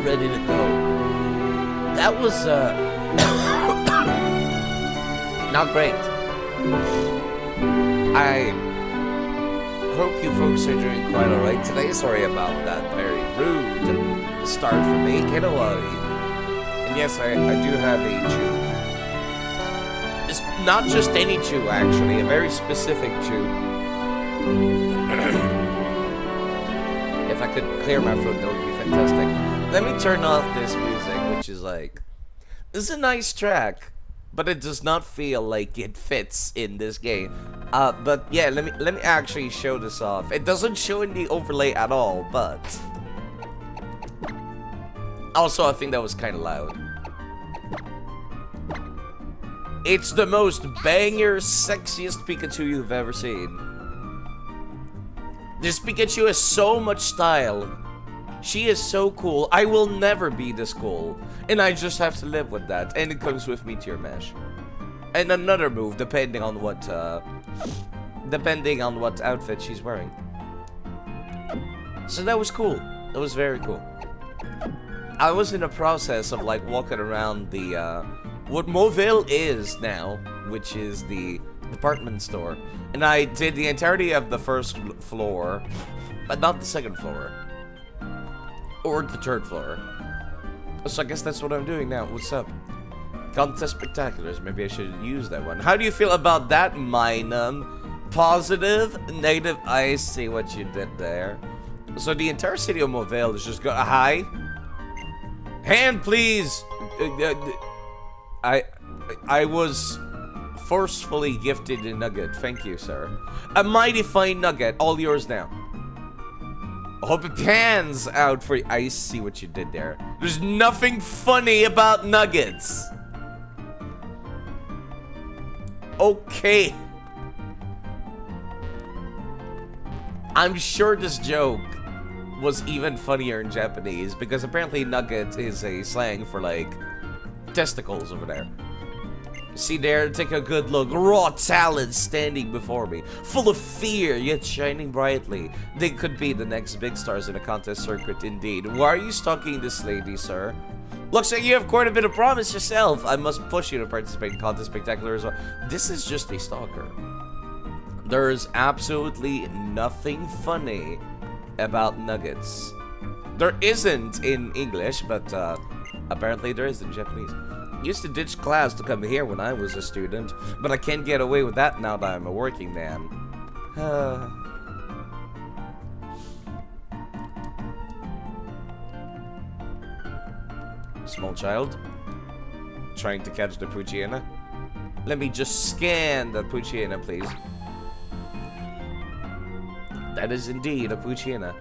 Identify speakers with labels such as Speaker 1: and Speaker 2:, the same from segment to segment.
Speaker 1: Ready to go. That was not great. I hope you folks are doing quite alright today. Sorry about that very rude start for me. Hello, and yes, I do have a chew. It's not just any chew, actually, a very specific chew. If I could clear my throat, that would be fantastic. Let me turn off this music, which is like, this is a nice track, but it does not feel like it fits in this game. But yeah, let me actually show this off. It doesn't show in the overlay at all, but also I think that was kind of loud. It's the most banger, sexiest Pikachu you've ever seen. This Pikachu has so much style. She is so cool. I will never be this cool. And I just have to live with that. And it comes with Meteor Mash. And another move, depending on what outfit she's wearing. So that was cool. That was very cool. I was in the process of like walking around the what Moville is now, which is the department store. And I did the entirety of the first floor, but not the second floor. Or the third floor. So I guess that's what I'm doing now. What's up? Contest Spectaculars. Maybe I should use that one. How do you feel about that, Minum? Positive? Negative? I see what you did there. So the entire city of Moville is just going... Hi? Hand, please! I was forcefully gifted a nugget. Thank you, sir. A mighty fine nugget. All yours now. I hope it pans out for you. I see what you did there. There's nothing funny about nuggets. Okay. I'm sure this joke was even funnier in Japanese because apparently nugget is a slang for like testicles over there. See there, take a good look. Raw talent standing before me. Full of fear, yet shining brightly. They could be the next big stars in a contest circuit indeed. Why are you stalking this lady, sir? Looks like you have quite a bit of promise yourself. I must push you to participate in Contest Spectacular as well. This is just a stalker. There's absolutely nothing funny about nuggets. There isn't in English, but apparently there is in Japanese. Used to ditch class to come here when I was a student, but I can't get away with that now that I'm a working man. Small child, trying to catch the Poochyena. Let me just scan the Poochyena, please. That is indeed a Poochyena.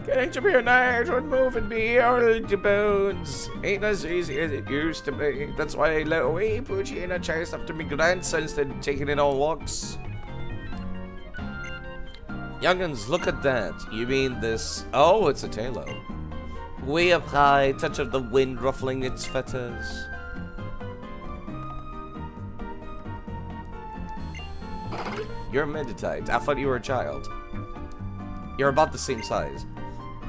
Speaker 1: Getting to be a knight would move and be all the bones. Ain't as easy as it used to be. That's why I let away Poochyena chased after me grandson instead of taking it on walks. Young'uns, look at that. You mean this? Oh, it's a Talo. Way up high, touch of the wind ruffling its feathers. You're a Meditite. I thought you were a child. You're about the same size.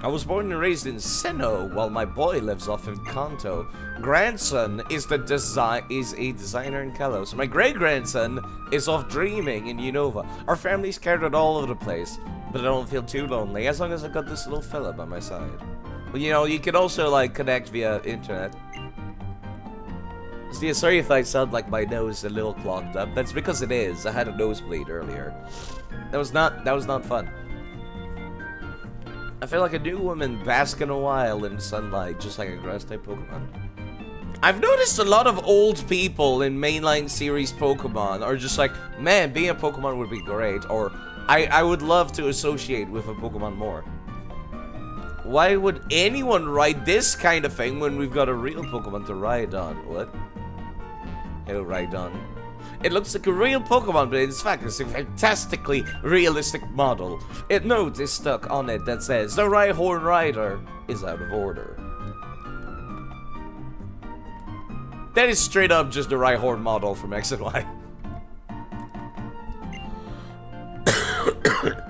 Speaker 1: I was born and raised in Sinnoh, while my boy lives off in Kanto. Grandson is a designer in Kalos. My great-grandson is off dreaming in Unova. Our family's scattered all over the place, but I don't feel too lonely as long as I got this little fella by my side. Well, you know, you could also, like, connect via internet. See, sorry if I sound like my nose is a little clogged up. That's because it is. I had a nosebleed earlier. That was not fun. I feel like a new woman basking a while in sunlight, just like a grass-type Pokemon. I've noticed a lot of old people in mainline series Pokemon are just like, man, being a Pokemon would be great, or I would love to associate with a Pokemon more. Why would anyone ride this kind of thing when we've got a real Pokemon to ride on? What? Hello, Rhydon. It looks like a real Pokemon, but in fact it's a fantastically realistic model. A note is stuck on it that says, the Rhyhorn Rider is out of order. That is straight up just the Rhyhorn model from X and Y.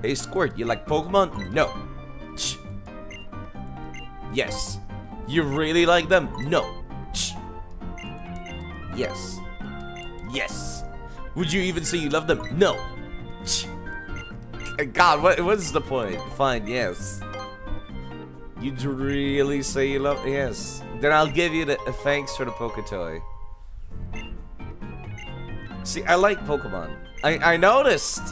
Speaker 1: Hey Squirt, you like Pokemon? No. Yes. You really like them? No. Yes. Yes. Would you even say you love them? No. God, what is the point? Fine, yes. You'd really say you love... Yes. Then I'll give you the thanks for the Poketoy. See, I like Pokemon. I noticed.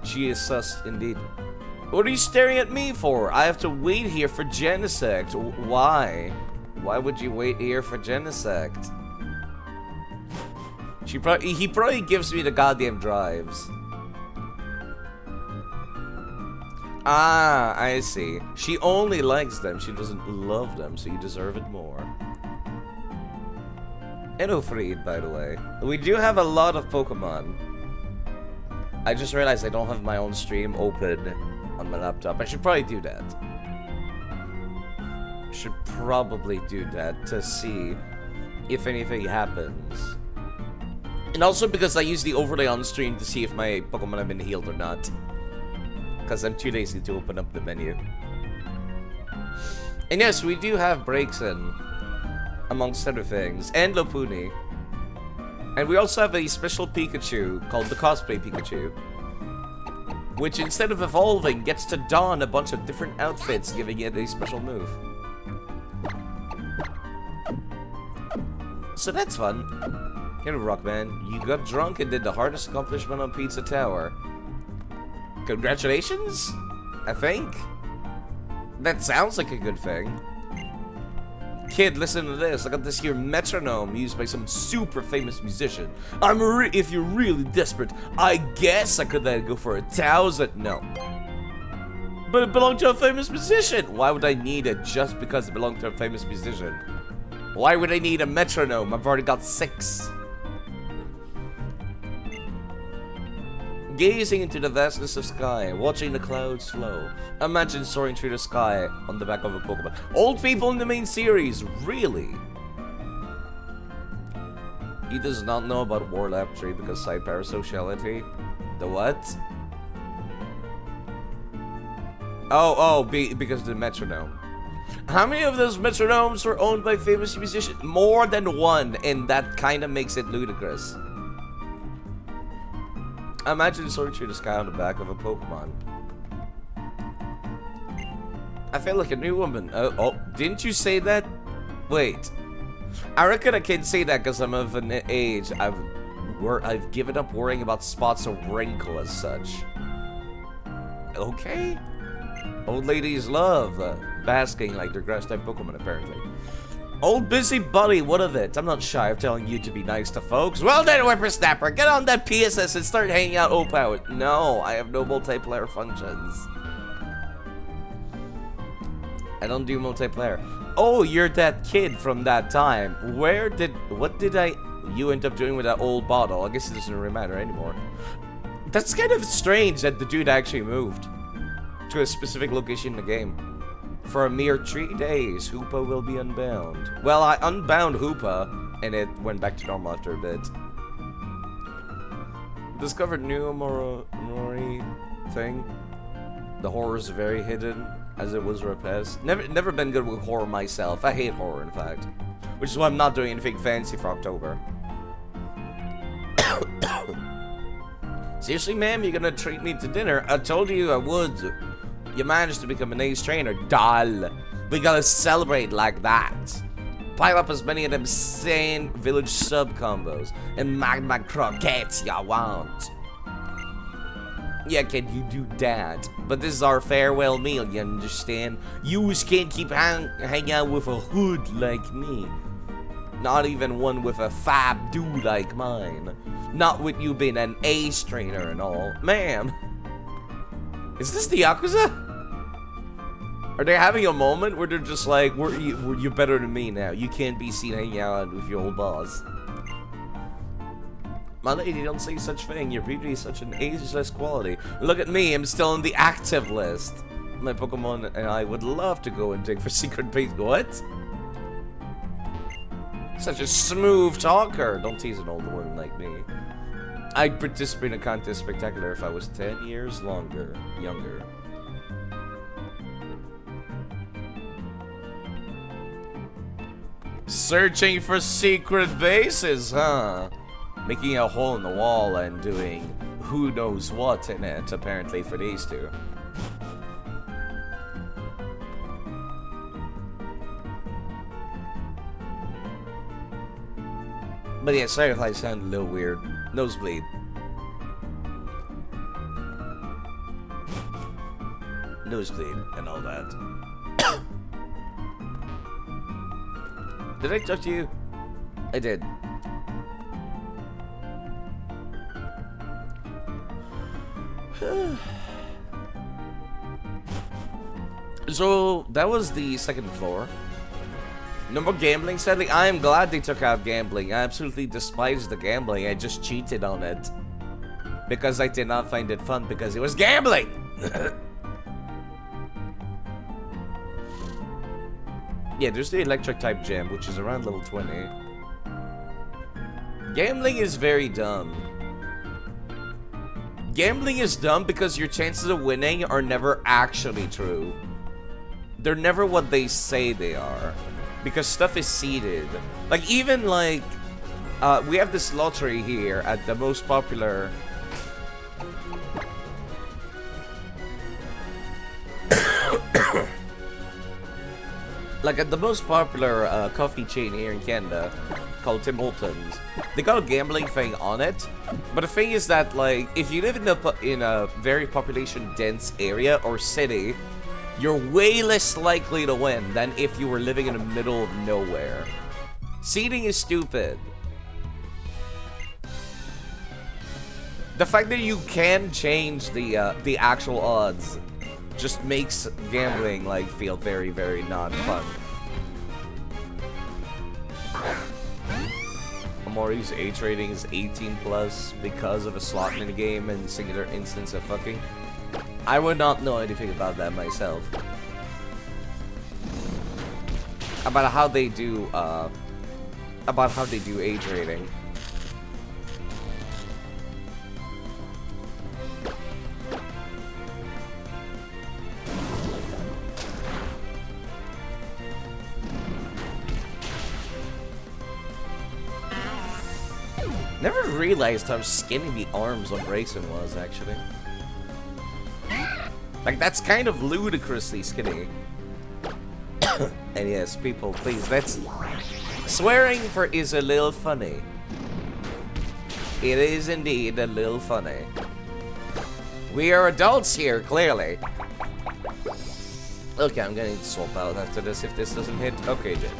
Speaker 1: She is sus indeed. What are you staring at me for? I have to wait here for Genesect. Why? Why would you wait here for Genesect? He probably gives me the goddamn drives. Ah, I see. She only likes them. She doesn't love them, so you deserve it more. Hello, Fried, by the way. We do have a lot of Pokemon. I just realized I don't have my own stream open on my laptop. I should probably do that. Should probably do that to see if anything happens. And also because I use the overlay on stream to see if my Pokemon have been healed or not. Because I'm too lazy to open up the menu. And yes, we do have Braixen, amongst other things, and Lopunny. And we also have a special Pikachu called the Cosplay Pikachu, which instead of evolving gets to don a bunch of different outfits, giving it a special move. So that's fun. Here, Rockman, you got drunk and did the hardest accomplishment on Pizza Tower. Congratulations, I think. That sounds like a good thing. Kid, listen to this. I got this here metronome used by some super famous musician. If you're really desperate, I guess I could let it go for 1,000. No. But it belonged to a famous musician. Why would I need it just because it belonged to a famous musician? Why would I need a metronome? I've already got 6. Gazing into the vastness of sky, watching the clouds flow. Imagine soaring through the sky on the back of a Pokemon. Old people in the main series, really? He does not know about Warlap Tree because side parasociality. The what? Because of the metronome. How many of those metronomes were owned by famous musicians? More than one, and that kind of makes it ludicrous. Imagine soaring through the sky on the back of a Pokemon. I feel like a new woman. Oh, didn't you say that? Wait. I reckon I can say that because I'm of an age. I've given up worrying about spots of wrinkle as such. Okay. Old ladies love basking like their grass-type Pokemon, apparently. Old busybody, what of it? I'm not shy of telling you to be nice to folks. Well then, whippersnapper, get on that PSS and start hanging out Opout. No, I have no multiplayer functions. I don't do multiplayer. Oh, you're that kid from that time. What did you end up doing with that old bottle? I guess it doesn't really matter anymore. That's kind of strange that the dude actually moved to a specific location in the game. For a mere 3 days, Hoopa will be unbound. Well, I unbound Hoopa, and it went back to normal after a bit. Discovered new Mori thing. The horror is very hidden, as it was repressed. Never been good with horror myself. I hate horror, in fact. Which is why I'm not doing anything fancy for October. Seriously, ma'am, you're gonna treat me to dinner? I told you I would. You managed to become an ace trainer, doll. We gotta celebrate like that. Pile up as many of them sane village sub combos and magma croquettes you want. Yeah, kid, you do that. But this is our farewell meal, you understand? You can't keep hang out with a hood like me. Not even one with a fab dude like mine. Not with you being an ace trainer and all. Ma'am. Is this the Yakuza? Are they having a moment where they're just like, you're better than me now. You can't be seen hanging out with your old boss. My lady, don't say such thing. Your beauty is such an ageless quality. Look at me, I'm still on the active list. My Pokemon and I would love to go and dig for secret base. What? Such a smooth talker. Don't tease an older woman like me. I'd participate in a contest spectacular if I was 10 years younger. Searching for secret bases, huh? Making a hole in the wall and doing who knows what in it, apparently, for these two. But yeah, sorry if I sound a little weird. Nosebleed. Nosebleed and all that. Did I talk to you? I did. So, that was the second floor. No more gambling, sadly. I am glad they took out gambling. I absolutely despise the gambling. I just cheated on it. Because I did not find it fun because it was gambling! Yeah, there's the electric type gem, which is around level 20. Gambling is very dumb. Gambling is dumb because your chances of winning are never actually true. They're never what they say they are. Because stuff is seeded. Like, even like, we have this lottery here at the most popular... like, at the most popular coffee chain here in Canada, called Tim Hortons. They got a gambling thing on it. But the thing is that, like, if you live in a very population-dense area or city, you're way less likely to win than if you were living in the middle of nowhere. Seeding is stupid. The fact that you can change the actual odds just makes gambling like feel very, very non-fun. Amori's age rating is 18+ because of a slot minigame and singular instance of fucking. I would not know anything about that myself. About how they do age rating. Never realized how skinny the arms on Grayson was, actually. Like, that's kind of ludicrously skinny. And yes, people, please, that's... Swearing is a little funny. It is indeed a little funny. We are adults here, clearly. Okay, I'm gonna need to swap out after this if this doesn't hit. Okay, good.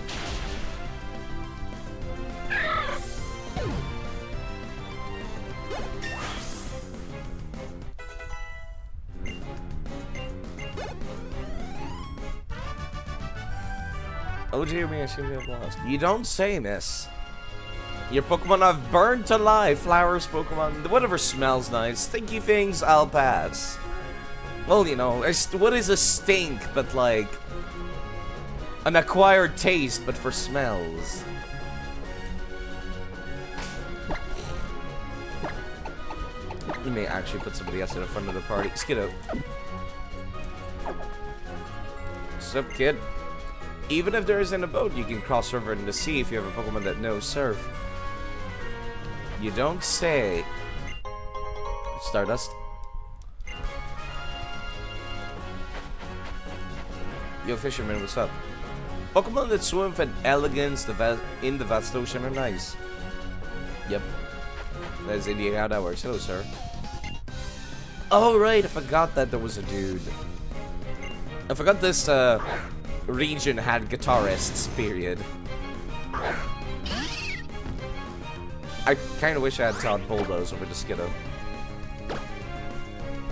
Speaker 1: Oh dear me, I seem to have lost. You don't say, miss. Your Pokemon I've burned to life. Flowers, Pokemon, whatever smells nice. Stinky things, I'll pass. Well, you know, what is a stink but like an acquired taste but for smells? You may actually put somebody else in the front of the party. Skiddo. What's up, kid? Even if there isn't a boat, you can cross over in the sea if you have a Pokemon that knows surf. You don't say. Stardust. Yo, fisherman, what's up? Pokemon that swim with elegance in the vast ocean are nice. Yep. That's indeed how that works. Hello, sir. Oh, right. I forgot that there was a dude. I forgot this region had guitarists, period. I kind of wish I had Todd Bulldoze over the Skiddo.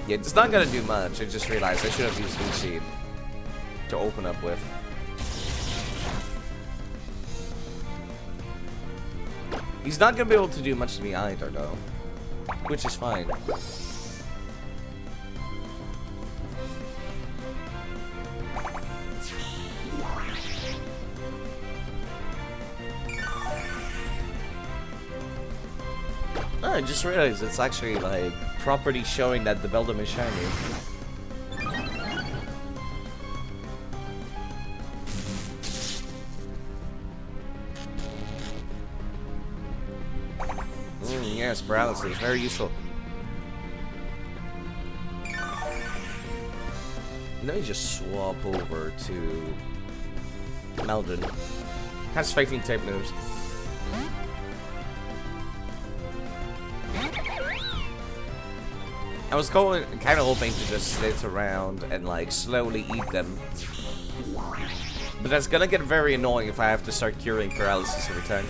Speaker 1: Yeah, it's not gonna do much. I just realized I should have used Lucy to open up with. He's not gonna be able to do much to me either, though. Which is fine. Oh, I just realized it's actually, like, property showing that the Beldum is shiny. Yes, paralysis. Very useful. Let me just swap over to Meldon. Has fighting type moves. I was kind of hoping to just sit around and like slowly eat them. But that's gonna get very annoying if I have to start curing paralysis every time.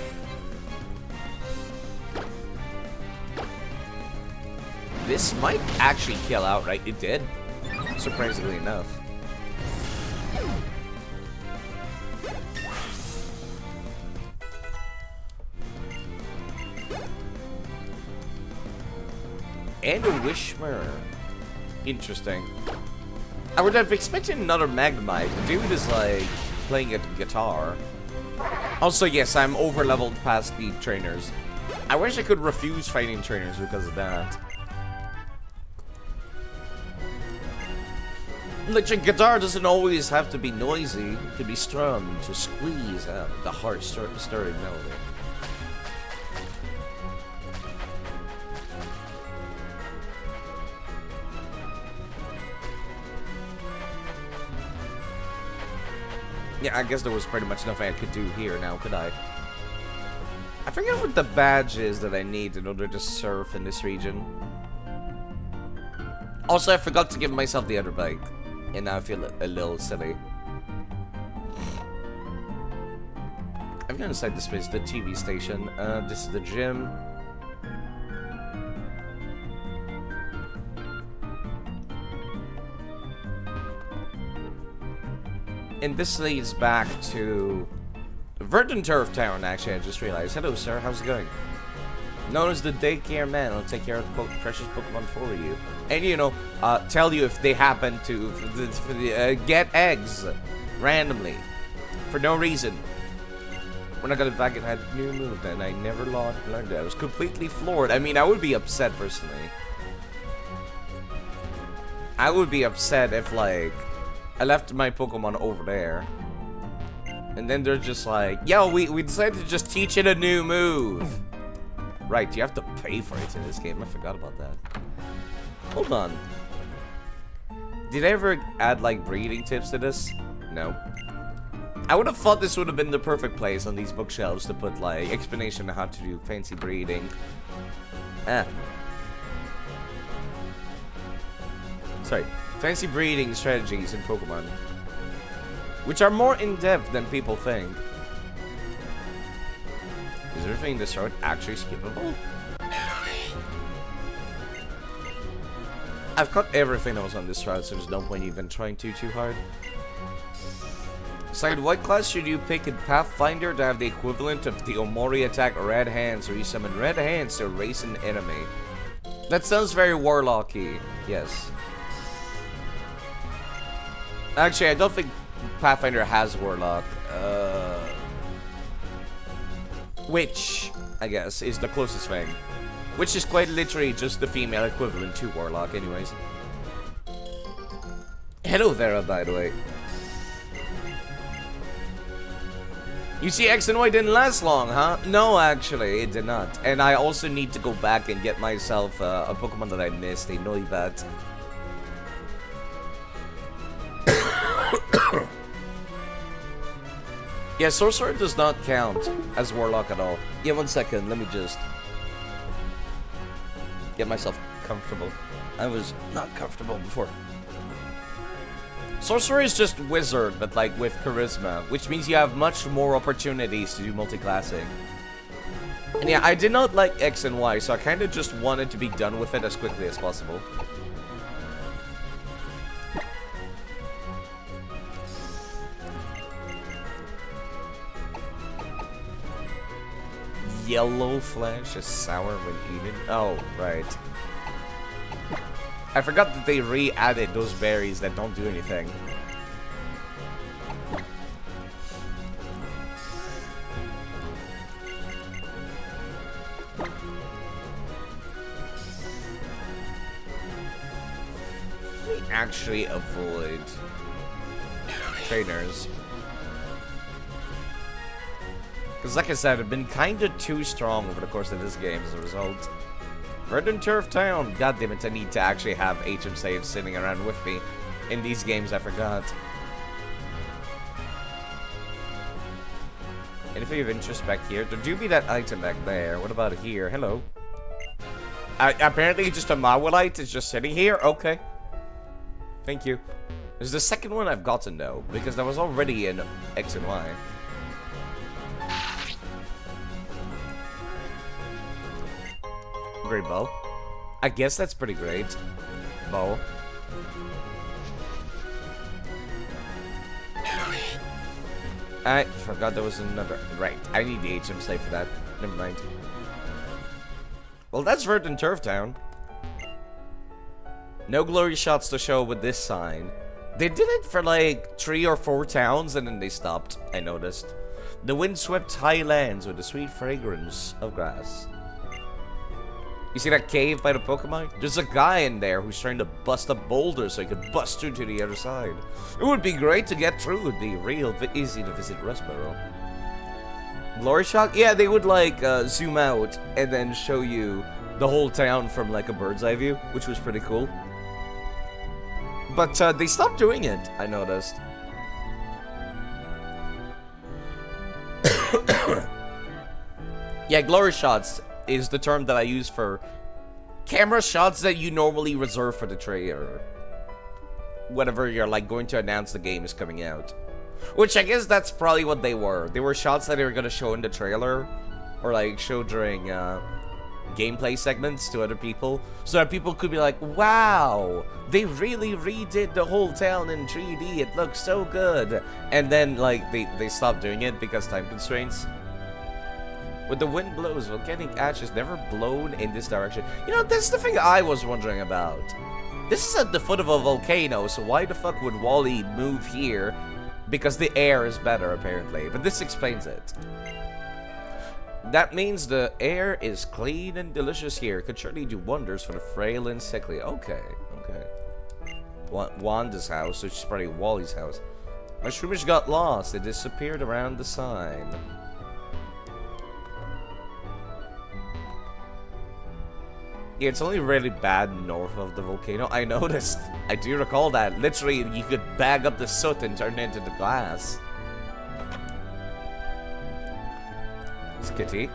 Speaker 1: This might actually kill outright. It did, surprisingly enough. And a Wishmer. Interesting. I would have expected another Magnemite. The dude is like playing a guitar. Also, yes, I'm over leveled past the trainers. I wish I could refuse fighting trainers because of that. Like, your guitar doesn't always have to be noisy to be strummed, to squeeze out the heart-stirring melody. Yeah, I guess there was pretty much nothing I could do here now, could I? I forget what the badge is that I need in order to surf in this region. Also, I forgot to give myself the other bike. And now I feel a little silly. I've gone inside this place, the TV station. This is the gym. And this leads back to Verdant Turf Town, actually, I just realized. Hello, sir. How's it going? Known as the daycare man, I'll take care of the precious Pokemon for you. And, you know, tell you if they happen to get eggs randomly for no reason. When I got it back, it had a new move, and I never learned it. I was completely floored. I mean, I would be upset, personally. I would be upset if, like, I left my Pokemon over there. And then they're just like, yo, we decided to just teach it a new move. Right, you have to pay for it in this game. I forgot about that. Hold on. Did I ever add, like, breeding tips to this? No. I would have thought this would have been the perfect place on these bookshelves to put, like, explanation on how to do fancy breeding. Sorry. Fancy breeding strategies in Pokemon. Which are more in-depth than people think. Is everything in this road actually skippable? I've cut everything that was on this route, so there's no point even trying too hard. Side, what class should you pick in Pathfinder to have the equivalent of the Omori attack Red Hands, where you summon Red Hands to erase an enemy? That sounds very Warlocky. Yes. Actually, I don't think Pathfinder has Warlock. Which, I guess, is the closest thing. Which is quite literally just the female equivalent to Warlock, anyways. Hello, Vera, by the way. You see, X and Y didn't last long, huh? No, actually, it did not. And I also need to go back and get myself a Pokemon that I missed. They know that. Yeah, Sorcerer does not count as Warlock at all. Yeah, 1 second. Let me just get myself comfortable. I was not comfortable before. Sorcerer is just Wizard, but like with Charisma, which means you have much more opportunities to do multi-classing. And yeah, I did not like X and Y, so I kind of just wanted to be done with it as quickly as possible. Yellow flesh is sour when eaten. Oh, right. I forgot that they re-added those berries that don't do anything. We actually avoid trainers. Because like I said, I've been kind of too strong over the course of this game as a result. Verdant Turf Town. God damn it, I need to actually have HM saves sitting around with me. In these games, I forgot. Anything of interest back here? There do be that item back there. What about here? Hello. Apparently just a Mawilite is just sitting here? Okay. Thank you. This is the second one I've gotten though, because there was already in X and Y. Great bow. I guess that's pretty great. Bow. I forgot there was another. Right, I need the HM slave for that. Never mind. Well, that's Verdant Turf Town. No glory shots to show with this sign. They did it for like 3 or 4 towns and then they stopped, I noticed. The wind swept high lands with the sweet fragrance of grass. You see that cave by the Pokemon? There's a guy in there who's trying to bust up boulders so he could bust through to the other side. It would be great to get through. It would be real easy to visit Rustboro. Glory shot? Yeah, they would like zoom out and then show you the whole town from like a bird's eye view, which was pretty cool. But they stopped doing it, I noticed. Yeah, glory shots is the term that I use for camera shots that you normally reserve for the trailer. Whenever you're like going to announce the game is coming out. Which I guess that's probably what they were. They were shots that they were going to show in the trailer. Or like show during gameplay segments to other people. So that people could be like, wow, they really redid the whole town in 3D. It looks so good. And then like they stopped doing it because time constraints. When the wind blows, volcanic ash is never blown in this direction. You know, that's the thing I was wondering about. This is at the foot of a volcano, so why the fuck would Wally move here? Because the air is better, apparently. But this explains it. That means the air is clean and delicious here. Could surely do wonders for the frail and sickly. Okay, okay. Wanda's house, which is probably Wally's house. My Shroomish got lost. It disappeared around the sign. Yeah, it's only really bad north of the volcano. I noticed. I do recall that. Literally, you could bag up the soot and turn it into the glass. It's Kitty.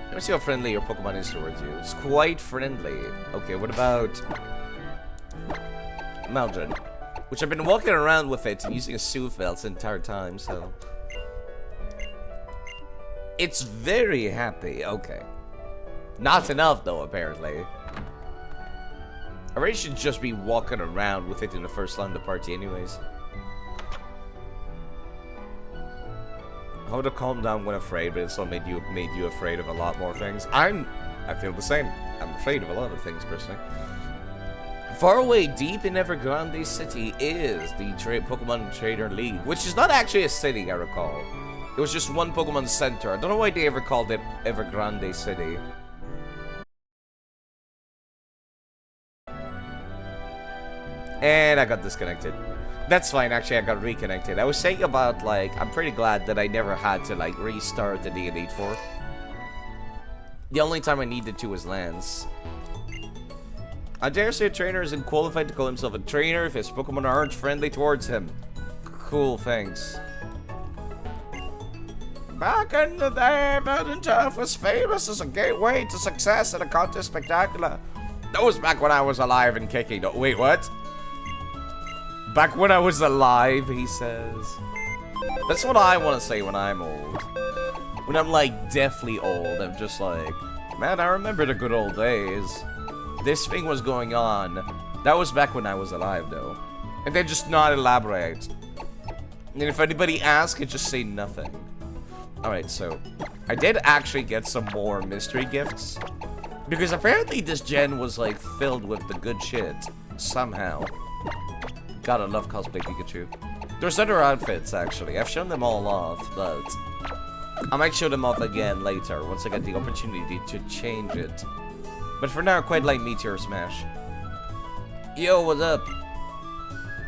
Speaker 1: Let me see how friendly your Pokemon is towards you. It's quite friendly. Okay, what about Maldron? Which I've been walking around with it and using a Soothvale the entire time, so... It's very happy. Okay. Not enough, though, apparently. I really should just be walking around with it in the first line of the party anyways. I would have calmed down when afraid, but it still made you afraid of a lot more things. I feel the same. I'm afraid of a lot of things, personally. Far away, deep in Evergrande City is the Pokemon Trader League, which is not actually a city, I recall. It was just one Pokemon Center. I don't know why they ever called it Evergrande City. And I got disconnected. That's fine, actually, I got reconnected. I was saying about, like, I'm pretty glad that I never had to, like, restart the Elite Four. The only time I needed to was Lance. I dare say a trainer isn't qualified to call himself a trainer if his Pokemon aren't friendly towards him. Cool, thanks. Back in the day, Mountain Turf was famous as a gateway to success at a contest spectacular. That was back when I was alive and kicking. Oh, wait, what? Back when I was alive, he says. That's what I want to say when I'm old. When I'm, like, deathly old, I'm just like, man, I remember the good old days. This thing was going on. That was back when I was alive, though. And then just not elaborate. And if anybody asks, just say nothing. Alright, so I did actually get some more mystery gifts. Because apparently this gen was, like, filled with the good shit. Somehow. Gotta love cosplay Pikachu. There's other outfits, actually. I've shown them all off, but I might show them off again later once I get the opportunity to change it. But for now, I quite like Meteor Smash. Yo, what's up?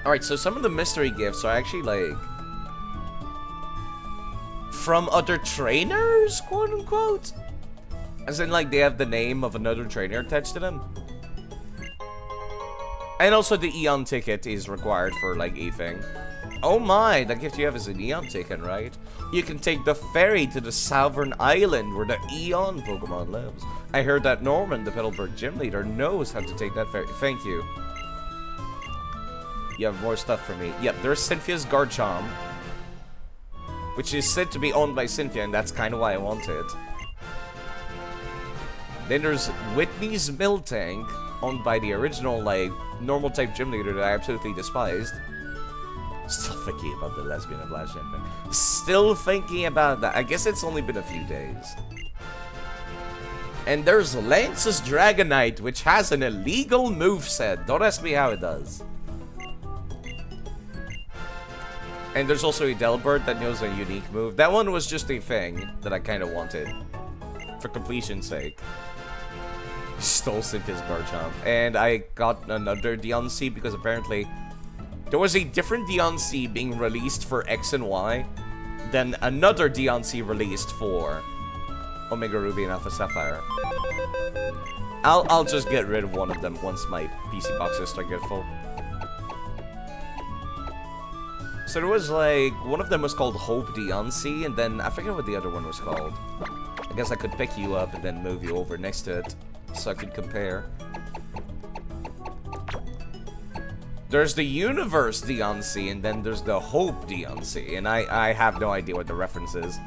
Speaker 1: Alright, so some of the mystery gifts are actually, like, from other trainers, quote-unquote? As in, like, they have the name of another trainer attached to them. And also the Eon ticket is required for, like, a thing. Oh my, that gift you have is an Eon ticket, right? You can take the ferry to the Southern Island where the Eon Pokemon lives. I heard that Norman, the Petalburg gym leader, knows how to take that ferry. Thank you. You have more stuff for me. Yep, there's Cynthia's Garchomp, which is said to be owned by Cynthia, and that's kind of why I want it. Then there's Whitney's Miltank, owned by the original, like, normal type gym leader that I absolutely despised. Still thinking about the lesbian of last champion. Still thinking about that. I guess it's only been a few days. And there's Lance's Dragonite, which has an illegal moveset. Don't ask me how it does. And there's also a Delbert that knows a unique move. That one was just a thing that I kind of wanted. For completion's sake. Stole Cynthia's Garchomp. And I got another Deontay because apparently there was a different Deontay being released for X and Y than another Deontay released for Omega Ruby and Alpha Sapphire. I'll just get rid of one of them once my PC boxes start getting full. So there was like, one of them was called Hope Deontay, and then I forget what the other one was called. I guess I could pick you up and then move you over next to it so I could compare. There's the Universe Deontay, and then there's the Hope Deontay, and I have no idea what the reference is.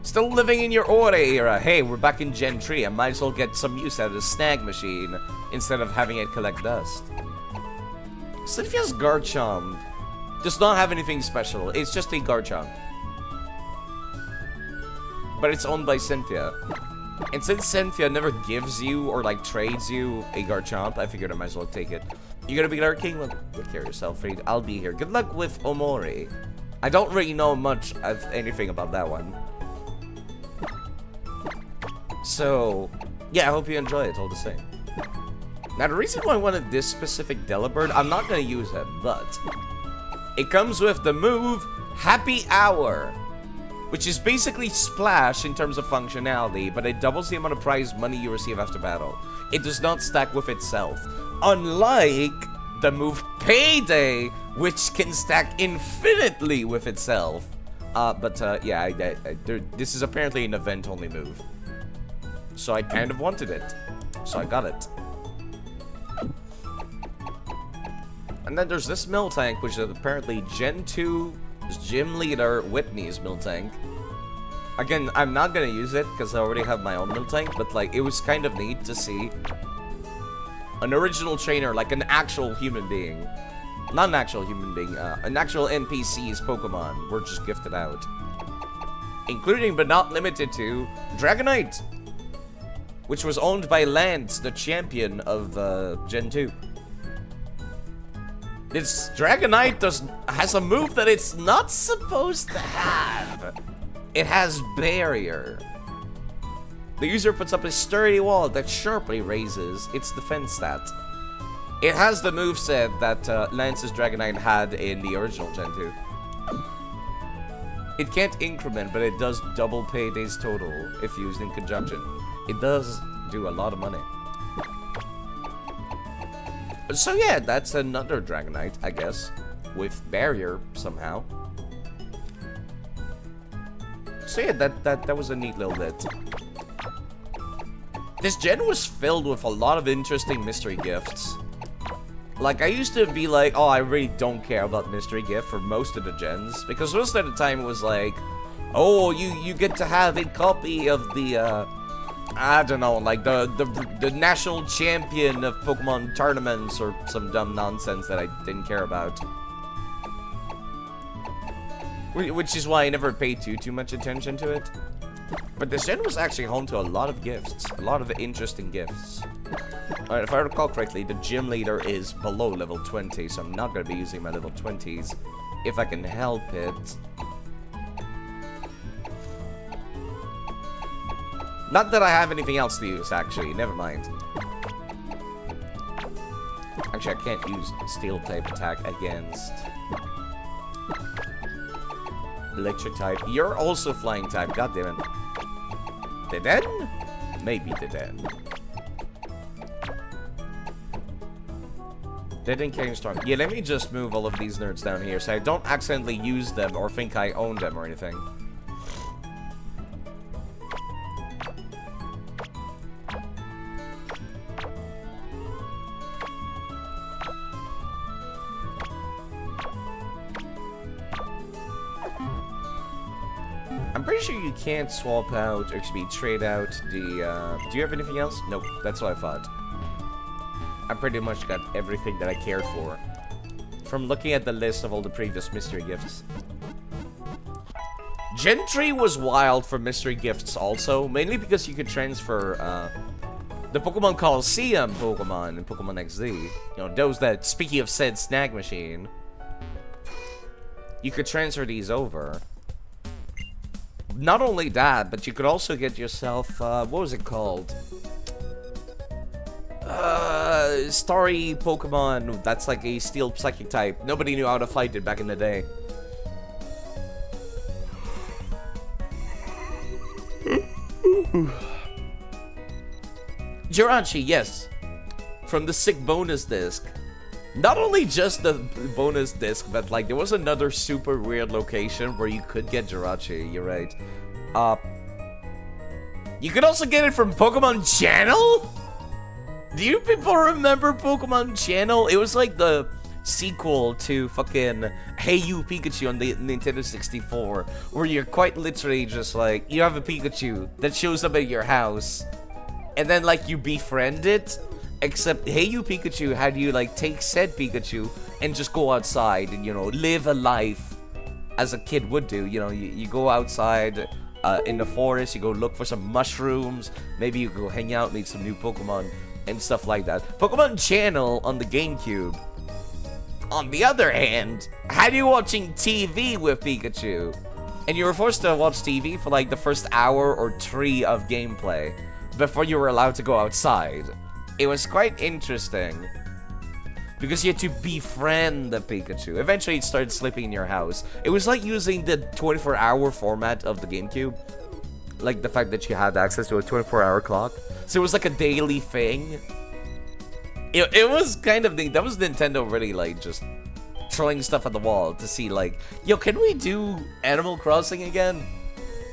Speaker 1: Still living in your Ore era. Hey, we're back in Gen 3. I might as well get some use out of the snag machine instead of having it collect dust. Cynthia's Garchomp does not have anything special. It's just a Garchomp. But it's owned by Cynthia. And since Cynthia never gives you or like trades you a Garchomp, I figured I might as well take it. You gonna be our king? Well, take care of yourself, Reed. I'll be here. Good luck with Omori. I don't really know much of anything about that one. So, yeah, I hope you enjoy it all the same. Now, the reason why I wanted this specific Delibird, I'm not going to use it, but it comes with the move Happy Hour, which is basically Splash in terms of functionality, but it doubles the amount of prize money you receive after battle. It does not stack with itself, unlike the move Payday, which can stack infinitely with itself. Yeah, this is apparently an event-only move. So I kind of wanted it. So I got it. And then there's this Miltank, which is apparently Gen 2's gym leader Whitney's Miltank. Again, I'm not gonna use it because I already have my own Miltank, but like it was kind of neat to see an original trainer, like an actual human being. Not an actual human being, an actual NPC's Pokemon were just gifted out. Including but not limited to Dragonite, which was owned by Lance, the champion of Gen 2. This Dragonite has a move that it's not supposed to have. It has Barrier. The user puts up a sturdy wall that sharply raises its defense stat. It has the moveset that Lance's Dragonite had in the original Gen 2. It can't increment, but it does double paydays total if used in conjunction. It does do a lot of money. So yeah, that's another Dragonite, I guess, with Barrier somehow. So yeah, that was a neat little bit. This gen was filled with a lot of interesting mystery gifts. Like, I used to be like, oh, I really don't care about mystery gift for most of the gens, because most of the time it was like, oh, you get to have a copy of the, I don't know, like the national champion of Pokemon tournaments or some dumb nonsense that I didn't care about. Which is why I never paid too much attention to it. But this gen was actually home to a lot of gifts, a lot of interesting gifts. Alright, if I recall correctly, the gym leader is below level 20, so I'm not going to be using my level 20s if I can help it. Not that I have anything else to use, actually. Never mind. Actually, I can't use steel type attack against electric type. You're also flying type. God damn it. Deden? Maybe Deden. Deden carrying strong. Yeah, let me just move all of these nerds down here so I don't accidentally use them or think I own them or anything. I'm pretty sure you can't swap out, or excuse me, trade out the, do you have anything else? Nope, that's what I thought. I pretty much got everything that I cared for from looking at the list of all the previous mystery gifts. Gen 3 was wild for mystery gifts also, mainly because you could transfer, the Pokemon Coliseum Pokemon in Pokemon XD. You know, those that, speaking of said snag machine, you could transfer these over. Not only that, but you could also get yourself, what was it called? Starry Pokemon, that's like a steel psychic type. Nobody knew how to fight it back in the day. Jirachi, yes. From the sick bonus disc. Not only just the bonus disc, but like there was another super weird location where you could get Jirachi, you're right. You could also get it from Pokemon Channel? Do you people remember Pokemon Channel? It was like the sequel to fucking Hey You Pikachu on the Nintendo 64, where you're quite literally just like, you have a Pikachu that shows up at your house, and then like you befriend it, except Hey You Pikachu had you like take said Pikachu and just go outside and, you know, live a life as a kid would do. You know, you go outside in the forest, you go look for some mushrooms, maybe you go hang out, meet some new Pokemon, and stuff like that. Pokemon Channel on the GameCube, on the other hand, had you watching TV with Pikachu, and you were forced to watch TV for like the first hour or 3 of gameplay before you were allowed to go outside. It was quite interesting because you had to befriend the Pikachu. Eventually it started sleeping in your house. It was like using the 24-hour format of the GameCube, like the fact that you had access to a 24-hour clock. So it was like a daily thing. It was kind of neat. That was Nintendo really like just throwing stuff at the wall to see like, yo, can we do Animal Crossing again?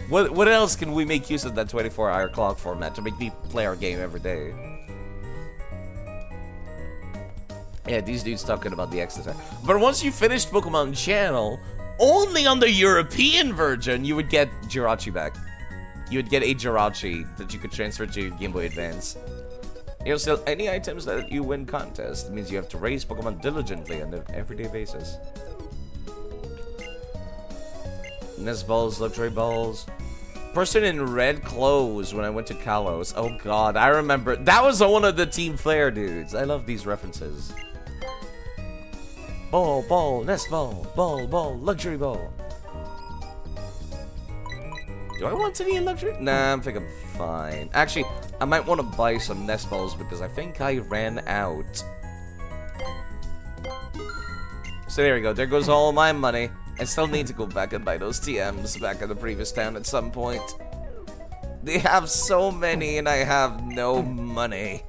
Speaker 1: What else can we make use of that 24-hour clock format to make me play our game every day? Yeah, these dudes talking about the exercise. But once you finished Pokemon Channel, only on the European version you would get Jirachi back. You would get a Jirachi that you could transfer to your Game Boy Advance. You know, still, any items that you win contest means you have to raise Pokemon diligently on an everyday basis. Nest balls, luxury balls. Person in red clothes when I went to Kalos. Oh god, I remember. That was one of the Team Flare dudes. I love these references. Ball, ball, nest ball, ball, ball, luxury ball. Do I want any luxury? Nah, I think I'm fine. Actually, I might want to buy some nest balls because I think I ran out So there we go. There goes all my money. I still need to go back and buy those TMs back in the previous town at some point. They have so many and I have no money.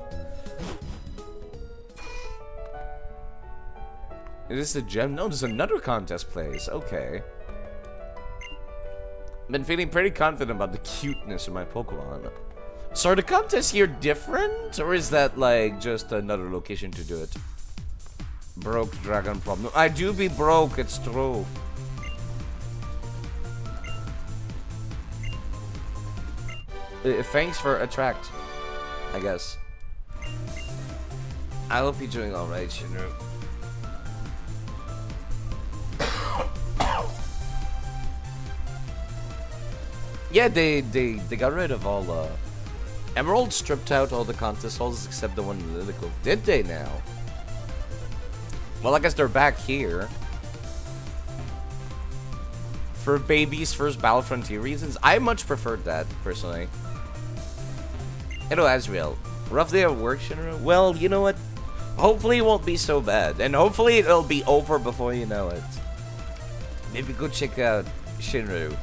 Speaker 1: Is this a gem? No, there's another contest place. Okay. Been feeling pretty confident about the cuteness of my Pokemon. So are the contests here different? Or is that like just another location to do it? Broke dragon problem. I do be broke, it's true. Thanks for attract, I guess. I hope you're doing alright, Shinru. Yeah, they got rid of all Emerald stripped out all the contest halls except the one in Lilico. Did they now? Well, I guess they're back here. For babies first Battle Frontier reasons, I much preferred that, personally. Hello, Azrael. Rough day at work, Shinru? Well, you know what? Hopefully it won't be so bad. And hopefully it'll be over before you know it. Maybe go check out Shinru.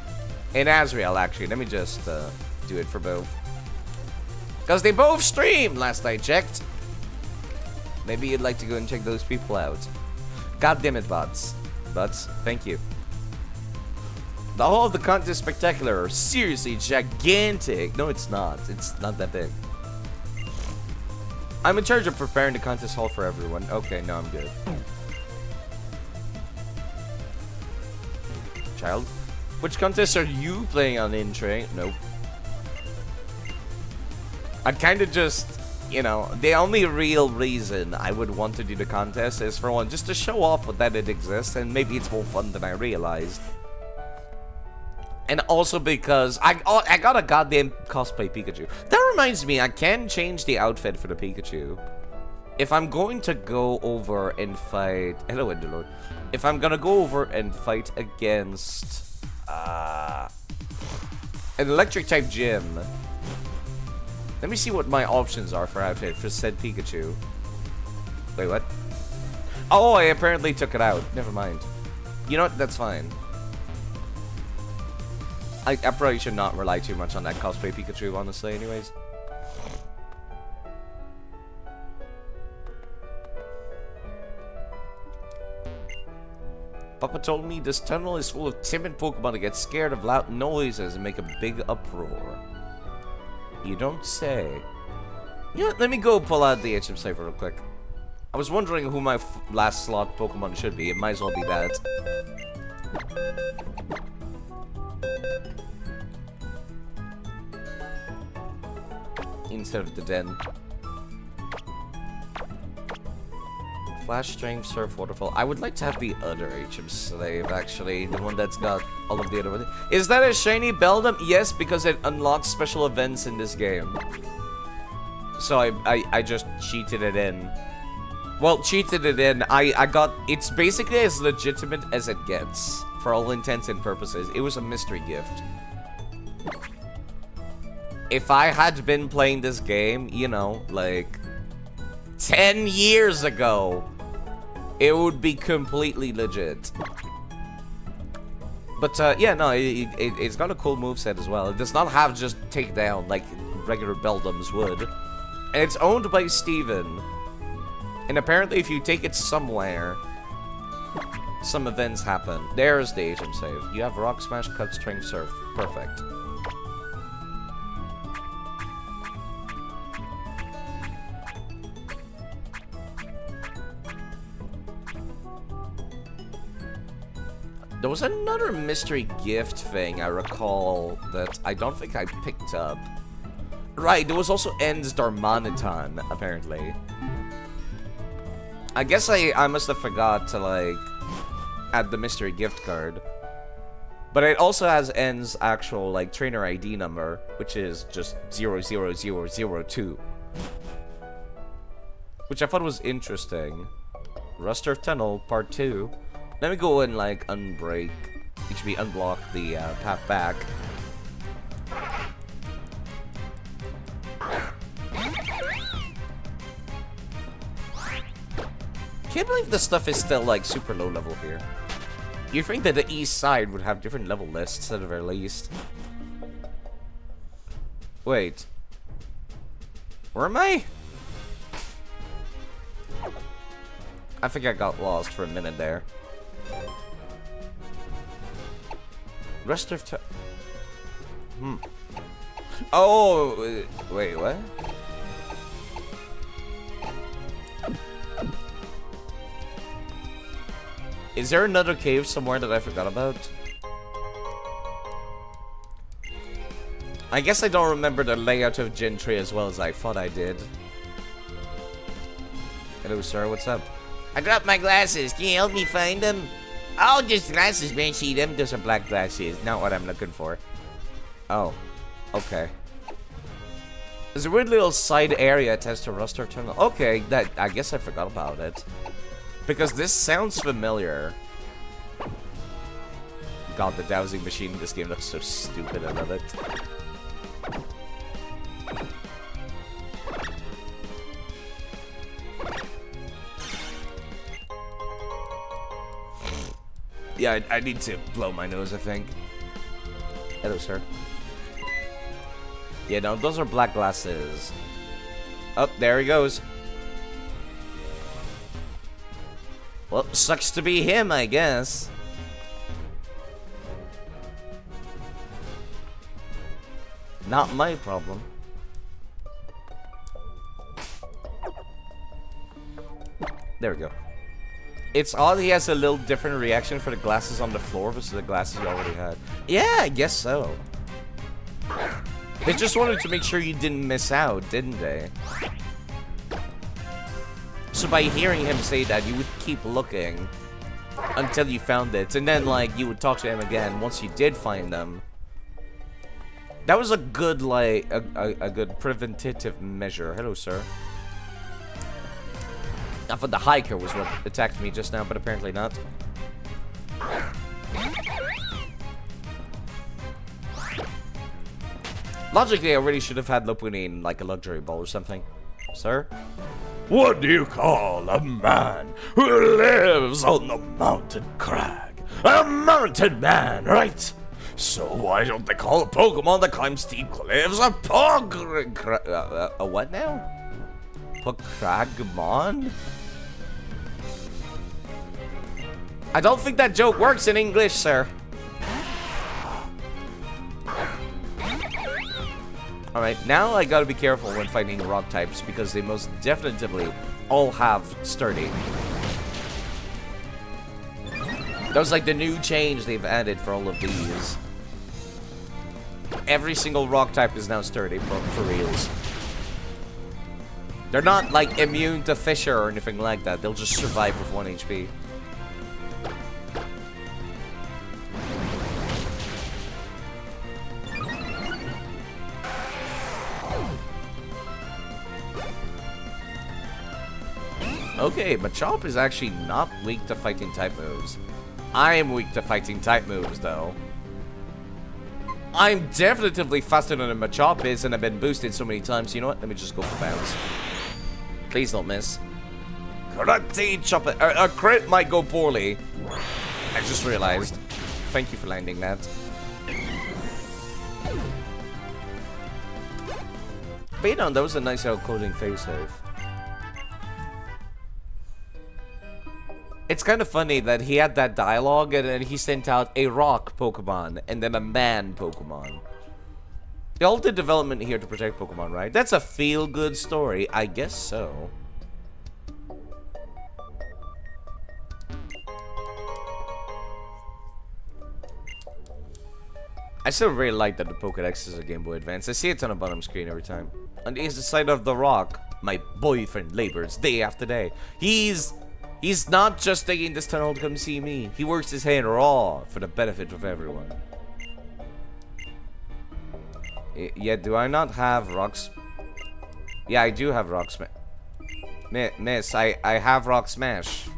Speaker 1: And Azrael, actually. Let me just do it for both. Because they both stream, last I checked. Maybe you'd like to go and check those people out. God damn it, bots. Bots, thank you. The whole of the contest spectacular. Seriously, gigantic. No, it's not. It's not that big. I'm in charge of preparing the contest hall for everyone. Okay, no, I'm good. Child? Which contest are you playing on in-train? Nope. I'd kind of just, you know, the only real reason I would want to do the contest is for one, just to show off that it exists, and maybe it's more fun than I realized. And also because I got a goddamn cosplay Pikachu. That reminds me, I can change the outfit for the Pikachu. If I'm going to go over and fight... Hello, Enderlord. If I'm gonna go over and fight against... an electric-type gym... Let me see what my options are for outfit for said Pikachu. Wait, what? Oh, I apparently took it out. Never mind. You know what? That's fine. I probably should not rely too much on that cosplay Pikachu, honestly, anyways. Papa told me this tunnel is full of timid Pokemon that get scared of loud noises and make a big uproar. You don't say. You know what? Let me go pull out the HM Cypher real quick. I was wondering who my last slot Pokemon should be. It might as well be that. Instead of the den. Flash, Strength, Surf, Waterfall. I would like to have the other HM Slave, actually. The one that's got all of the other ones. Is that a shiny Beldum? Yes, because it unlocks special events in this game. So I just cheated it in. Well, cheated it in. I got... It's basically as legitimate as it gets. For all intents and purposes. It was a mystery gift. If I had been playing this game, you know, like... 10 years ago... It would be completely legit. But, yeah, no, it's got a cool moveset as well. It does not have just takedown like regular Beldums would. And it's owned by Steven. And apparently if you take it somewhere, some events happen. There's the HM save. You have Rock Smash, Cut, Strength, Surf. Perfect. There was another mystery gift thing I recall that I don't think I picked up. Right, there was also End's Darmanitan, apparently. I guess I must have forgot to, like, add the mystery gift card. But it also has End's actual, like, trainer ID number, which is just 00002. Which I thought was interesting. Rust Earth Tunnel, Part 2. Let me go and, like, unbreak, unblock the path back. can't believe this stuff is still, like, super low level here. You'd think that the east side would have different level lists at the very least. Wait. Where am I? I think I got lost for a minute there. Rest of time. Oh, wait, what? Is there another cave somewhere that I forgot about? I guess I don't remember the layout of Gen 3 as well as I thought I did. Hello, sir. What's up? I dropped my glasses. Can you help me find them? Oh, just glasses, man. See them? Those are black glasses. Not what I'm looking for. Oh. Okay. There's a weird little side area attached to Rustar Tunnel. Okay, that I guess I forgot about it. Because this sounds familiar. God, the dowsing machine in this game looks so stupid. I love it. Yeah, I need to blow my nose, I think. Hello, sir. Yeah, no, those are black glasses. Oh, there he goes. Well, sucks to be him, I guess. Not my problem. There we go. It's odd he has a little different reaction for the glasses on the floor versus the glasses he already had. Yeah, I guess so. They just wanted to make sure you didn't miss out, didn't they? So by hearing him say that, you would keep looking until you found it. And then, like, you would talk to him again once you did find them. That was a good, like, a good preventative measure. Hello, sir. I thought the hiker was what attacked me just now, but apparently not. Logically, I really should have had Lopuni in, like, a luxury bowl or something. Sir?
Speaker 2: What do you call a man who lives on the mountain crag? A mountain man, right? So why don't they call a Pokemon that climbs steep cliffs a
Speaker 1: a what now? Pokragmon? I don't think that joke works in English, sir. Alright, now I gotta be careful when fighting rock types because they most definitely all have sturdy. That was like the new change they've added for all of these. Every single rock type is now sturdy for reals. They're not like immune to fissure or anything like that. They'll just survive with 1 HP. Okay, Machop is actually not weak to fighting type moves. I am weak to fighting type moves, though. I'm definitively faster than a Machop is, and I've been boosted so many times. You know what? Let me just go for bounce. Please don't miss. Karate chop it. A crit might go poorly. I just realized. Thank you for landing that. But you know, that was a nice outcoding face save. It's kind of funny that he had that dialogue and then he sent out a rock Pokemon and then a man Pokemon. They all did development here to protect Pokemon, right? That's a feel-good story. I guess so. I still really like that the Pokédex is a Game Boy Advance. I see it on the bottom screen every time. On the east side of the rock, my boyfriend labors day after day. He's not just taking this tunnel to come see me. He works his hand raw for the benefit of everyone. Yeah, do I not have rocks? Yeah, I do have rock smash. Miss, I have rock smash.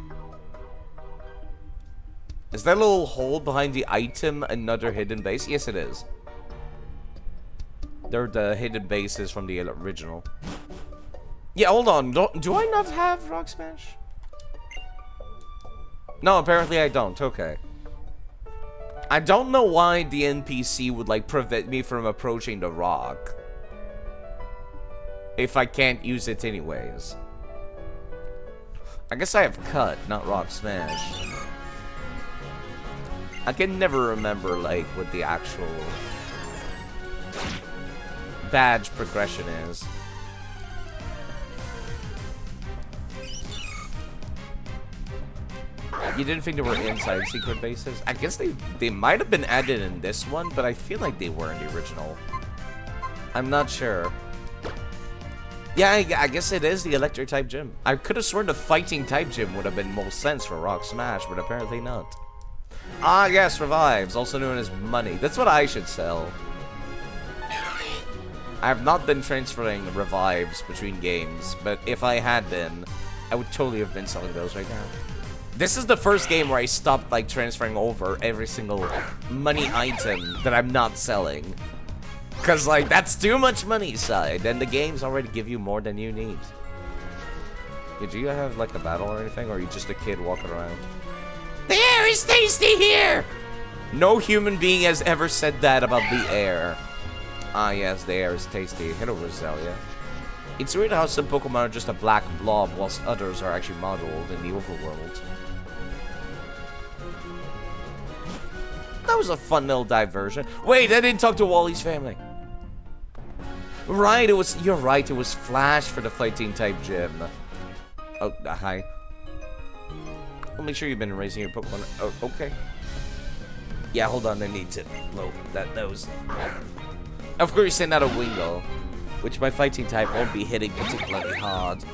Speaker 1: Is that little hole behind the item another hidden base? Yes, it is. They're the hidden bases from the original. Yeah, hold on. Do I not have rock smash? No, apparently I don't. Okay. I don't know why the NPC would, like, prevent me from approaching the rock. If I can't use it anyways. I guess I have cut, not rock smash. I can never remember, like, what the actual badge progression is. You didn't think there were inside secret bases? I guess they might have been added in this one, but I feel like they were in the original. I'm not sure. Yeah, I guess it is the electric type gym. I could have sworn the fighting type gym would have been most sense for Rock Smash, but apparently not. Ah, yes, revives, also known as money. That's what I should sell. I have not been transferring revives between games, but if I had been, I would totally have been selling those right now. This is the first game where I stopped, like, transferring over every single money item that I'm not selling. Because, like, that's too much money side, and the games already give you more than you need. Yeah, do you have, like, a battle or anything, or are you just a kid walking around? The air is tasty here! No human being has ever said that about the air. Ah, yes, the air is tasty. Hello, Roselia. It's weird how some Pokemon are just a black blob, whilst others are actually modeled in the overworld. That was a fun little diversion. Wait, I didn't talk to Wally's family. Right, you're right, it was Flash for the fighting type gym. Oh, hi. Well, make sure you've been raising your Pokemon. Oh, okay. Yeah, hold on, I need to load that nose. Of course, you send out a Wingull, which my fighting type won't be hitting particularly hard.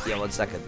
Speaker 1: Yeah, 1 second.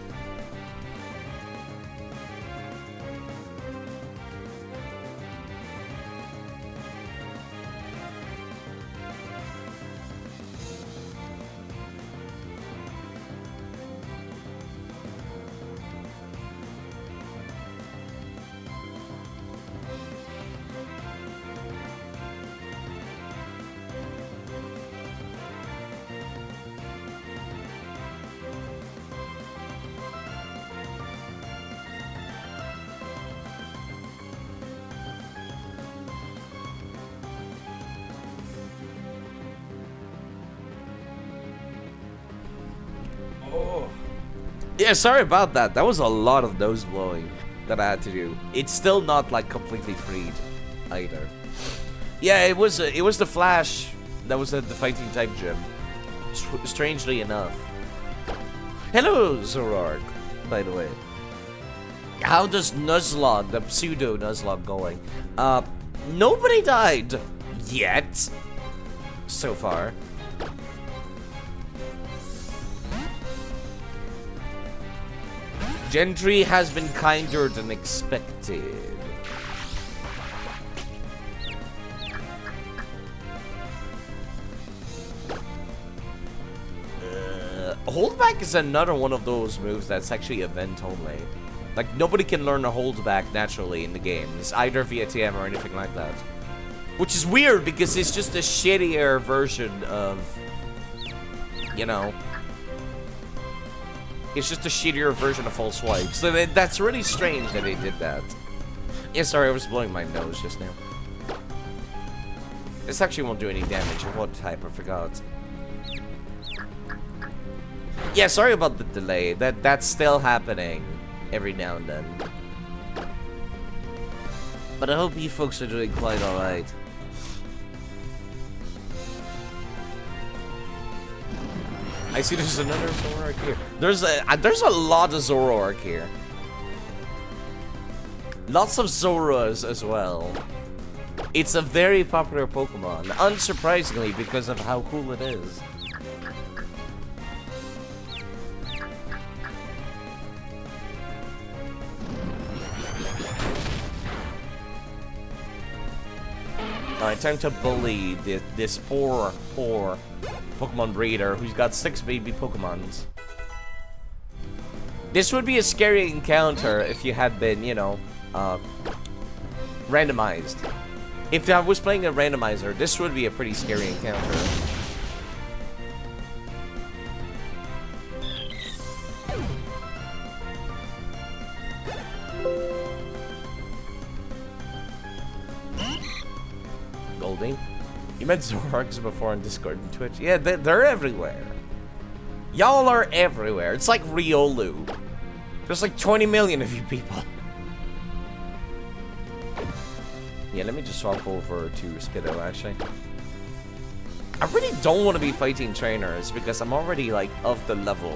Speaker 1: Yeah, sorry about that. That was a lot of nose blowing that I had to do. It's still not, like, completely freed either. Yeah, it was the Flash that was at the fighting type gym. Strangely enough. Hello, Zoroark, by the way. How does Nuzlocke, the pseudo Nuzlocke, going? Nobody died yet. So far. Gentry has been kinder than expected. Holdback is another one of those moves that's actually event only. Like, nobody can learn a holdback naturally in the game. It's either via TM or anything like that. Which is weird because it's just a shittier version of, you know, it's just a shittier version of full swipe. So that's really strange that they did that. Yeah, sorry, I was blowing my nose just now. This actually won't do any damage. What type? I forgot. Yeah, sorry about the delay. That's still happening every now and then. But I hope you folks are doing quite alright. I see there's another Zoroark here. There's a lot of Zoroark here. Lots of Zoras as well. It's a very popular Pokemon, unsurprisingly because of how cool it is. Alright, time to bully this poor Pokemon breeder who's got 6 baby Pokemons. This would be a scary encounter if you had been, you know, randomized. If I was playing a randomizer, this would be a pretty scary encounter. Holding. You met Zoroarks before on Discord and Twitch. Yeah, they're everywhere. Y'all are everywhere. It's like Riolu. There's like 20 million of you people. Yeah, let me just swap over to Skiddo, actually. I really don't want to be fighting trainers because I'm already, like, of the level.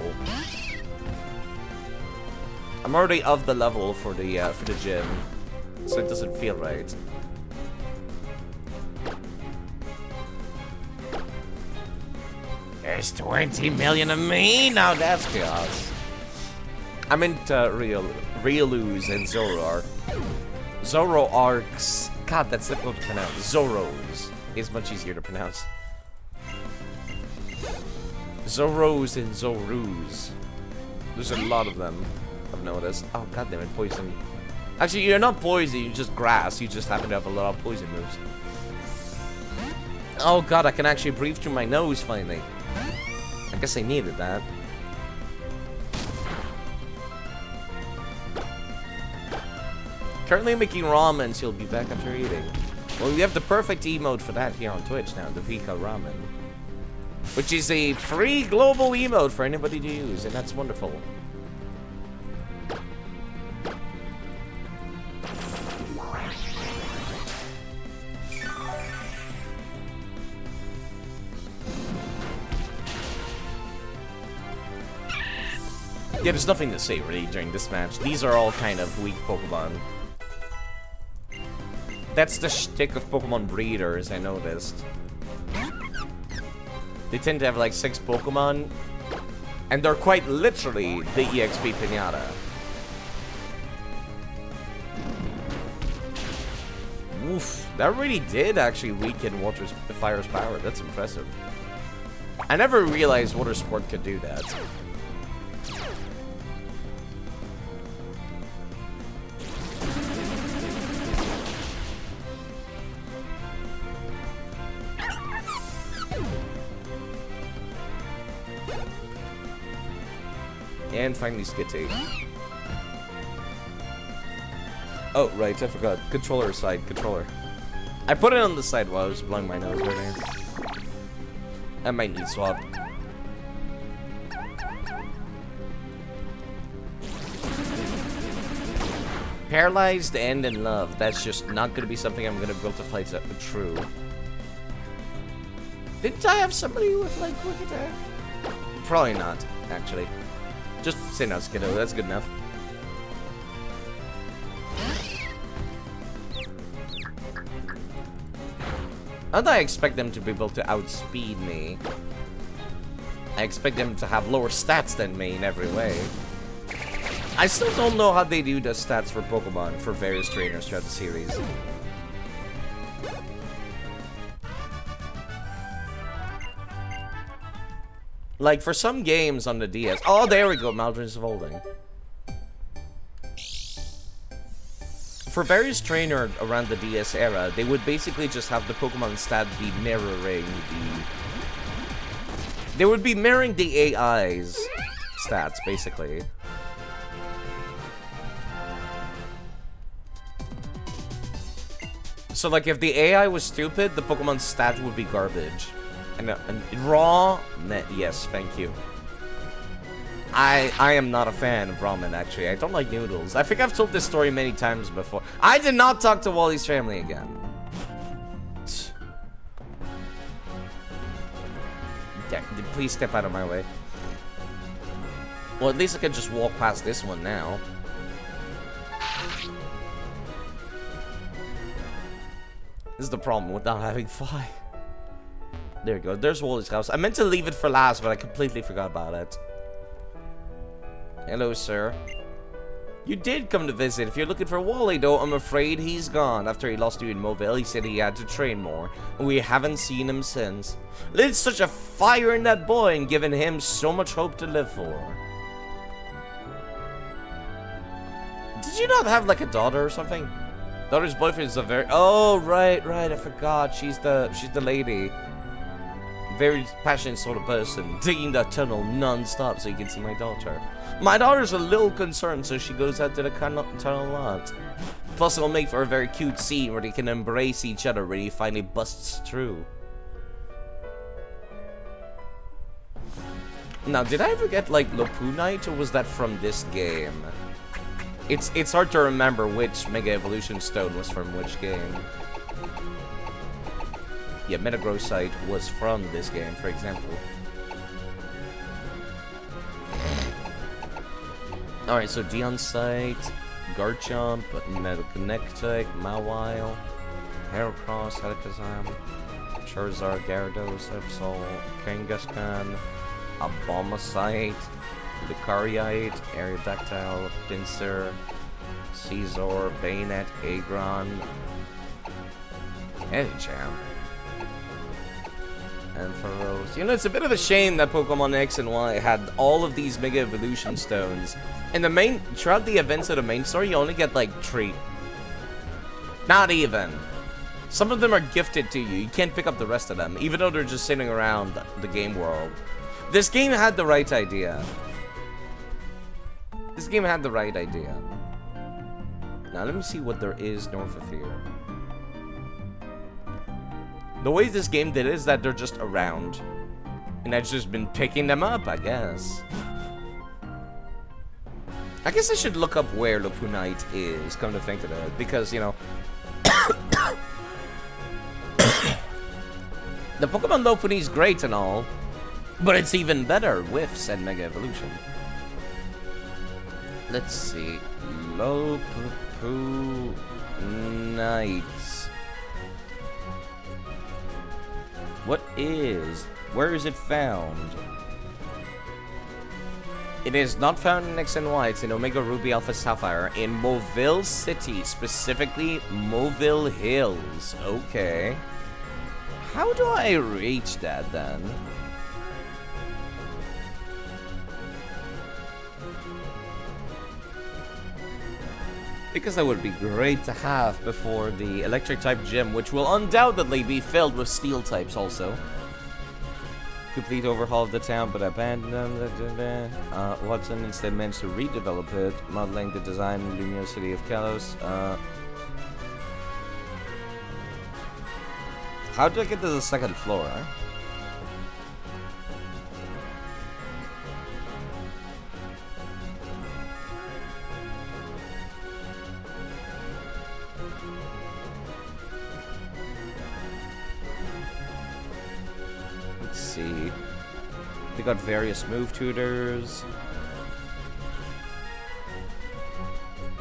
Speaker 1: I'm already of the level for the gym. So it doesn't feel right. There's 20 million of me? Now that's chaos. I meant Riolus and Zoroark. Zoroarks. God, that's difficult to pronounce. Zoros is much easier to pronounce. Zoros and Zorus. There's a lot of them, I've noticed. Oh, goddammit, poison. Actually, you're not poison, you're just grass. You just happen to have a lot of poison moves. Oh god, I can actually breathe through my nose finally. I guess I needed that. Currently making ramen, so you'll be back after eating. Well, we have the perfect emote for that here on Twitch now, the Pika Ramen. Which is a free global emote for anybody to use, and that's wonderful. Yeah, there's nothing to say really during this match. These are all kind of weak Pokemon. That's the shtick of Pokemon breeders, I noticed. They tend to have like 6 Pokemon, and they're quite literally the EXP Pinata. Oof, that really did actually weaken Fire's power. That's impressive. I never realized Water Sport could do that. And finally Skitty. Oh, right, I forgot. Controller side, controller. I put it on the side while I was blowing my nose right now. I might need swap. Paralyzed and in love. That's just not going to be something I'm going to be able to fight true. Didn't I have somebody with, like, quick attack? Probably not, actually. Just say no, Skiddo. That's good enough. Not that I expect them to be able to outspeed me. I expect them to have lower stats than me in every way. I still don't know how they do the stats for Pokemon for various trainers throughout the series. Like, for some games on the DS... Oh, there we go, Maldron's Evolving. For various trainers around the DS era, they would basically just have the Pokemon stat be mirroring the... They would be mirroring the AI's stats, basically. So, like, if the AI was stupid, the Pokemon's stat would be garbage. And raw, yes, thank you. I am not a fan of ramen, actually. I don't like noodles. I think I've told this story many times before. I did not talk to Wally's family again. Yeah, please step out of my way. Well, at least I can just walk past this one now. This is the problem with not having fly. There you go. There's Wally's house. I meant to leave it for last, but I completely forgot about it. Hello, sir. You did come to visit. If you're looking for Wally, though, I'm afraid he's gone. After he lost you in Mobile, he said he had to train more, and we haven't seen him since. Lit such a fire in that boy and given him so much hope to live for. Did you not have, like, a daughter or something? Daughter's boyfriend is a very... Oh, right, I forgot. She's the lady. Very passionate sort of person, digging that tunnel non-stop so you can see my daughter. My daughter's a little concerned, so she goes out to the tunnel a lot. Plus, it'll make for a very cute scene where they can embrace each other when he finally busts through. Now, did I ever get, like, Lopunite, or was that from this game? It's hard to remember which Mega Evolution Stone was from which game. Yeah, Metagrossite was from this game, for example. Alright, so Geonsite, Garchomp, Metakinetic, Mawile, Heracross, Alakazam, Charizard, Gyarados, Absol, Kangaskhan, Abomasite, Lucario, Aerodactyl, Pinsir, Caesar, Bayonet, Aggron, Edicham, and Ampharos. You know, it's a bit of a shame that Pokemon X and Y had all of these Mega Evolution Stones. In the main, throughout the events of the main story, you only get like 3. Not even. Some of them are gifted to you. You can't pick up the rest of them, even though they're just sitting around the game world. This game had the right idea. This game had the right idea. Now, let me see what there is north of here. The way this game did it is that they're just around. And I've just been picking them up, I guess. I guess I should look up where Lopunite is, come to think of it. Because, you know... the Pokemon Lopunny is great and all. But it's even better with said Mega Evolution. Let's see. Lopunite. Where is it found? It is not found in X and Y. It's in Omega Ruby Alpha Sapphire in Mobile City, specifically Mobile Hills. Okay. How do I reach that then? Because that would be great to have before the electric type gym, which will undoubtedly be filled with steel types also. Complete overhaul of the town, but abandoned. Watson instead managed to redevelop it, modeling the design in Luminosity of Kalos. How do I get to the second floor? Let's see. They got various move tutors.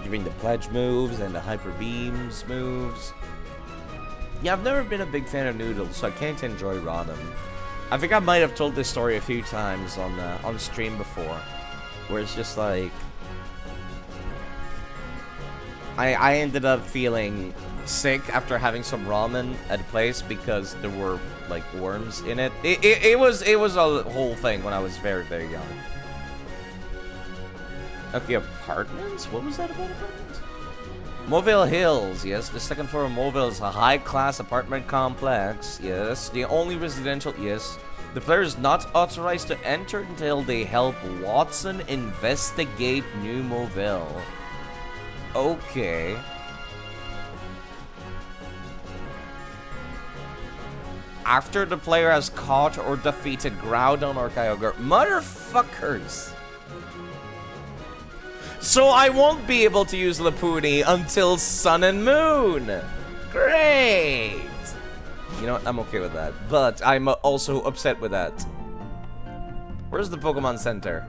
Speaker 1: Giving the pledge moves and the hyper beams moves. Yeah, I've never been a big fan of Noodles, so I can't enjoy Rodham. I think I might have told this story a few times on stream before, where it's just like I ended up feeling sick after having some ramen at a place because there were like worms in it. It was a whole thing when I was very, very young. Okay, apartments? What was that about apartments? Mobile Hills, yes. The second floor of Mobile is a high-class apartment complex, yes. The only residential, yes. The player is not authorized to enter until they help Watson investigate New Mobile. Okay. After the player has caught or defeated Groudon or Kyogre. Motherfuckers! So I won't be able to use Lopunny until Sun and Moon! Great! You know what? I'm okay with that. But I'm also upset with that. Where's the Pokemon Center?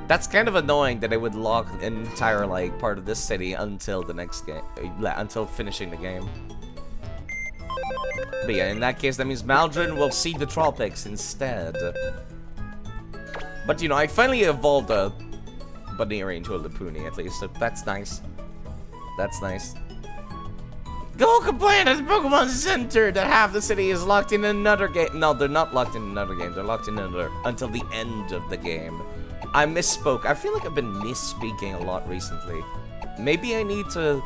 Speaker 1: That's kind of annoying that they would lock an entire, like, part of this city until the next game. Until finishing the game. But yeah, in that case, that means Maldron will see the tropics instead. But, you know, I finally evolved a Baneri into a Lopunny, at least, so that's nice. That's nice. Go complain at the Pokemon Center that half the city is locked in another game. No, they're not locked in another game. They're locked in another until the end of the game. I misspoke. I feel like I've been misspeaking a lot recently. Maybe I need to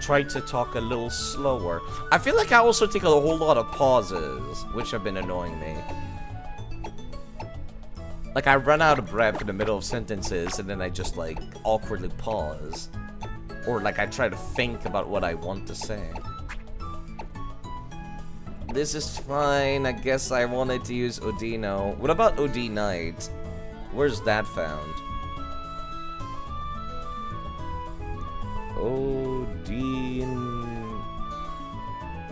Speaker 1: try to talk a little slower. I feel like I also take a whole lot of pauses, which have been annoying me. Like, I run out of breath in the middle of sentences, and then I just, like, awkwardly pause. Or, like, I try to think about what I want to say. This is fine. I guess I wanted to use Odino. What about OD Knight? Where's that found? OD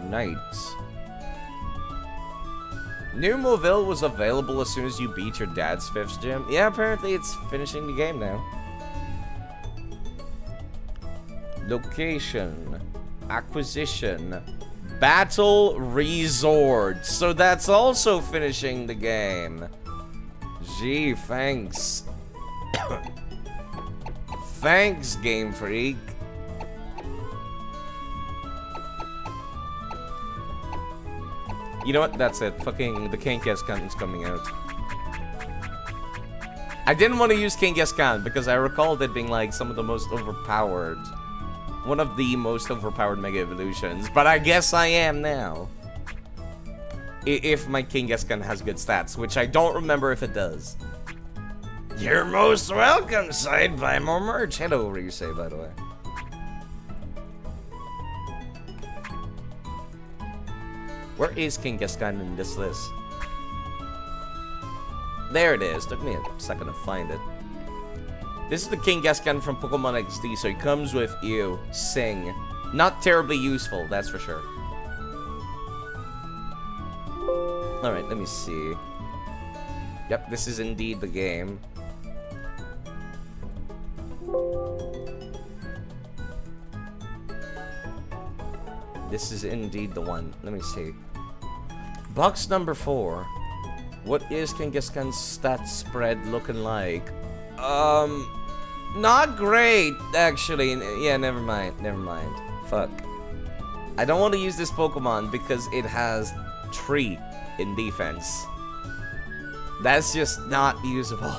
Speaker 1: Knight. New Moville was available as soon as you beat your dad's 5th gym. Yeah, apparently it's finishing the game now. Location. Acquisition. Battle Resort. So that's also finishing the game. Gee, thanks. Thanks, Game Freak. You know what? That's it. Fucking the King Gascon is coming out. I didn't want to use King Gascon because I recalled it being like some of the most overpowered. One of the most overpowered Mega Evolutions. But I guess I am now. If my King Gascon has good stats, which I don't remember if it does. You're most welcome, side. Buy more merch. Hello, Ryusei, by the way. Where is King Gascon in this list? There it is. Took me a second to find it. This is the King Gascon from Pokemon XD, so he comes with you. Sing. Not terribly useful, that's for sure. Alright, let me see. Yep, this is indeed the game. This is indeed the one. Let me see. Box number 4. What is King Gascon's stat spread looking like? Not great, actually. Yeah, never mind. Never mind. Fuck. I don't want to use this Pokemon because it has 3 in defense. That's just not usable.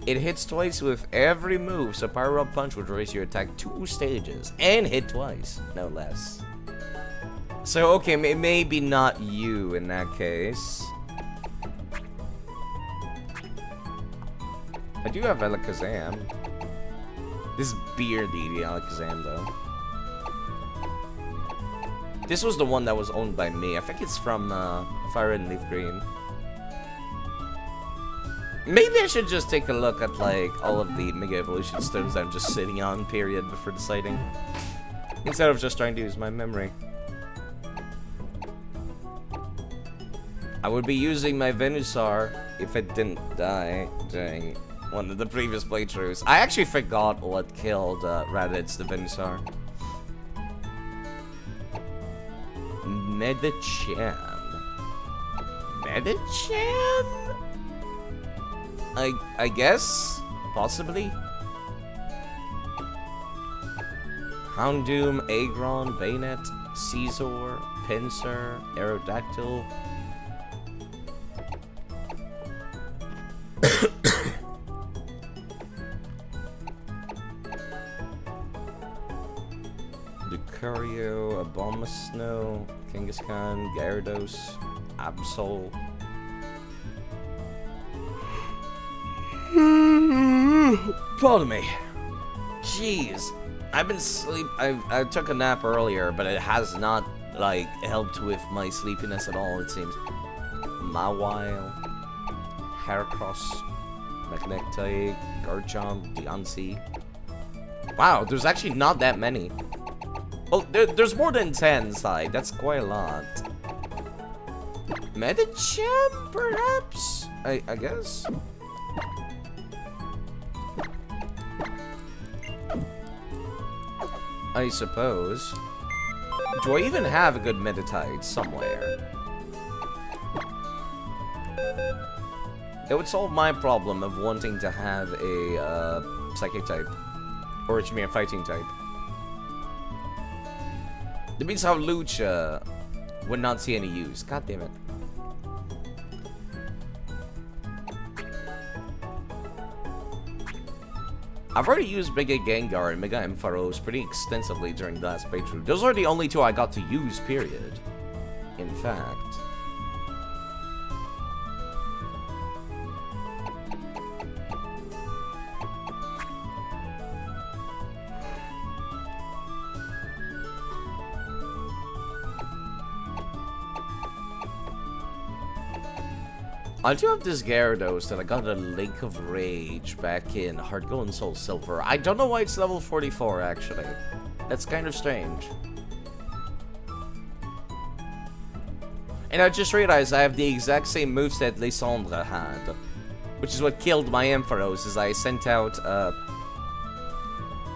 Speaker 1: It hits twice with every move, so Power Up Punch would raise your attack 2 stages and hit twice, no less. So, okay, maybe not you in that case. I do have Alakazam. This is beardy, the Alakazam, though. This was the one that was owned by me. I think it's from Fire and Leaf Green. Maybe I should just take a look at, like, all of the Mega Evolution stones I'm just sitting on, period, before deciding. Instead of just trying to use my memory. I would be using my Venusaur if it didn't die during one of the previous playthroughs. I actually forgot what killed Raditz, the Venusaur. Medicham. Medicham? I guess? Possibly? Houndoom, Aggron, Bayonet, Caesar, Pinsir, Aerodactyl. Lucario, Abomasnow, Kangaskhan, Gyarados, Absol. Pardon me. Jeez. I've been I took a nap earlier, but it has not, like, helped with my sleepiness at all, it seems. Mawile, Heracross, Magnetic, Garchomp, Deontay. Wow, there's actually not that many. Well, there's more than 10 inside. That's quite a lot. Medicham, perhaps? I guess? I suppose. Do I even have a good Meditite somewhere? That would solve my problem of wanting to have a Psychic type. Or it should be a Fighting type. That means how Lucha would not see any use. God damn it. I've already used Mega Gengar and Mega Ampharos pretty extensively during the last playthrough. Those are the only 2 I got to use, period. In fact. I do have this Gyarados that I got a Lake of Rage back in Heart Gold and Soul Silver. I don't know why it's level 44, actually. That's kind of strange. And I just realized I have the exact same moveset Lysandre had. Which is what killed my Ampharos, is I sent out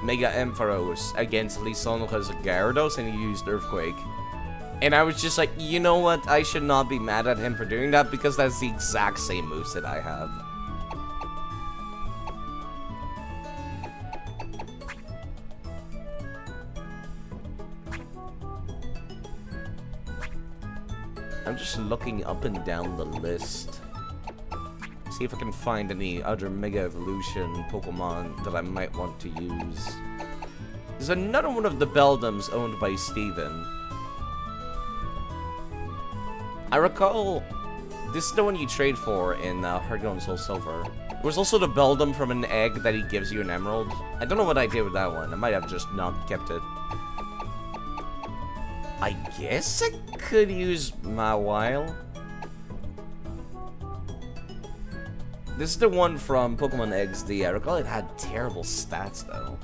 Speaker 1: Mega Ampharos against Lysandre's Gyarados and he used Earthquake. And I was just like, you know what? I should not be mad at him for doing that because that's the exact same moveset I have. I'm just looking up and down the list. See if I can find any other Mega Evolution Pokemon that I might want to use. There's another one of the Beldums owned by Steven. I recall, this is the one you trade for in Heart Gold and Soul Silver. There was also the Beldum from an egg that he gives you an emerald. I don't know what I did with that one. I might have just not kept it. I guess I could use Mawile. This is the one from Pokemon XD. I recall it had terrible stats though.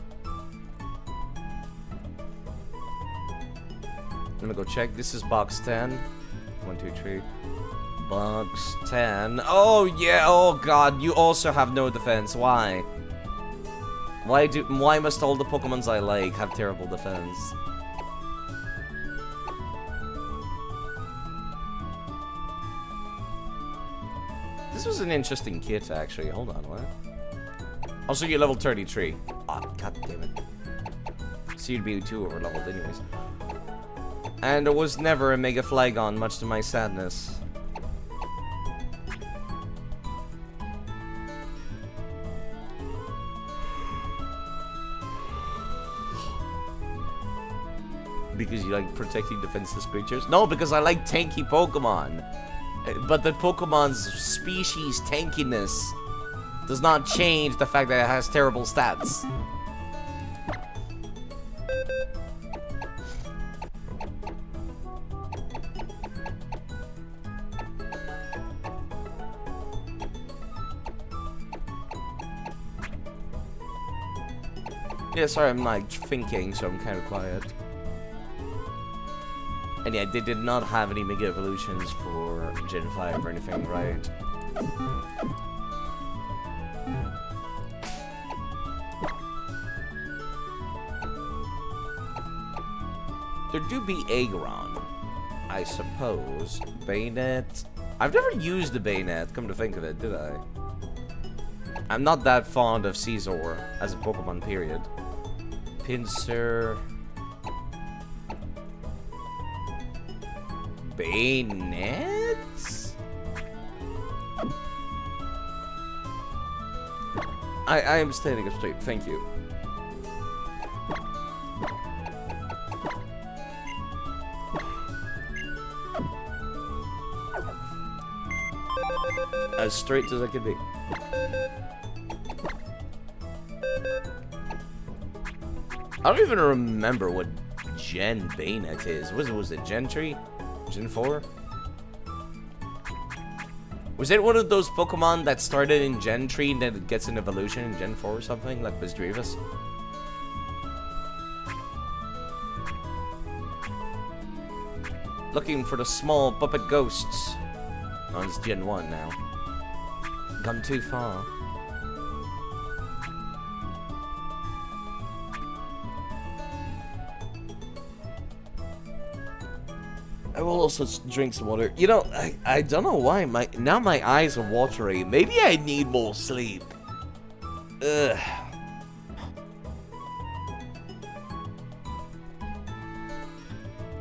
Speaker 1: I'm gonna go check. This is box 10. 1, 2, 3. Box 10. Oh yeah, oh god, you also have no defense. Why? Why must all the Pokemons I like have terrible defense? This was an interesting kit actually. Hold on, what? Also you're level 33. Ah, oh, god damn it. So you'd be 2 over leveled anyways. And there was never a Mega Flygon, much to my sadness. Because you like protecting defenseless creatures? No, because I like tanky Pokemon. But the Pokemon's species tankiness does not change the fact that it has terrible stats. Yeah, sorry, I'm like thinking, so I'm kind of quiet. And yeah, they did not have any Mega Evolutions for Gen 5 or anything, right? There do be Aggron, I suppose. Bayonet. I've never used the Bayonet, come to think of it, did I? I'm not that fond of Caesar as a Pokemon, period. Pinsir. Bayonets? I am standing up straight, thank you. As straight as I can be. I don't even remember what Gen Bayonet is. Was it Gen 3? Gen 4? Was it one of those Pokemon that started in Gen 3 and then it gets an evolution in Gen 4 or something? Like Misdreavus? Looking for the small puppet ghosts. Oh, it's Gen 1 now. Gone too far. I will also drink some water. You know, I don't know why now my eyes are watery. Maybe I need more sleep. Ugh.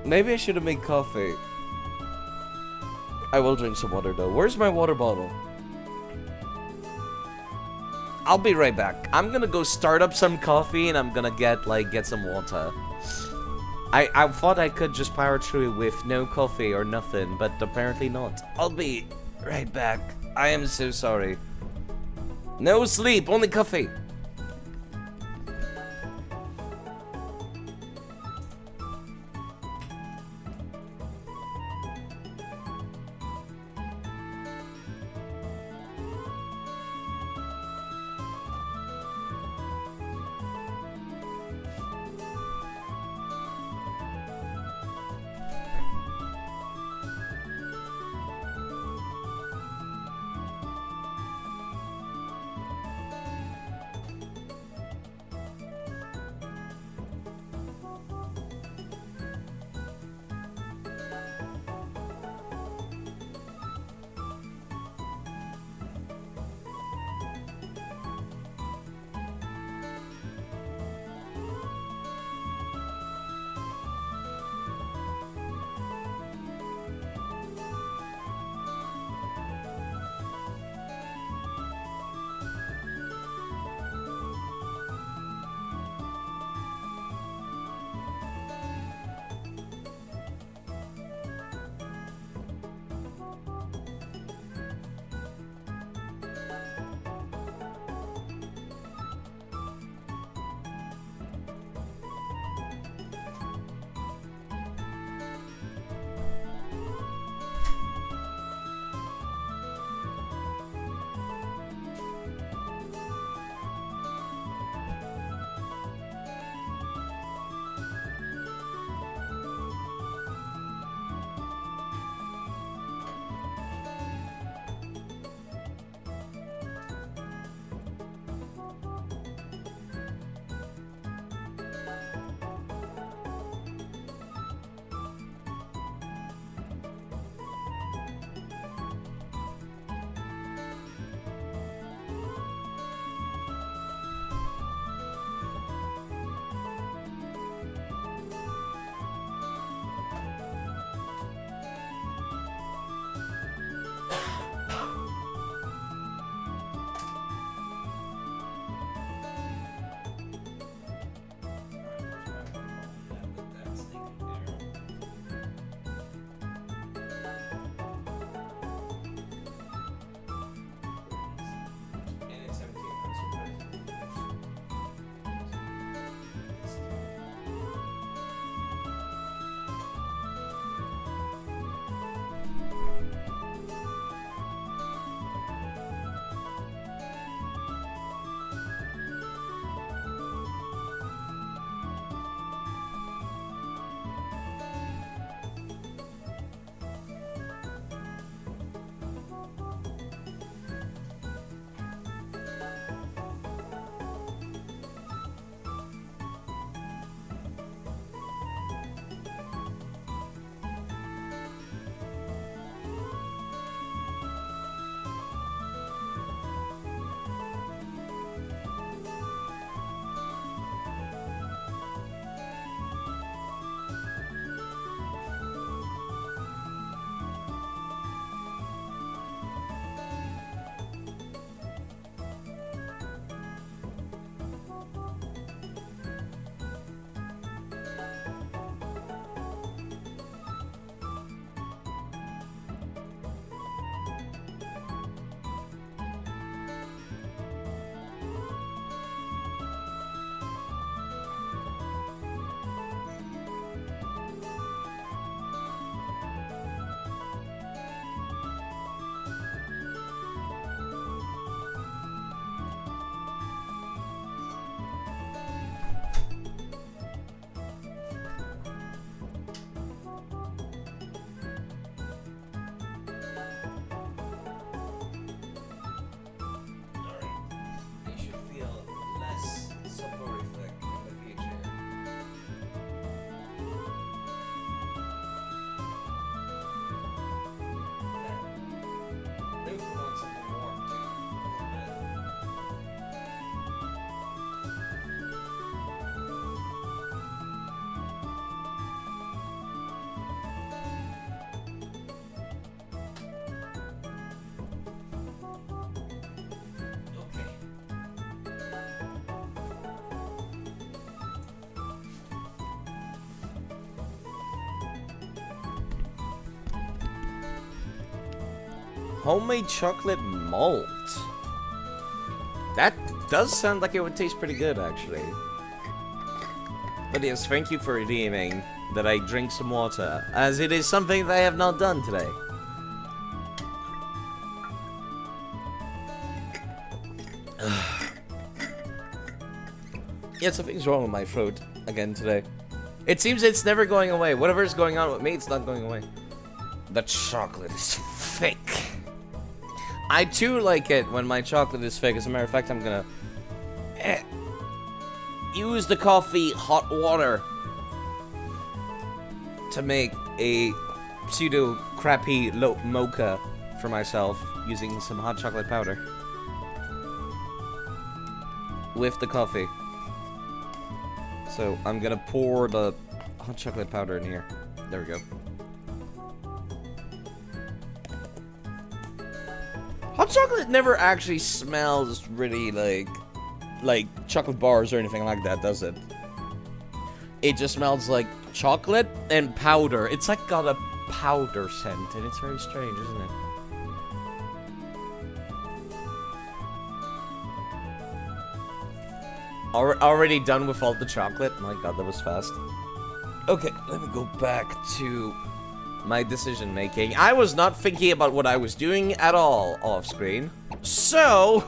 Speaker 1: Maybe I should have made coffee. I will drink some water though. Where's my water bottle? I'll be right back. I'm gonna go start up some coffee and I'm gonna get some water. I thought I could just power through with no coffee or nothing, but apparently not. I'll be right back. I am so sorry. No sleep, only coffee. Homemade chocolate malt. That does sound like it would taste pretty good, actually. But yes, thank you for redeeming that I drink some water, as it is something that I have not done today. Yeah, something's wrong with my throat again today. It seems it's never going away. Whatever is going on with me, it's not going away. The chocolate is thick. I too like it when my chocolate is thick. As a matter of fact, I'm gonna use the coffee hot water to make a pseudo crappy mocha for myself using some hot chocolate powder with the coffee. So I'm gonna pour the hot chocolate powder in here. There we go. Hot chocolate never actually smells really like chocolate bars or anything like that, does it? It just smells like chocolate and powder. It's like got a powder scent, and it's very strange, isn't it? Already done with all the chocolate? My god, that was fast. Okay, let me go back to my decision making. I was not thinking about what I was doing at all off screen. So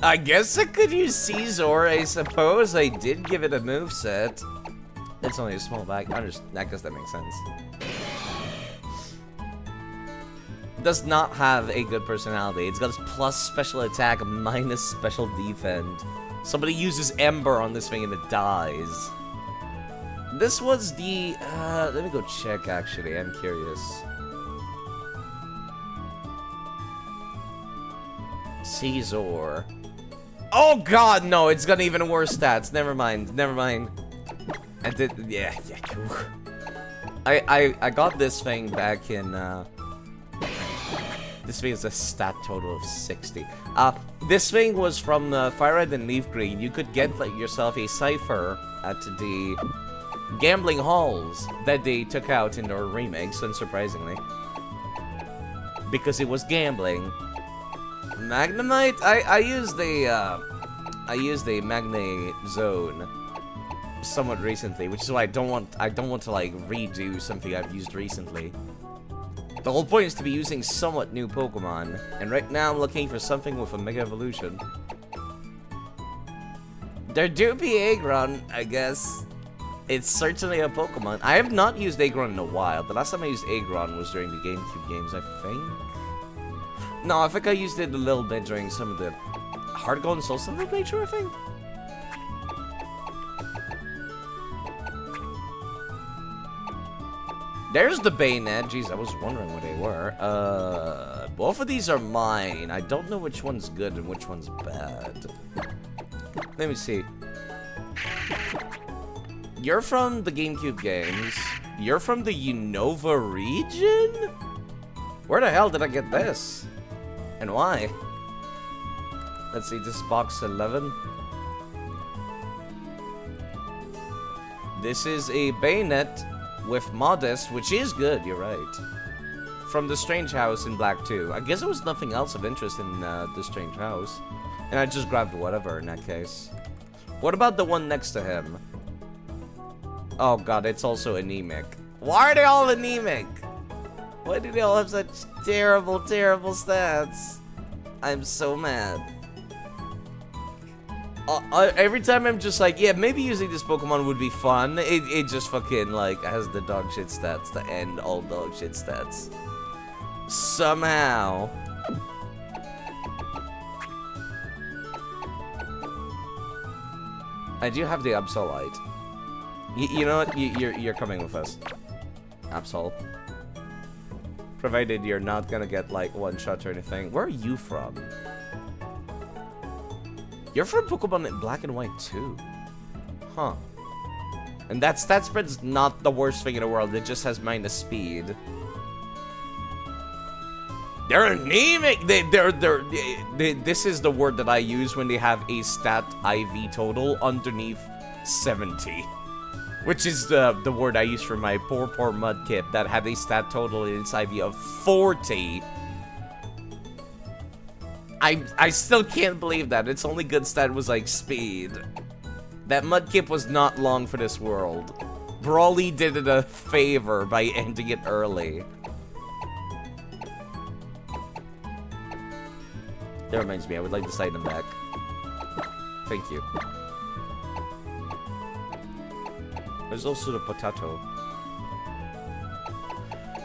Speaker 1: I guess I could use Caesar, I suppose. I did give it a moveset. It's only a small bag. I guess that makes sense. Does not have a good personality. It's got plus special attack, minus special defense. Somebody uses Ember on this thing and it dies. This was the... let me go check, actually. I'm curious. Caesar. Oh god, no, it's got even worse stats. Never mind, never mind. I did... Yeah. I got this thing back in... This thing is a stat total of 60. This thing was from Fire Red and Leaf Green. You could get like yourself a cipher at the gambling halls that they took out in their remakes, unsurprisingly. Because it was gambling. Magnemite? I used the Magne Zone somewhat recently, which is why I don't want to like redo something I've used recently. The whole point is to be using somewhat new Pokemon, and right now I'm looking for something with a Mega Evolution. There do be Aggron, I guess. It's certainly a Pokemon. I have not used Aggron in a while. The last time I used Aggron was during the GameCube games, I think. No, I think I used it a little bit during some of the Heart Gold and Soul Silver nature, I think. There's the Bayonet. Jeez, I was wondering what they were. Both of these are mine. I don't know which one's good and which one's bad. Let me see. You're from the GameCube games. You're from the Unova region? Where the hell did I get this? And why? Let's see, this is box 11. This is a Bayonet with Modest, which is good, you're right. From the Strange House in Black 2. I guess there was nothing else of interest in the Strange House. And I just grabbed whatever in that case. What about the one next to him? Oh god, it's also anemic. Why are they all anemic? Why do they all have such terrible, terrible stats? I'm so mad. Every time I'm just like, yeah, maybe using this Pokemon would be fun. It just fucking, like, has the dog shit stats to end all dog shit stats. Somehow. I do have the Absolite. You know what? You're coming with us. Absol. Provided you're not gonna get, like, one shot or anything. Where are you from? You're from Pokemon in Black and White too. Huh. And that stat spread's not the worst thing in the world. It just has minus speed. They're anemic! This is the word that I use when they have a stat IV total underneath 70. Which is the word I use for my poor Mudkip that had a stat total inside me of 40. I still can't believe that. Its only good stat was like speed. That Mudkip was not long for this world. Brawly did it a favor by ending it early. That reminds me, I would like this item back. Thank you. There's also the potato.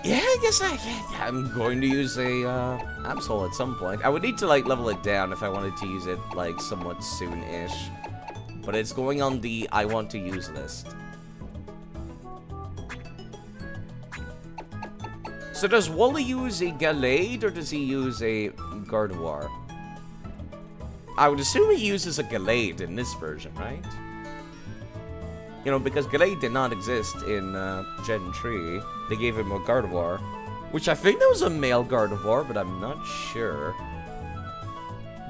Speaker 1: Yeah, I guess I'm going to use a Absol at some point. I would need to like level it down if I wanted to use it like somewhat soon-ish. But it's going on the I want to use list. So does Wally use a Gallade or does he use a Gardevoir? I would assume he uses a Gallade in this version, right? You know, because Gallade did not exist in Gen 3. They gave him a Gardevoir. Which I think that was a male Gardevoir, but I'm not sure.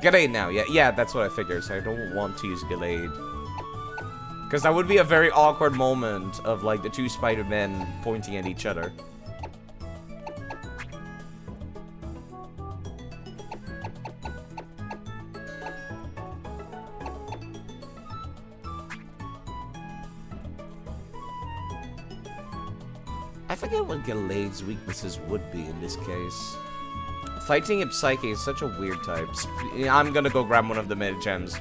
Speaker 1: Gallade now, yeah, that's what I figured. So I don't want to use Gallade. Because that would be a very awkward moment of, like, the two Spider-Men pointing at each other. I forget what Gallade's weaknesses would be in this case. Fighting a Psyche is such a weird type. I'm gonna go grab one of the meta gems.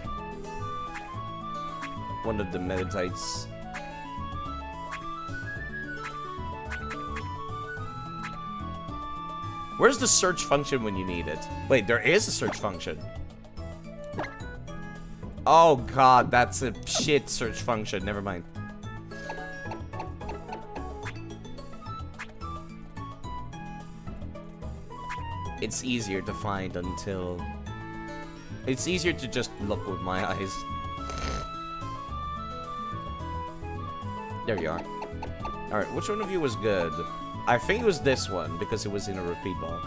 Speaker 1: One of the meta types. Where's the search function when you need it? Wait, there is a search function. Oh god, that's a shit search function. Never mind. It's easier to find until... It's easier to just look with my eyes. There you are. Alright, which one of you was good? I think it was this one, because it was in a repeat ball.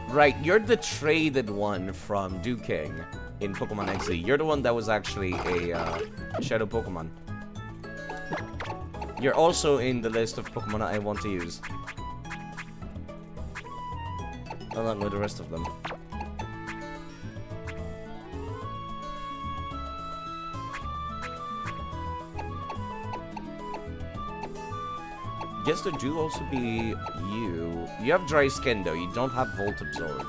Speaker 1: Right, you're the traded one from Duking in Pokemon XZ. You're the one that was actually a Shadow Pokemon. You're also in the list of Pokemon I want to use. Along with the rest of them. Guess there do also be you. You have dry skin though, you don't have Volt Absorb.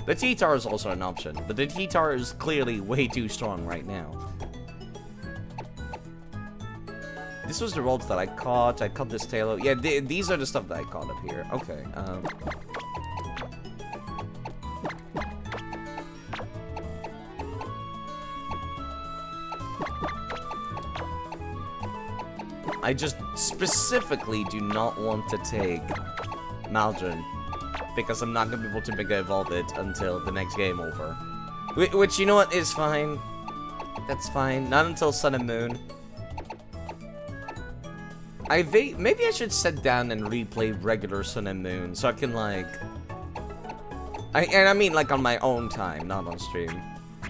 Speaker 1: The T-Tar is also an option, but the T-Tar is clearly way too strong right now. This was the rolls that I caught. I caught this Taillow. Yeah, these are the stuff that I caught up here. Okay. I just specifically do not want to take Maldron. Because I'm not going to be able to Mega Evolve it until the next game over. Which, you know what, is fine. That's fine. Not until Sun and Moon. Maybe I should sit down and replay regular Sun and Moon. So I can, like... I mean, like, on my own time, not on stream.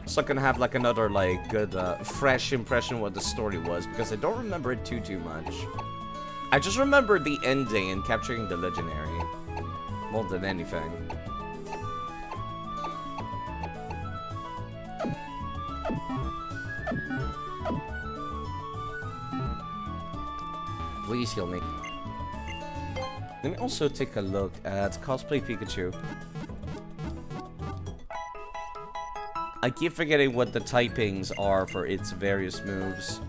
Speaker 1: So I can have, like, another, like, good, fresh impression of what the story was. Because I don't remember it too much. I just remember the ending and capturing the Legendary. More than anything. Please heal me. Let me also take a look at Cosplay Pikachu. I keep forgetting what the typings are for its various moves.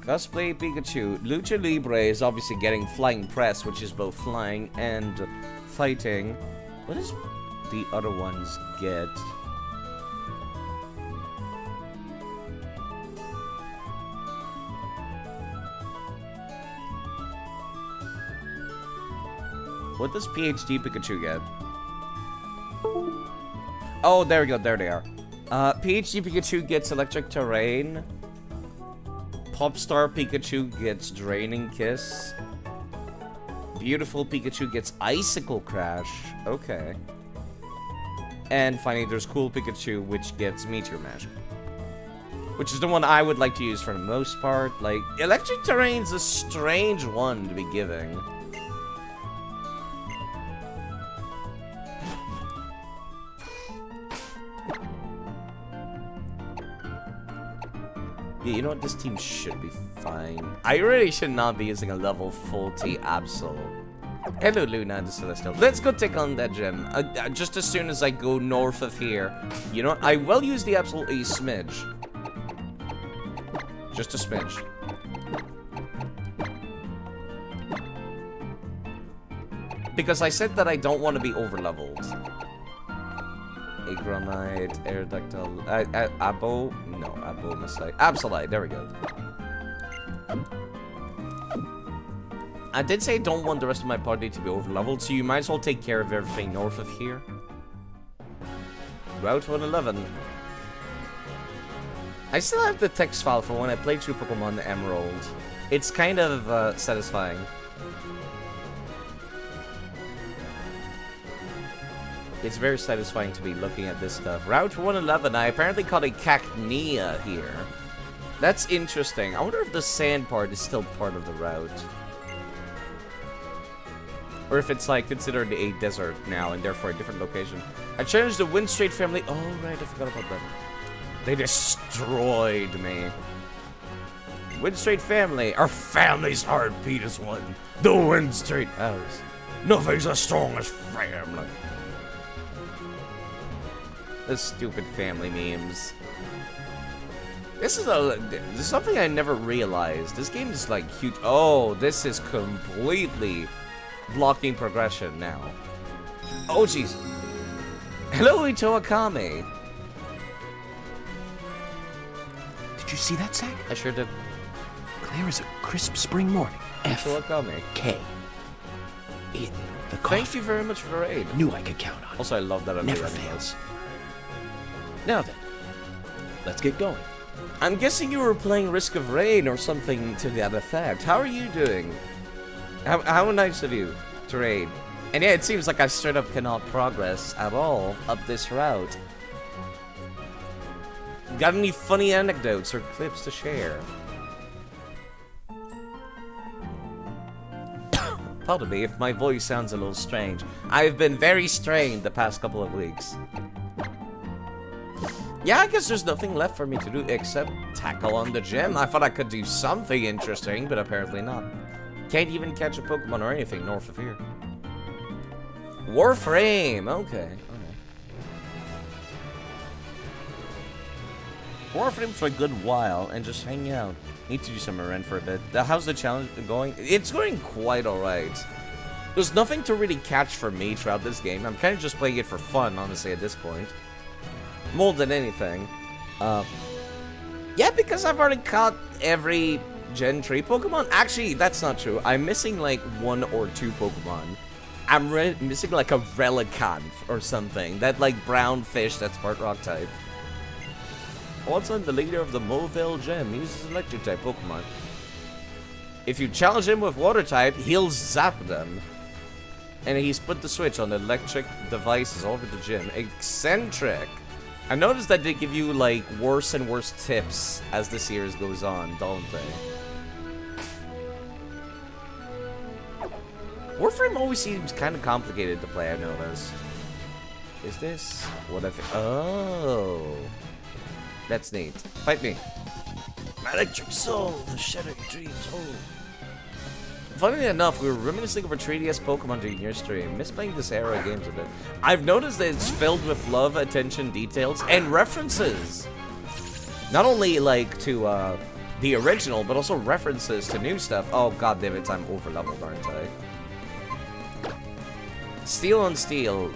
Speaker 1: Cosplay Pikachu. Lucha Libre is obviously getting Flying Press, which is both flying and fighting. What does the other ones get? What does PhD Pikachu get? Oh, there we go. There they are. PhD Pikachu gets Electric Terrain. Popstar Pikachu gets Draining Kiss. Beautiful Pikachu gets Icicle Crash. Okay. And finally, there's Cool Pikachu, which gets Meteor Mash. Which is the one I would like to use for the most part. Like, Electric Terrain's a strange one to be giving. Yeah, you know what? This team should be fine. I really should not be using a level 40 Absol. Hello, Luna, the Celestial. Let's go take on that gym. Just as soon as I go north of here. You know what? I will use the Absol a smidge. Just a smidge. Because I said that I don't want to be over-leveled. Agronite, Aerodactyl, Abo, no, Abomasite, Absolite, there we go. I did say I don't want the rest of my party to be over-leveled, so you might as well take care of everything north of here. Route 111. I still have the text file for when I played through Pokemon Emerald. It's kind of satisfying. It's very satisfying to be looking at this stuff. Route 111, I apparently caught a Cacnea here. That's interesting. I wonder if the sand part is still part of the route. Or if it's like considered a desert now and therefore a different location. I challenged the Windstrait family. Oh, right, I forgot about them. They destroyed me. Windstrait family. Our family's heartbeat is one. The Windstrait house. Nothing's as strong as family. The stupid family memes. This is something I never realized. This game is like huge. Oh, this is completely blocking progression now. Oh, jeez. Hello, Ito Akame.
Speaker 3: Did you see that, Zach?
Speaker 1: I sure did.
Speaker 3: Clear as a crisp spring morning.
Speaker 1: Ito Akame.
Speaker 3: K. In the coffee.
Speaker 1: Thank you very much for the raid.
Speaker 3: Knew I could count on.
Speaker 1: Also, I love that.
Speaker 3: Never fails. Now then, let's get going.
Speaker 1: I'm guessing you were playing Risk of Rain or something to that effect. How are you doing? How nice of you to raid. And yeah, it seems like I straight up cannot progress at all up this route. Got any funny anecdotes or clips to share? Pardon me if my voice sounds a little strange. I've been very strained the past couple of weeks. Yeah, I guess there's nothing left for me to do except tackle on the gym. I thought I could do something interesting, but apparently not. Can't even catch a Pokemon or anything north of here. Warframe, okay. Warframe for a good while and just hang out. Need to do some rent for a bit. How's the challenge going? It's going quite alright. There's nothing to really catch for me throughout this game. I'm kind of just playing it for fun, honestly, at this point. More than anything. Yeah, because I've already caught every Gen 3 Pokemon. Actually, that's not true. I'm missing like 1 or 2 Pokemon. I'm missing like a Relicanth or something. That like brown fish that's part rock type. Also, the leader of the Moville Gym uses electric type Pokemon. If you challenge him with water type, he'll zap them. And he's put the switch on the electric devices all over the gym. Eccentric. I noticed that they give you like worse and worse tips as the series goes on, don't they? Warframe always seems kind of complicated to play, I've noticed. Is this what I think? Oh. That's neat. Fight me. My electric soul, the shadowy dreams hold. Funnily enough, we were reminiscing over 3DS Pokemon during your stream. Miss playing this era of games a bit. I've noticed that it's filled with love, attention, details, and references. Not only like to the original, but also references to new stuff. Oh god damn it, I'm over-leveled, aren't I? Steel on Steel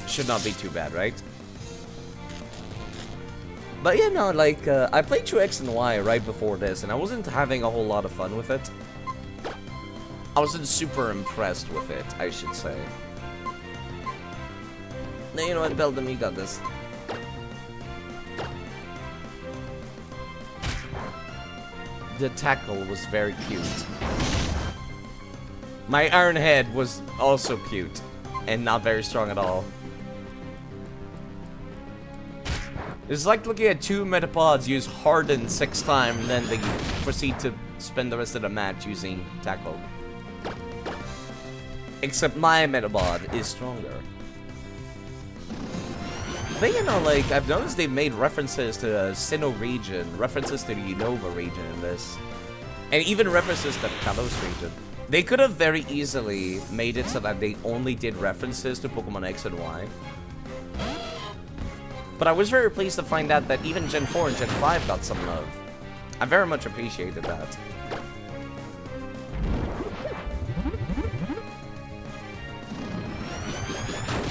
Speaker 1: should not be too bad, right? But yeah, no, like, I played through X and Y right before this, and I wasn't having a whole lot of fun with it. I wasn't super impressed with it, I should say. No, you know what, Beldam, you got this. The tackle was very cute. My Iron Head was also cute. And not very strong at all. It's like looking at two Metapods use Harden 6 times, and then they proceed to spend the rest of the match using Tackle. Except my Metapod is stronger. But you know, like, I've noticed they've made references to the Sinnoh region, references to the Unova region in this, and even references to the Kalos region. They could have very easily made it so that they only did references to Pokemon X and Y. But I was very pleased to find out that even Gen 4 and Gen 5 got some love. I very much appreciated that.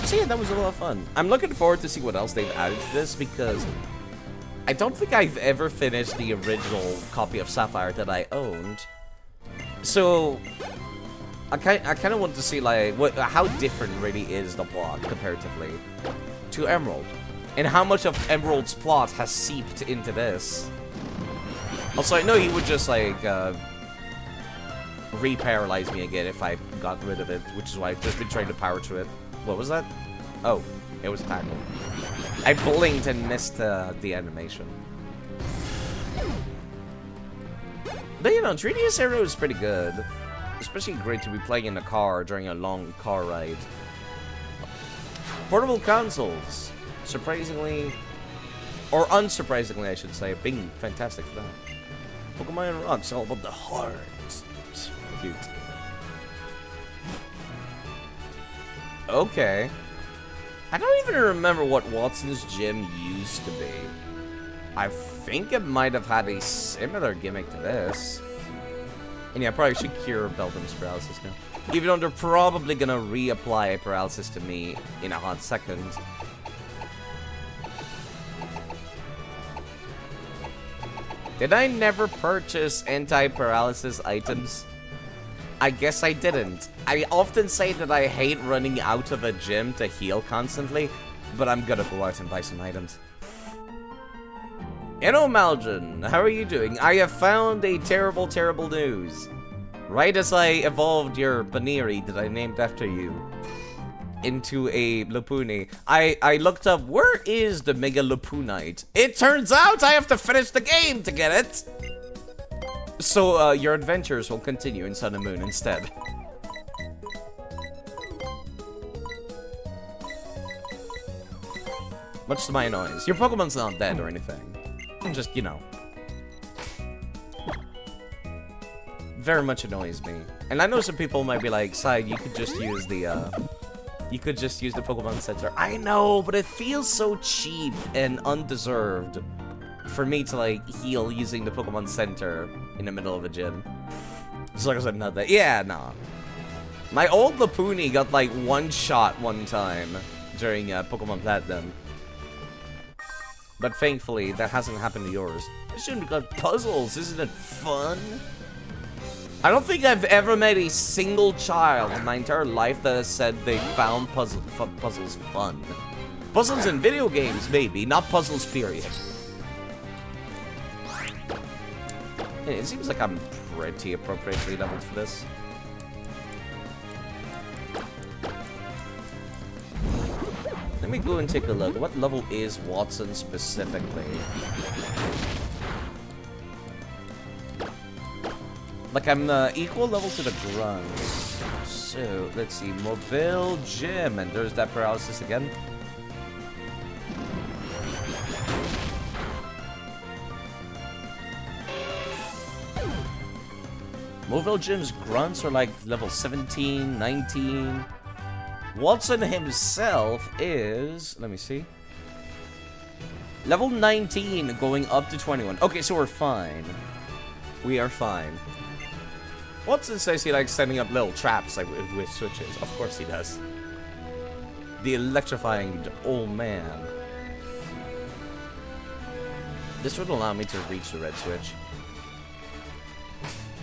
Speaker 1: So yeah, that was a lot of fun. I'm looking forward to see what else they've added to this, because I don't think I've ever finished the original copy of Sapphire that I owned. So I kind of want to see like how different really is the plot comparatively to Emerald. And how much of Emerald's plot has seeped into this. Also, I know he would just, like, re-paralyze me again if I got rid of it, which is why I've just been trying to power through it. What was that? Oh, it was Tackle. I blinked and missed the animation. But, you know, 3DS Aero is pretty good. Especially great to be playing in a car during a long car ride. Portable consoles. Surprisingly, or unsurprisingly, I should say, being fantastic for that. Pokemon Rocks, all about the heart. Cute. Okay. I don't even remember what Watson's gym used to be. I think it might have had a similar gimmick to this. And yeah, I probably should cure Beldum's paralysis now. Even though they're probably gonna reapply paralysis to me in a hot second. Did I never purchase anti-paralysis items? I guess I didn't. I often say that I hate running out of a gym to heal constantly, but I'm gonna go out and buy some items. Hello, Maljan. How are you doing? I have found a terrible, terrible news. Right as I evolved your Baneri that I named after you into a Lopunny, I looked up, where is the Mega Lopunite? It turns out I have to finish the game to get it! So, your adventures will continue in Sun and Moon instead. Much to my annoyance. Your Pokemon's not dead or anything. Just, you know. Very much annoys me. And I know some people might be like, Side, you could just use the, you could just use the Pokemon Center. I know, but it feels so cheap and undeserved for me to, like, heal using the Pokemon Center in the middle of a gym. As long as I'm not that. Yeah, nah. My old Lopunny got, like, one shot one time during Pokemon Platinum. But thankfully, that hasn't happened to yours. I shouldn't have got puzzles. Isn't it fun? I don't think I've ever met a single child in my entire life that has said they found puzzles fun. Puzzles in video games, maybe, not puzzles, period. Hey, it seems like I'm pretty appropriately leveled for this. Let me go and take a look. What level is Watson specifically? Like, I'm equal level to the grunts. So, let's see. Mobile Gym. And there's that paralysis again. Mobile Gym's grunts are like level 17, 19. Watson himself is... Let me see. Level 19 going up to 21. Okay, so we're fine. We are fine. Watson says he likes setting up little traps like with switches. Of course he does. The electrifying old man. This would allow me to reach the red switch.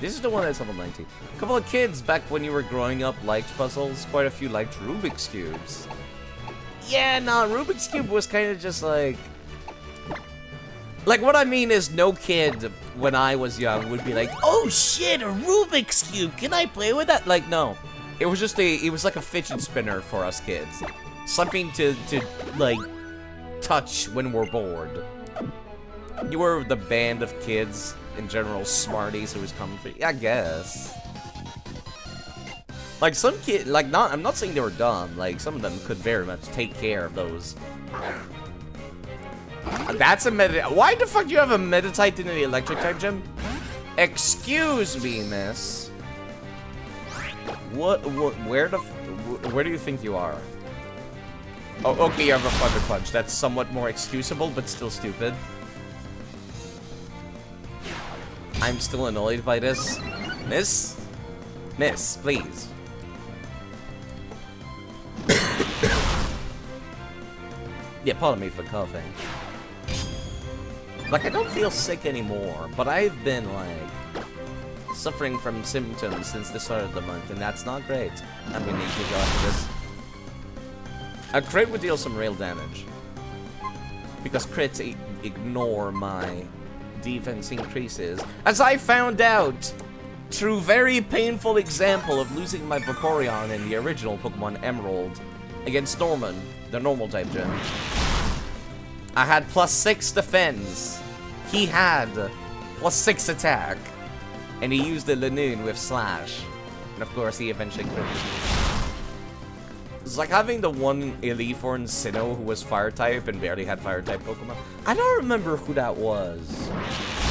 Speaker 1: This is the one that's level 19. A couple of kids back when you were growing up liked puzzles. Quite a few liked Rubik's Cubes. Yeah, no, Rubik's Cube was kind of just like... Like, what I mean is no kid when I was young would be like, oh shit, a Rubik's Cube, can I play with that? Like, no. It was just it was like a fidget spinner for us kids. Something to like, touch when we're bored. You were the band of kids, in general, smarties who was coming for you, I guess. Like, some kid, like, I'm not saying they were dumb, like, some of them could very much take care of those. That's a why the fuck do you have a Meditite in the electric type gym? Excuse me, miss. Where do you think you are? Oh, okay, you have a Thunder Punch. That's somewhat more excusable, but still stupid. I'm still annoyed by this. Miss? Miss, please. Yeah, pardon me for coughing. Like, I don't feel sick anymore, but I've been, like, suffering from symptoms since the start of the month, and that's not great. I'm gonna need to go after this. A crit would deal some real damage. Because crits ignore my defense increases. As I found out through very painful example of losing my Vaporeon in the original Pokemon Emerald against Norman, the normal type gym. I had +6 defense. He had +6 attack. And he used the Lanoon with Slash. And of course he eventually crit. It's like having the one Elite Four in Sinnoh who was Fire type and barely had Fire type Pokemon. I don't remember who that was.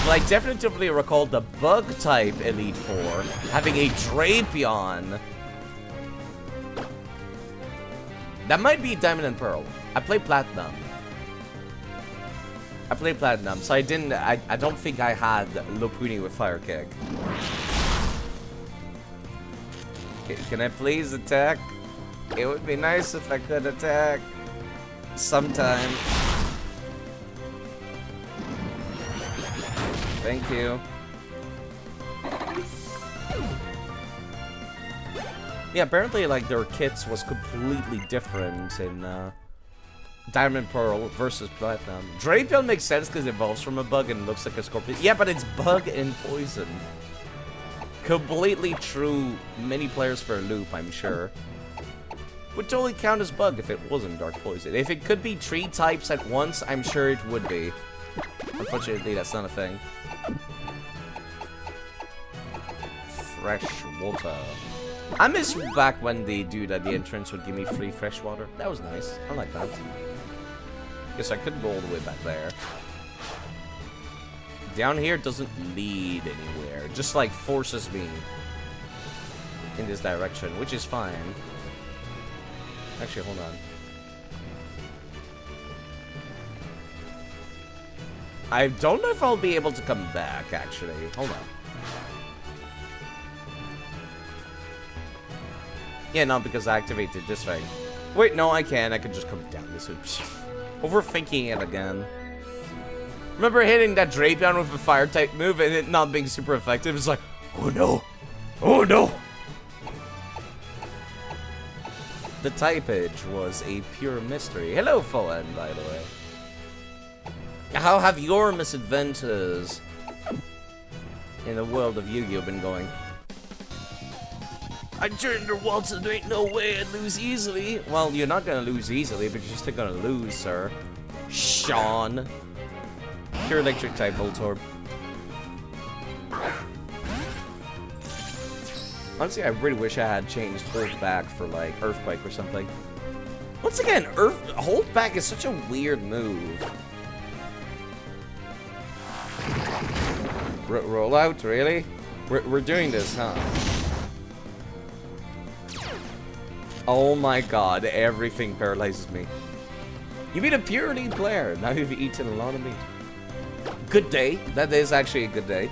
Speaker 1: But I definitely recall the Bug type Elite Four having a Drapion. That might be Diamond and Pearl. I played Platinum. So I don't think I had Lopunny with Fire Kick. Can I please attack? It would be nice if I could attack. Sometime. Thank you. Yeah, apparently, like, their kits was completely different in, Diamond Pearl versus Platinum. Drapion makes sense because it evolves from a bug and looks like a scorpion. Yeah, but it's bug and poison. Completely true. Many players for a loop, I'm sure. Would totally count as bug if it wasn't dark poison. If it could be 3 types at once, I'm sure it would be. Unfortunately, that's not a thing. Fresh water. I miss back when the dude at the entrance would give me free fresh water. That was nice. I like that. Guess I couldn't go all the way back there. Down here doesn't lead anywhere. It just like forces me in this direction, which is fine. Actually, hold on. I don't know if I'll be able to come back, actually. Hold on. Yeah, no, because I activated this thing. Wait, no, I can. I could just come down this way. Overthinking it again. Remember hitting that Drapion with a fire-type move and it not being super effective? It's like, oh no. Oh no. The typage was a pure mystery. Hello, Foen, by the way. How have your misadventures in the world of Yu-Gi-Oh been going? I turned her waltz and there ain't no way I'd lose easily. Well, you're not gonna lose easily, but you're still gonna lose, sir. Sean. Pure electric type Voltorb. Honestly, I really wish I had changed Hold Back for, like, Earthquake or something. Once again, Hold Back is such a weird move. Roll out, really? We're doing this, huh? Oh my god, everything paralyzes me. You beat a pure elite player. Now you've eaten a lot of meat. Good day. That is actually a good day.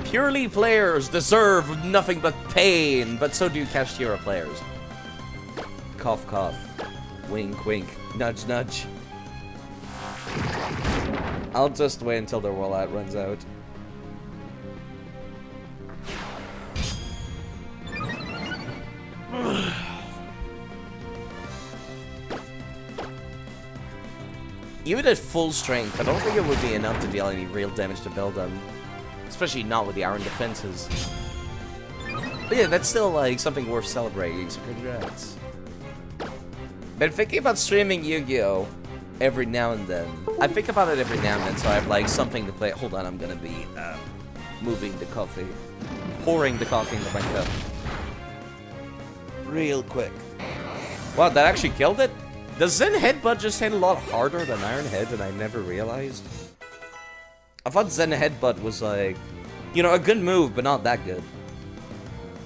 Speaker 1: Purely players deserve nothing but pain, but so do Kashtira players. Cough, cough. Wink, wink. Nudge, nudge. I'll just wait until the rollout runs out. Even at full strength, I don't think it would be enough to deal any real damage to Beldum. Especially not with the iron defenses. But yeah, that's still like something worth celebrating, so congrats. Been thinking about streaming Yu-Gi-Oh! Every now and then. I think about it every now and then, so I have like something to play. Hold on, I'm gonna be moving the coffee. Pouring the coffee into my cup. Real quick. Wow, that actually killed it? Does Zen Headbutt just hit a lot harder than Iron Head and I never realized? I thought Zen Headbutt was like, you know, a good move, but not that good.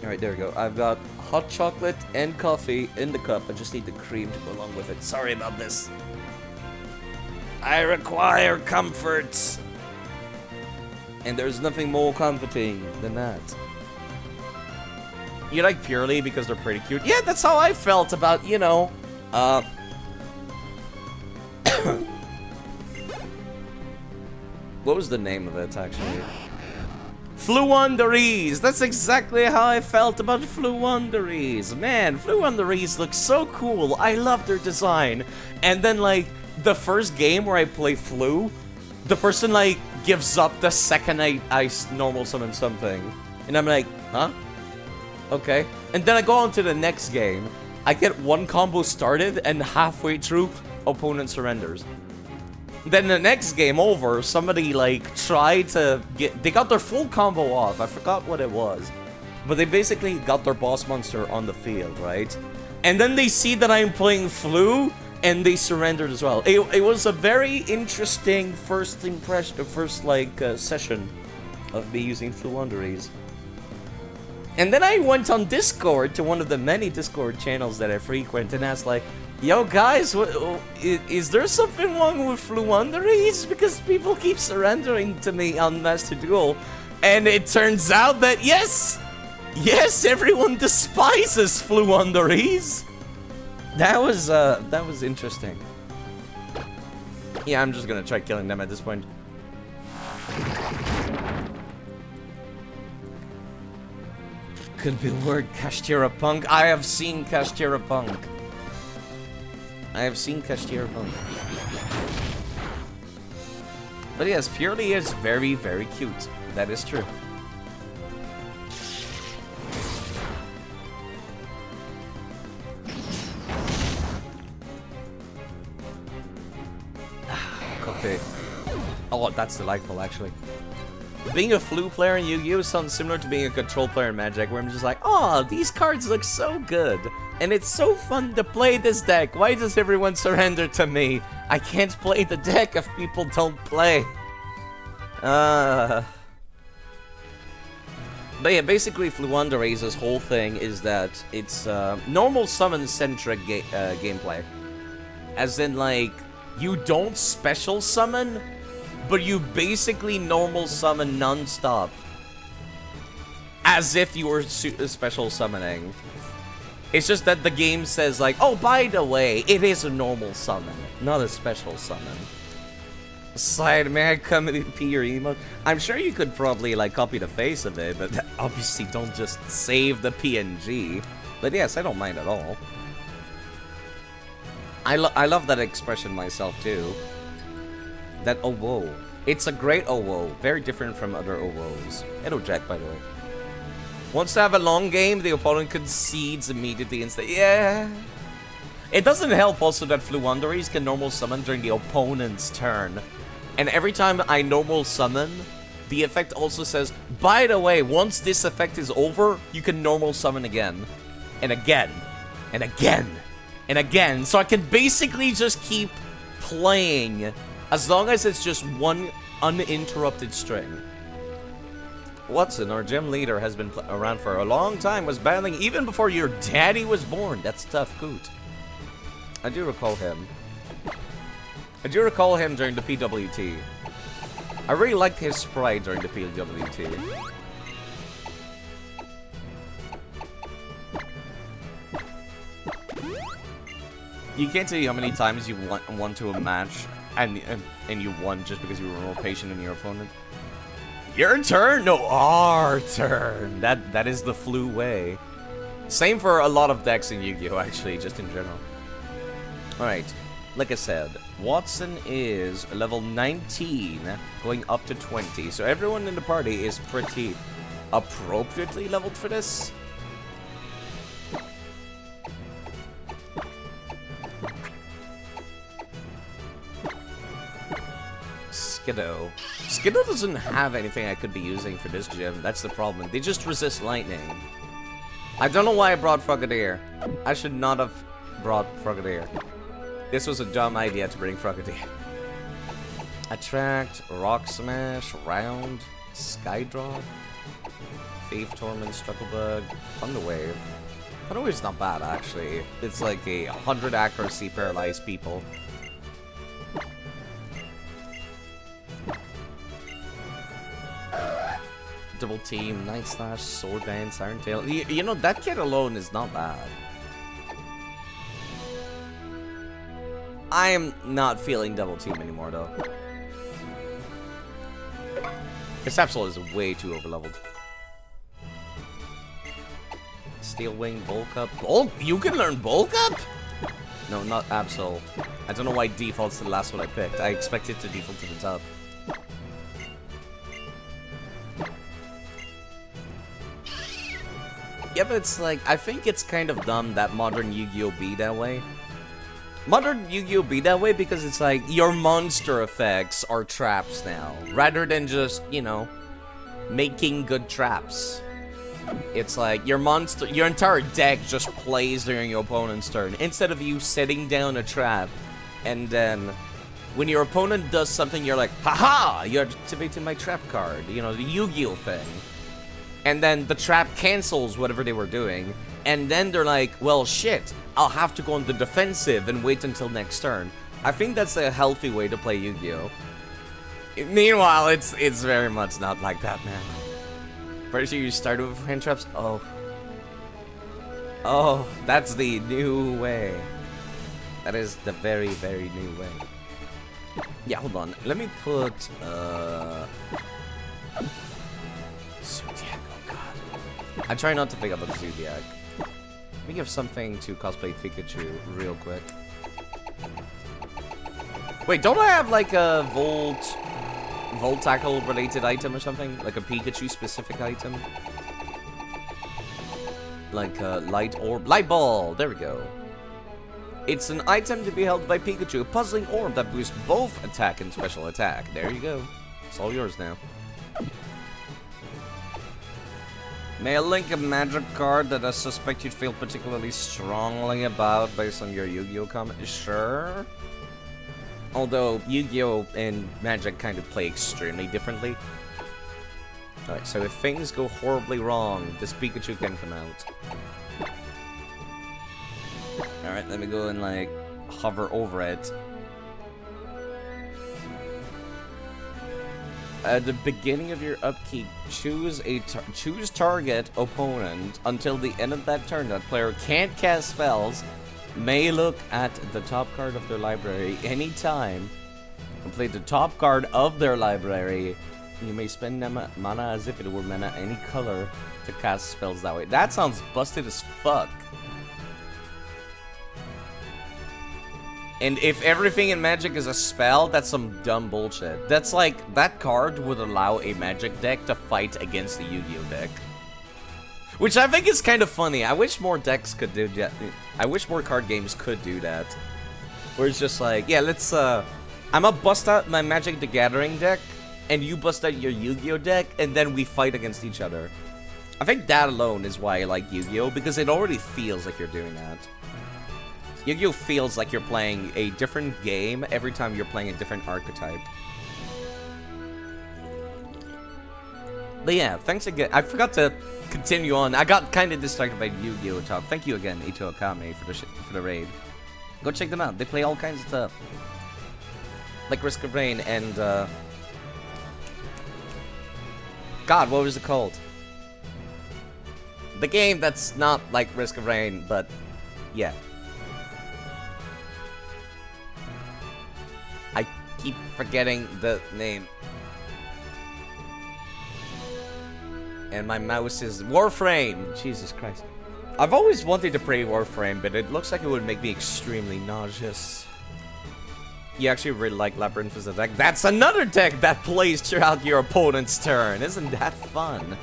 Speaker 1: Alright, there we go. I've got hot chocolate and coffee in the cup. I just need the cream to go along with it. Sorry about this. I require comfort. And there's nothing more comforting than that. You like purely because they're pretty cute? Yeah, that's how I felt about, you know, what was the name of it, actually? Fluunderies! That's exactly how I felt about Fluunderies. Man, Fluunderies look so cool. I love their design. And then, like, the first game where I play Flu, the person, like, gives up the second I normal summon something. And I'm like, huh? Okay. And then I go on to the next game. I get one combo started, and halfway through, opponent surrenders. Then the next game over, somebody like tried to they got their full combo off. I forgot what it was. But they basically got their boss monster on the field, right? And then they see that I'm playing Flu, and they surrendered as well. It was a very interesting first impression, session of me using Fluunderies. And then I went on Discord to one of the many Discord channels that I frequent and asked like, yo guys, is there something wrong with Fluunderies? Because people keep surrendering to me on Master Duel. And it turns out that yes, everyone despises Fluunderies. That was interesting. Yeah, I'm just gonna try killing them at this point. Could be word Kashtira Punk. I have seen Kashtira Punk. But yes, Purely is very, very cute. That is true. Coffee. Oh, that's delightful, actually. Being a Flu player in Yu-Gi-Oh! Sounds similar to being a Control player in Magic, where I'm just like, oh, these cards look so good. And it's so fun to play this deck. Why does everyone surrender to me? I can't play the deck if people don't play. But yeah, basically Fluunderies' whole thing is that it's normal summon-centric gameplay. As in, like, you don't special summon, but you basically normal summon non-stop. As if you were special summoning. It's just that the game says like, oh, by the way, it is a normal summon, not a special summon. Side, may I come and pee your emote? I'm sure you could probably like copy the face of it, but obviously don't just save the PNG. But yes, I don't mind at all. I love that expression myself too. That oh whoa. It's a great oh whoa. Very different from other oh whoas. Hello Jack, by the way. Wants to have a long game, the opponent concedes immediately and say, yeah. It doesn't help also that Fluunderies can normal summon during the opponent's turn. And every time I normal summon, the effect also says, by the way, once this effect is over, you can normal summon again. And again. And again. And again. So I can basically just keep playing as long as it's just one uninterrupted string. Watson, our gym leader, has been around for a long time, was battling even before your daddy was born. That's tough, Coot. I do recall him. I do recall him during the PWT. I really liked his sprite during the PWT. You can't tell you how many times you won to a match and you won just because you were more patient than your opponent. Your turn? No, our turn. That is the Flu way. Same for a lot of decks in Yu-Gi-Oh! Actually, just in general. Alright, like I said, Watson is level 19, going up to 20. So everyone in the party is pretty appropriately leveled for this. Skiddo. Skiddo doesn't have anything I could be using for this gym. That's the problem. They just resist lightning. I don't know why I brought Frogadier. I should not have brought Frogadier. This was a dumb idea to bring Frogadier. Attract, Rock Smash, Round, Skydrop, Thief Torment, Strucklebug, Thunderwave. Thunderwave's not bad, actually. It's like a 100 accuracy paralyzed people. Double Team, Night Slash, Sword Dance, Iron Tail. You know, that kid alone is not bad. I am not feeling Double Team anymore, though. This Absol is way too overleveled. Steel Wing, Bulk Up. Bulk? You can learn Bulk Up? No, not Absol. I don't know why it defaults to the last one I picked. I expect it to default to the top. Yeah, but it's like, I think it's kind of dumb that modern Yu-Gi-Oh! Be that way. Modern Yu-Gi-Oh! Be that way because it's like, your monster effects are traps now. Rather than just, you know, making good traps. It's like, your entire deck just plays during your opponent's turn. Instead of you setting down a trap, and then, when your opponent does something, you're like, haha, you're activating my trap card. You know, the Yu-Gi-Oh! Thing. And then the trap cancels whatever they were doing. And then they're like, well, shit, I'll have to go on the defensive and wait until next turn. I think that's a healthy way to play Yu-Gi-Oh! Meanwhile, it's very much not like that now. Pretty sure you started with hand traps? Oh. Oh, that's the new way. That is the very, very new way. Yeah, hold on. Let me put, Zodiac, oh god. I try not to think about the Zodiac. Let me give something to cosplay Pikachu real quick. Wait, don't I have like a Volt Tackle related item or something? Like a Pikachu specific item? Like a Light Orb. Light Ball! There we go. It's an item to be held by Pikachu. A puzzling orb that boosts both attack and special attack. There you go. It's all yours now. May I link a magic card that I suspect you'd feel particularly strongly about based on your Yu-Gi-Oh! Comment? Sure. Although Yu-Gi-Oh! And Magic kind of play extremely differently. Alright, so if things go horribly wrong, this Pikachu can come out. Alright, let me go and like hover over it. At the beginning of your upkeep, choose target opponent until the end of that turn. That player can't cast spells, may look at the top card of their library anytime, complete the top card of their library. You may spend mana as if it were mana any color to cast spells that way. That sounds busted as fuck. And if everything in Magic is a spell, that's some dumb bullshit. That's like, that card would allow a Magic deck to fight against the Yu-Gi-Oh! Deck. Which I think is kind of funny. I wish more decks could do that. I wish more card games could do that. Where it's just like, yeah, let's, I'ma bust out my Magic the Gathering deck, and you bust out your Yu-Gi-Oh! Deck, and then we fight against each other. I think that alone is why I like Yu-Gi-Oh! Because it already feels like you're doing that. Yu-Gi-Oh! Feels like you're playing a different game every time you're playing a different archetype. But yeah, thanks again. I forgot to continue on. I got kind of distracted by Yu-Gi-Oh! Talk. Thank you again, Ito Akame, for the raid. Go check them out. They play all kinds of stuff. Like Risk of Rain and, God, what was it called? The game that's not like Risk of Rain, but yeah. I keep forgetting the name. And my mouse is Warframe. Jesus Christ. I've always wanted to play Warframe, but it looks like it would make me extremely nauseous. You actually really like Labyrinth as a deck. That's another deck that plays throughout your opponent's turn. Isn't that fun?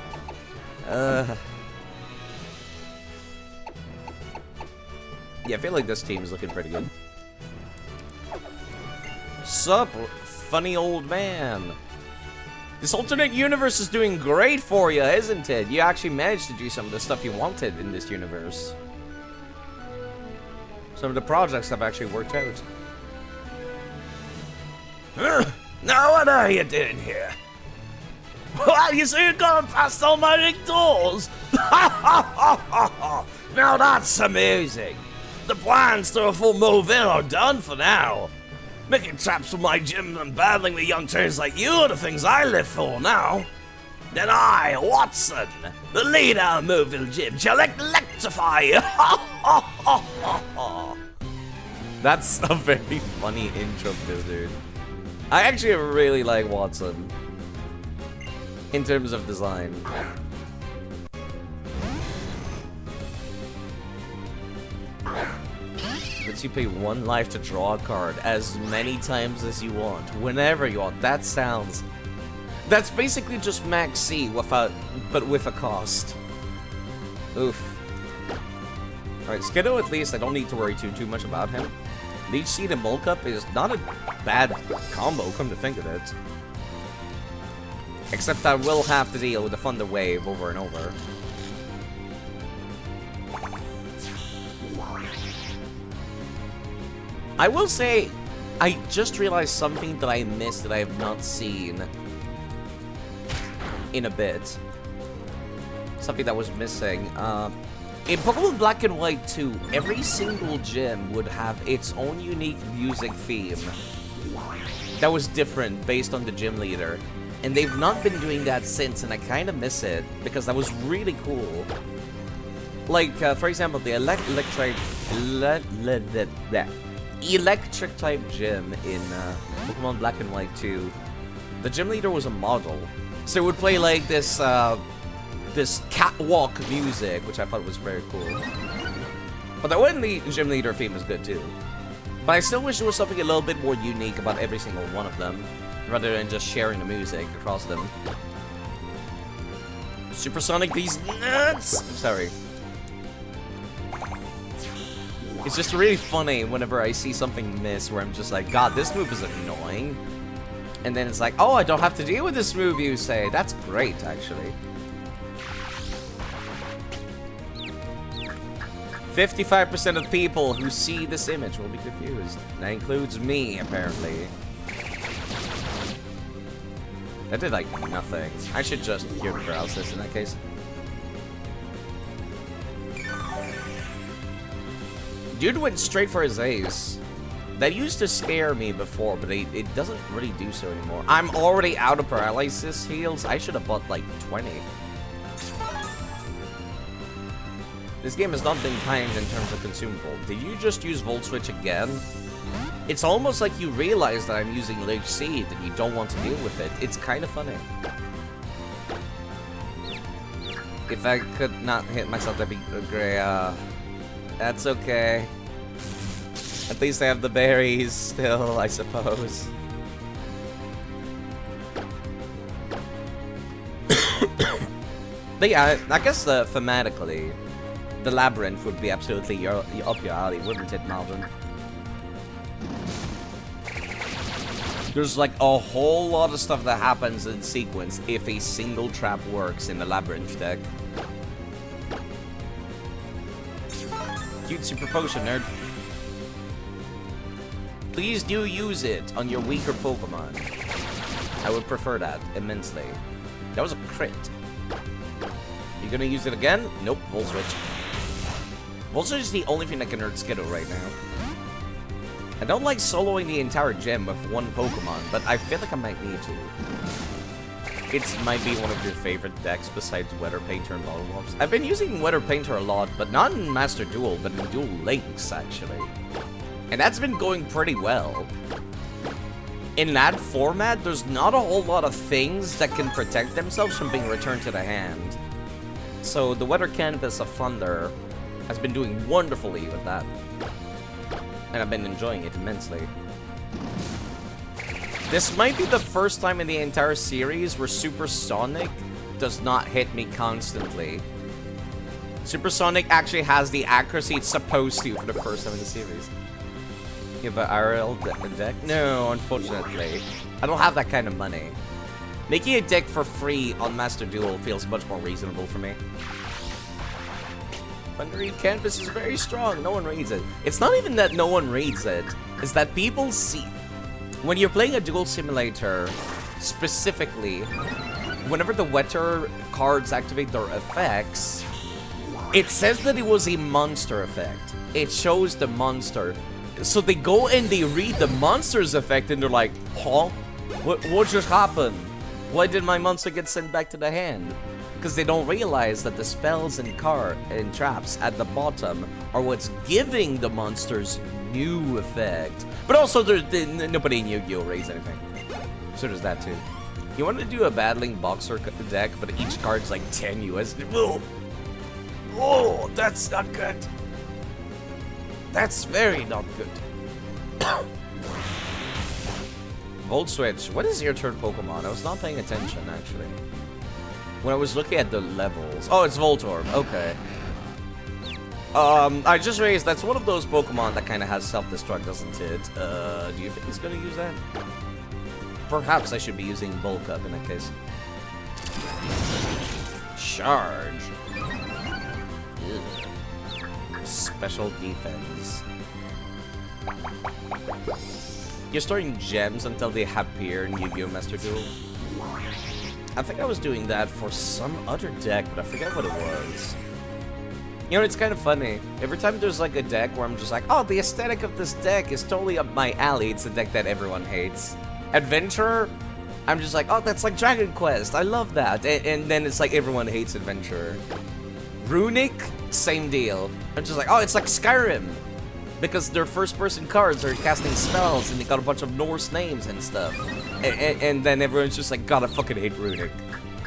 Speaker 1: Yeah, I feel like this team is looking pretty good. Sup, funny old man? This alternate universe is doing great for you, isn't it? You actually managed to do some of the stuff you wanted in this universe. Some of the projects have actually worked out.
Speaker 2: Now what are you doing here? Well, you see, you're going past all my big doors. Now that's amusing. The plans to a full move-in are done for now. Making traps for my gym and battling with young trainers like you are the things I live for now. Then I, Watson, the leader of Moville Gym, shall electrify you.
Speaker 1: That's a very funny intro to this dude. I actually really like Watson in terms of design. Lets you pay 1 life to draw a card as many times as you want, whenever you want. That sounds... That's basically just Max C, but with a cost. Oof. Alright, Skiddo at least, I don't need to worry too much about him. Leech Seed and Bulk Up is not a bad combo, come to think of it. Except I will have to deal with the Thunder Wave over and over. I will say, I just realized something that I missed that I have not seen in a bit. Something that was missing. In Pokemon Black and White 2, every single gym would have its own unique music theme that was different based on the gym leader. And they've not been doing that since, and I kind of miss it, because that was really cool. Like, for example, the electric type gym in Pokemon Black and White 2, the gym leader was a model. So it would play like this, this catwalk music, which I thought was very cool. But the one gym leader theme is good too. But I still wish there was something a little bit more unique about every single one of them, rather than just sharing the music across them. Supersonic these nuts! I'm sorry. It's just really funny whenever I see something miss where I'm just like, God, this move is annoying. And then it's like, oh, I don't have to deal with this move, you say. That's great, actually. 55% of people who see this image will be confused. That includes me, apparently. That did, like, nothing. I should just cure the paralysis in that case. Dude went straight for his ace. That used to scare me before, but it doesn't really do so anymore. I'm already out of paralysis heals. I should have bought, like, 20. This game has not been kind in terms of consumable. Did you just use Volt Switch again? It's almost like you realize that I'm using Leech Seed and you don't want to deal with it. It's kind of funny. If I could not hit myself, that'd be great. That's okay. At least I have the berries still, I suppose. But yeah, I guess thematically, the Labyrinth would be absolutely up your alley, wouldn't it, Malvin? There's like a whole lot of stuff that happens in sequence if a single trap works in the Labyrinth deck. Cute Super Potion, nerd. Please do use it on your weaker Pokemon. I would prefer that immensely. That was a crit. You gonna use it again? Nope, Volt Switch. Volt Switch is the only thing that can hurt Skiddo right now. I don't like soloing the entire gym with one Pokemon, but I feel like I might need to. It might be one of your favorite decks besides Weather Painter and Bottle Wolves. I've been using Weather Painter a lot, but not in Master Duel, but in Duel Links, actually. And that's been going pretty well. In that format, there's not a whole lot of things that can protect themselves from being returned to the hand. So the Weather Canvas of Thunder has been doing wonderfully with that. And I've been enjoying it immensely. This might be the first time in the entire series where Supersonic does not hit me constantly. Supersonic actually has the accuracy it's supposed to for the first time in the series. You have an IRL deck? No, unfortunately. I don't have that kind of money. Making a deck for free on Master Duel feels much more reasonable for me. Thundery Canvas is very strong. No one reads it. It's not even that no one reads it. It's that people see... When you're playing a duel simulator, specifically, whenever the wetter cards activate their effects, it says that it was a monster effect. It shows the monster. So they go and they read the monster's effect and they're like, huh? What just happened? Why did my monster get sent back to the hand? Because they don't realize that the spells and traps at the bottom are what's giving the monster's new effect. But also, nobody in Yu-Gi-Oh! Reads anything. So there's that too. You want to do a battling boxer deck, but each card's like 10 US. Oh, that's not good. That's very not good. Volt Switch, what is your third Pokemon? I was not paying attention, actually. When I was looking at the levels. Oh, it's Voltorb. Okay. I just raised, that's one of those Pokemon that kind of has self-destruct, doesn't it? Do you think he's going to use that? Perhaps I should be using Bulk Up in that case. Charge. Ugh. Special defense. You're storing gems until they appear in Yu-Gi-Oh! Master Duel. I think I was doing that for some other deck, but I forget what it was. You know, it's kind of funny. Every time there's like a deck where I'm just like, oh, the aesthetic of this deck is totally up my alley, it's a deck that everyone hates. Adventurer, I'm just like, oh, that's like Dragon Quest, I love that. And then it's like everyone hates Adventurer. Runic, same deal. I'm just like, oh, it's like Skyrim. Because their first-person cards are casting spells and they got a bunch of Norse names and stuff. And then everyone's just like, God, I fucking hate Runic.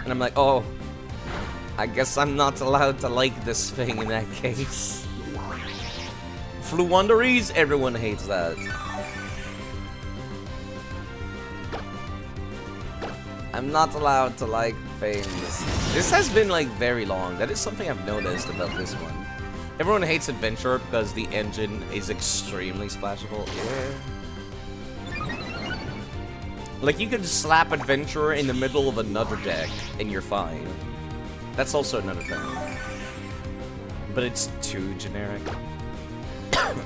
Speaker 1: And I'm like, oh, I guess I'm not allowed to like this thing in that case. Fluwanderies, everyone hates that. I'm not allowed to like things. This has been like very long. That is something I've noticed about this one. Everyone hates Adventure because the engine is extremely splashable. Yeah. Like, you could slap Adventurer in the middle of another deck and you're fine. That's also another thing. But it's too generic.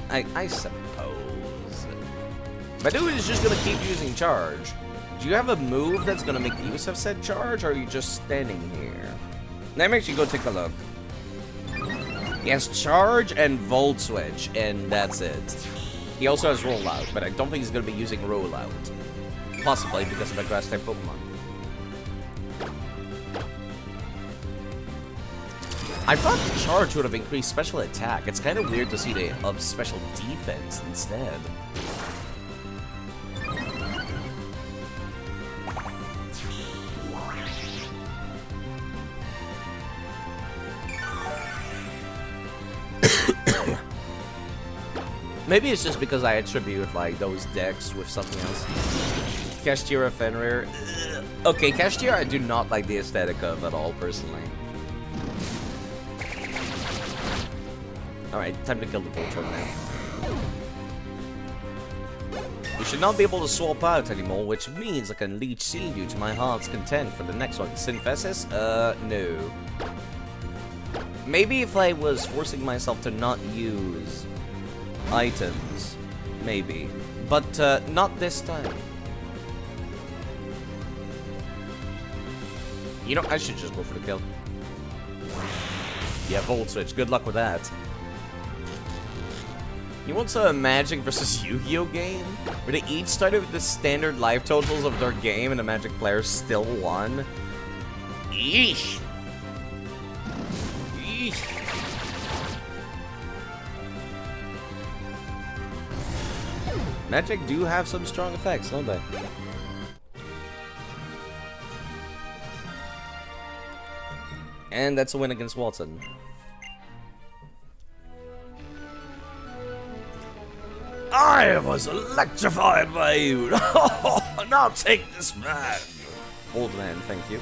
Speaker 1: I suppose. Badu is just gonna keep using Charge. Do you have a move that's gonna make use of said Charge, or are you just standing here? Let me actually go take a look. He has Charge and Volt Switch, and that's it. He also has Rollout, but I don't think he's going to be using Rollout. Possibly because of a Grass-type Pokemon. I thought Charge would have increased special attack. It's kind of weird to see they up special defense instead. Maybe it's just because I attribute like those decks with something else. Kashtira Fenrir. Okay, Kashtira I do not like the aesthetic of at all, personally. Alright, time to kill the Voltorb now. We should not be able to swap out anymore, which means I can leech seed you to my heart's content for the next one. Synthesis? No. Maybe if I was forcing myself to not use items, maybe, but not this time. You know, I should just go for the kill. Yeah, Volt Switch, good luck with that. You want a Magic versus Yu-Gi-Oh game? Where they each started with the standard life totals of their game and the Magic player still won? Eesh! Eesh! Magic do have some strong effects, don't they? And that's a win against Watson. I was electrified by you!
Speaker 2: on, now take this man.
Speaker 1: Old man, thank you.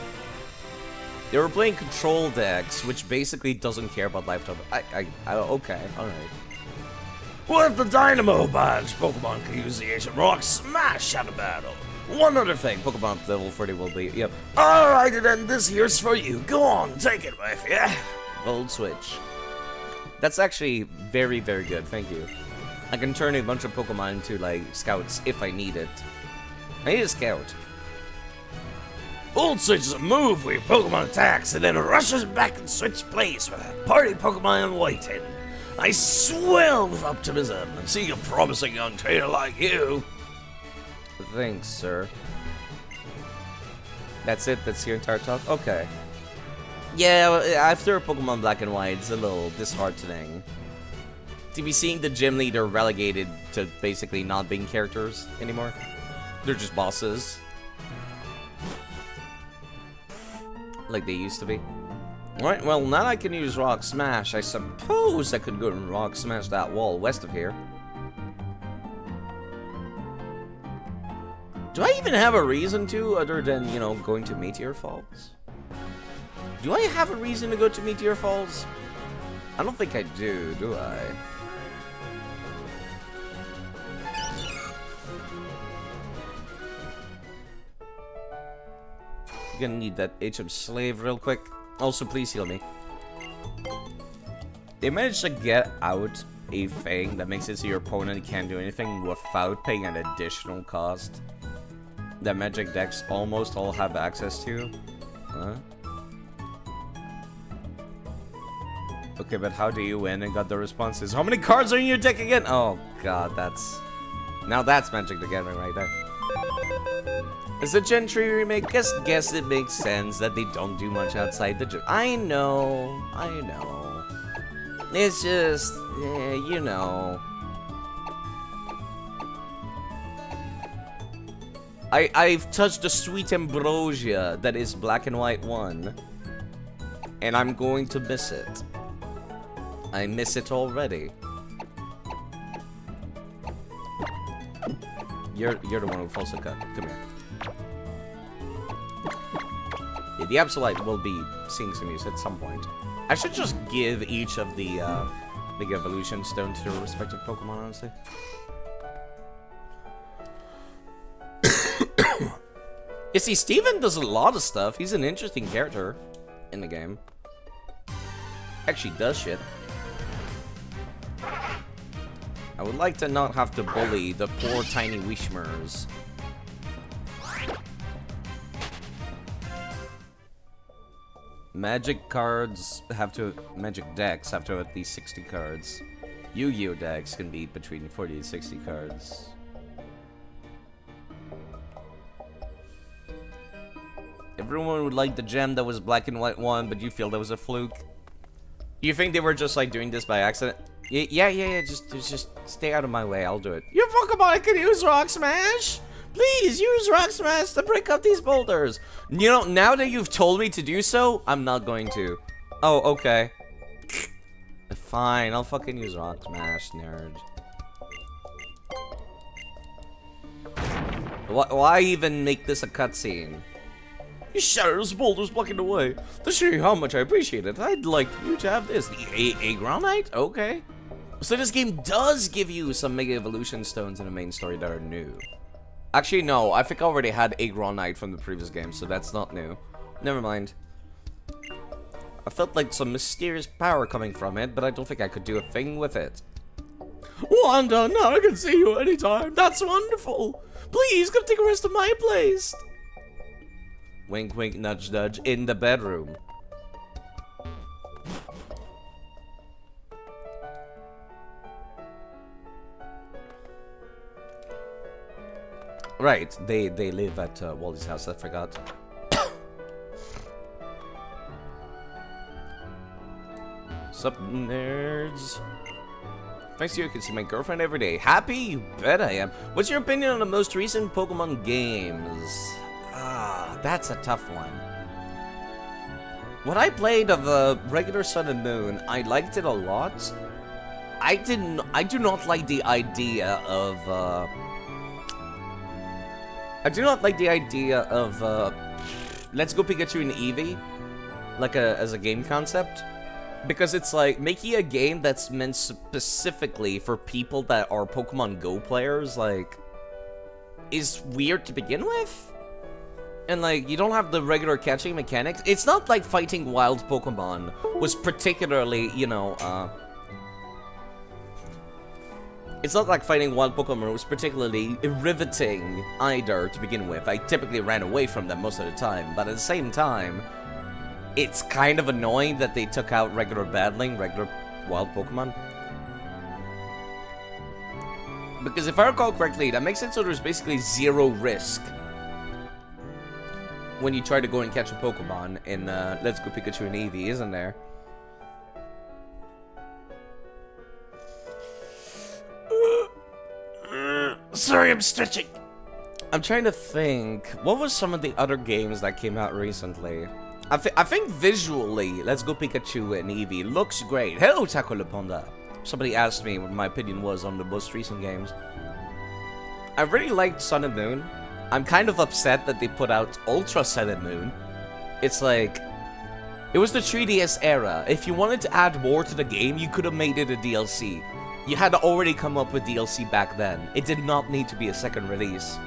Speaker 1: They were playing Control Dex, which basically doesn't care about lifetime. Okay, alright.
Speaker 2: What if the Dynamo Badge Pokemon can use the Ancient Rock Smash at a battle?
Speaker 1: One other thing, Pokemon level 40 will be, yep.
Speaker 2: Alright then, this here's for you. Go on, take it with you.
Speaker 1: Volt Switch. That's actually very, very good, thank you. I can turn a bunch of Pokemon into, like, scouts if I need it. I need a scout.
Speaker 2: Volt Switch is a move where your Pokemon attacks and then rushes back and switch place with a party Pokemon in waiting. I swell with optimism and seeing a promising young trainer like you.
Speaker 1: Thanks, sir. That's it? That's your entire talk? Okay. Yeah, after Pokemon Black and White, it's a little disheartening to be seeing the gym leader relegated to basically not being characters anymore. They're just bosses. Like they used to be. Alright, well, now I can use Rock Smash. I suppose I could go and Rock Smash that wall west of here. Do I even have a reason to, other than, you know, going to Meteor Falls? Do I have a reason to go to Meteor Falls? I don't think I do I? Gonna need that HM Slave real quick. Also, please heal me. They managed to get out a thing that makes it so your opponent can't do anything without paying an additional cost that Magic decks almost all have access to. Huh? Okay, but how do you win? And got the responses. How many cards are in your deck again? Oh god, that's... Now that's Magic the Gathering right there. It's a Gentry remake. Guess it makes sense that they don't do much outside the gym. I know. It's just, you know. I've touched the sweet ambrosia that is Black and White 1. And I'm going to miss it. I miss it already. You're the one who falls a cut. Come here. Yeah, the Absolite will be seeing some use at some point. I should just give each of the big evolution stones to their respective Pokemon, honestly. You see, Steven does a lot of stuff. He's an interesting character in the game. Actually does shit. I would like to not have to bully the poor tiny Wishmers. Magic cards have to... Magic decks have to have at least 60 cards. Yu-Gi-Oh decks can be between 40 and 60 cards. Everyone would like the gem that was Black and White 1, but you feel that was a fluke. You think they were just like doing this by accident? Yeah, just stay out of my way, I'll do it. Your Pokemon can use Rock Smash! Please, use Rock Smash to break up these boulders! You know, now that you've told me to do so, I'm not going to. Oh, okay. Fine, I'll fucking use Rock Smash, nerd. Why even make this a cutscene? You shatter those boulders blocking the way. To show you how much I appreciate it, I'd like you to have this. The Agronite? Okay. So this game does give you some Mega Evolution Stones in the main story that are new. Actually, no. I think I already had Agronite from the previous game, so that's not new. Never mind. I felt like some mysterious power coming from it, but I don't think I could do a thing with it. Wanda, now I can see you anytime. That's wonderful. Please, come take a rest of my place. Wink, wink, nudge, nudge, in the bedroom. Right, they live at Wally's house, I forgot. Sup, nerds? Thanks to you, I can see my girlfriend every day. Happy? You bet I am. What's your opinion on the most recent Pokemon games? That's a tough one. What I played of regular Sun and Moon, I liked it a lot. I do not like the idea of I do not like the idea of, Let's Go Pikachu and Eevee, like, as a game concept. Because it's like, making a game that's meant specifically for people that are Pokemon Go players, like, is weird to begin with. And, like, you don't have the regular catching mechanics. It's not like fighting wild Pokemon was particularly, you know, It's not like fighting wild Pokemon was particularly riveting either to begin with. I typically ran away from them most of the time, but at the same time, it's kind of annoying that they took out regular battling, regular wild Pokemon. Because if I recall correctly, that makes it so there's basically zero risk when you try to go and catch a Pokemon in Let's Go Pikachu and Eevee, isn't there?
Speaker 2: Sorry, I'm stretching.
Speaker 1: I'm trying to think. What was some of the other games that came out recently? I think visually, Let's Go Pikachu and Eevee looks great. Hello, Taco Leponda. Somebody asked me what my opinion was on the most recent games. I really liked Sun and Moon. I'm kind of upset that they put out Ultra Sun and Moon. It's like, it was the 3DS era. If you wanted to add more to the game, you could have made it a DLC. You had already come up with DLC back then. It did not need to be a second release.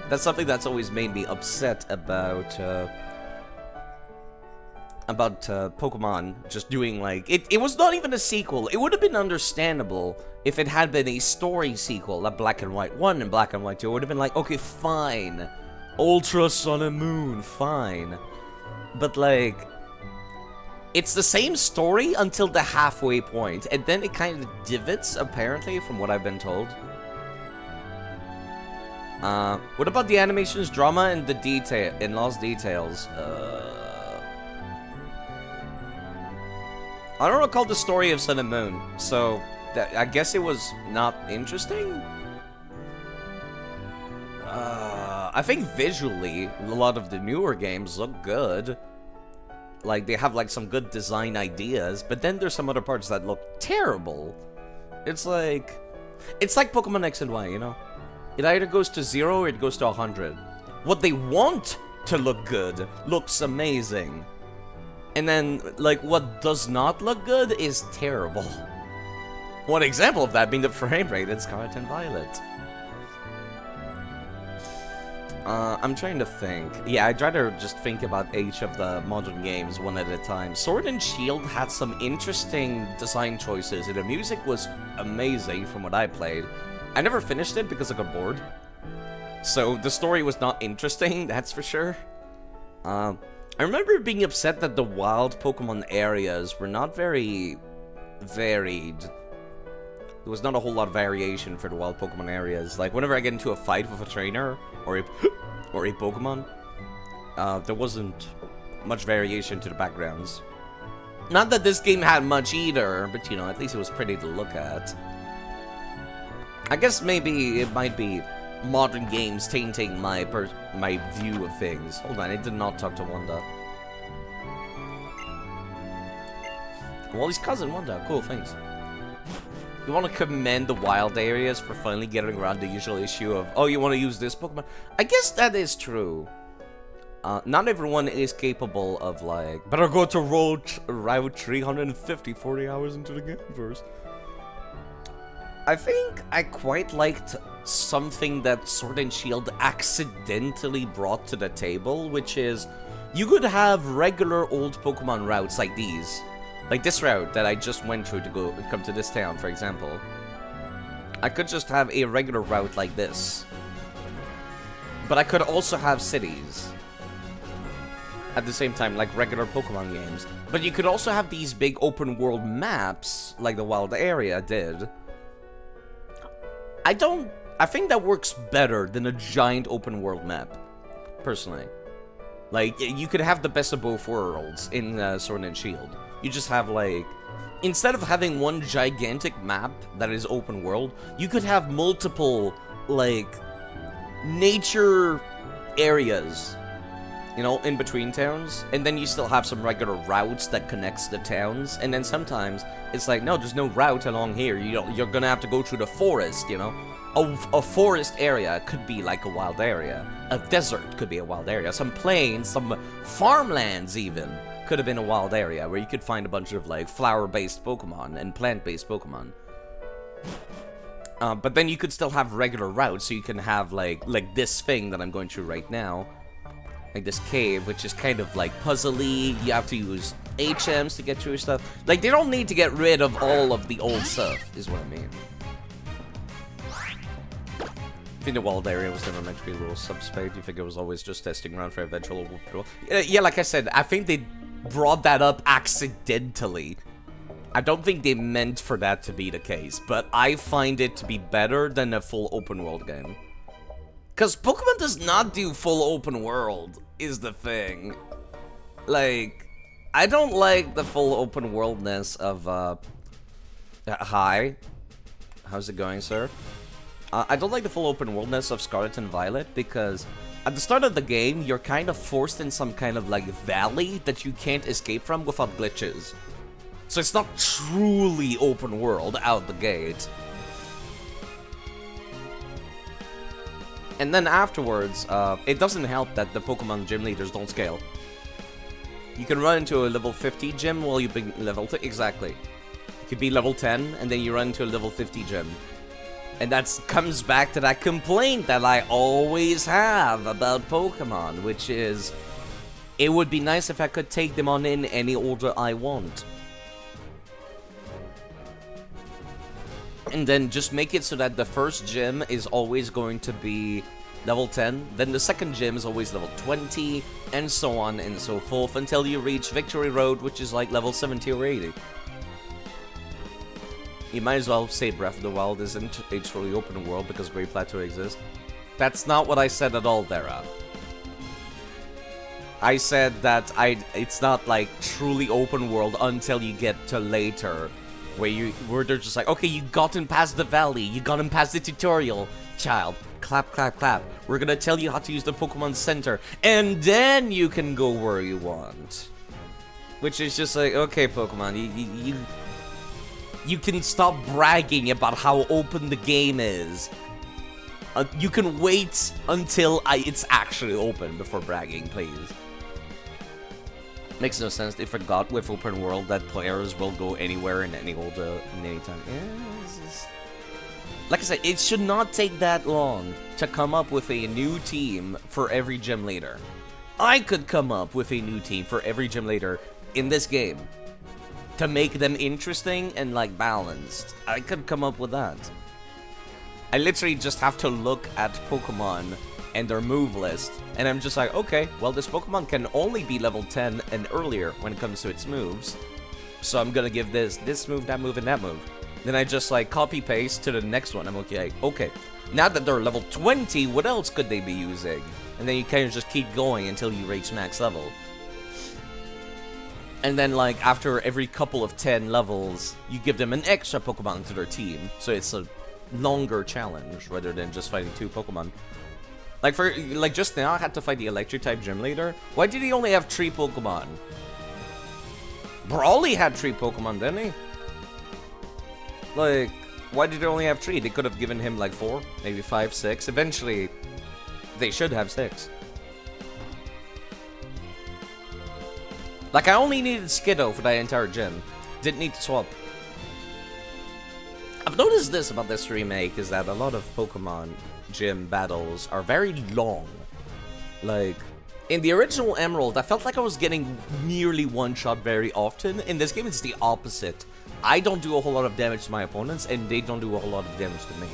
Speaker 1: That's something that's always made me upset about Pokemon just doing like... It was not even a sequel. It would have been understandable if it had been a story sequel, a Black and White 1 and Black and White 2. It would have been like, okay, fine. Ultra Sun and Moon, fine. But like... It's the same story until the halfway point, and then it kind of divots, apparently, from what I've been told. What about the animations, drama, and the detail, and lost details? I don't recall the story of Sun and Moon, so I guess it was not interesting? I think visually, a lot of the newer games look good. Like, they have, like, some good design ideas, but then there's some other parts that look terrible. It's like Pokemon X and Y, you know? It either goes to 0 or it goes to 100. What they want to look good looks amazing. And then, like, what does not look good is terrible. One example of that being the frame rate in Scarlet and Violet. I'm trying to think. Yeah, I'd rather just think about each of the modern games one at a time. Sword and Shield had some interesting design choices, and the music was amazing from what I played. I never finished it because I got bored. So the story was not interesting, that's for sure. I remember being upset that the wild Pokemon areas were not very varied. There was not a whole lot of variation for the wild Pokemon areas. Like, whenever I get into a fight with a trainer, or a Pokemon, there wasn't much variation to the backgrounds. Not that this game had much either, but, you know, at least it was pretty to look at. I guess maybe it might be modern games tainting my view of things. Hold on, I did not talk to Wanda. Wally's cousin, Wanda. Cool, thanks. You want to commend the wild areas for finally getting around the usual issue of, oh, you want to use this Pokemon? I guess that is true. Not everyone is capable of, like, better go to Route 350 40 hours into the game first. I think I quite liked something that Sword and Shield accidentally brought to the table, which is, you could have regular old Pokemon routes like these. Like this route that I just went through to come to this town, for example. I could just have a regular route like this. But I could also have cities. At the same time, like regular Pokemon games. But you could also have these big open world maps, like the wild area did. I think that works better than a giant open world map, personally. Like, you could have the best of both worlds in Sword and Shield. You just have, like, instead of having one gigantic map that is open world, you could have multiple, like, nature areas you know, in between towns, and then you still have some regular routes that connects the towns, and then sometimes it's like, no, there's no route along here, you're gonna have to go through the forest, you know? A forest area could be like a wild area, a desert could be a wild area, some plains, some farmlands even could have been a wild area where you could find a bunch of like flower-based Pokemon and plant-based Pokemon. But then you could still have regular routes, so you can have like this thing that I'm going through right now. Like this cave, which is kind of like puzzly. You have to use HMs to get through stuff. Like, they don't need to get rid of all of the old stuff, is what I mean. I think the wild area was never meant to be a little subspace. You think it was always just testing around for eventual open world? Yeah, like I said, I think they brought that up accidentally. I don't think they meant for that to be the case, but I find it to be better than a full open world game. Because Pokemon does not do full open world, is the thing. Like, I don't like the full open worldness of, hi. How's it going, sir? I don't like the full open worldness of Scarlet and Violet, because at the start of the game, you're kind of forced in some kind of, like, valley that you can't escape from without glitches. So it's not truly open world out the gate. And then afterwards, it doesn't help that the Pokemon gym leaders don't scale. You can run into a level 50 gym while you've been level... Exactly. You could be level 10, and then you run into a level 50 gym. And that comes back to that complaint that I always have about Pokemon, which is... It would be nice if I could take them on in any order I want. And then just make it so that the first gym is always going to be level 10, then the second gym is always level 20, and so on and so forth, until you reach Victory Road, which is like level 70 or 80. You might as well say Breath of the Wild isn't a truly open world because Great Plateau exists. That's not what I said at all, Dara. I said that it's not like truly open world until you get to later. Where they're just like, okay, you gotten past the valley, you gotten past the tutorial, child. Clap, clap, clap. We're gonna tell you how to use the Pokemon Center, and then you can go where you want. Which is just like, okay, Pokemon, you can stop bragging about how open the game is. You can wait until it's actually open before bragging, please. Makes no sense. They forgot with open world that players will go anywhere in any order, in any time. Yeah, like I said, it should not take that long to come up with a new team for every gym leader. I could come up with a new team for every gym leader in this game to make them interesting and like balanced. I could come up with that. I literally just have to look at Pokemon and their move list, and I'm just like, okay, well, this Pokemon can only be level 10 and earlier when it comes to its moves, so I'm gonna give this move, that move, and that move. Then I just like copy paste to the next one. I'm okay, now that they're level 20, what else could they be using? And then you kind of just keep going until you reach max level. And then like after every couple of 10 levels, you give them an extra Pokemon to their team, so it's a longer challenge rather than just fighting 2 Pokemon. Like just now, I had to fight the electric type gym leader. Why did he only have 3 Pokemon? Brawly had 3 Pokemon, didn't he? Like, why did he only have 3? They could have given him like 4, maybe 5, 6. Eventually, they should have 6. Like, I only needed Skiddo for that entire gym. Didn't need to swap. I've noticed this about this remake, is that a lot of Pokemon gym battles are very long. Like, in the original Emerald, I felt like I was getting nearly one-shot very often. In this game, it's the opposite. I don't do a whole lot of damage to my opponents, and they don't do a whole lot of damage to me.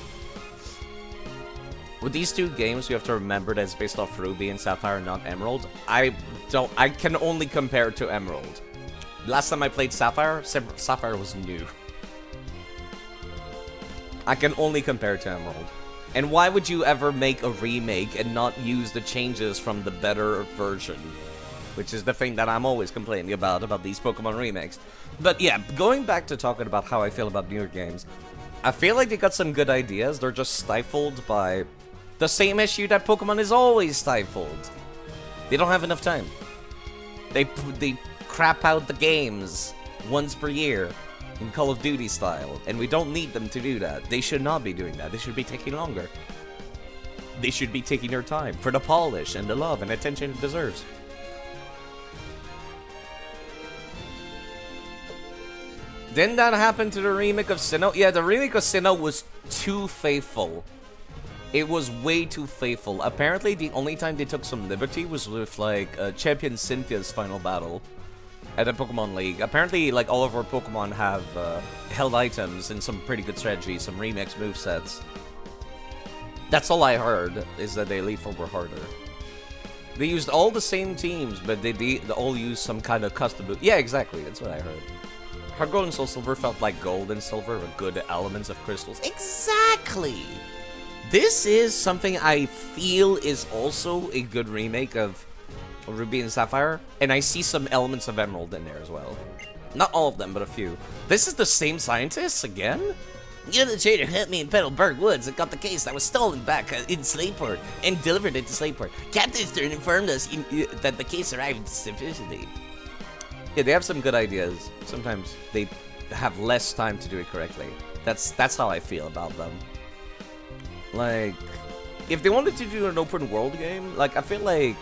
Speaker 1: With these 2 games, you have to remember that it's based off Ruby and Sapphire, not Emerald. I can only compare it to Emerald. Last time I played Sapphire was new. I can only compare it to Emerald. And why would you ever make a remake and not use the changes from the better version? Which is the thing that I'm always complaining about these Pokemon remakes. But yeah, going back to talking about how I feel about newer games, I feel like they got some good ideas, they're just stifled by the same issue that Pokemon is always stifled. They don't have enough time. They crap out the games once per year in Call of Duty style, and we don't need them to do that. They should not be doing that. They should be taking longer. They should be taking their time for the polish and the love and attention it deserves. Didn't that happen to the remake of Sinnoh? Yeah, the remake of Sinnoh was too faithful. It was way too faithful. Apparently, the only time they took some liberty was with, like, Champion Cynthia's final battle at the Pokemon League. Apparently, like, all of our Pokemon have held items and some pretty good strategies, some remix movesets. That's all I heard, is that they leaf over harder. They used all the same teams, but they all used some kind of custom... Yeah, exactly, that's what I heard. Heart Gold and Soul Silver felt like gold and silver with good elements of crystals. Exactly! This is something I feel is also a good remake of Ruby and Sapphire, and I see some elements of Emerald in there as well. Not all of them, but a few. This is the same scientists again? You're the trader helped me in Petalburg Woods and got the case that was stolen back in Slateport and delivered it to Slateport. Captain Stern informed us that the case arrived sufficiently. Yeah, they have some good ideas. Sometimes they have less time to do it correctly. That's how I feel about them. Like, if they wanted to do an open world game, like, I feel like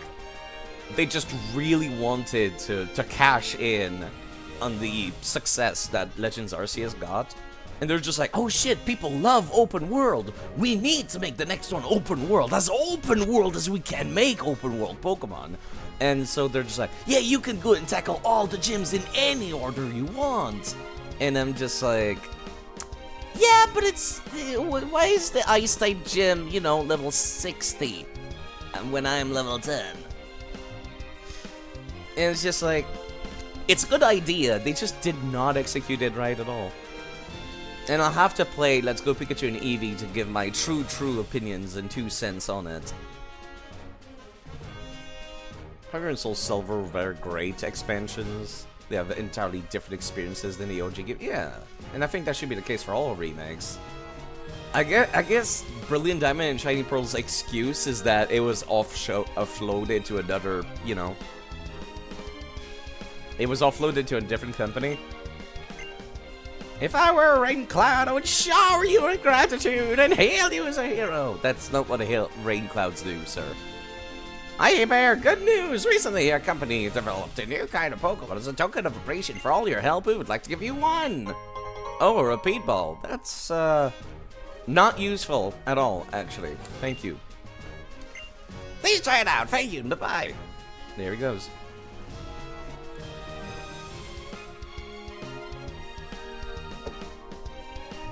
Speaker 1: they just really wanted to cash in on the success that Legends Arceus got. And they're just like, oh shit, people love open world. We need to make the next one open world. As open world as we can make open world Pokemon. And so they're just like, yeah, you can go and tackle all the gyms in any order you want. And I'm just like, yeah, but it's, why is the Ice type gym, you know, level 60 when I'm level 10? And it's just like, it's a good idea. They just did not execute it right at all. And I'll have to play Let's Go Pikachu and Eevee to give my true opinions and 2 cents on it. Heart and Soul Silver were very great expansions. They have entirely different experiences than the OG game. Yeah, and I think that should be the case for all remakes. I guess Brilliant Diamond and Shiny Pearl's excuse is that it was offloaded to another, you know... It was offloaded to a different company. If I were a rain cloud, I would shower you with gratitude and hail you as a hero. That's not what rain clouds do, sir. Hey Bear, good news! Recently, our company developed a new kind of Pokemon. As a token of appreciation for all your help, we would like to give you one! Oh, a repeat ball. That's, not useful at all, actually. Thank you. Please try it out. Thank you. Bye-bye. There he goes.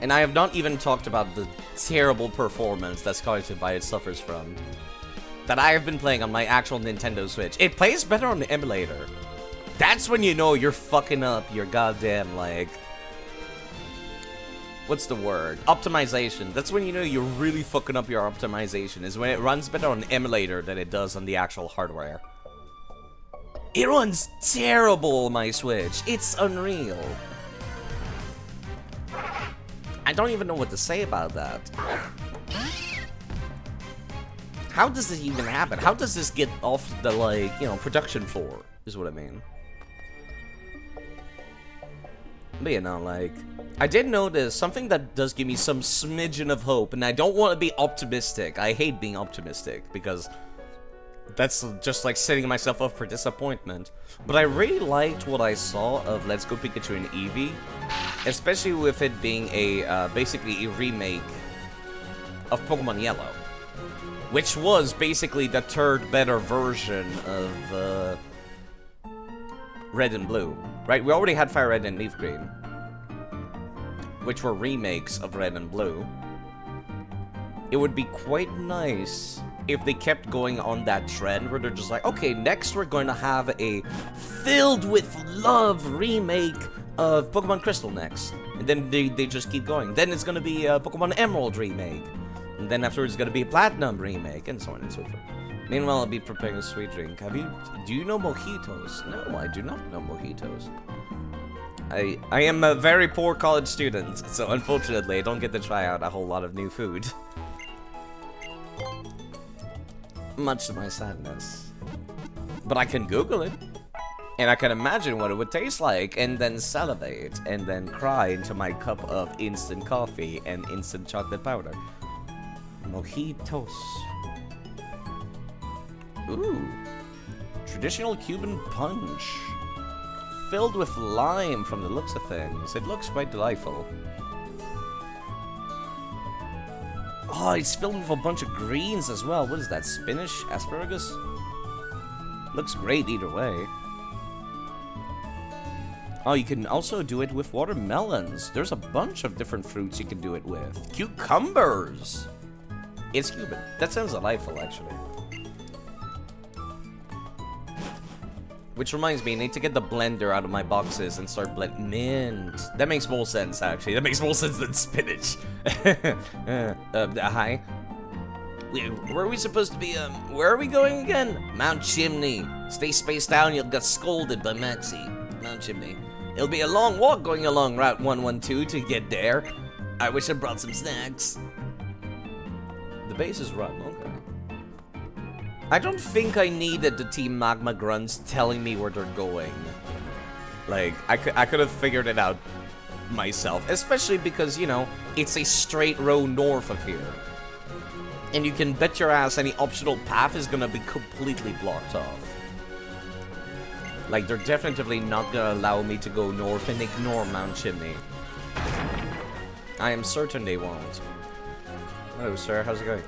Speaker 1: And I have not even talked about the terrible performance that Scarlet and Violet suffers from. That I have been playing on my actual Nintendo Switch. It plays better on the emulator. That's when you know you're fucking up your goddamn, like... What's the word? Optimization. That's when you know you're really fucking up your optimization. Is when it runs better on the emulator than it does on the actual hardware. It runs terrible on my Switch. It's unreal. I don't even know what to say about that. How does this even happen? How does this get off the, like, you know, production floor, is what I mean. But, you know, like, I did notice something that does give me some smidgen of hope, and I don't want to be optimistic. I hate being optimistic, because that's just like setting myself up for disappointment. But I really liked what I saw of Let's Go Pikachu and Eevee, especially with it being a, basically a remake of Pokemon Yellow. Which was basically the third better version of Red and Blue, right? We already had Fire Red and Leaf Green, which were remakes of Red and Blue. It would be quite nice if they kept going on that trend where they're just like, okay, next we're going to have a filled with love remake of Pokemon Crystal next. And then they just keep going. Then it's going to be a Pokemon Emerald remake. And then afterwards, it's gonna be a Platinum remake, and so on and so forth. Meanwhile, I'll be preparing a sweet drink. Do you know mojitos? No, I do not know mojitos. I am a very poor college student, so unfortunately, I don't get to try out a whole lot of new food. Much to my sadness. But I can Google it. And I can imagine what it would taste like, and then salivate, and then cry into my cup of instant coffee and instant chocolate powder. Mojitos. Ooh. Traditional Cuban punch. Filled with lime from the looks of things. It looks quite delightful. Oh, it's filled with a bunch of greens as well. What is that? Spinach? Asparagus? Looks great either way. Oh, you can also do it with watermelons. There's a bunch of different fruits you can do it with. Cucumbers! It's Cuban. That sounds delightful, actually. Which reminds me, I need to get the blender out of my boxes and start blending. Mint. That makes more sense, actually. That makes more sense than spinach. Hi. Where are we supposed to be? Where are we going again? Mount Chimney. Stay spaced out, you'll get scolded by Maxie. Mount Chimney. It'll be a long walk going along Route 112 to get there. I wish I brought some snacks. The base is rotten, okay. I don't think I needed the Team Magma Grunts telling me where they're going. Like, I could have figured it out myself. Especially because, you know, it's a straight row north of here. And you can bet your ass any optional path is gonna be completely blocked off. Like, they're definitively not gonna allow me to go north and ignore Mount Chimney. I am certain they won't. Hello, sir. How's it going?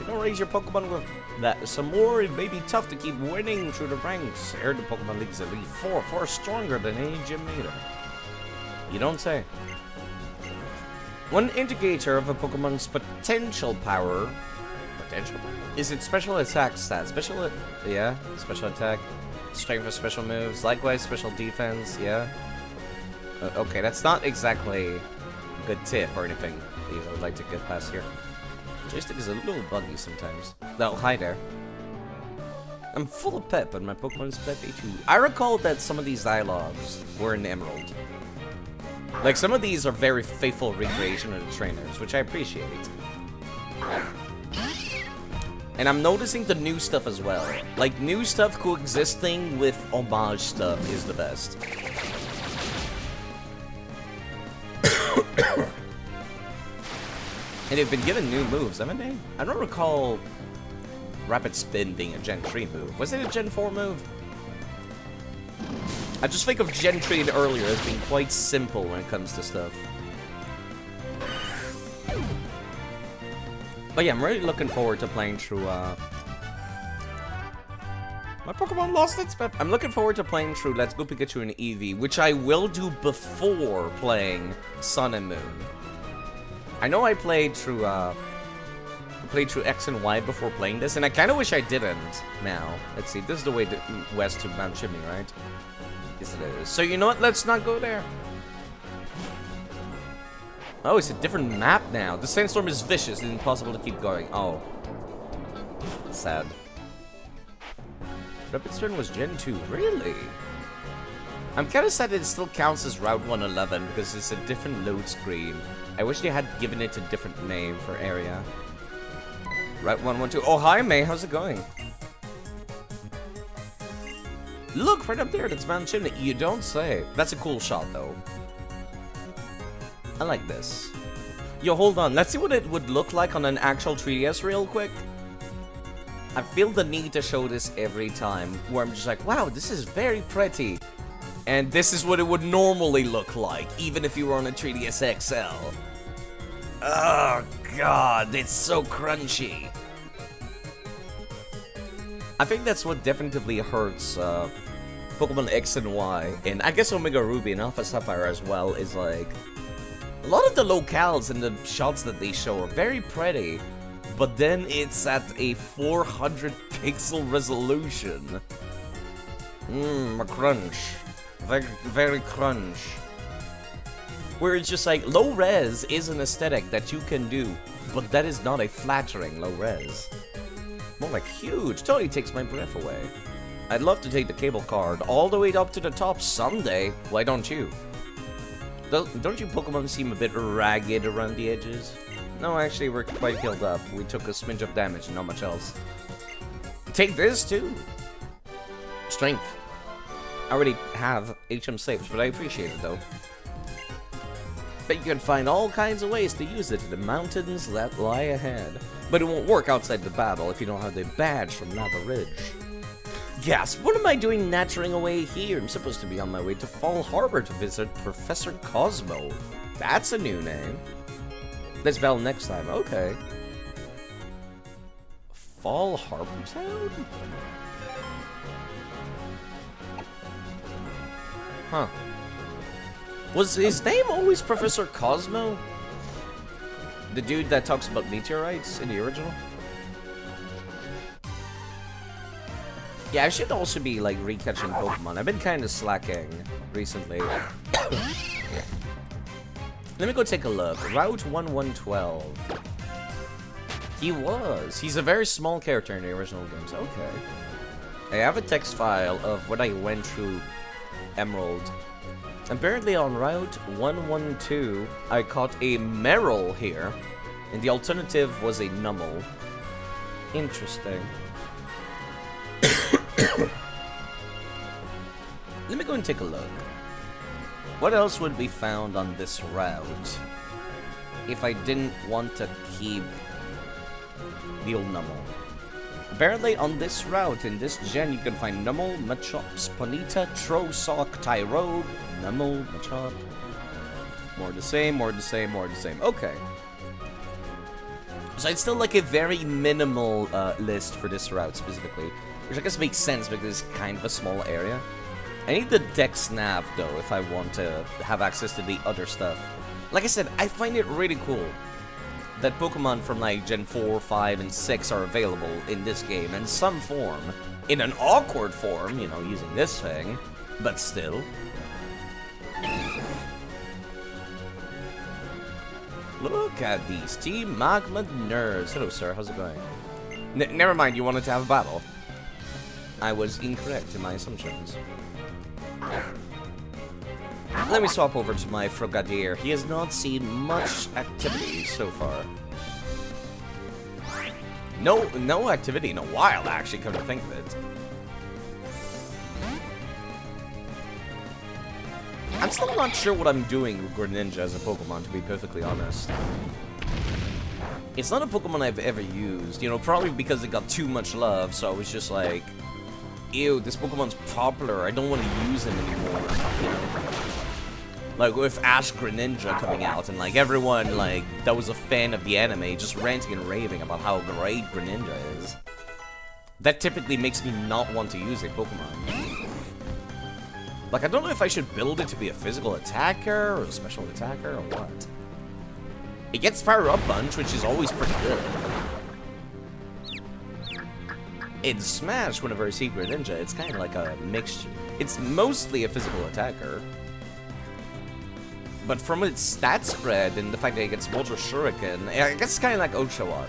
Speaker 1: You don't raise your Pokemon with that some more, it may be tough to keep winning through the ranks. I heard the Pokemon League's Elite Four, far stronger than any gym leader. You don't say. One indicator of a Pokemon's potential power. Potential power? Is it special attack stats? Yeah, special attack. Strength for special moves. Likewise, special defense. Yeah. Okay, that's not exactly a good tip or anything. Please, I would like to get past here. Joystick is a little buggy sometimes. Oh, hi there. I'm full of pep, and my Pokemon's peppy too. I recall that some of these dialogues were in Emerald. Like, some of these are very faithful recreation of the trainers, which I appreciate. And I'm noticing the new stuff as well. Like, new stuff coexisting with homage stuff is the best. And they've been given new moves, haven't they? I don't recall Rapid Spin being a Gen 3 move. Was it a Gen 4 move? I just think of Gen 3 and earlier as being quite simple when it comes to stuff. But yeah, I'm really looking forward to playing through, my Pokemon lost its pep. I'm looking forward to playing through Let's Go Pikachu and Eevee, which I will do before playing Sun and Moon. I know I played through X and Y before playing this, and I kind of wish I didn't now. Let's see, this is the way to west to Mount Chimney, right? Yes, it is. So you know what? Let's not go there. Oh, it's a different map now. The sandstorm is vicious and impossible to keep going. Oh. Sad. Rapid Spin was Gen 2. Really? I'm kind of sad that it still counts as Route 111 because it's a different load screen. I wish they had given it a different name for area. Route 112. Oh, hi, May. How's it going? Look, right up there. That's Mount Chimney. You don't say. That's a cool shot, though. I like this. Yo, hold on. Let's see what it would look like on an actual 3DS real quick. I feel the need to show this every time, where I'm just like, wow, this is very pretty. And this is what it would normally look like, even if you were on a 3DS XL. Oh, God, it's so crunchy. I think that's what definitively hurts Pokemon X and Y, and I guess Omega Ruby and Alpha Sapphire as well, is like, a lot of the locales and the shots that they show are very pretty, but then it's at a 400 pixel resolution. A crunch. Very, very crunch. Where it's just like, low res is an aesthetic that you can do, but that is not a flattering low res. More like huge. Totally takes my breath away. I'd love to take the cable card all the way up to the top someday. Why don't you? Don't you Pokemon seem a bit ragged around the edges? No, actually, we're quite healed up. We took a smidge of damage and not much else. Take this, too. Strength. I already have HM saves, but I appreciate it though. But you can find all kinds of ways to use it in the mountains that lie ahead. But it won't work outside the battle if you don't have the badge from Lava Ridge. Yes, what am I doing nattering away here? I'm supposed to be on my way to Fall Harbor to visit Professor Cosmo. That's a new name. Let's battle next time, okay. Fall Harbor Town? Huh. Was his name always Professor Cosmo? The dude that talks about meteorites in the original? Yeah, I should also be, like, re-catching Pokemon. I've been kind of slacking recently. Let me go take a look. Route 1112. He's a very small character in the original games. Okay. I have a text file of what I went through Emerald. Apparently on Route 112, I caught a Meryl here, and the alternative was a Numel. Interesting. Let me go and take a look. What else would be found on this route if I didn't want to keep the old Numel? Apparently on this route, in this gen, you can find Numel, Machop, Sponita, Trosock, Tyrogue, Numel, Machop. More the same, more the same, more the same. Okay. So it's still like a very minimal list for this route specifically. Which I guess makes sense because it's kind of a small area. I need the Dex Nav though if I want to have access to the other stuff. Like I said, I find it really cool that Pokemon from like Gen 4, 5, and 6 are available in this game in some form. In an awkward form, you know, using this thing. But still. Look at these Team Magma nerds. Hello sir, how's it going? Never mind, you wanted to have a battle. I was incorrect in my assumptions. Let me swap over to my Frogadier. He has not seen much activity so far. No activity in a while, actually, come to think of it. I'm still not sure what I'm doing with Greninja as a Pokemon, to be perfectly honest. It's not a Pokemon I've ever used, you know, probably because it got too much love, so I was just like, ew, this Pokemon's popular, I don't want to use him anymore, you know? Like, with Ash Greninja coming out, and like, everyone, like, that was a fan of the anime, just ranting and raving about how great Greninja is. That typically makes me not want to use a Pokemon. Like, I don't know if I should build it to be a physical attacker, or a special attacker, or what. It gets Fire Up Punch, which is always pretty good. In Smash, whenever I see Greninja, it's kind of like a mixture. It's mostly a physical attacker. But from its stat spread and the fact that it gets Water Shuriken, I guess it's kind of like Oshawott.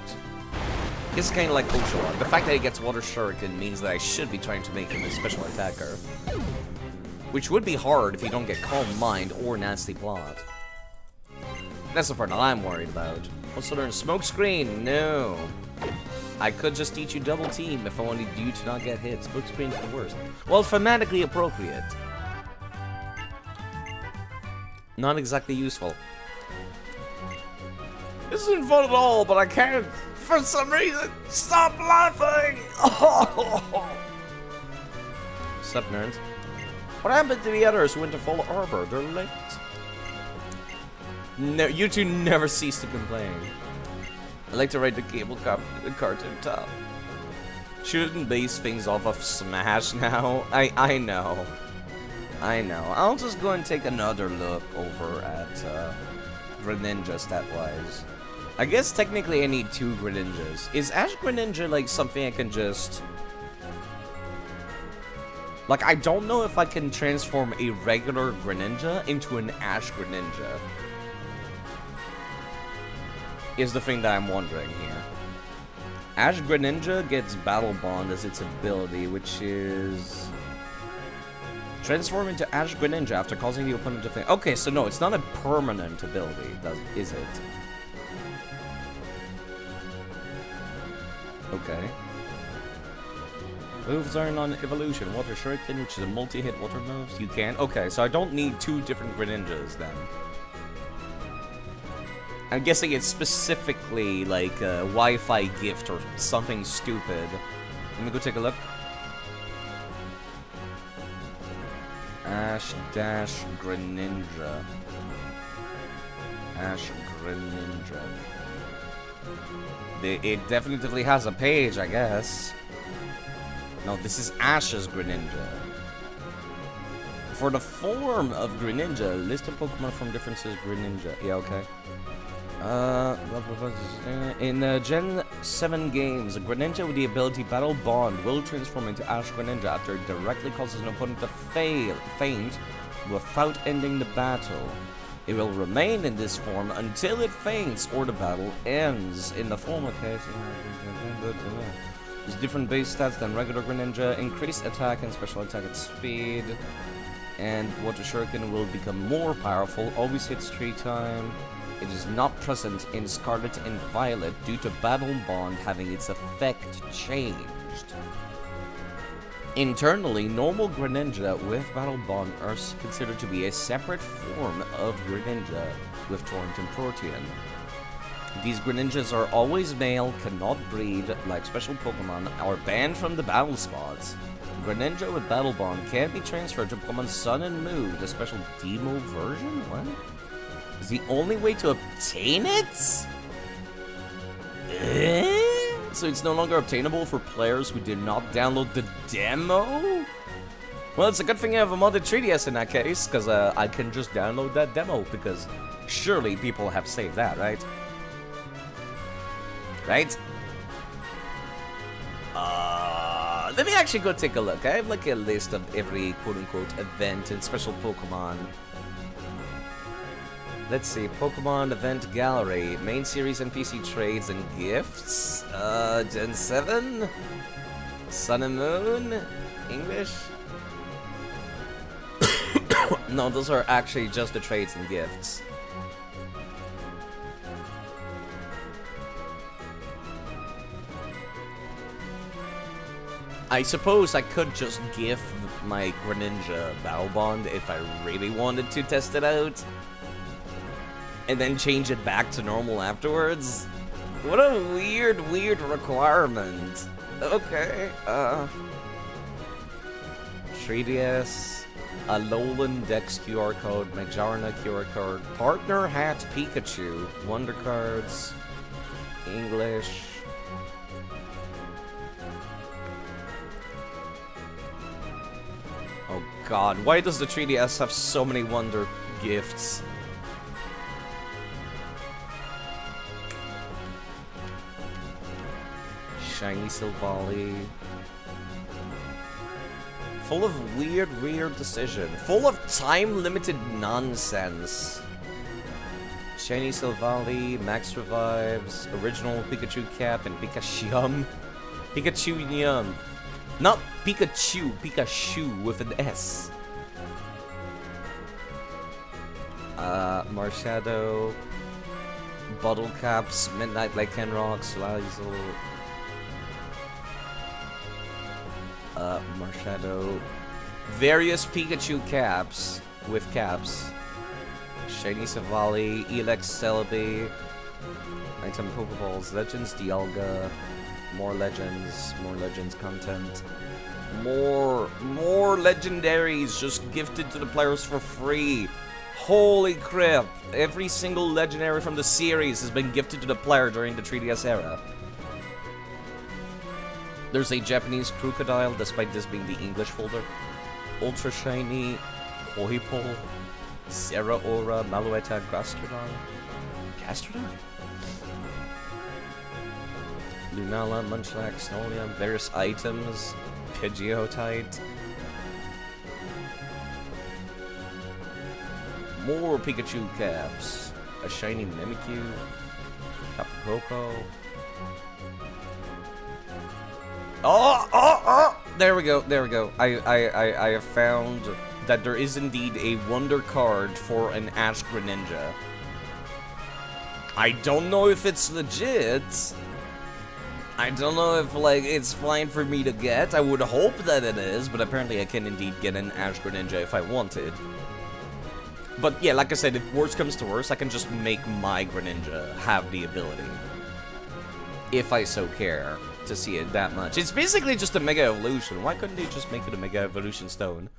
Speaker 1: It's kind of like Oshawott. The fact that it gets Water Shuriken means that I should be trying to make him a special attacker. Which would be hard if you don't get Calm Mind or Nasty Plot. That's the part that I'm worried about. Also learn Smokescreen? No. I could just teach you Double Team if I wanted you to not get hit. Smokescreen's the worst. Well, thematically appropriate. Not exactly useful. This isn't fun at all, but I can't, for some reason, stop laughing! Sup, nerds? What happened to the others who went to Fall Harbor? They're late. No, you two never cease to complain. I like to ride the cable car to the cartoon top. Shouldn't base things off of Smash now? I know. I know. I'll just go and take another look over at Greninja stat-wise. I guess technically I need 2 Greninjas. Is Ash Greninja like something I can just... Like, I don't know if I can transform a regular Greninja into an Ash Greninja. Is the thing that I'm wondering here. Ash Greninja gets Battle Bond as its ability, which is... Transform into Ash Greninja after causing the opponent to think. Okay, so no, it's not a permanent ability, is it? Okay. Moves are non-evolution. Water Shuriken, which is a multi-hit water moves. You can. Okay, so I don't need 2 different Greninjas then. I'm guessing it's specifically like a Wi-Fi gift or something stupid. Let me go take a look. Ash Dash Greninja. Ash Greninja. It definitely has a page, I guess. No, this is Ash's Greninja. For the form of Greninja, list of Pokemon from differences Greninja. Yeah, okay. In Gen 7 games, a Greninja with the ability Battle Bond will transform into Ash Greninja after it directly causes an opponent to faint without ending the battle. It will remain in this form until it faints or the battle ends. In the former case, there's different base stats than regular Greninja, increased attack and special attack at speed, and Water Shuriken will become more powerful, always hits 3 times. It is not present in Scarlet and Violet due to Battle Bond having its effect changed. Internally, normal Greninja with Battle Bond are considered to be a separate form of Greninja with Torrent and Protean. These Greninjas are always male, cannot breed, like special Pokemon, are banned from the battle spots. Greninja with Battle Bond can be transferred to Pokemon Sun and Moon, the special demo version? What? Is the only way to obtain it? So it's no longer obtainable for players who did not download the demo? Well, it's a good thing I have a modded 3DS in that case, because I can just download that demo, because surely people have saved that, right? Right? Let me actually go take a look. I have like a list of every quote-unquote event and special Pokemon. Let's see, Pokemon Event Gallery, main series NPC trades and gifts, Gen 7, Sun and Moon, English? No, those are actually just the trades and gifts. I suppose I could just give my Greninja Battle Bond if I really wanted to test it out. And then change it back to normal afterwards? What a weird requirement. Okay, 3DS, a LivingDex QR code, Majarna QR code, Partner Hat Pikachu, Wonder Cards, English. Oh god, why does the 3DS have so many Wonder gifts? Shiny Silvally. Full of weird decision. Full of time-limited nonsense. Shiny Silvally, Max Revives, Original Pikachu Cap, and Pikachu. Pikachu-yum. Not Pikachu, Pikachu with an S. Marshadow. Bottle Caps, Midnight Lycanroc, Slazzle. Marshadow. Various Pikachu caps with caps. Shiny Silvally, Elex Celebi. Item Pokeballs, Legends Dialga. More Legends content. More legendaries just gifted to the players for free. Holy crap. Every single legendary from the series has been gifted to the player during the 3DS era. There's a Japanese crocodile, despite this being the English folder. Ultra Shiny, Hoipole, Zeraora, Malueta, Gastrodon. Gastrodon? Lunala, Munchlax, Snolia, various items, Pidgeotite. More Pikachu caps. A shiny Mimikyu, Tapu Koko. Oh! There we go. I have found that there is indeed a Wonder card for an Ash Greninja. I don't know if it's legit, I don't know if, like, it's fine for me to get. I would hope that it is, but apparently I can indeed get an Ash Greninja if I wanted. But yeah, like I said, if worst comes to worst, I can just make my Greninja have the ability. If I so care to see it that much. It's basically just a Mega Evolution. Why couldn't they just make it a Mega Evolution Stone?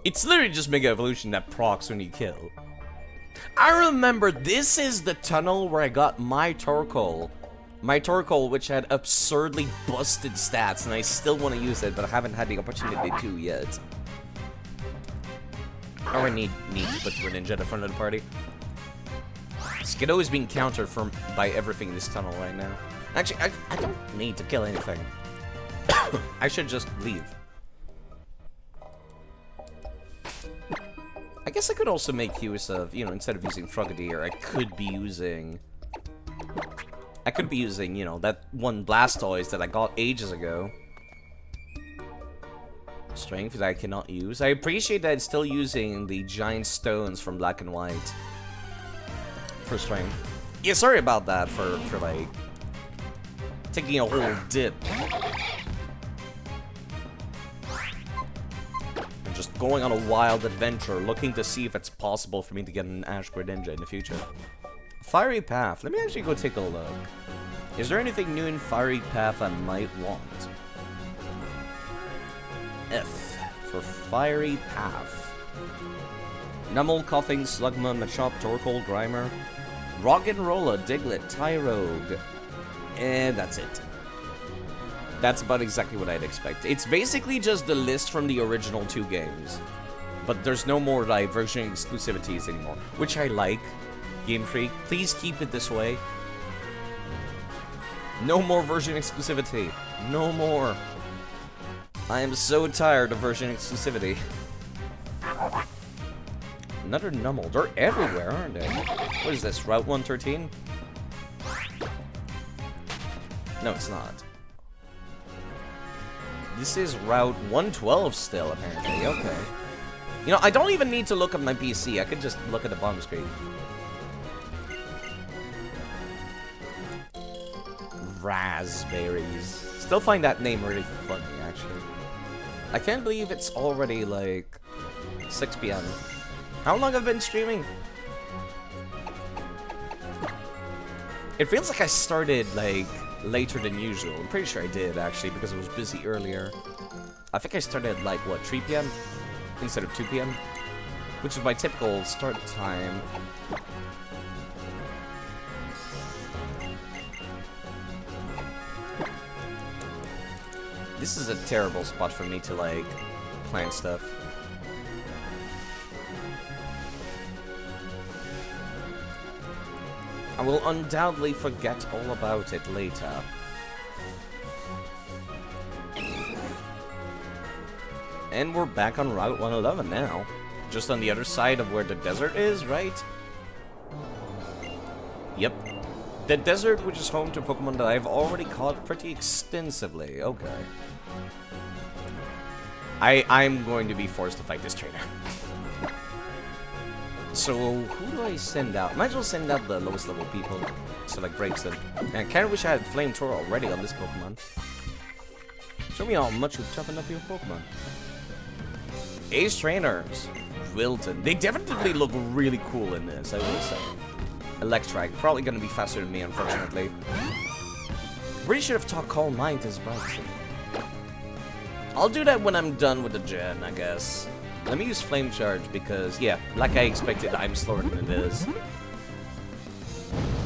Speaker 1: It's literally just Mega Evolution that procs when you kill. I remember this is the tunnel where I got my Torkoal. My Torkoal, which had absurdly busted stats, and I still want to use it, but I haven't had the opportunity to yet. Or I need to put Greninja at the front of the party. Skiddo is being countered by everything in this tunnel right now. Actually, I don't need to kill anything. I should just leave. I guess I could also make use of, you know, instead of using Frogadier, I could be using, you know, that one Blastoise that I got ages ago. Strength that I cannot use. I appreciate that it's still using the giant stones from Black and White for strength. Yeah, sorry about that for like taking a whole dip. And just going on a wild adventure, looking to see if it's possible for me to get an Ash Greninja in the future. Fiery Path. Let me actually go take a look. Is there anything new in Fiery Path I might want? F for Fiery Path. Numel, Coughing, Slugma, Machop, Torkoal, Grimer, Roggenrola, Diglett, Tyrogue, and that's it. That's about exactly what I'd expect. It's basically just the list from the original 2 games. But there's no more like version exclusivities anymore, which I like. Game Freak, please keep it this way. No more version exclusivity. No more. I am so tired of version exclusivity. Another Numel. They're everywhere, aren't they? What is this, Route 113? No, it's not. This is Route 112 still, apparently. Okay. You know, I don't even need to look at my PC. I could just look at the bottom screen. Raspberries. Still find that name really funny, actually. I can't believe it's already, like, 6 PM. How long have I been streaming? It feels like I started, like, later than usual. I'm pretty sure I did, actually, because I was busy earlier. I think I started at, like, what, 3 PM? Instead of 2 PM? Which is my typical start time. This is a terrible spot for me to, like, plant stuff. I will undoubtedly forget all about it later. And we're back on Route 111 now. Just on the other side of where the desert is, right? Yep. The desert, which is home to Pokemon that I've already caught pretty extensively. Okay. I'm going to be forced to fight this trainer. So, who do I send out? Might as well send out the lowest level people. So, like, breaks them. And I kinda wish I had Flamethrower already on this Pokemon. Show me how much you've toughened up your Pokemon. Ace Trainers. Wilton. They definitely look really cool in this, I will say. Electrike. Probably gonna be faster than me, unfortunately. Really should have taught Calm Mind as well. I'll do that when I'm done with the gen, I guess. Let me use Flame Charge because, yeah, like I expected, I'm slower than it is.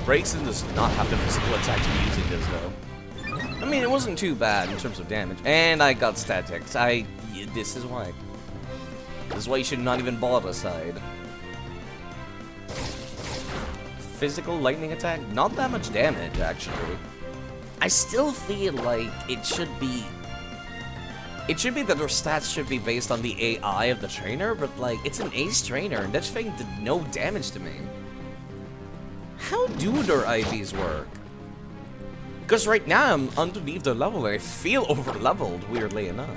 Speaker 1: Braixen does not have the physical attack to be using this, though. I mean, it wasn't too bad in terms of damage. And I got Statics. This is why. This is why you should not even bother side. Physical lightning attack? Not that much damage, actually. I still feel like it should be that their stats should be based on the AI of the trainer, but, like, it's an ace trainer, and that thing did no damage to me. How do their IVs work? Because right now, I'm underneath the level, and I feel over-leveled, weirdly enough.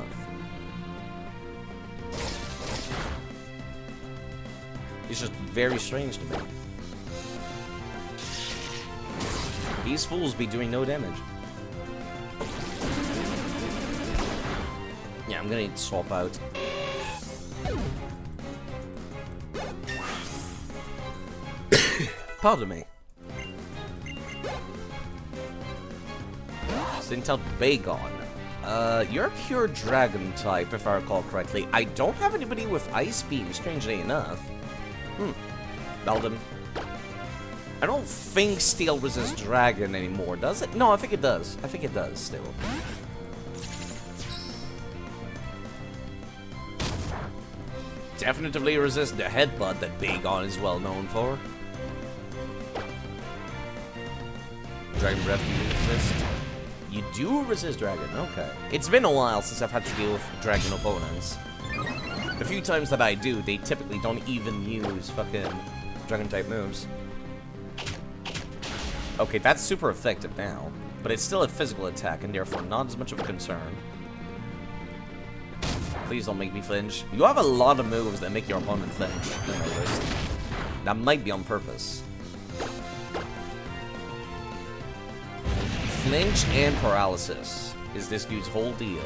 Speaker 1: It's just very strange to me. These fools be doing no damage. Yeah, I'm gonna need to swap out. Pardon me. Sintel Bagon. You're a pure dragon type, if I recall correctly. I don't have anybody with Ice Beam, strangely enough. Beldum. I don't think Steel resists Dragon anymore, does it? No, I think it does. I think it does, still. Definitely resists the Headbutt that Bagon is well known for. Dragon Breath, do you resist? You do resist Dragon, okay. It's been a while since I've had to deal with Dragon opponents. The few times that I do, they typically don't even use fucking Dragon-type moves. Okay, that's super effective now, but it's still a physical attack and therefore not as much of a concern. Please don't make me flinch. You have a lot of moves that make your opponent flinch, I noticed. That might be on purpose. Flinch and paralysis is this dude's whole deal.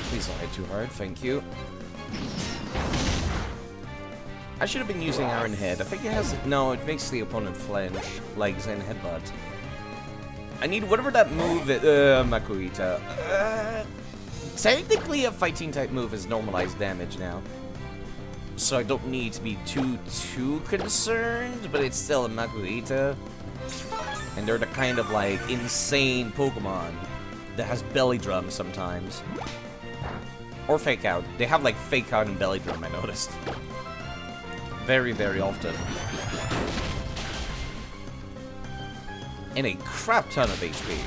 Speaker 1: Please don't hit too hard, thank you. I should have been using Iron Head. I think it has... No, it makes the opponent flinch, like Zen Headbutt. I need whatever that move that... Makuhita. Technically, a fighting type move is normalized damage now. So I don't need to be too concerned, but it's still a Makuhita. And they're the kind of, like, insane Pokemon that has belly drum sometimes. Or Fake Out. They have, like, Fake Out and belly drum, I noticed. Very, very often. And a crap ton of HP.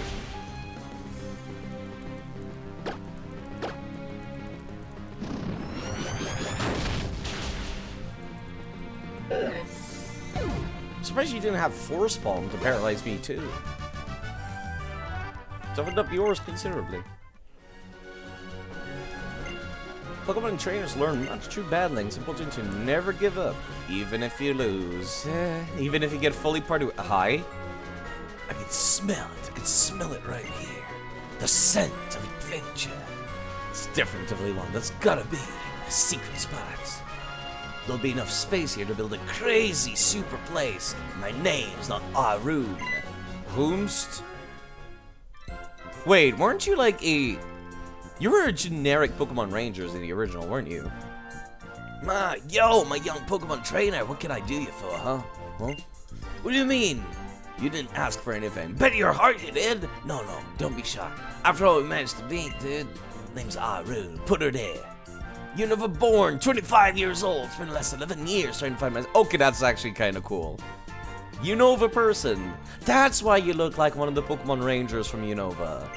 Speaker 1: Surprised you didn't have Force Palm to paralyze me too. Toughened up yours considerably. Pokemon trainers learn much through battling. Simple to never give up, even if you lose. Even if you get fully parted. Hi? I can smell it. I can smell it right here. The scent of adventure. It's definitely one that's gotta be a secret spot. There'll be enough space here to build a crazy super place. My name's not Arun. Whomst? Wait, weren't you like a... You were a generic Pokemon Rangers in the original, weren't you? My young Pokemon trainer, what can I do you for, huh? Huh? What do you mean? You didn't ask for anything. Bet your heart you did. No, don't be shy. After all we managed to beat, dude. Name's Arun. Put her there. Unova born, 25 years old. It's been less than 11 years trying to find my... Okay, that's actually kind of cool. Unova person. That's why you look like one of the Pokemon Rangers from Unova.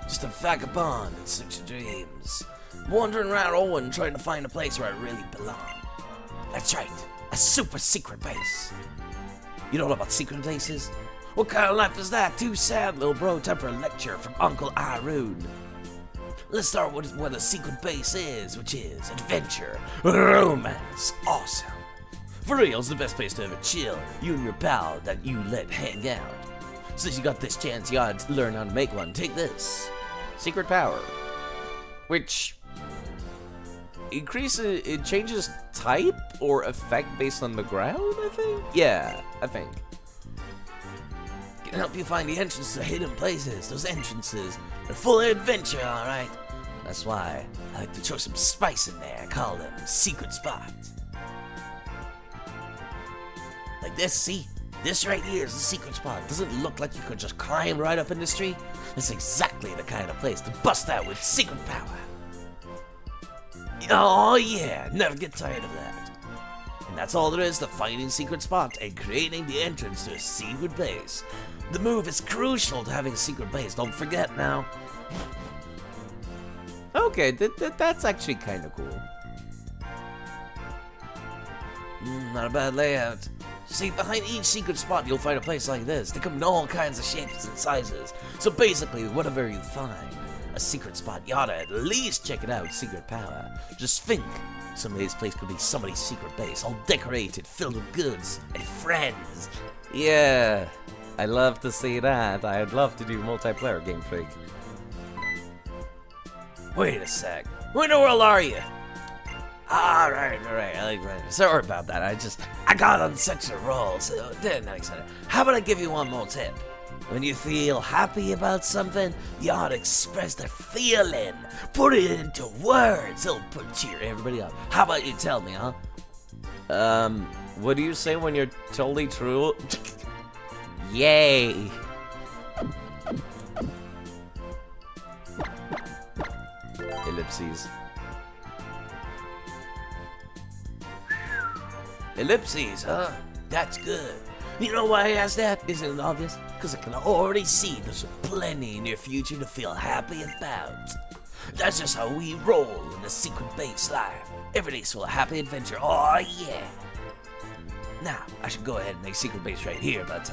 Speaker 1: Just a vagabond in search of dreams. Wandering around Owen trying to find a place where I really belong. That's right, a super secret base. You know about secret places? What kind of life is that? Too sad, little bro. Time for a lecture from Uncle Arun. Let's start with what a secret base is, which is adventure, romance, awesome. For real, it's the best place to ever chill. You and your pal that you let hang out. Since you got this chance, you ought to learn how to make one. Take this. Secret power. Which... it changes type or effect based on the ground, I think? Yeah, I think. Can help you find the entrance to hidden places. Those entrances are full of adventure, alright? That's why I like to throw some spice in there. I call them secret spots. Like this, see? This right here is a secret spot. Doesn't it look like you could just climb right up in this tree? It's exactly the kind of place to bust out with secret power. Oh yeah, never get tired of that. And that's all there is to finding secret spots and creating the entrance to a secret base. The move is crucial to having a secret base, don't forget now. Okay, that's actually kind of cool. Not a bad layout. See, behind each secret spot you'll find a place like this. They come in all kinds of shapes and sizes. So basically, whatever you find,
Speaker 3: a secret spot. You ought to at least check it out. Secret power. Just think. Someday this place could be somebody's secret base, all decorated, filled with goods and friends.
Speaker 1: Yeah, I love to see that. I'd love to do multiplayer game freak.
Speaker 3: Wait a sec. Where in the world are you? Alright. Sorry about that. I got on such a roll, so then I said, how about I give you one more tip? When you feel happy about something, you ought to express the feeling. Put it into words. It'll cheer everybody up. How about you tell me, huh?
Speaker 1: What do you say when you're totally true? Yay. Ellipses.
Speaker 3: Ellipses, huh? That's good. You know why I asked that? Isn't it obvious? Because I can already see there's plenty in your future to feel happy about. That's just how we roll in the secret base life. Every day's full of happy adventure. Oh, yeah. Now, I should go ahead and make secret base right here, but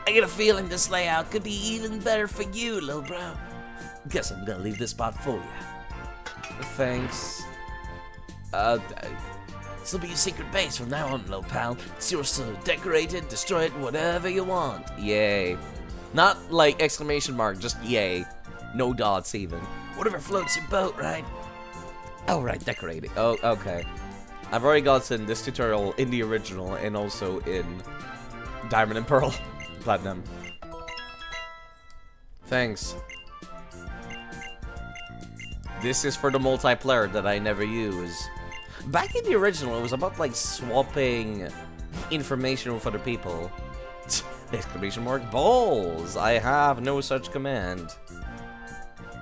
Speaker 3: I get a feeling this layout could be even better for you, little bro. Guess I'm gonna leave this spot for you.
Speaker 1: Thanks.
Speaker 3: This will be your secret base from now on, little pal. It's yours to decorate it, destroy it, whatever you want.
Speaker 1: Yay. Not like exclamation mark, just yay. No dots even.
Speaker 3: Whatever floats your boat, right?
Speaker 1: Oh, right, decorate it. Oh, okay. I've already gotten this tutorial in the original and also in Diamond and Pearl Platinum. Thanks. This is for the multiplayer that I never use. Back in the original, it was about like swapping information with other people. Exclamation mark balls! I have no such command.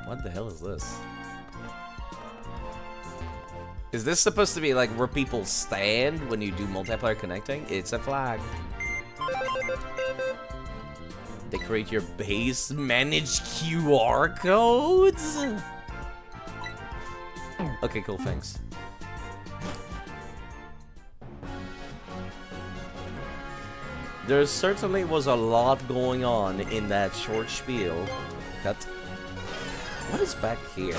Speaker 1: What the hell is this? Is this supposed to be like where people stand when you do multiplayer connecting? It's a flag. Decorate your base, manage QR codes? Okay, cool, thanks. There certainly was a lot going on in that short spiel. Cut. What is back here?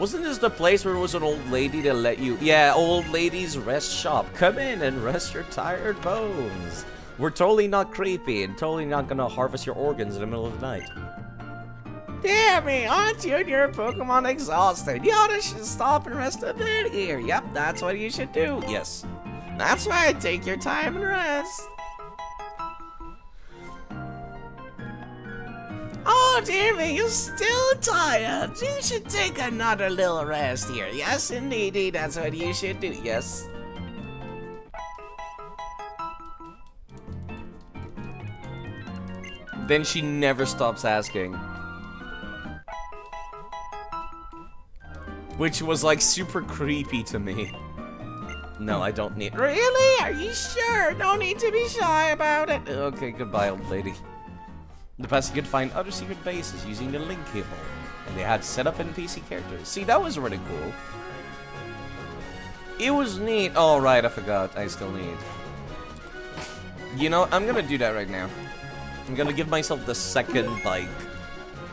Speaker 1: Wasn't this the place where it was an old lady that let you... Yeah, old lady's rest shop. Come in and rest your tired bones. We're totally not creepy and totally not gonna harvest your organs in the middle of the night. Damn me, aren't you and your Pokemon exhausted? You ought to stop and rest a bit here. Yep, that's what you should do. Yes. That's why I take your time and rest. Oh, dear me, you're still tired. You should take another little rest here. Yes, indeedy, that's what you should do. Yes. Then she never stops asking. Which was like super creepy to me. No, I don't need... Really? Are you sure? No need to be shy about it. Okay, goodbye, old lady. In the past, you could find other secret bases using the link cable, and they had set up NPC characters. See, that was really cool. It was neat. Oh, right, I forgot. I still need. You know, I'm gonna do that right now. I'm gonna give myself the second bike,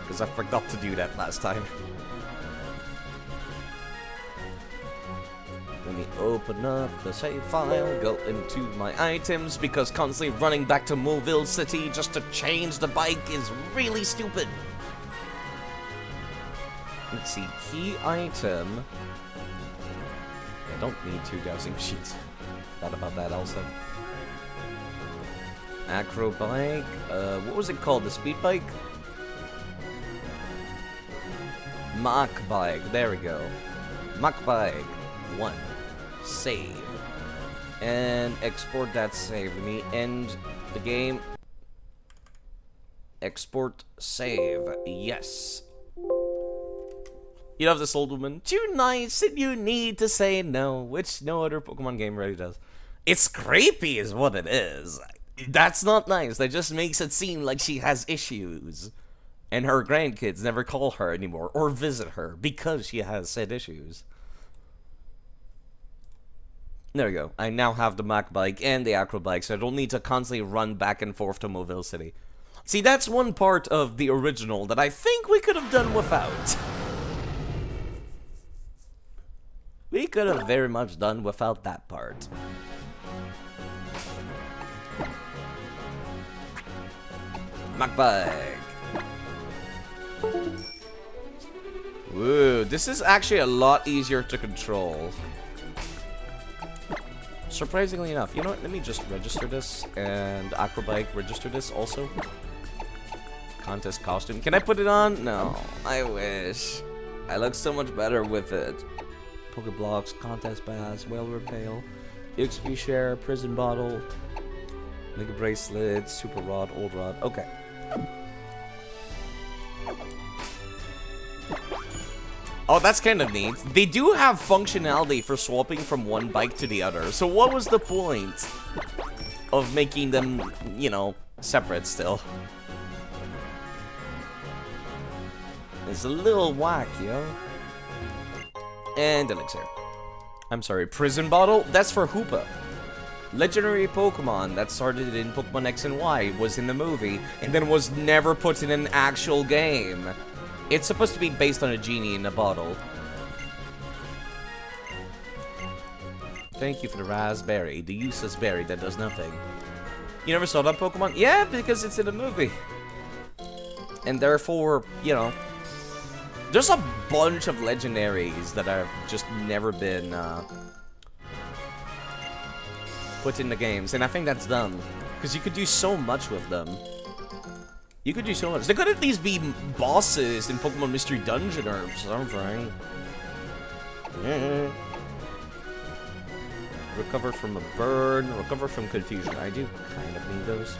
Speaker 1: because I forgot to do that last time. Let me open up the save file, go into my items, because constantly running back to Mobile City just to change the bike is really stupid. Let's see, key item. I don't need 2 dowsing machines. Thought about that also. Acro bike, what was it called, the speed bike? Mach bike, there we go. Mach bike, 1. Save and export that save. Let me end the game. Export save. Yes. You love this old woman. Too nice and you need to say no, which no other Pokemon game really does. It's creepy is what it is. That's not nice. That just makes it seem like she has issues and her grandkids never call her anymore or visit her because she has said issues. There we go. I now have the Mach bike and the Acro bike, so I don't need to constantly run back and forth to Mobile City. See, that's one part of the original that I think we could have done without. We could have very much done without that part. Magbag. Woo, this is actually a lot easier to control. Surprisingly enough. You know what? Let me just register this. And Acrobike register this also. Contest costume. Can I put it on? No. I wish. I look so much better with it. Pokeblocks, contest pass, whale repel, XP share, prison bottle, mega bracelet, super rod, old rod. Okay. Oh, that's kind of neat. They do have functionality for swapping from one bike to the other. So what was the point of making them, you know, separate still? It's a little whack, yo. And Elixir. I'm sorry, Prison Bottle? That's for Hoopa. Legendary Pokemon that started in Pokemon X and Y was in the movie, and then was never put in an actual game. It's supposed to be based on a genie in a bottle. Thank you for the raspberry, the useless berry that does nothing. You never saw that Pokemon? Yeah, because it's in a movie. And therefore, you know, there's a bunch of legendaries that have just never been put in the games, and I think that's dumb, because you could do so much with them. You could do so much. They could at least be bosses in Pokemon Mystery Dungeon or something. Yeah. Recover from a burn, recover from confusion. I do kind of need those.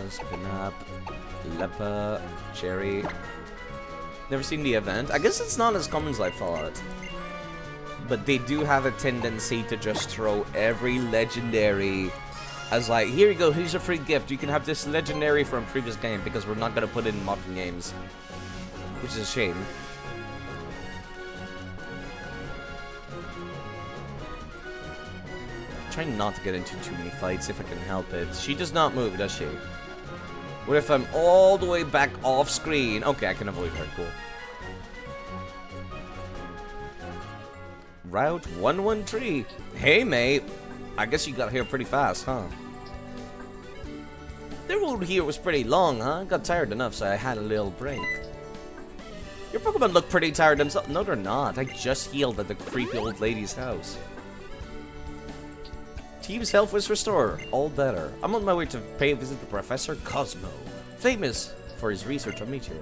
Speaker 1: Spinap, Lepa, Cherry. Never seen the event. I guess it's not as common as I thought. But they do have a tendency to just throw every legendary as like, here you go, here's a free gift. You can have this legendary from a previous game because we're not going to put it in modern games. Which is a shame. Trying not to get into too many fights if I can help it. She does not move, does she? What if I'm all the way back off screen? Okay, I can avoid her. Cool. Route 113. Hey, mate. I guess you got here pretty fast, huh? The road here was pretty long, huh? Got tired enough, so I had a little break. Your Pokemon look pretty tired themselves. No, they're not. I just healed at the creepy old lady's house. Team's health was restored. All better. I'm on my way to pay a visit to Professor Cosmo, famous for his research on meteorite.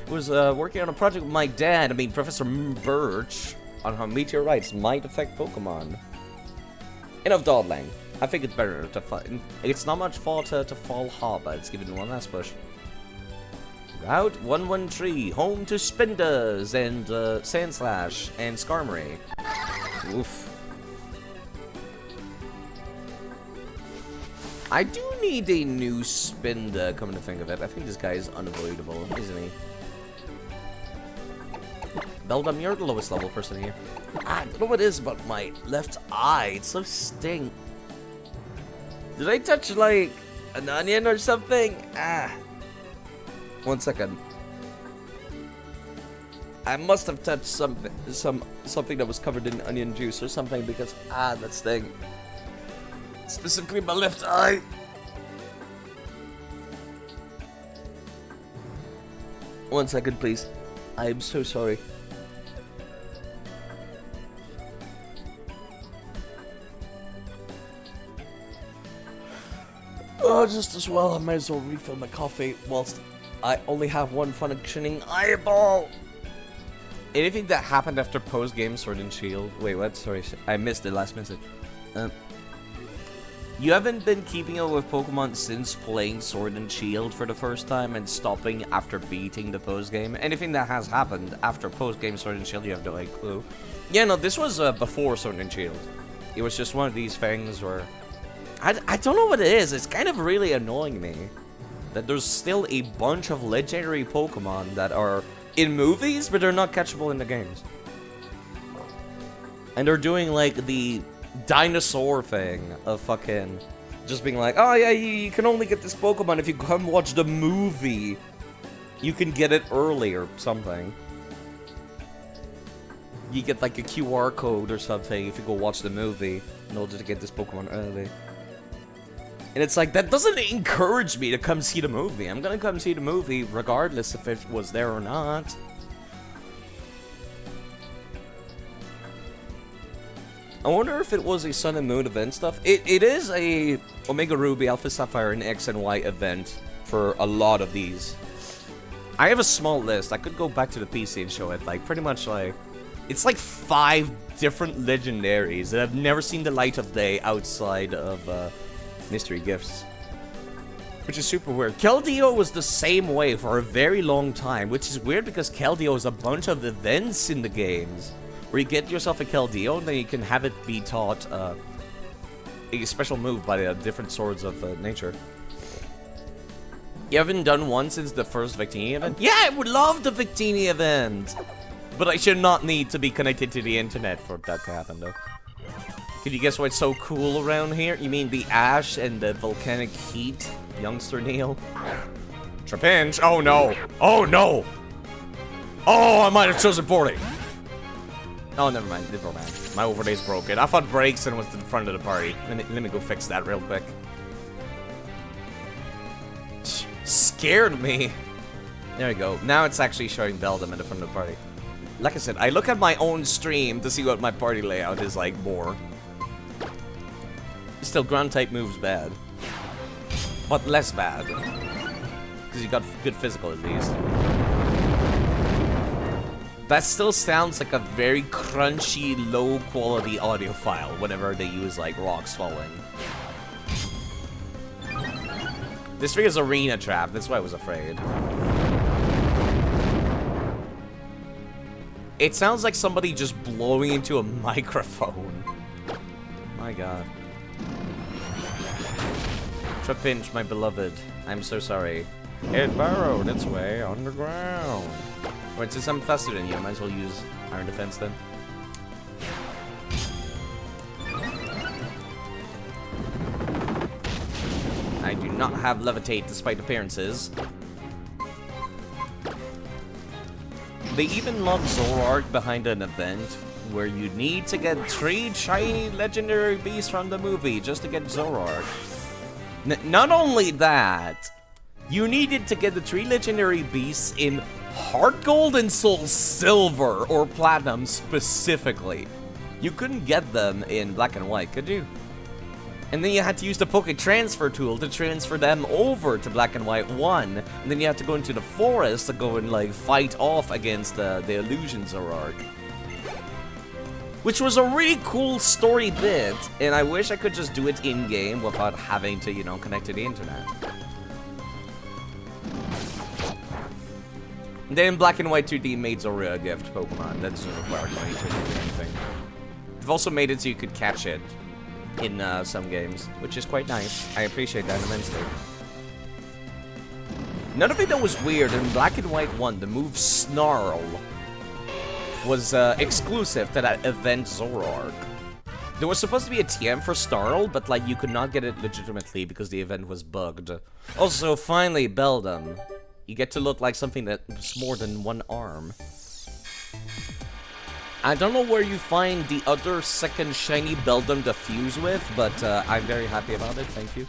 Speaker 1: He was working on a project with my dad, Professor Birch, on how meteorites might affect Pokemon. Enough dawdling. I think it's better to find. It's not much far to fall hard, but it's given one last push. Route 113, home to Spindas and Sandslash and Skarmory. Oof. I do need a new Spinda, come to think of it. I think this guy is unavoidable, isn't he? Beldum, you're the lowest level person here. I don't know what it is about my left eye. It's so stink. Did I touch, like, an onion or something? Ah. 1 second. I must have touched something that was covered in onion juice or something because, that sting. Specifically my left eye. One second, please. I am so sorry. Oh, just as well, I might as well refill my coffee whilst I only have one functioning eyeball. Anything that happened after post-game Sword and Shield? Wait, what? Sorry, I missed the last message. You haven't been keeping up with Pokemon since playing Sword and Shield for the first time and stopping after beating the post-game? Anything that has happened after post-game Sword and Shield, you have no clue. Yeah, no, this was before Sword and Shield. It was just one of these things where... I don't know what it is. It's kind of really annoying me that there's still a bunch of legendary Pokemon that are in movies, but they're not catchable in the games. And they're doing, like, the dinosaur thing of fucking just being like, oh yeah, you can only get this Pokemon if you come watch the movie. you can get it early or something. You get like a QR code or something if you go watch the movie in order to get this Pokemon early. And it's like, that doesn't encourage me to come see the movie. I'm gonna come see the movie regardless if it was there or not. I wonder if it was a Sun and Moon event stuff. It is a Omega Ruby, Alpha Sapphire, and X and Y event for a lot of these. I have a small list. I could go back to the PC and show it. Like, pretty much like... It's like 5 different legendaries that have never seen the light of day outside of mystery gifts. Which is super weird. Keldeo was the same way for a very long time, which is weird because Keldeo is a bunch of events in the games. Where you get yourself a Keldeo and then you can have it be taught a special move by different swords of nature. You haven't done one since the first Victini event? Yeah, I would love the Victini event! But I should not need to be connected to the internet for that to happen, though. Can you guess what's so cool around here? You mean the ash and the volcanic heat, youngster Neil? Trapinch? Oh no! Oh no! Oh, I might have chosen boarding! Oh, never mind. My overday's broken. I thought Braixen was in front of the party. Let me go fix that real quick. Scared me. There we go. Now it's actually showing Beldum in the front of the party. Like I said, I look at my own stream to see what my party layout is like more. Still, ground type moves bad. But less bad. Because you got good physical at least. That still sounds like a very crunchy, low-quality audio file whenever they use, like, rocks falling. This thing is Arena Trap, that's why I was afraid. It sounds like somebody just blowing into a microphone. My god. Trapinch, my beloved. I'm so sorry. It burrowed its way underground. Wait, since I'm faster than you, I might as well use Iron Defense then. I do not have Levitate despite appearances. They even locked Zoroark behind an event where you need to get 3 shiny legendary beasts from the movie just to get Zoroark. Not only that, you needed to get the 3 legendary beasts in Heart Gold and Soul Silver, or Platinum specifically. You couldn't get them in Black and White, could you? And then you had to use the Poké Transfer tool to transfer them over to Black and White 1. And then you had to go into the forest to go and, like, fight off against the Illusion Zoroark. Which was a really cool story bit, and I wish I could just do it in-game without having to, you know, connect to the internet. Then Black and White 2D made Zorua a gift Pokemon. That doesn't require money to do anything. They've also made it so you could catch it in some games, which is quite nice. I appreciate that immensely. Another thing that was weird, in Black and White 1, the move Snarl was exclusive to that event Zoroark. There was supposed to be a TM for Snarl, but like you could not get it legitimately because the event was bugged. Also, finally, Beldum. You get to look like something that's more than one arm. I don't know where you find the other second shiny Beldum to fuse with, but I'm very happy about it, thank you.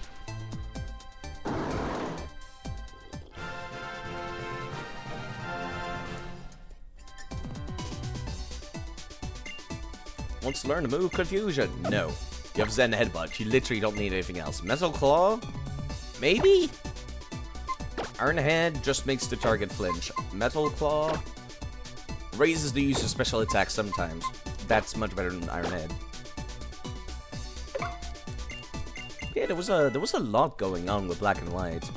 Speaker 1: Wants to learn to move Confusion? No. You have Zen Headbutt, you literally don't need anything else. Metal Claw? Maybe? Iron Head just makes the target flinch. Metal Claw raises the user's special attack sometimes. That's much better than Iron Head. Yeah, there was a lot going on with Black and White.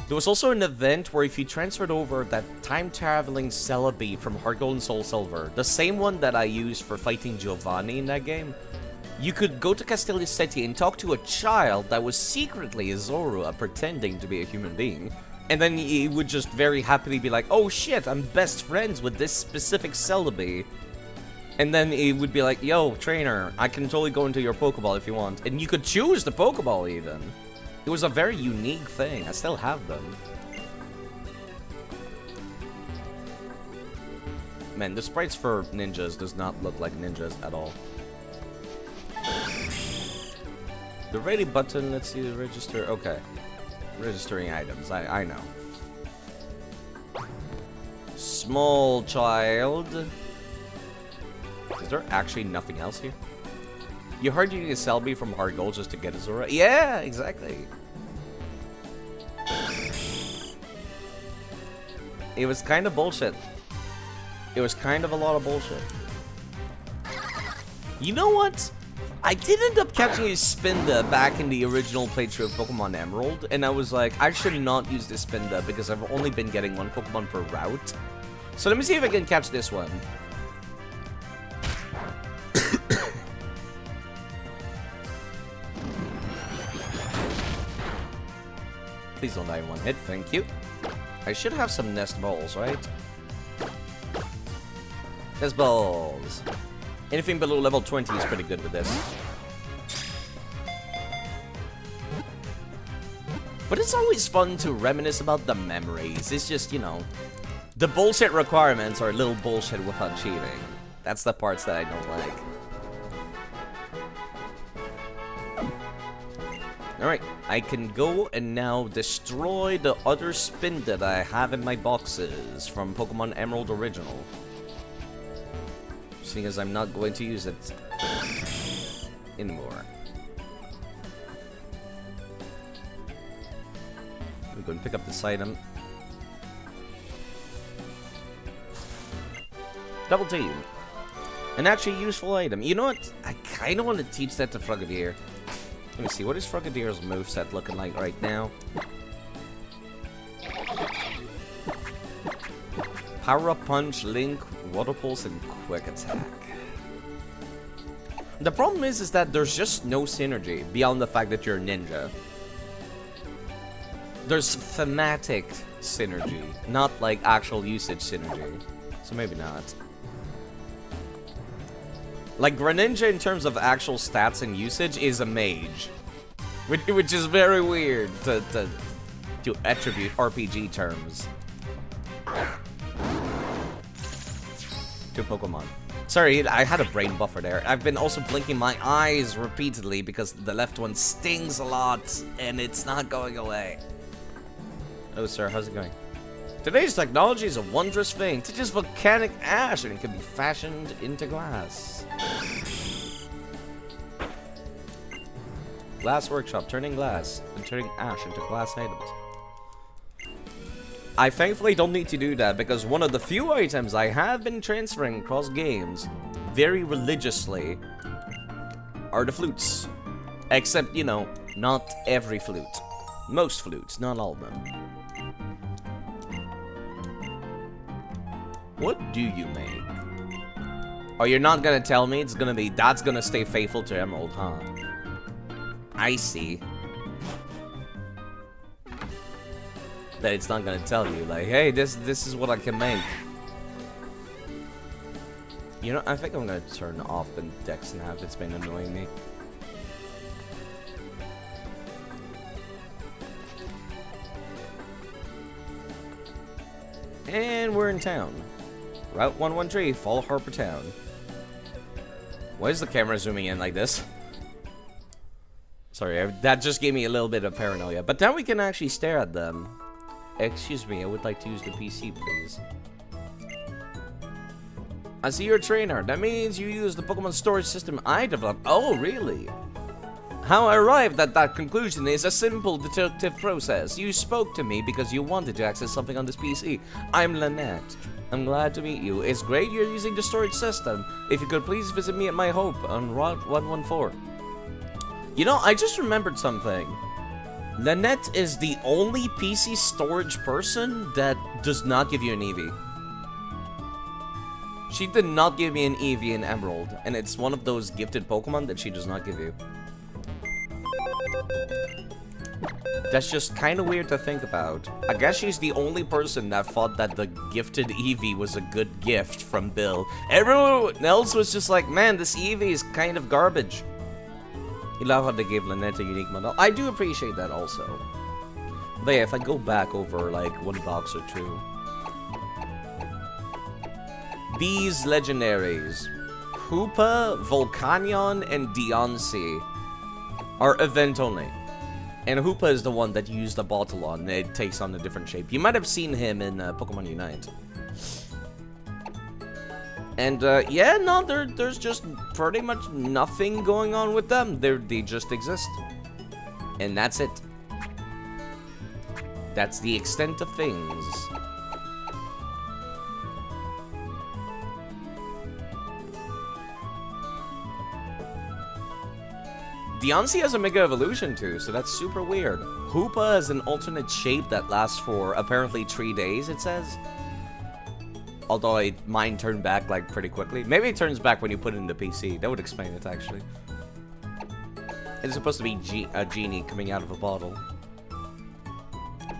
Speaker 1: There was also an event where if you transferred over that time-traveling Celebi from Heart Gold and Soul Silver, the same one that I used for fighting Giovanni in that game, you could go to Castelia City and talk to a child that was secretly a Zorua pretending to be a human being. And then he would just very happily be like, oh shit, I'm best friends with this specific Celebi. And then he would be like, yo, trainer, I can totally go into your Pokeball if you want. And you could choose the Pokeball even. It was a very unique thing. I still have them. Man, the sprites for ninjas does not look like ninjas at all. The ready button, let's see the register. Okay. Registering items, I know. Small child. Is there actually nothing else here? You heard you need to sell me from hard gold just to get a Zora? Yeah, exactly. It was kind of bullshit. It was kind of a lot of bullshit. You know what? I did end up catching a Spinda back in the original playthrough of Pokemon Emerald, and I was like, I should not use this Spinda because I've only been getting one Pokemon per route. So let me see if I can catch this one. Please don't die in one hit, thank you. I should have some nest balls, right? Nest balls. Anything below level 20 is pretty good with this. But it's always fun to reminisce about the memories. It's just, you know, the bullshit requirements are a little bullshit without cheating. That's the parts that I don't like. Alright, I can go and now destroy the other spin that I have in my boxes from Pokemon Emerald Original. Seeing as I'm not going to use it anymore. I'm going to pick up this item. Double team. An actually useful item. You know what? I kind of want to teach that to Frogadier. Let me see, what is Frogadier's moveset looking like right now? Power Up Punch, Link, Water Pulse, and Quick Attack. The problem is that there's just no synergy beyond the fact that you're a ninja. There's thematic synergy, not like actual usage synergy. So maybe not. Like, Greninja in terms of actual stats and usage is a mage. Which is very weird to attribute RPG terms to Pokemon. Sorry, I had a brain buffer there. I've been also blinking my eyes repeatedly because the left one stings a lot and it's not going away. Oh, sir, how's it going? Today's technology is a wondrous thing. It teaches volcanic ash and it can be fashioned into glass. Glass workshop, turning glass and turning ash into glass items. I thankfully don't need to do that because one of the few items I have been transferring across games very religiously are the flutes. Except, you know, not every flute. Most flutes, not all of them. What do you make? Oh, you're not gonna tell me it's gonna be, that's gonna stay faithful to Emerald, huh? I see. That it's not gonna tell you, like, hey, this is what I can make. You know, I think I'm gonna turn off the Dex now if it's been annoying me. And we're in town. Route 113, Fall Harbor Town. Why is the camera zooming in like this? Sorry, that just gave me a little bit of paranoia. But now we can actually stare at them. Excuse me, I would like to use the PC, please. I see you're a trainer. That means you use the Pokemon storage system I developed. Oh, really? How I arrived at that conclusion is a simple deductive process. You spoke to me because you wanted to access something on this PC. I'm Lynette. I'm glad to meet you. It's great you're using the storage system. If you could please visit me at my home on Route 114. You know, I just remembered something. Lynette is the only PC storage person that does not give you an Eevee. She did not give me an Eevee in Emerald, and it's one of those gifted Pokemon that she does not give you. That's just kind of weird to think about. I guess she's the only person that thought that the gifted Eevee was a good gift from Bill. Everyone else was just like, man, this Eevee is kind of garbage. You love how they gave Lynette a unique model. I do appreciate that also. But yeah, if I go back over like one box or two. these legendaries, Hoopa, Volcanion, and Deoncé, are event only. And Hoopa is the one that you use the bottle on, and it takes on a different shape. You might have seen him in Pokemon Unite. And, yeah, no, there's just pretty much nothing going on with them. They just exist. And that's it. That's the extent of things. Deoncé has a Mega Evolution too, so that's super weird. Hoopa has an alternate shape that lasts for apparently 3 days, it says. Although mine turned back like pretty quickly. Maybe it turns back when you put it in the PC. That would explain it actually. It's supposed to be a genie coming out of a bottle.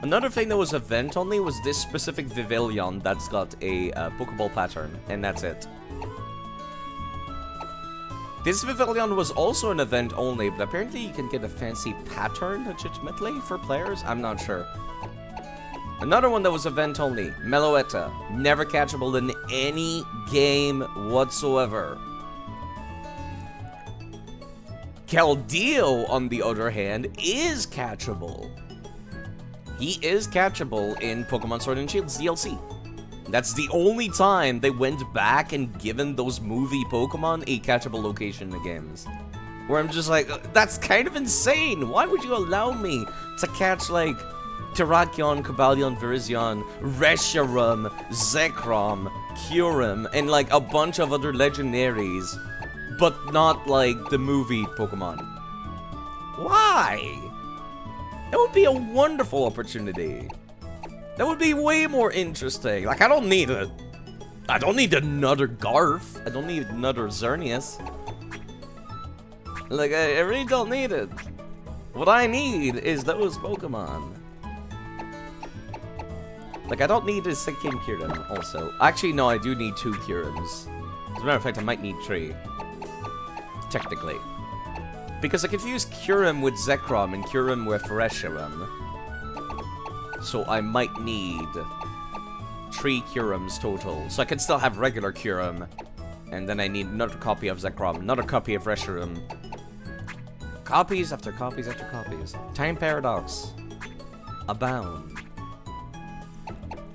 Speaker 1: Another thing that was event only was this specific Vivillon that's got a Pokeball pattern, and that's it. This Vivillon was also an event only, but apparently you can get a fancy pattern legitimately for players? I'm not sure. Another one that was event only, Meloetta. Never catchable in any game whatsoever. Keldeo, on the other hand, is catchable. He is catchable in Pokemon Sword and Shield's DLC. That's the only time they went back and given those movie Pokemon a catchable location in the games. Where I'm just like, that's kind of insane. Why would you allow me to catch, like, Terrakion, Cobalion, Virizion, Reshiram, Zekrom, Kyurem, and, like, a bunch of other legendaries, but not, like, the movie Pokemon? Why? That would be a wonderful opportunity. That would be way more interesting. Like, I don't need another Garf. I don't need another Xerneas. Like, I really don't need it. What I need is those Pokemon. Like, I don't need a second Kyurem, also. Actually, no, I do need 2 Kyurems. As a matter of fact, I might need 3. Technically. Because I confused Kyurem with Zekrom and Kyurem with Reshiram. So I might need 3 Kyurems total. So I can still have regular Kyurem. And then I need another copy of Zekrom, another copy of Reshiram. Copies after copies after copies. Time paradox. Abound.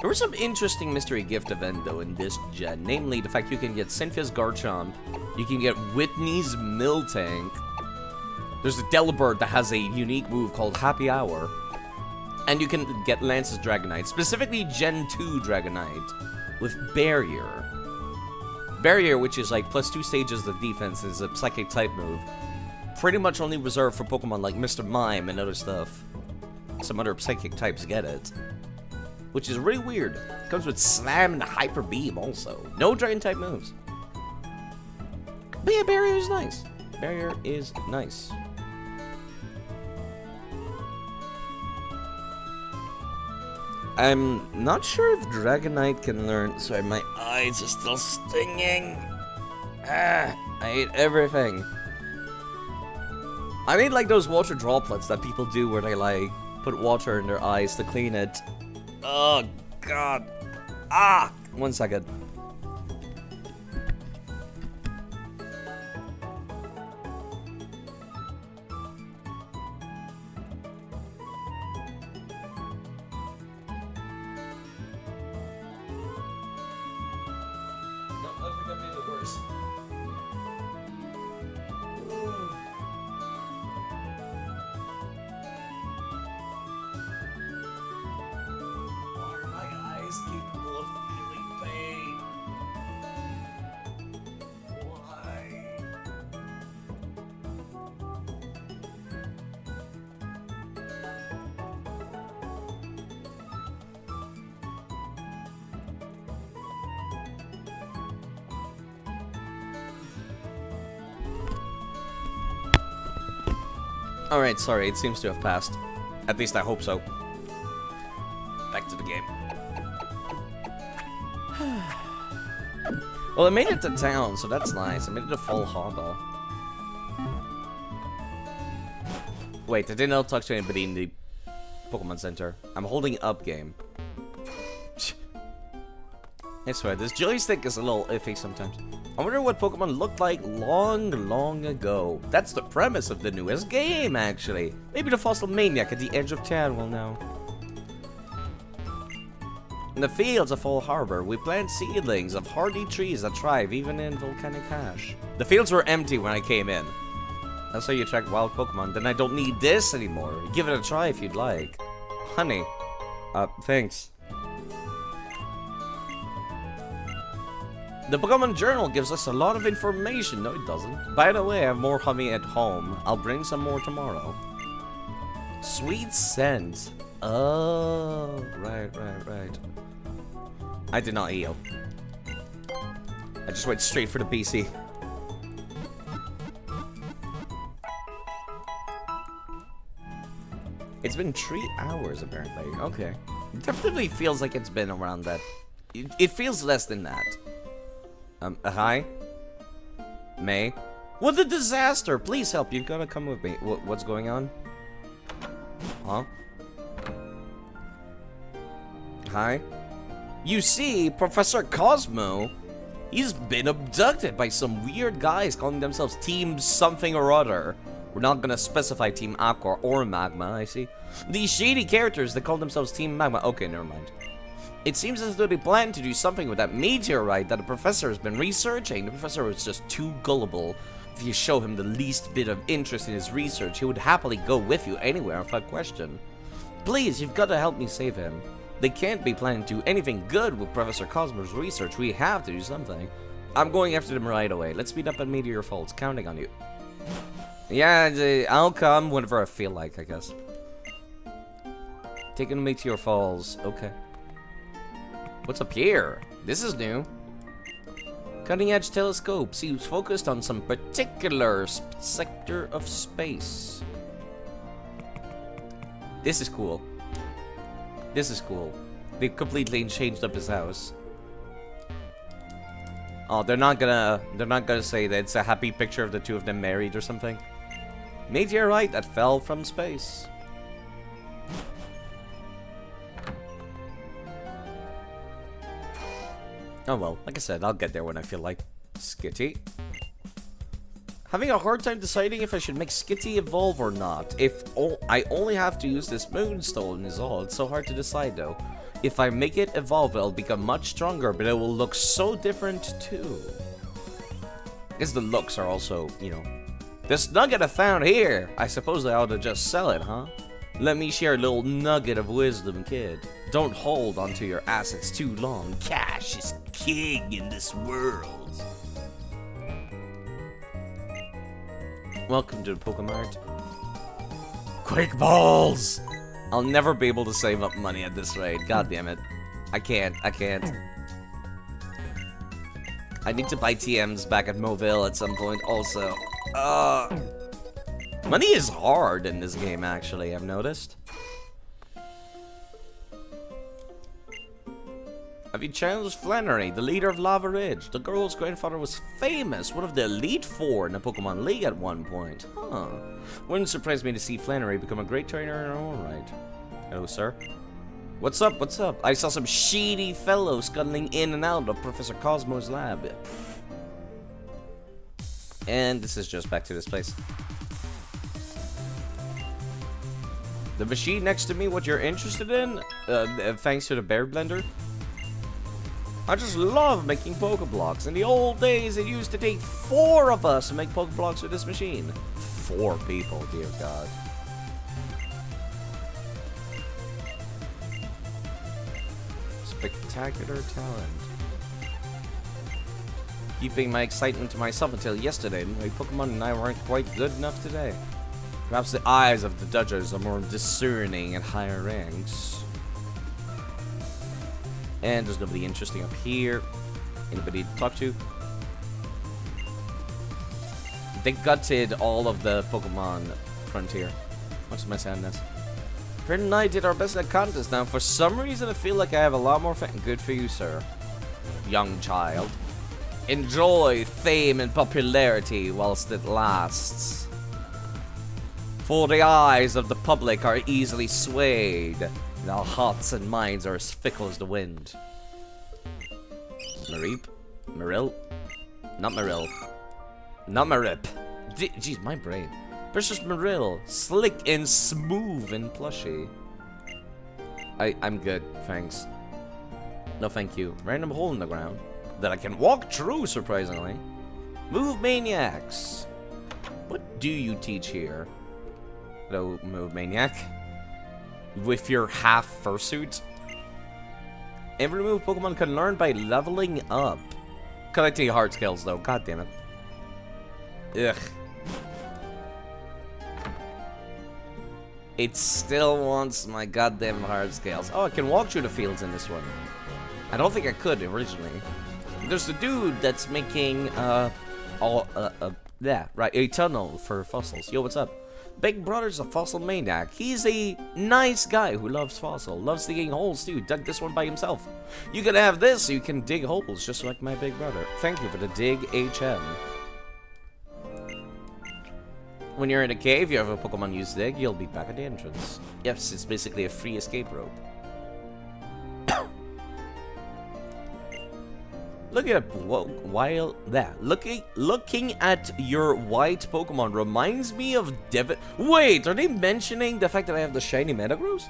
Speaker 1: There was some interesting mystery gift event though in this gen. Namely, the fact you can get Cynthia's Garchomp. You can get Whitney's Miltank. There's a Delibird that has a unique move called Happy Hour. And you can get Lance's Dragonite, specifically Gen 2 Dragonite, with Barrier. Barrier, which is like +2 stages of defense, is a Psychic type move. Pretty much only reserved for Pokemon like Mr. Mime and other stuff. Some other Psychic types get it. Which is really weird. Comes with Slam and Hyper Beam also. No Dragon type moves. But yeah, Barrier is nice. Barrier is nice. I'm not sure if Dragonite can learn. Sorry, my eyes are still stinging. I hate everything. I need like those water droplets that people do where they like put water in their eyes to clean it. Oh god. 1 second. Alright, sorry, it seems to have passed. At least I hope so. Back to the game. Well, I made it to town, so that's nice. I made it to Fall Harbor. Wait, I didn't talk to anybody in the Pokemon Center. I'm holding up game. I swear, this joystick is a little iffy sometimes. I wonder what Pokemon looked like long ago. That's the premise of the newest game, actually. Maybe the fossil maniac at the edge of town will know. In the fields of Fall Harbor, we plant seedlings of hardy trees that thrive even in volcanic ash. The fields were empty when I came in. That's how you attract wild Pokemon. Then I don't need this anymore. Give it a try if you'd like. Honey. Thanks. The Pokemon Journal gives us a lot of information. No, it doesn't. By the way, I have more honey at home. I'll bring some more tomorrow. Sweet scent. Oh, right. I did not heal. I just went straight for the PC. It's been 3 hours, apparently. Okay. It definitely feels like it's been around that. It feels less than that. Hi? May? What a disaster! Please help, you've gotta come with me. What's going on? Huh? Hi? You see, Professor Cosmo, he's been abducted by some weird guys calling themselves Team something or other. We're not gonna specify Team Aqua or Magma, I see. These shady characters that call themselves Team Magma. Okay, never mind. It seems as though they plan to do something with that meteorite that the professor has been researching. The professor was just too gullible. If you show him the least bit of interest in his research, he would happily go with you anywhere without question. Please, you've got to help me save him. They can't be planning to do anything good with Professor Cosmo's research. We have to do something. I'm going after them right away. Let's meet up at Meteor Falls. Counting on you. Yeah, I'll come whenever I feel like, I guess. Taking Meteor Falls. Okay. What's up here? This is new. Cutting-edge telescope seems focused on some particular sector of space. This is cool. This is cool. They completely changed up his house. Oh, they're not gonna say that it's a happy picture of the two of them married or something. Meteorite that fell from space. Oh well, like I said, I'll get there when I feel like. Skitty. Having a hard time deciding if I should make Skitty evolve or not. I only have to use this Moonstone is all. It's so hard to decide though. If I make it evolve, it'll become much stronger, but it will look so different too. I guess the looks are also, you know. This nugget I found here. I suppose I ought to just sell it, huh? Let me share a little nugget of wisdom, kid. Don't hold onto your assets too long. Cash is king in this world. Welcome to the Pokemart. Quick balls! I'll never be able to save up money at this rate. God damn it. I can't. I need to buy TMs back at Moville at some point also. Money is hard in this game, actually, I've noticed. Have you challenged Flannery, the leader of Lava Ridge? The girl's grandfather was famous, one of the Elite Four in the Pokemon League at one point. Huh. Wouldn't surprise me to see Flannery become a great trainer in her own right. Hello, sir. What's up? What's up? I saw some shady fellows scuttling in and out of Professor Cosmo's lab. And this is just back to this place. The machine next to me, what you're interested in? Thanks to the bear blender. I just love making Pokeblocks. In the old days, it used to take 4 of us to make Pokeblocks with this machine. 4 people, dear God. Spectacular talent. Keeping my excitement to myself until yesterday. My Pokemon and I weren't quite good enough today. Perhaps the eyes of the judges are more discerning at higher ranks. And there's nobody interesting up here. Anybody to talk to? They gutted all of the Pokemon Frontier. What's my sadness? Fred and I did our best at contest. Now, for some reason, I feel like I have a lot more fun. Good for you, sir. Young child. Enjoy fame and popularity whilst it lasts. For the eyes of the public are easily swayed. And our hearts and minds are as fickle as the wind. Mareep? Marill? Not Marill. Not Marip. Jeez, my brain. Precious Marill. Slick and smooth and plushy. I'm good, thanks. No thank you. Random hole in the ground that I can walk through, surprisingly. Move Maniacs. What do you teach here? Hello, Move Maniac. With your half fursuit? Every move Pokemon can learn by leveling up. Collecting hard scales, though. God damn it. Ugh. It still wants my goddamn hard scales. Oh, I can walk through the fields in this one. I don't think I could originally. There's the dude that's making yeah, right, a tunnel for fossils. Yo, what's up? Big Brother's a fossil maniac. He's a nice guy who loves fossil, loves digging holes too. Dug this one by himself. You can have this so you can dig holes just like my big brother. Thank you for the dig, HM. When you're in a cave, you have a Pokemon use dig, you'll be back at the entrance. Yes, it's basically a free escape rope. Look at while that looking at your white Pokemon reminds me of Devin. Wait, are they mentioning the fact that I have the shiny Metagross?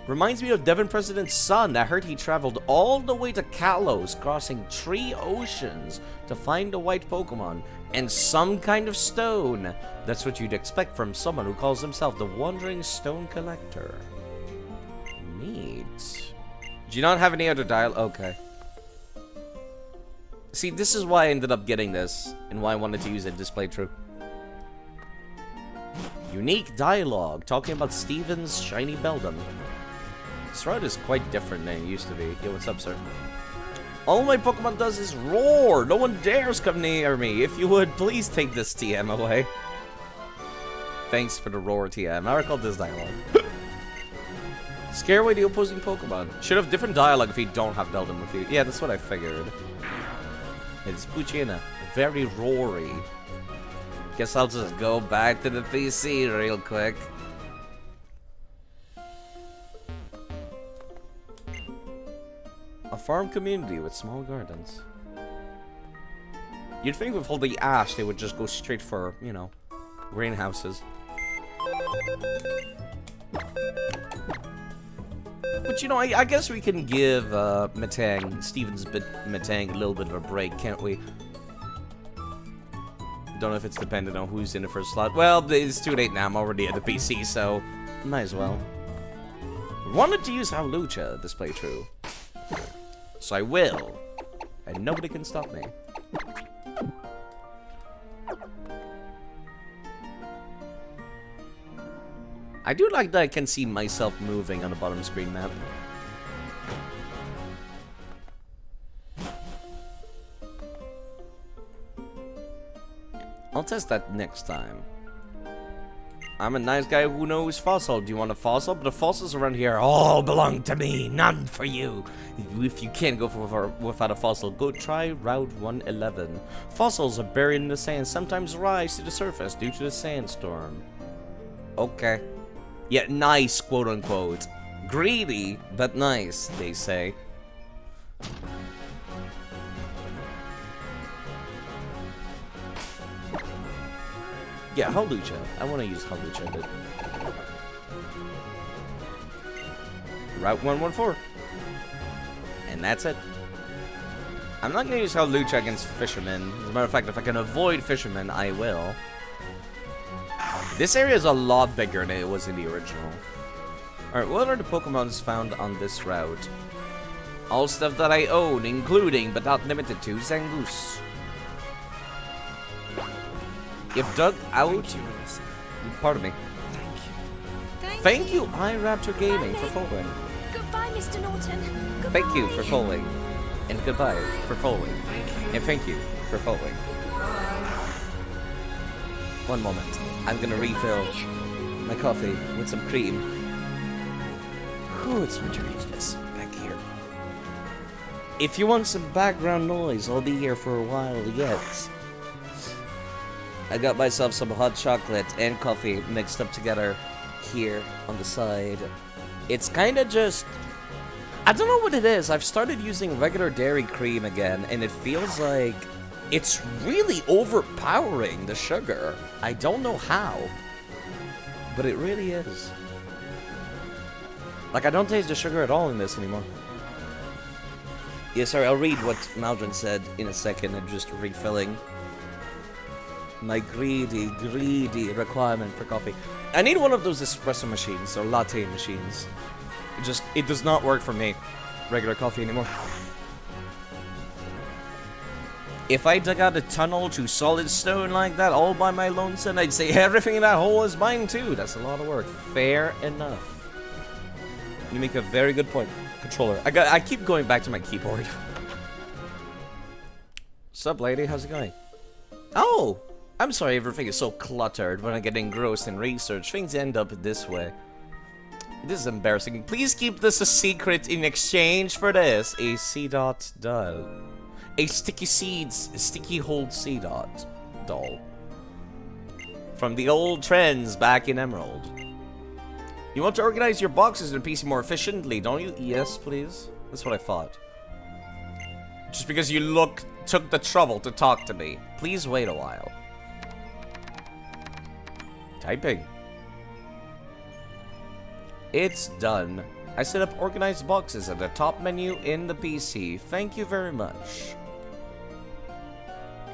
Speaker 1: Reminds me of Devin President's son. I heard he traveled all the way to Kalos, crossing 3 oceans to find a white Pokemon and some kind of stone. That's what you'd expect from someone who calls himself the Wandering Stone Collector. Neat. Do you not have any other dial? Okay. See, this is why I ended up getting this, and why I wanted to use it this playthrough. Unique dialogue, talking about Steven's shiny Beldum. This route is quite different than it used to be. Yo, what's up, sir? All my Pokemon does is roar! No one dares come near me! If you would, please take this TM away. Thanks for the roar, TM. I recall this dialogue. Scare away the opposing Pokemon. Should have different dialogue if you don't have Beldum with you. Yeah, that's what I figured. It's Puchina. Very roary. Guess I'll just go back to the PC real quick. A farm community with small gardens. You'd think with all the ash they would just go straight for, you know, greenhouses. But you know, I guess we can give Steven's Metang a little bit of a break, can't we? Don't know if it's dependent on who's in the first slot. Well, it's too late now. I'm already at the PC, so might as well. Wanted to use Howlucha this playthrough, so I will, and nobody can stop me. I do like that I can see myself moving on the bottom screen map. I'll test that next time. I'm a nice guy who knows fossil. Do you want a fossil? But the fossils around here all belong to me, none for you. If you can't go without a fossil, go try Route 111. Fossils are buried in the sand, sometimes rise to the surface due to the sandstorm. Okay. Yeah, nice, quote-unquote. Greedy, but nice, they say. Yeah, Howlucha. I want to use Howlucha, but... Route 114. And that's it. I'm not going to use Howlucha against fishermen. As a matter of fact, if I can avoid fishermen, I will. This area is a lot bigger than it was in the original. Alright, what are the Pokemons found on this route? All stuff that I own, including, but not limited to, Zangoose. You've dug out... Pardon me. Thank you, iRaptor Gaming, for following.
Speaker 4: Goodbye, Mr. Norton. Goodbye.
Speaker 1: Thank you for following. And goodbye for following. And thank you for following. One moment. I'm gonna refill my coffee with some cream. Whew, it's winter this back here. If you want some background noise, I'll be here for a while yet. I got myself some hot chocolate and coffee mixed up together here on the side. It's kind of just...
Speaker 5: I don't know what it is. I've started using regular dairy cream again, and it feels like it's really overpowering the sugar. I don't know how, but it really is. Like, I don't taste the sugar at all in this anymore. Yeah, sorry, I'll read what Maldron said in a second. I'm just refilling my greedy requirement for coffee. I need one of those espresso machines, or latte machines. It does not work for me. Regular coffee anymore. If I dug out a tunnel to solid stone like that all by my lonesome, I'd say everything in that hole is mine too. That's a lot of work. Fair enough. You make a very good point, controller. I keep going back to my keyboard. Sup, lady? How's it going? Oh! I'm sorry everything is so cluttered. When I get engrossed in research, things end up this way. This is embarrassing. Please keep this a secret in exchange for this. A C-dot doll. A sticky hold C-dot doll. From the old trends back in Emerald. You want to organize your boxes in a PC more efficiently, don't you? Yes, please. That's what I thought. Just because you took the trouble to talk to me. Please wait a while. Typing. It's done. I set up organized boxes at the top menu in the PC. Thank you very much.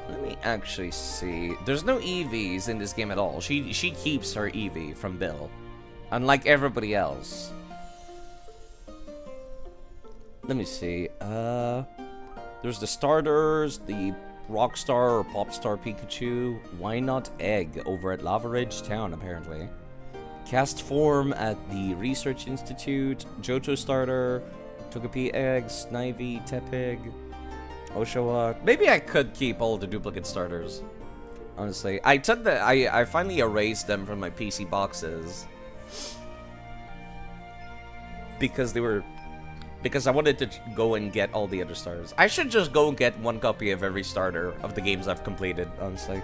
Speaker 5: Let me actually see. There's no EVs in this game at all. She keeps her EV from Bill. Unlike everybody else. Let me see. There's the starters, the Rockstar or Popstar Pikachu. Why not Egg over at Lava Ridge Town, apparently. Cast Form at the Research Institute. Johto Starter. Togepi Egg. Snivy, Tepig. Oshawott. Maybe I could keep all the duplicate starters. Honestly. I finally erased them from my PC boxes. Because I wanted to go and get all the other starters. I should just go and get one copy of every starter of the games I've completed, honestly.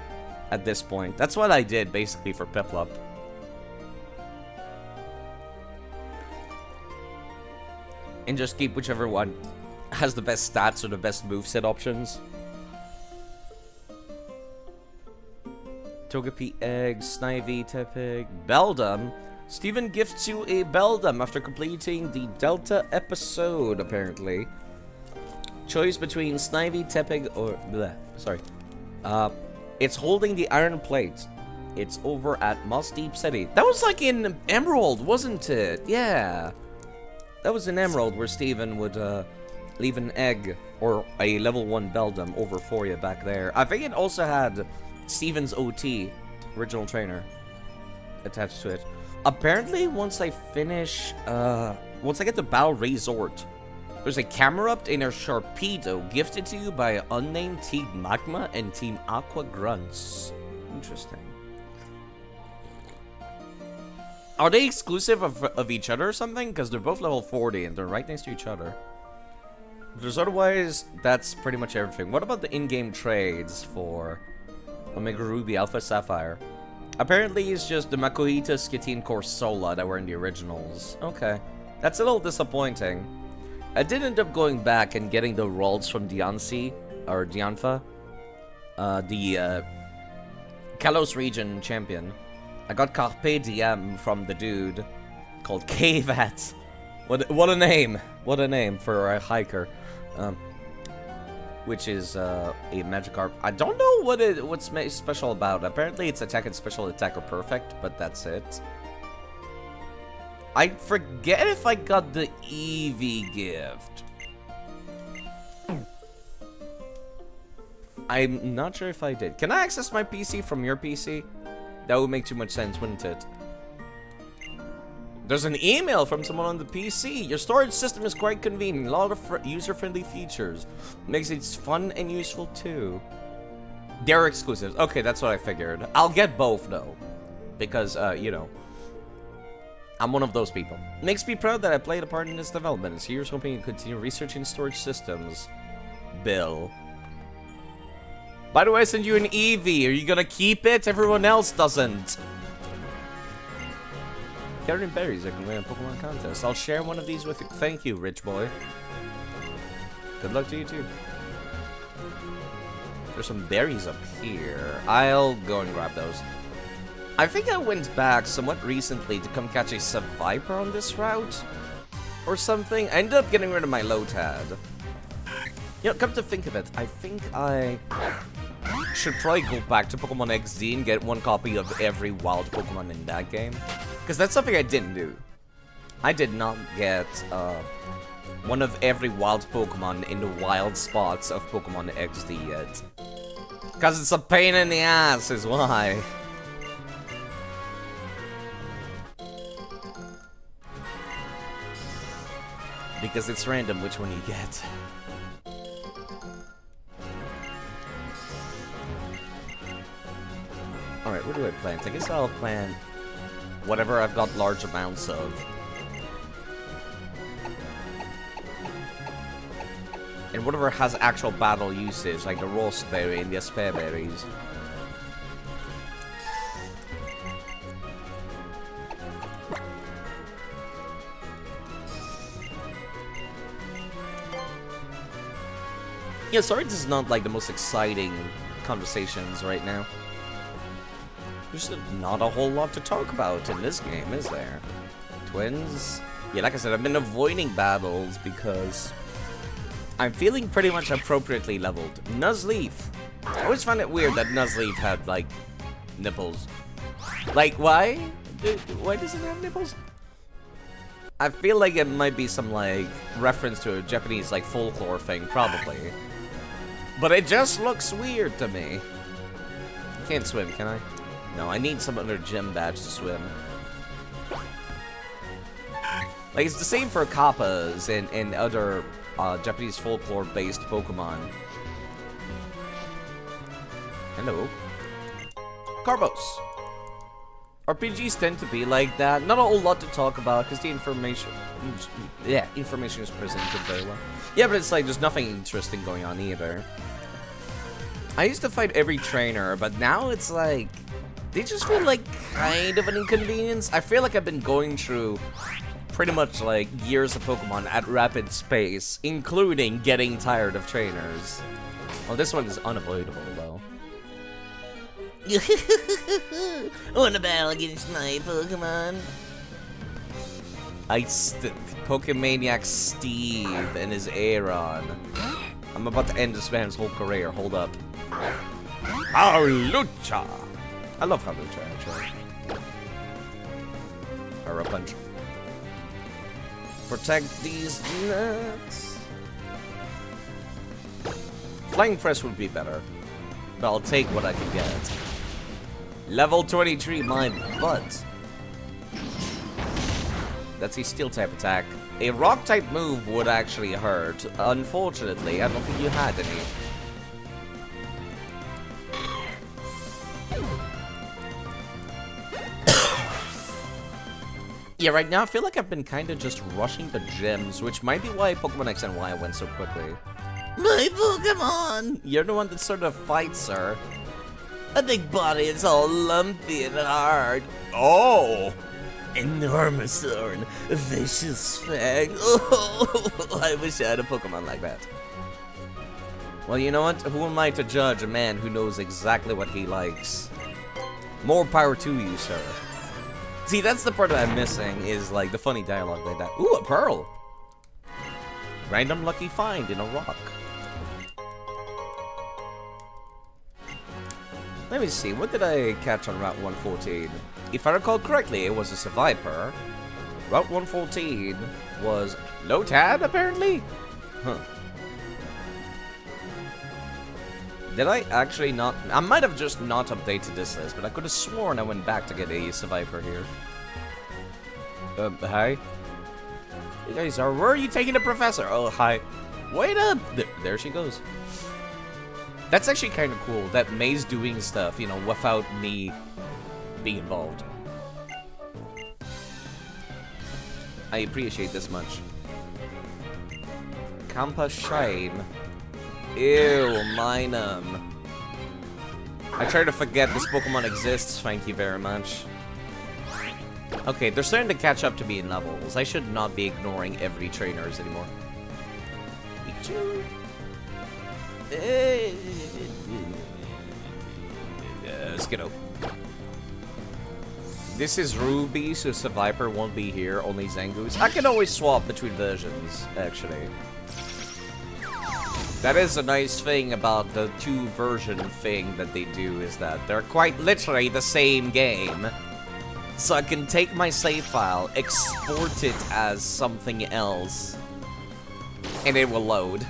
Speaker 5: At this point. That's what I did, basically, for Piplup. And just keep whichever one has the best stats or the best moveset options. Togepi Egg, Snivy, Tepig, Beldum. Steven gifts you a Beldum after completing the Delta episode, apparently. Choice between Snivy, Tepig, or... bleh, sorry. It's holding the Iron Plate. It's over at Moss Deep City. That was like in Emerald, wasn't it? Yeah. That was in Emerald where Steven would leave an egg or a level 1 Beldum over for you back there. I think it also had Steven's OT, original trainer, attached to it. Apparently, once I finish, once I get to Battle Resort, there's a camera up in a Sharpedo gifted to you by unnamed Team Magma and Team Aqua Grunts. Interesting. Are they exclusive of each other or something? Because they're both level 40 and they're right next to each other. Because otherwise, that's pretty much everything. What about the in-game trades for Omega Ruby Alpha Sapphire? Apparently, it's just the Makuhita, Skitin, Corsola that were in the originals. Okay. That's a little disappointing. I did end up going back and getting the rolls from Diancie, or Dianfa. The Kalos region champion. I got Carpe Diem from the dude called K-Vat. What a name. What a name for a hiker. Which is a Magikarp. I don't know what's special about it. Apparently it's attack and special attack are perfect, but that's it. I forget if I got the Eevee gift. I'm not sure if I did. Can I access my PC from your PC? That would make too much sense, wouldn't it? There's an email from someone on the PC. Your storage system is quite convenient. A lot of user-friendly features. Makes it fun and useful too. They're exclusives. Okay, that's what I figured. I'll get both though. Because, you know, I'm one of those people. Makes me proud that I played a part in this development. So here's hoping you continue researching storage systems. Bill. By the way, I sent you an Eevee. Are you gonna keep it? Everyone else doesn't. Carrying berries I can win a Pokemon contest. I'll share one of these with you. Thank you, rich boy. Good luck to you too. There's some berries up here. I'll go and grab those. I think I went back somewhat recently to come catch a Survivor on this route. Or something. I ended up getting rid of my Lotad. You know, come to think of it, I think I should probably go back to Pokemon XD and get one copy of every wild Pokemon in that game. Because that's something I didn't do. I did not get one of every wild Pokemon in the wild spots of Pokemon XD yet. Because it's a pain in the ass is why. Because it's random which one you get. Alright, what do I plant? I guess I'll plant whatever I've got large amounts of. And whatever has actual battle usage, like the Roast Berry and the Aspear Berries. Yeah, sorry this is not like the most exciting conversations right now. There's not a whole lot to talk about in this game, is there? Twins? Yeah, like I said, I've been avoiding battles because I'm feeling pretty much appropriately leveled. Nuzleaf. I always found it weird that Nuzleaf had, like, nipples. Like, why? Why does it have nipples? I feel like it might be some, like, reference to a Japanese, like, folklore thing, probably. But it just looks weird to me. I can't swim, can I? No, I need some other gym badge to swim. Like, it's the same for Kappas and other Japanese folklore-based Pokemon. Hello. Carbos. RPGs tend to be like that. Not a whole lot to talk about because the information... Yeah, information is presented very well. Yeah, but it's like there's nothing interesting going on either. I used to fight every trainer, but now it's like... They just feel like kind of an inconvenience. I feel like I've been going through pretty much like years of Pokemon at rapid space, including getting tired of trainers. Well, this one is unavoidable though.
Speaker 3: Wanna battle against my Pokemon?
Speaker 5: Pokemaniac Steve and his Aeron. I'm about to end this man's whole career. Hold up.
Speaker 2: Lucha!
Speaker 5: I love Hawlucha, actually. Or a punch. Protect these nuts. Flying Press would be better. But I'll take what I can get. Level 23, my butt. That's a Steel type attack. A Rock type move would actually hurt. Unfortunately, I don't think you had any. Yeah, right now I feel like I've been kind of just rushing the gyms, which might be why Pokemon X and Y went so quickly.
Speaker 3: My Pokemon!
Speaker 5: You're the one that sort of fights her.
Speaker 3: A big body, it's all lumpy and hard.
Speaker 2: Oh!
Speaker 3: Enormous horn, a vicious fang. Oh, I wish I had a Pokemon like that.
Speaker 5: Well, you know what? Who am I to judge a man who knows exactly what he likes? More power to you, sir. See, that's the part that I'm missing, is like the funny dialogue like that. Ooh, a pearl! Random lucky find in a rock. Let me see, what did I catch on Route 114? If I recall correctly, it was a Survivor. Route 114 was Lotad, apparently? Huh. Did I actually not... I might have just not updated this list, but I could have sworn I went back to get a Survivor here. Hi? You guys are... Where are you taking the professor? Oh, hi. Wait up! There she goes. That's actually kind of cool, that May's doing stuff, you know, without me being involved. I appreciate this much. Kampa Shine. Ew, Minum. I try to forget this Pokemon exists, thank you very much. Okay, they're starting to catch up to me in levels. I should not be ignoring every trainers anymore. Pichu. Skiddo. This is Ruby, so Survivor won't be here, only Zangoose. I can always swap between versions, actually. That is a nice thing about the two-version thing that they do, is that they're quite literally the same game. So I can take my save file, export it as something else, and it will load.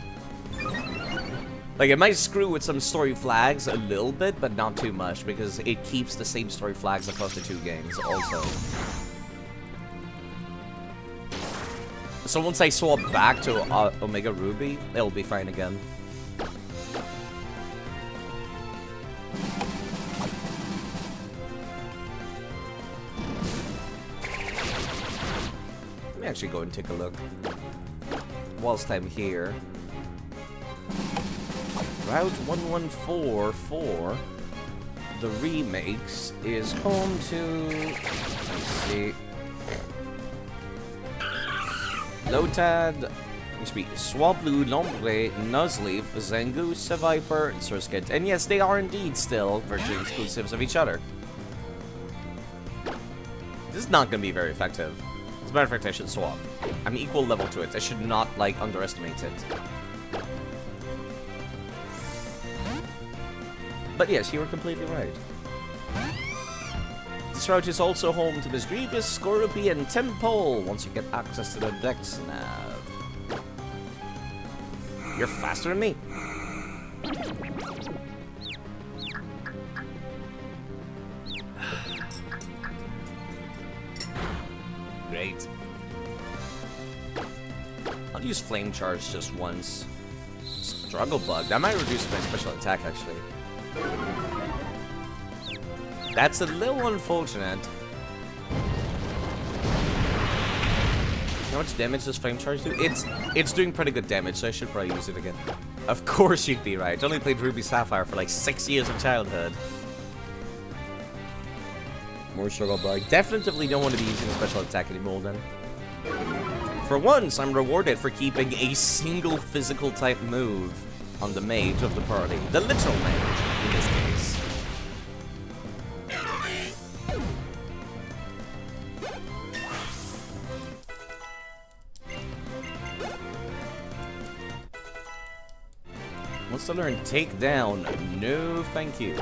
Speaker 5: Like, it might screw with some story flags a little bit, but not too much, because it keeps the same story flags across the two games, also. So once I swap back to Omega Ruby, it'll be fine again. Let me actually go and take a look whilst I'm here. Route 114 for the remakes is home to, let's see, Lotad, Swablu, Lombre, Nuzleaf, Zangoose, Viper, and Surskit. And yes, they are indeed still virtually exclusives of each other. This is not going to be very effective. As a matter of fact, I should swap. I'm equal level to it. I should not, like, underestimate it. But yes, you were completely right. This route is also home to Miss Grievous, Scorpion, Temple, once you get access to the Dex nav. You're faster than me. Great. I'll use Flame Charge just once. Struggle Bug. That might reduce my special attack, actually. That's a little unfortunate. How much damage does Flame Charge do? It's doing pretty good damage, so I should probably use it again. Of course you'd be right. I only played Ruby Sapphire for like 6 years of childhood. More Struggle Bug. Definitely don't want to be using a special attack anymore then. For once, I'm rewarded for keeping a single physical type move on the mage of the party. The literal mage, in this case. Wants to learn Take Down. No, thank you.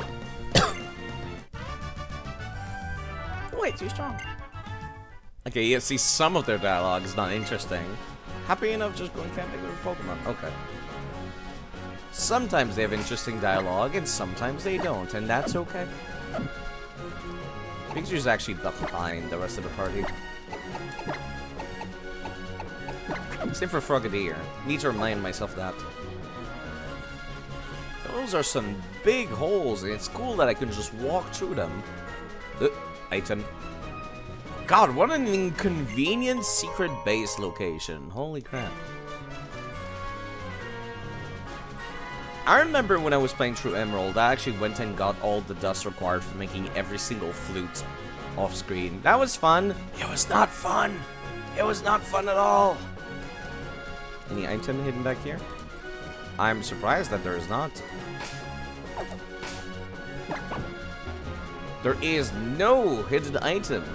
Speaker 5: Wait, too strong. Okay, yeah, see, some of their dialogue is not interesting. Happy enough just going camping with Pokemon. Okay. Sometimes they have interesting dialogue, and sometimes they don't, and that's okay. Pikachu's actually behind the rest of the party. Same for Frogadier. Need to remind myself that. Those are some big holes, and it's cool that I can just walk through them. Item. God, what an inconvenient secret base location. Holy crap. I remember when I was playing through Emerald, I actually went and got all the dust required for making every single flute off screen. That was fun.
Speaker 3: It was not fun. It was not fun at all.
Speaker 5: Any item hidden back here? I'm surprised that there is not. There is no hidden items.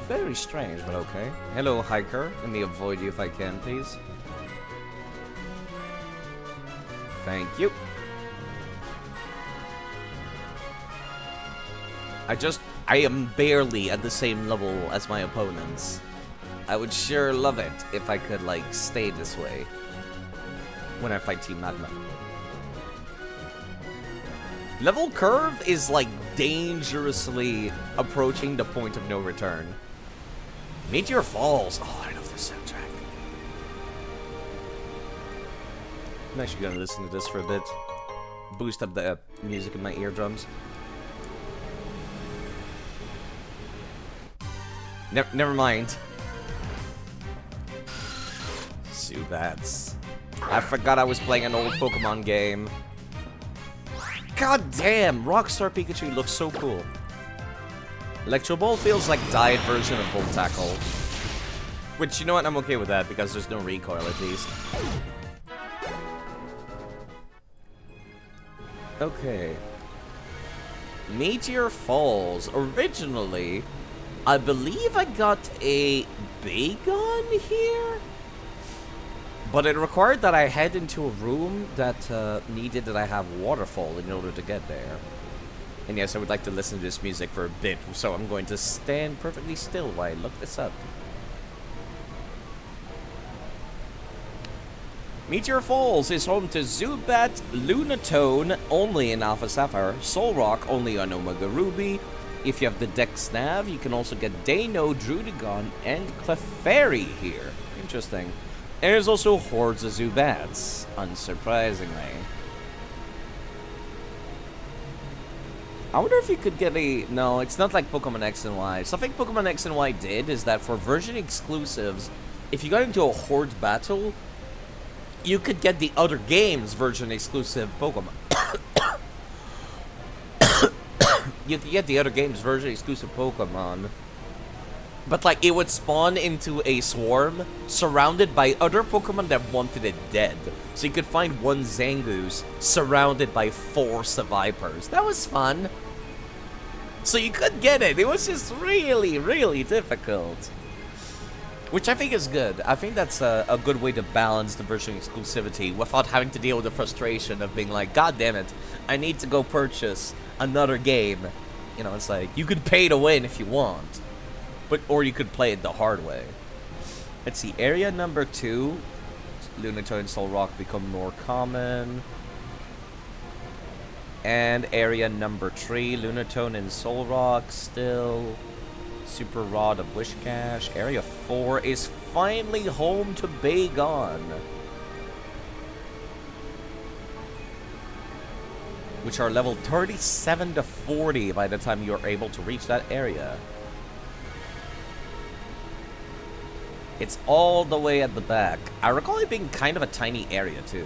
Speaker 5: Very strange, but okay. Hello, hiker. Let me avoid you if I can, please. Thank you. I am barely at the same level as my opponents. I would sure love it if I could, like, stay this way when I fight Team Magma. Level curve is, like, dangerously approaching the point of no return. Meteor Falls. Oh, I love this soundtrack. I'm actually gonna listen to this for a bit. Boost up the music in my eardrums. Never mind. Zubats. I forgot I was playing an old Pokemon game. God damn! Rockstar Pikachu looks so cool. Electro Ball feels like diet version of Volt Tackle. Which, you know what, I'm okay with that because there's no recoil at least. Okay. Meteor Falls. Originally, I believe I got a Bagon here? But it required that I head into a room that needed that I have waterfall in order to get there. And yes, I would like to listen to this music for a bit, so I'm going to stand perfectly still while I look this up. Meteor Falls is home to Zubat, Lunatone, only in Alpha Sapphire, Solrock, only on Omega Ruby. If you have the Dex Nav, you can also get Dano, Drudigon, and Clefairy here. Interesting. And there's also hordes of Zubats, unsurprisingly. I wonder if you could get a... No, it's not like Pokemon X and Y. Something Pokemon X and Y did is that for version exclusives, if you got into a horde battle, you could get the other game's version exclusive Pokemon. You could get the other game's version exclusive Pokemon. But like, it would spawn into a swarm surrounded by other Pokemon that wanted it dead. So you could find one Zangoose surrounded by 4 Sevipers. That was fun. So you could get it. It was just really, really difficult. Which I think is good. I think that's a good way to balance the version exclusivity without having to deal with the frustration of being like, God damn it, I need to go purchase another game. You know, it's like, you could pay to win if you want. But, or you could play it the hard way. Let's see, area number 2, Lunatone and Solrock become more common. And area number 3, Lunatone and Solrock still. Super Rod of Wishcash. Area 4 is finally home to Bagon. Which are level 37 to 40 by the time you're able to reach that area. It's all the way at the back. I recall it being kind of a tiny area too.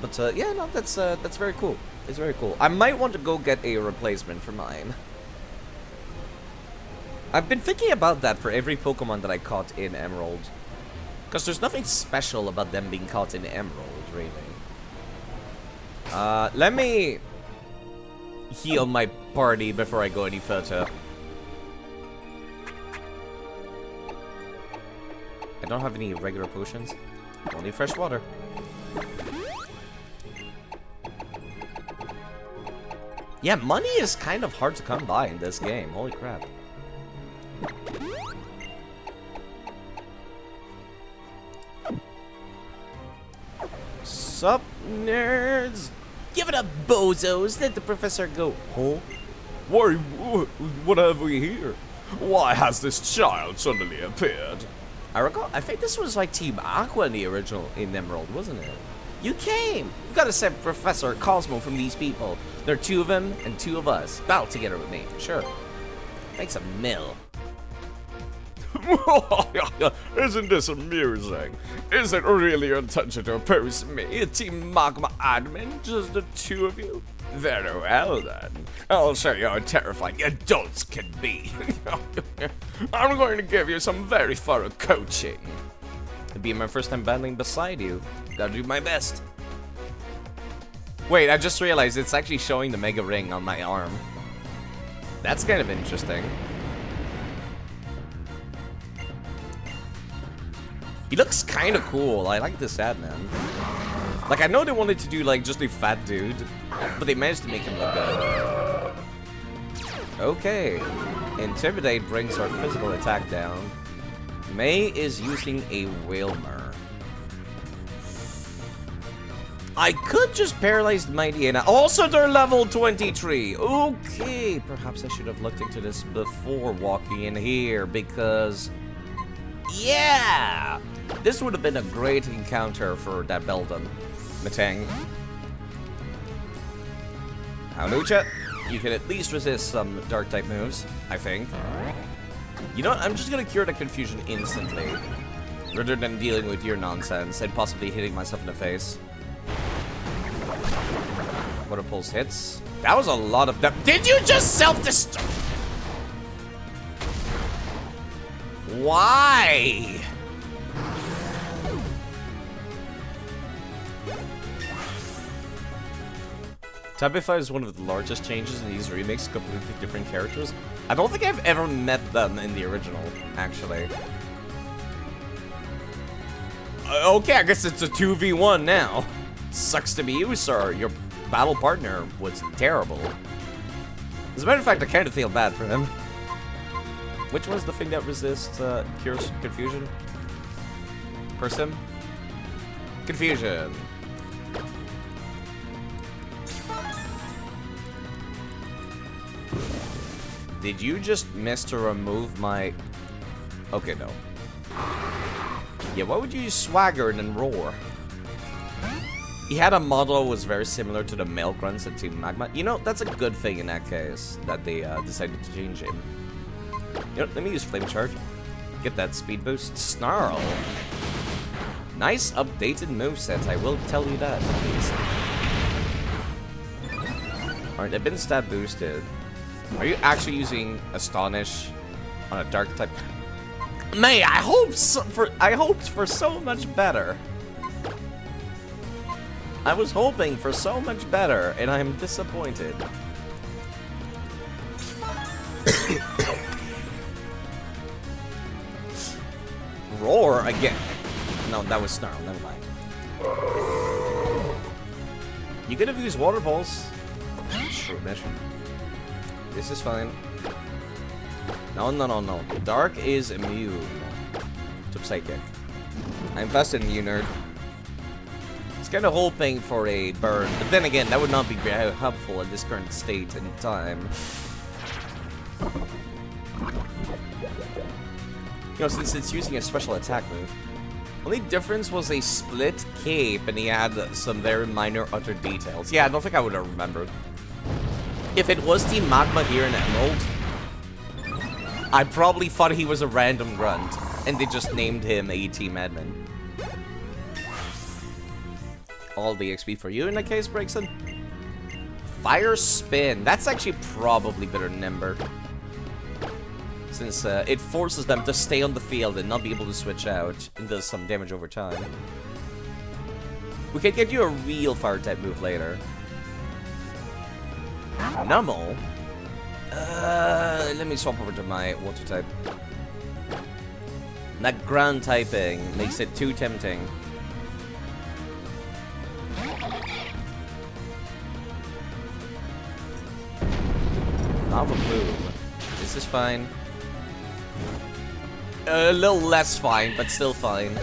Speaker 5: But yeah, no, that's very cool. It's very cool. I might want to go get a replacement for mine. I've been thinking about that for every Pokemon that I caught in Emerald. Because there's nothing special about them being caught in Emerald, really. Let me heal my party before I go any further. I don't have any regular potions. Only fresh water. Yeah, money is kind of hard to come by in this game. Holy crap. Sup, nerds? Give it up, bozos. Let the professor go.
Speaker 2: Huh? What have we here? Why has this child suddenly appeared?
Speaker 5: I think this was like Team Aqua in the original in Emerald, wasn't it? You came! You've got to save Professor Cosmo from these people. There are 2 of them and 2 of us. Battle together with me, sure. Makes a mill.
Speaker 2: Isn't this amusing? Is it really your intention to oppose me, Team Magma Admin, just the 2 of you? Very well then. I'll show you how terrifying adults can be. I'm going to give you some very thorough coaching.
Speaker 5: It'd be my first time battling beside you. Gotta do my best. Wait, I just realized it's actually showing the Mega Ring on my arm. That's kind of interesting. He looks kind of cool. I like this ad, man. Like, I know they wanted to do, like, just a fat dude, but they managed to make him look good. Okay. Intimidate brings our physical attack down. May is using a Whalmer. I could just paralyze Mighty and also they're level 23. Okay, perhaps I should have looked into this before walking in here because... yeah! This would have been a great encounter for that Beldum. Matang. Howlucha, you can at least resist some dark type moves, I think. You know what? I'm just gonna cure the confusion instantly. Rather than dealing with your nonsense and possibly hitting myself in the face. Water Pulse hits. That was a lot of them. Did you just self-destruct?
Speaker 1: Why? Tabify is one of the largest changes in these remakes, completely different characters. I don't think I've ever met them in the original, actually. Okay, I guess it's a 2v1 now. Sucks to be you, sir. Your battle partner was terrible. As a matter of fact, I kind of feel bad for him. Which one's the thing that resists, cures confusion? Persim? Confusion. Did you just miss to remove my... Okay, no. Yeah, why would you use Swagger and then Roar? He had a model that was very similar to the male grunts in Team Magma. You know, that's a good thing in that case, that they decided to change him. You know, let me use Flame Charge. Get that speed boost. Snarl. Nice updated moveset, I will tell you that. Alright, they've been stat boosted. Are you actually using Astonish on a dark type? May, I hoped for so much better. I was hoping for so much better, and I am disappointed. Roar again. No, that was Snarl. Never mind. You could have used Water Pulse. True mission. This is fine. No, no, no, no. Dark is immune to Psychic. I'm fast and immune, nerd. It's kind of hoping for a burn, but then again, that would not be very helpful in this current state and time. You know, since it's using a special attack move. Only difference was a split cape, and he had some very minor other details. Yeah, I don't think I would have remembered. If it was Team Magma here in Emerald, I probably thought he was a random grunt, and they just named him a Team Admin. All the XP for you in that case, Brigson. Fire Spin. That's actually probably better than Ember. Since it forces them to stay on the field and not be able to switch out, and does some damage over time. We could get you a real fire type move later. Nummel? Let me swap over to my water type. That ground typing makes it too tempting. Lava Plume. This is fine. A little less fine, but still fine.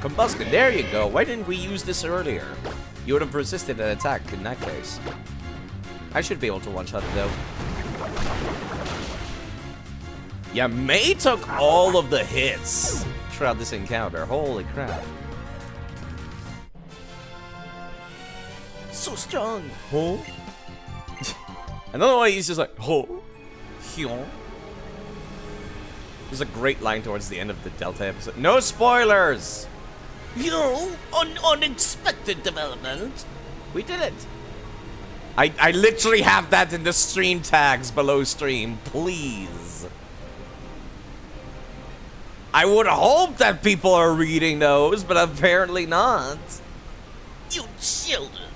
Speaker 1: Combustion, there you go. Why didn't we use this earlier? You would have resisted an attack in that case. I should be able to one-shot it though. Yeah, May took all of the hits throughout this encounter. Holy crap. So strong. Huh? I don't know why he's just like, oh, Hyun. There's a great line towards the end of the Delta episode. No spoilers!
Speaker 3: You, unexpected development.
Speaker 1: We did it. I literally have that in the stream tags below stream. Please. I would hope that people are reading those, but apparently not.
Speaker 3: You children,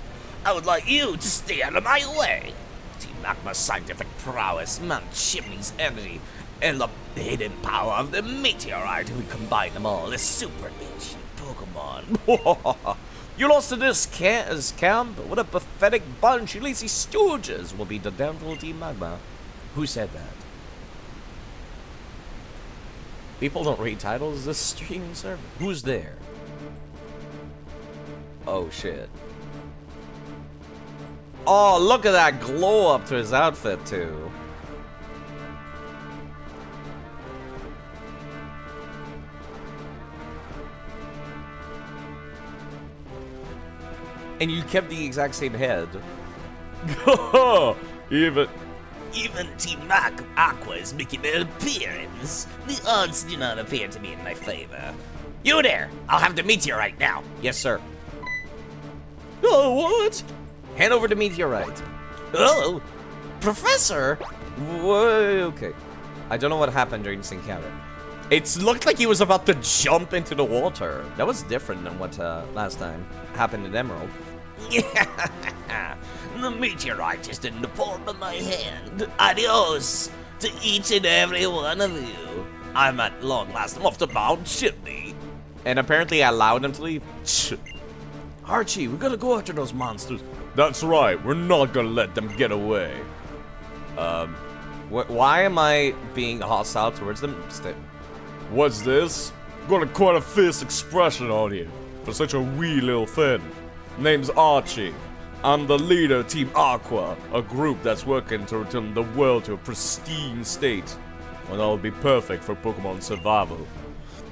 Speaker 3: I would like you to stay out of my way. Team Magma's scientific prowess, Mount Chimney's energy, and the hidden power of the meteorite. We combine them all as super ancient Pokemon.
Speaker 1: You lost to this camp? What a pathetic bunch. You lazy stooges will be the downfall of Team Magma. Who said that? People don't read titles. This streaming server. Who's there? Oh shit. Oh, look at that glow up to his outfit too. And you kept the exact same head.
Speaker 3: Even Team Aqua is making an appearance. The odds do not appear to be in my favor. You there! I'll have the meteorite now.
Speaker 1: Yes, sir.
Speaker 3: Oh, what?
Speaker 1: Hand over the meteorite.
Speaker 3: Oh,
Speaker 5: Professor? Whoa, okay. I don't know what happened during this encounter. It looked like he was about to jump into the water. That was different than what last time happened in Emerald.
Speaker 3: The meteorite is in the palm of my hand. Adios to each and every one of you. I'm at long last off the Mount Chimney.
Speaker 5: And apparently I allowed him to leave.
Speaker 2: Archie, we gotta go after those monsters. That's right, we're not gonna let them get away.
Speaker 5: Why am I being hostile towards them?
Speaker 2: What's this? Got quite a fierce expression on you for such a wee little thing. Name's Archie. I'm the leader of Team Aqua, a group that's working to return the world to a pristine state, when that'll be perfect for Pokemon survival.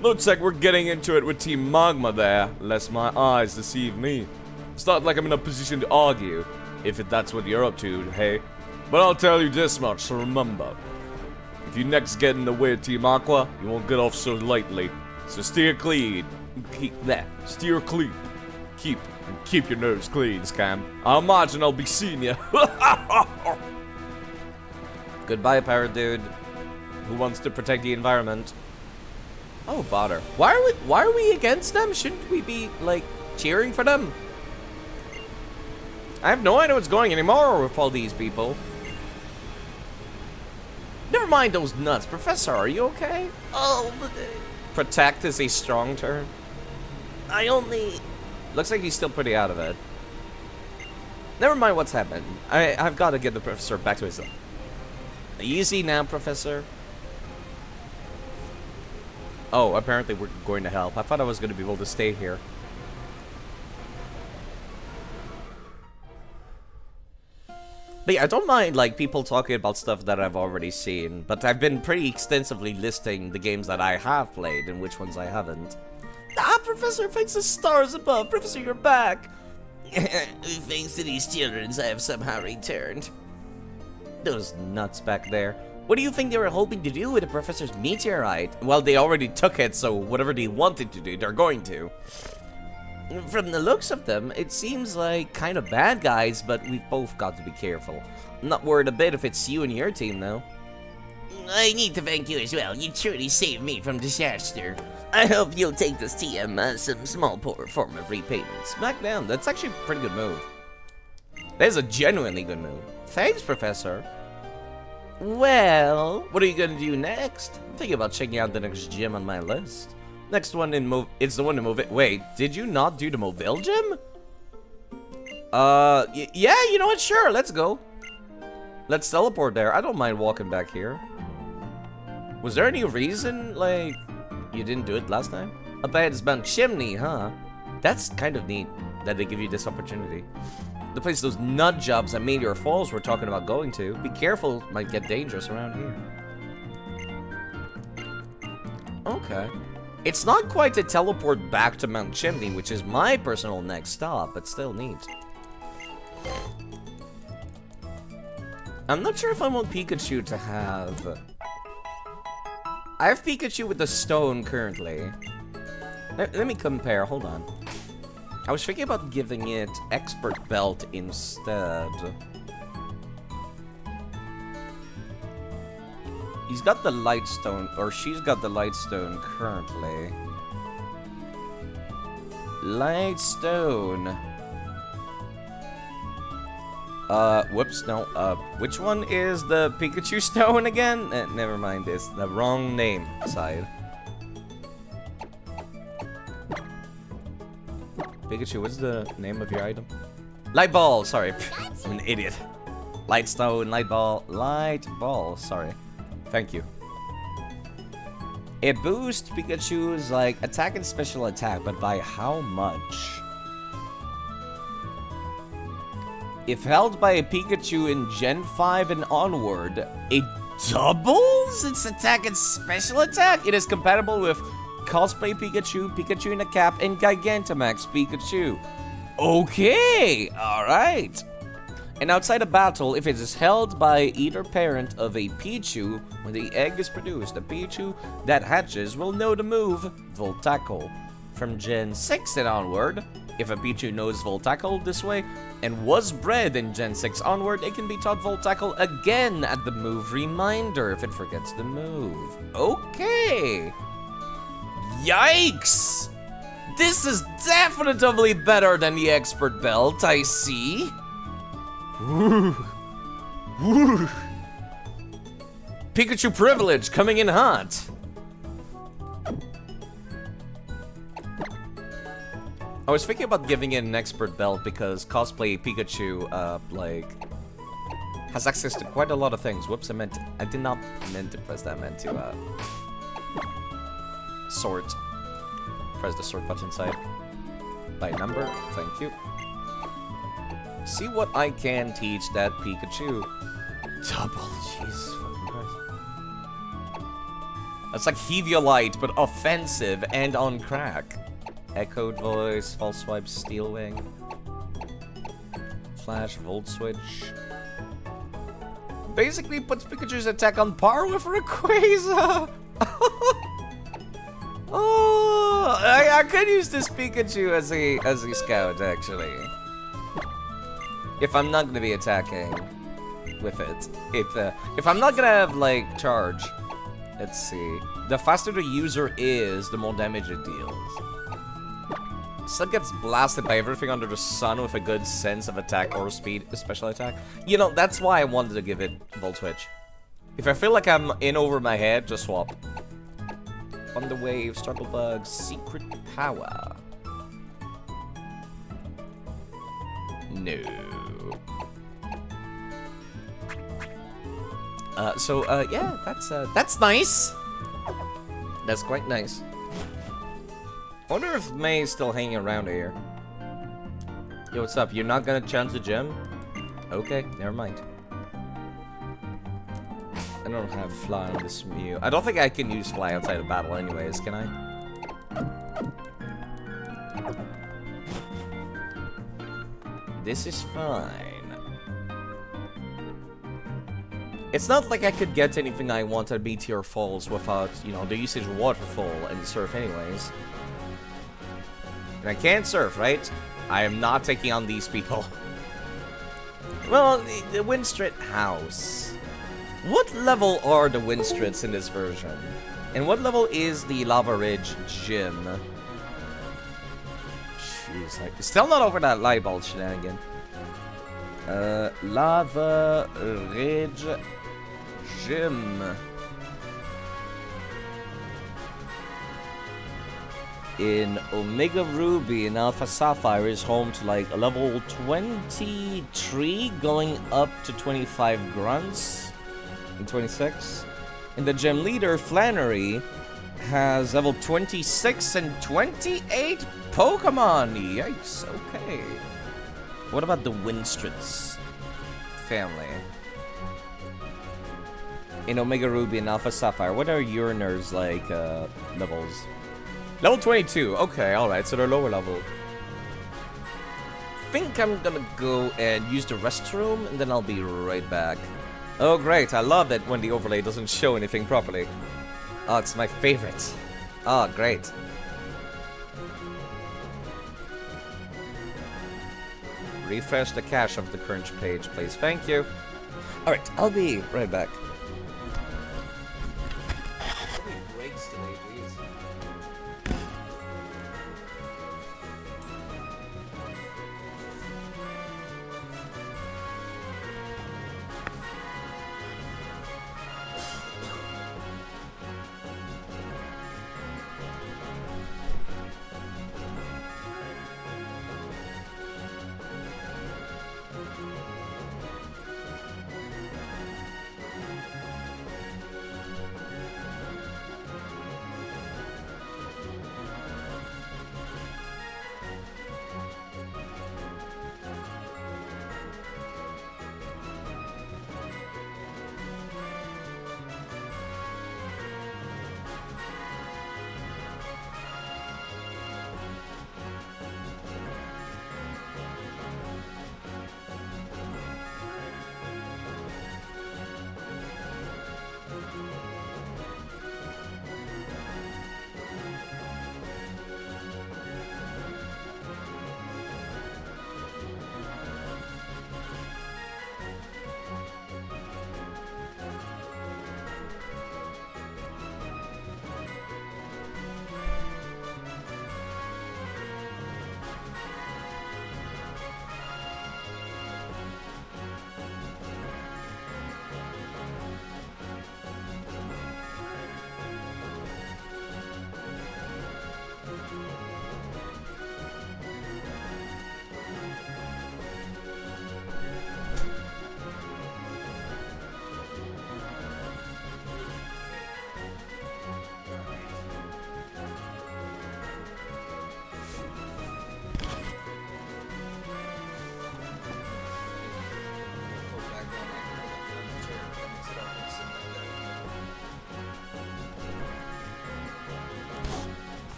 Speaker 2: Looks like we're getting into it with Team Magma there, lest my eyes deceive me. It's not like I'm in a position to argue, if that's what you're up to, hey? But I'll tell you this much, so remember. If you next get in the way of Team Aqua, you won't get off so lightly. So steer clean. Keep that. Steer clean. Keep your nose clean, Scam. I imagine I'll be seeing you.
Speaker 5: Goodbye, pirate dude. Who wants to protect the environment? Oh, bother. Why are we against them? Shouldn't we be, like, cheering for them? I have no idea what's going anymore with all these people. Never mind those nuts. Professor, are you okay?
Speaker 3: Oh, but
Speaker 5: Protect is a strong term.
Speaker 3: I only...
Speaker 5: Looks like he's still pretty out of it. Never mind what's happened. I've got to get the professor back to his... Easy now, Professor. Oh, apparently we're going to help. I thought I was going to be able to stay here. But yeah, I don't mind, like, people talking about stuff that I've already seen, but I've been pretty extensively listing the games that I have played and which ones I haven't. Ah, Professor, thanks to stars above. Professor, you're back.
Speaker 3: Thanks to these children, I have somehow returned.
Speaker 5: Those nuts back there. What do you think they were hoping to do with the Professor's meteorite? Well, they already took it, so whatever they wanted to do, they're going to. From the looks of them, it seems like kind of bad guys, but we've both got to be careful. I'm not worried a bit if it's you and your team, though.
Speaker 3: I need to thank you as well. You truly saved me from disaster. I hope you'll take this TM as some small poor form of repayment.
Speaker 5: Smack down. That's actually a pretty good move. That is a genuinely good move. Thanks, Professor. Well, what are you gonna do next? I'm thinking about checking out the next gym on my list. Next one in move. It's the one to move it. Wait, did you not do the Mobile gym? Yeah, you know what? Sure, let's go. Let's teleport there. I don't mind walking back here. Was there any reason, like, you didn't do it last time? A bad Mount Chimney, huh? That's kind of neat that they give you this opportunity. The place those nut jobs at Meteor Falls were talking about going to. Be careful, might get dangerous around here. Okay. It's not quite to teleport back to Mount Chimney, which is my personal next stop, but still neat. I'm not sure if I want Pikachu to have... I have Pikachu with the stone currently. Let me compare, hold on. I was thinking about giving it Expert Belt instead. He's got the Light Stone, or she's got the Light Stone currently. Light Stone. Whoops, no, which one is the Pikachu Stone again? Never mind, it's the wrong name side. Pikachu, what's the name of your item? Light Ball, sorry. I'm an idiot. Light Stone, Light Ball, Light Ball, sorry. Thank you. It boosts Pikachu's, like, attack and special attack, but by how much? If held by a Pikachu in Gen 5 and onward, it doubles its attack and special attack. It is compatible with Cosplay Pikachu, Pikachu in a Cap, and Gigantamax Pikachu. Okay, alright. And outside of battle, if it is held by either parent of a Pichu, when the egg is produced, the Pichu that hatches will know the move Voltackle. From Gen 6 and onward, If a Pichu knows Volt Tackle this way and was bred in Gen 6 onward, it can be taught Volt Tackle again at the move reminder if it forgets the move. Okay. Yikes! This is definitely better than the Expert Belt, I see. Pikachu privilege coming in hot. I was thinking about giving it an Expert Belt because cosplay Pikachu, has access to quite a lot of things. Whoops, I did not meant to press that. I meant to, sort. Press the sort button inside. By number, thank you. See what I can teach that Pikachu. Double, jeez, fucking Christ. That's like Heaviolite, but offensive and on crack. Echoed voice, false swipe, steel wing. Flash, volt switch. Basically puts Pikachu's attack on par with Rayquaza. Oh, I could use this Pikachu as a scout actually. If I'm not gonna be attacking with it. If I'm not gonna have like charge, let's see. The faster the user is, the more damage it deals. Sub gets blasted by everything under the sun with a good sense of attack or speed, special attack. You know, that's why I wanted to give it Volt Switch. If I feel like I'm in over my head, just swap. Thunder Wave, Struggle Bug, Secret Power. No. Yeah, that's nice. That's quite nice. I wonder if May's still hanging around here. Yo, what's up? You're not gonna challenge the gym? Okay, never mind. I don't have fly on this Mew. I don't think I can use fly outside of battle anyways, can I? This is fine. It's not like I could get anything I want at Meteor Falls without, you know, the usage of Waterfall and the Surf anyways. And I can't surf, right? I am not taking on these people. Well, the Windstrit House. What level are the Windstrits in this version? And what level is the Lava Ridge Gym? Jeez, like, still not over that light bulb shenanigan. Lava Ridge Gym. In Omega Ruby and Alpha Sapphire is home to like a level 23 going up to 25 grunts and 26. And the gym leader, Flannery, has level 26 and 28 Pokemon. Yikes, okay. What about the Windstrits family? In Omega Ruby and Alpha Sapphire, what are your nerds like levels? Level 22. Okay, alright, so they're lower level. Think I'm gonna go and use the restroom, and then I'll be right back. Oh, great. I love it when the overlay doesn't show anything properly. Oh, it's my favorite. Oh, great. Refresh the cache of the current page, please. Thank you. Alright, I'll be right back.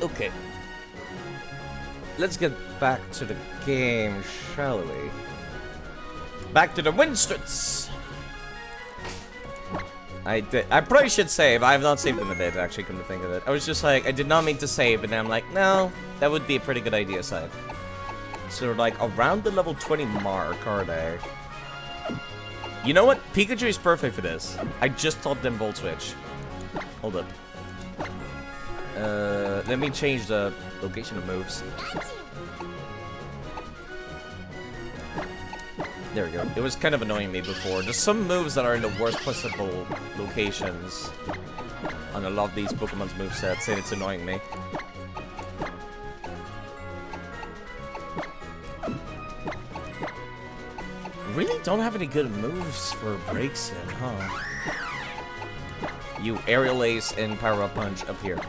Speaker 5: Okay. Let's get back to the game, shall we? Back to the Winstrits! I probably should save. I have not saved in a bit, actually, come to think of it. I was just like, I did not mean to save, and then I'm like, no, that would be a pretty good idea, save. So they're like around the level 20 mark, are they? You know what? Pikachu is perfect for this. I just taught them Volt Switch. Hold up. Let me change the location of moves. There we go. It was kind of annoying me before. There's some moves that are in the worst possible locations on a lot of these Pokemon's movesets, and it's annoying me. Really don't have any good moves for breaks in, huh? You Aerial Ace and Power Up Punch up here.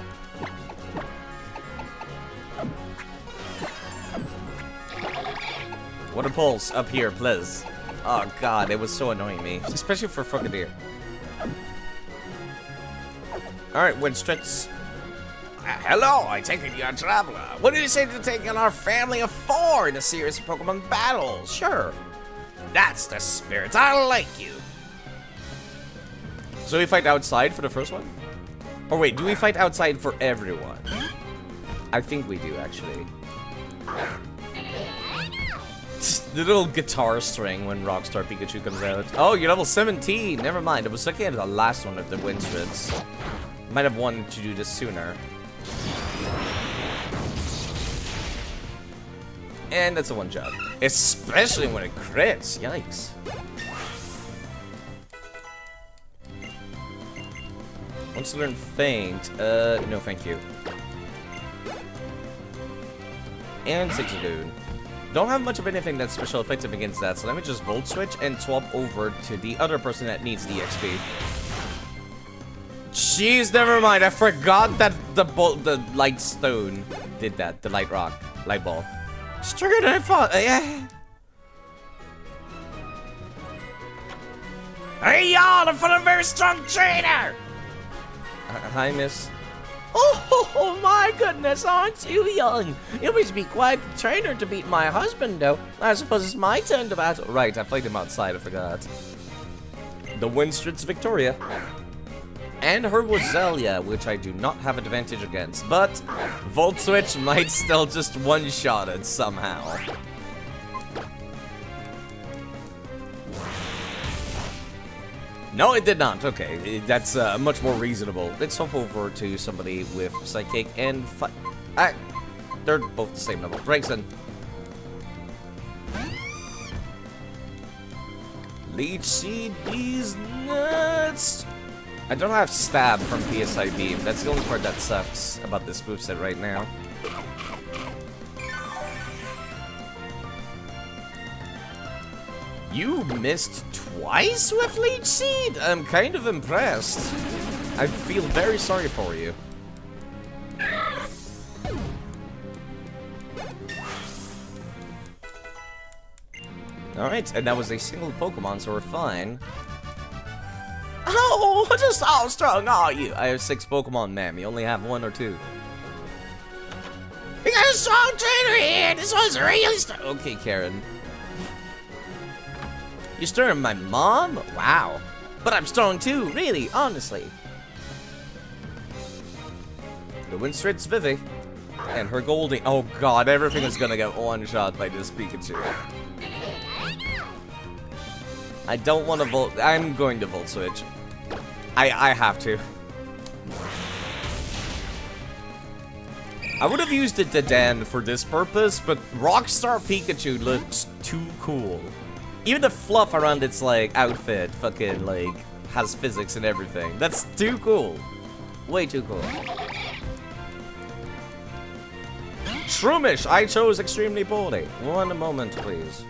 Speaker 5: Water Pulse up here, please. Oh god, it was so annoying me. Especially for Frogadier. Alright, Winstrits.
Speaker 3: Hello, I take it you're a traveler. What do you say to taking our family of 4 in a series of Pokemon battles?
Speaker 5: Sure.
Speaker 3: That's the spirit. I like you.
Speaker 5: So we fight outside for the first one? Or wait, do we fight outside for everyone? I think we do, actually. The little guitar string when Rockstar Pikachu comes out. Oh, you're level 17. Never mind. It was looking at the last one of the Winstrits. Might have wanted to do this sooner. And that's a one-shot. Especially when it crits. Yikes. Wants to learn Feint. No thank you. And Zigzagoon. Don't have much of anything that's special effective against that, so let me just Volt Switch and swap over to the other person that needs the XP. Jeez, never mind. I forgot that the Light Stone did that. The Light Rock. Light Ball. Stronger than I thought. Yeah.
Speaker 3: Hey y'all, I'm from a very strong trainer!
Speaker 5: Hi, miss.
Speaker 3: Oh my goodness, aren't you young? You must be quite the trainer to beat my husband, though. I suppose it's my turn to battle.
Speaker 5: Right, I played him outside, I forgot. The Winstrits Victoria. And her was Zelia, which I do not have advantage against, but Volt Switch might still just one-shot it somehow. No, it did not. Okay, that's much more reasonable. Let's hop over to somebody with Psychic and they're both the same level. Gregson. Leech Seed these nuts. I don't have Stab from PSI Beam. That's the only part that sucks about this moveset right now. You missed twice with Leech Seed? I'm kind of impressed. I feel very sorry for you. Alright, and that was a single Pokemon, so we're fine. Oh, just how strong are you? I have 6 Pokemon, ma'am. You only have 1 or 2.
Speaker 3: We got a strong trainer here! This one's really strong!
Speaker 5: Okay, Karen. You're stronger than my mom? Wow. But I'm strong too, really, honestly. The Winstrit's Vivi. And her Goldie. Oh god, everything is gonna get one-shot by this Pikachu. I don't want to Volt. I'm going to Volt Switch. I have to. I would have used the Dedan for this purpose, but Rockstar Pikachu looks too cool. Even the fluff around its, like, outfit fucking, like, has physics and everything. That's too cool. Way too cool. Shroomish, I chose extremely poorly. One moment, please.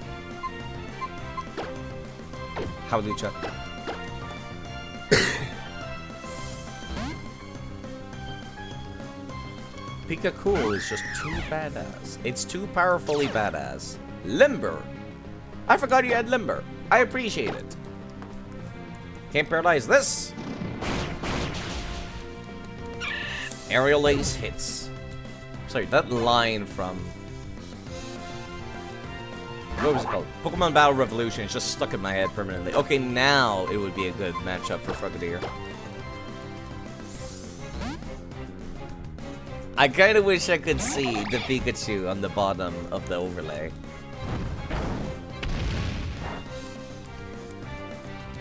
Speaker 5: How do you check? Pika Cool is just too badass. It's too powerfully badass. Limber. I forgot you had Limber. I appreciate it. Can't paralyze this. Aerial Ace hits. Sorry, that line from... What was it called? Pokemon Battle Revolution. It's just stuck in my head permanently. Okay, now it would be a good matchup for Frogadier. I kind of wish I could see the Pikachu on the bottom of the overlay.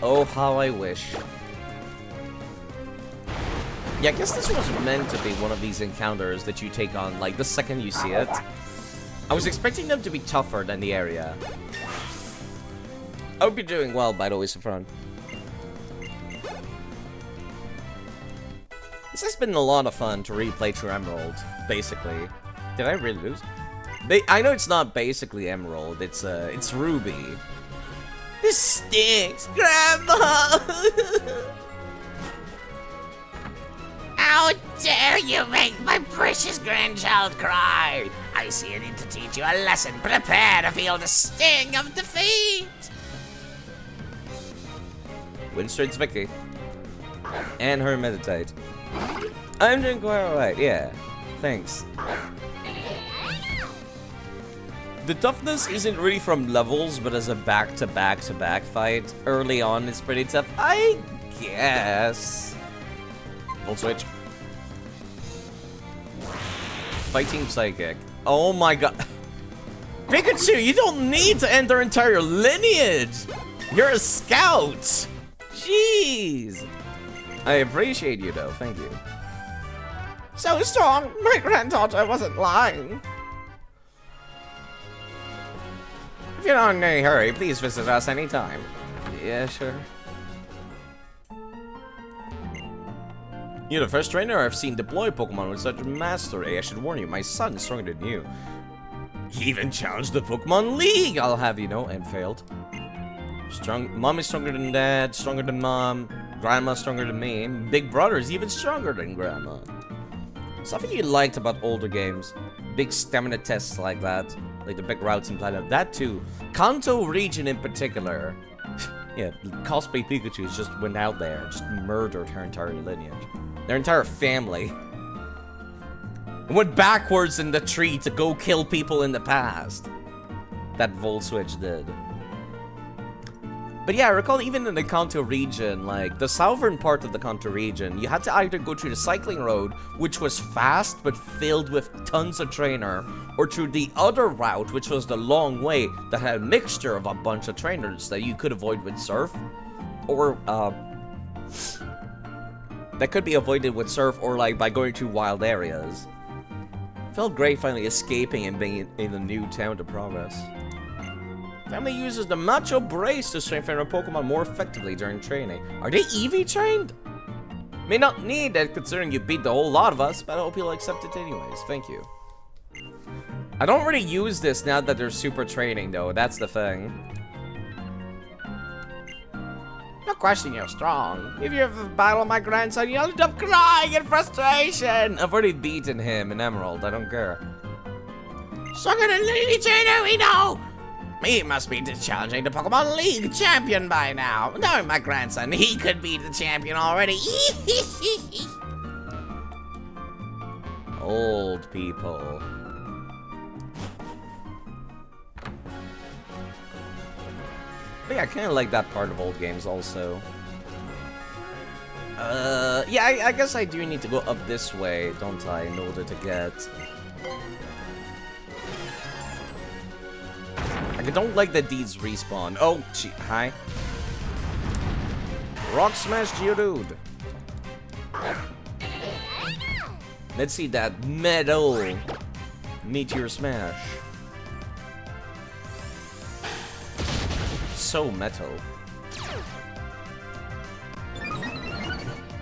Speaker 5: Oh, how I wish. Yeah, I guess this was meant to be one of these encounters that you take on, like, the second you see it. I was expecting them to be tougher than the area. I hope you're doing well, by the way, Saffron. This has been a lot of fun to replay through Emerald, basically. Did I really lose? I know it's not basically Emerald, it's Ruby. This stinks, Grandma!
Speaker 3: How dare you make my precious grandchild cry! I see I need to teach you a lesson. Prepare to feel the sting of defeat!
Speaker 5: Winstrade's Vicky. And her meditate. I'm doing quite alright, yeah. Thanks. The toughness isn't really from levels, but as a back-to-back-to-back fight. Early on, it's pretty tough, I guess. Full switch. Fighting Psychic. Oh my god. Pikachu, you don't need to end their entire lineage! You're a scout! Jeez! I appreciate you though, thank you. So strong, my granddaughter wasn't lying. If you're not in any hurry, please visit us anytime. Yeah, sure. You're the first trainer I've seen deploy Pokemon with such mastery. I should warn you, my son is stronger than you. He even challenged the Pokemon League, I'll have you know, and failed. Mom is stronger than dad, stronger than mom. Grandma's stronger than me. Big brother's even stronger than grandma. Something you liked about older games. Big stamina tests like that. Like the big routes in Platinum. That too. Kanto region in particular. Yeah, cosplay Pikachu just went out there and just murdered her entire lineage. Their entire family. And went backwards in the tree to go kill people in the past. That Volt Switch did. But yeah, I recall even in the Kanto region, like, the southern part of the Kanto region, you had to either go through the cycling road, which was fast but filled with tons of trainer, or through the other route, which was the long way that had a mixture of a bunch of trainers that you could avoid with Surf, or, that could be avoided with Surf, or, like, by going through wild areas. Felt great finally escaping and being in a new town to progress. Family uses the Macho Brace to strengthen our Pokemon more effectively during training. Are they EV trained? May not need that considering you beat the whole lot of us, but I hope you'll accept it anyways. Thank you. I don't really use this now that they're super training though, that's the thing. No question you're strong. If you ever battle my grandson, you'll end up crying in frustration. I've already beaten him in Emerald, I don't care.
Speaker 3: Stronger than Lady Trainer, we know! He must be challenging the Pokemon League champion by now. Knowing my grandson, he could be the champion already.
Speaker 5: Old people. But yeah, I kind of like that part of old games also. Yeah, I guess I do need to go up this way, don't I, in order to get... I don't like that these respawn. Oh, gee, hi. Rock Smash Geodude. Let's see that metal Meteor Smash. So metal.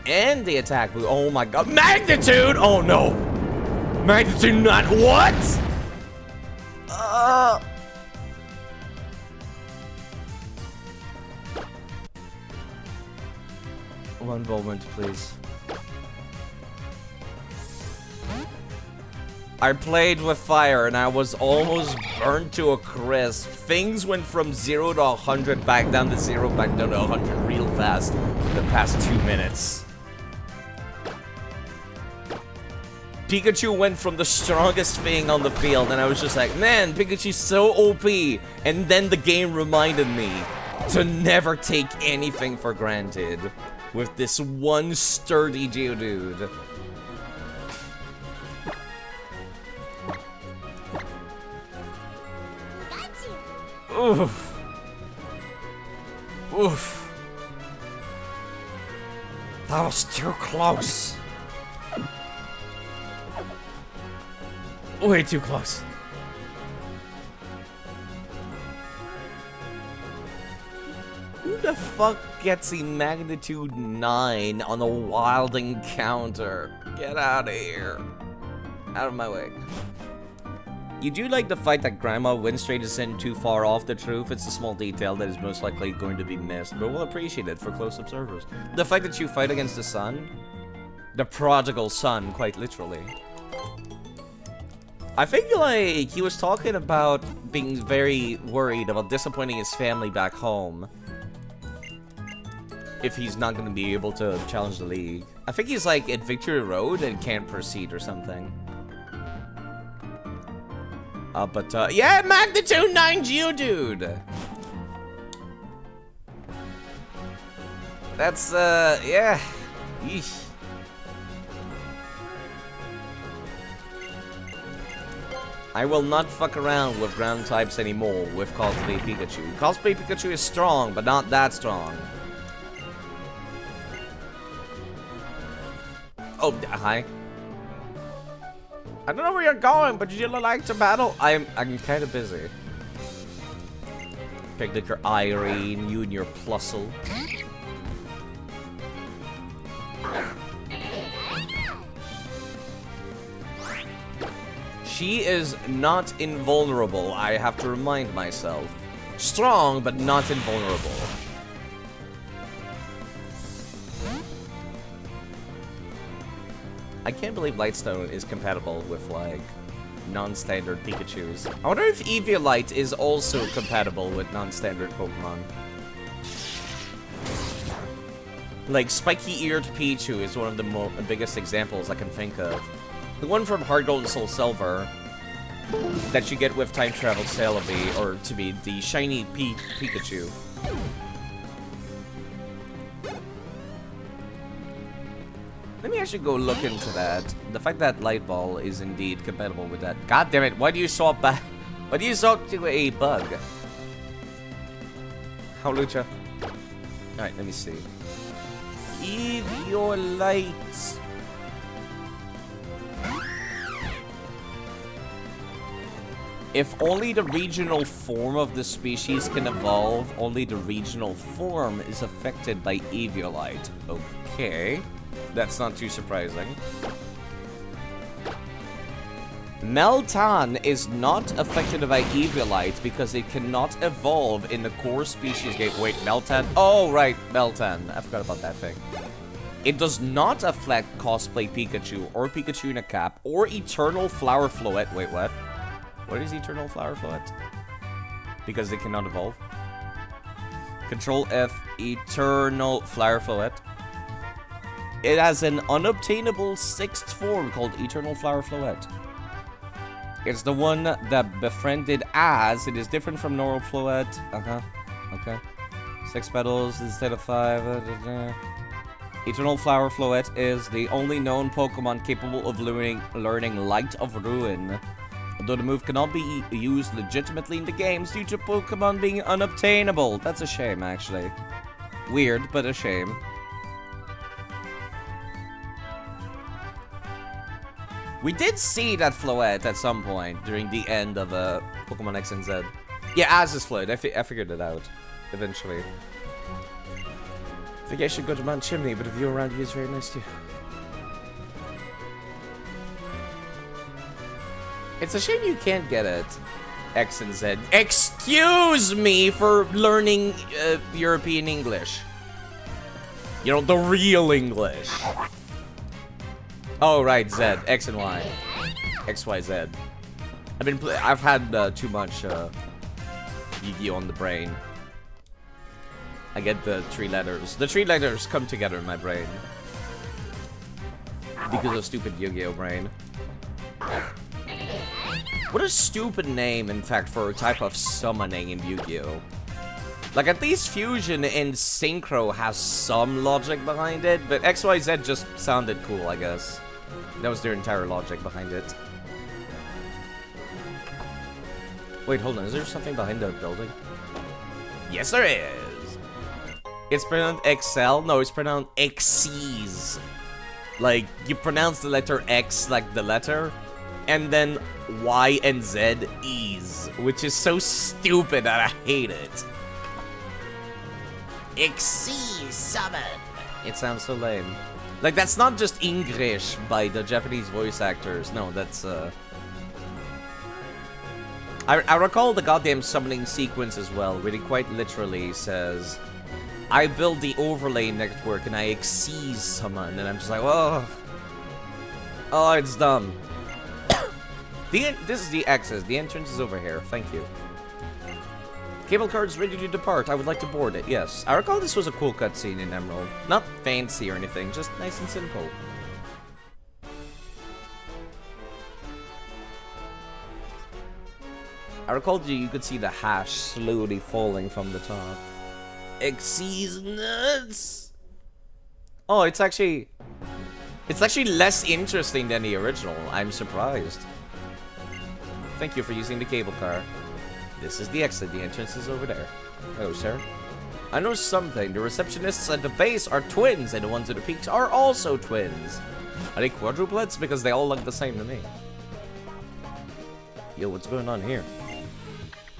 Speaker 5: And the attack move. Oh my god. Magnitude! Oh no! Magnitude not what? One moment, please. I played with fire and I was almost burned to a crisp. Things went from 0 to 100, back down to 0, back down to 100 real fast in the past 2 minutes. Pikachu went from the strongest thing on the field, and I was just like, man, Pikachu's so OP. And then the game reminded me to never take anything for granted with this one sturdy Geodude. Oof. Oof. That was too close. Way too close. Who the fuck gets a magnitude 9 on a wild encounter? Get out of here. Out of my way. You do like the fact that Grandma Winstrade isn't too far off the truth. It's a small detail that is most likely going to be missed, but we'll appreciate it for close observers. The fact that you fight against the sun, the prodigal son, quite literally. I think, like, he was talking about being very worried about disappointing his family back home if he's not going to be able to challenge the league. I think he's, like, at Victory Road and can't proceed or something. Yeah, Magnitude 9 Geodude! That's, yeah. Yeesh. I will not fuck around with ground types anymore with Cosplay Pikachu. Cosplay Pikachu is strong, but not that strong. Oh, hi. I don't know where you're going, but you like to battle? I'm kind of busy. Picked up your Irene, you and your Plusle. She is not invulnerable, I have to remind myself. Strong, but not invulnerable. I can't believe Lightstone is compatible with, like, non-standard Pikachus. I wonder if Eviolite is also compatible with non-standard Pokemon. Like, spiky-eared Pichu is one of the biggest examples I can think of. The one from Heart Gold and Soul Silver that you get with Time Travel Celebi, or to be the shiny Pikachu. Let me actually go look into that. The fact that Light Ball is indeed compatible with that. God damn it, why do you swap back? Why do you swap to a bug? How Lucha? Alright, let me see. Eviolite. If only the regional form of the species can evolve, only the regional form is affected by Eviolite. Okay. That's not too surprising. Meltan is not affected by Eviolite because it cannot evolve in the core species game. Wait, Meltan? Oh, right, Meltan. I forgot about that thing. It does not affect Cosplay Pikachu, or Pikachu in a Cap, or Eternal Flower Floette. Wait, what? What is Eternal Flower Floette? Because they cannot evolve. Control F, Eternal Flower Floette. It has an unobtainable 6th form called Eternal Flower Floette. It's the one that befriended Az. It is different from normal Floette. Okay. 6 petals instead of 5. Eternal Flower Floette is the only known Pokemon capable of learning Light of Ruin. Although the move cannot be used legitimately in the games due to Pokemon being unobtainable. That's a shame, actually. Weird, but a shame. We did see that Floette at some point during the end of Pokemon X and Z. Yeah, Az is Floette. I figured it out eventually. I think I should go to Mount Chimney, but the view around here is very nice too. It's a shame you can't get it. X and Z. Excuse me for learning European English. You know, the real English. Oh, right, Z. X and Y. X, Y, Z. I've had too much Yu-Gi-Oh on the brain. I get the 3 letters. The 3 letters come together in my brain. Because of stupid Yu-Gi-Oh brain. What a stupid name, in fact, for a type of summoning in Yu-Gi-Oh! Like, at least Fusion and Synchro has some logic behind it, but XYZ just sounded cool, I guess. That was their entire logic behind it. Wait, hold on, is there something behind the building? Yes, there is! It's pronounced XL? No, it's pronounced XCs. Like, you pronounce the letter X like the letter, and then Y and Z, E's, which is so stupid that I hate it.
Speaker 3: Exceed summon.
Speaker 5: It sounds so lame. Like, that's not just English by the Japanese voice actors. No, that's, I recall the goddamn summoning sequence as well, where he quite literally says, I build the overlay network and I exceed summon, and I'm just like, oh, it's dumb. This is the access. The entrance is over here. Thank you. Cable car's ready to depart. I would like to board it. Yes. I recall this was a cool cutscene in Emerald. Not fancy or anything, just nice and simple. I recall you could see the hash slowly falling from the top.
Speaker 3: Exceed nuts.
Speaker 5: Oh, it's actually less interesting than the original. I'm surprised. Thank you for using the cable car. This is the exit. The entrance is over there. Hello, sir. I know something. The receptionists at the base are twins, and the ones at the peaks are also twins. Are they quadruplets? Because they all look the same to me. Yo, what's going on here?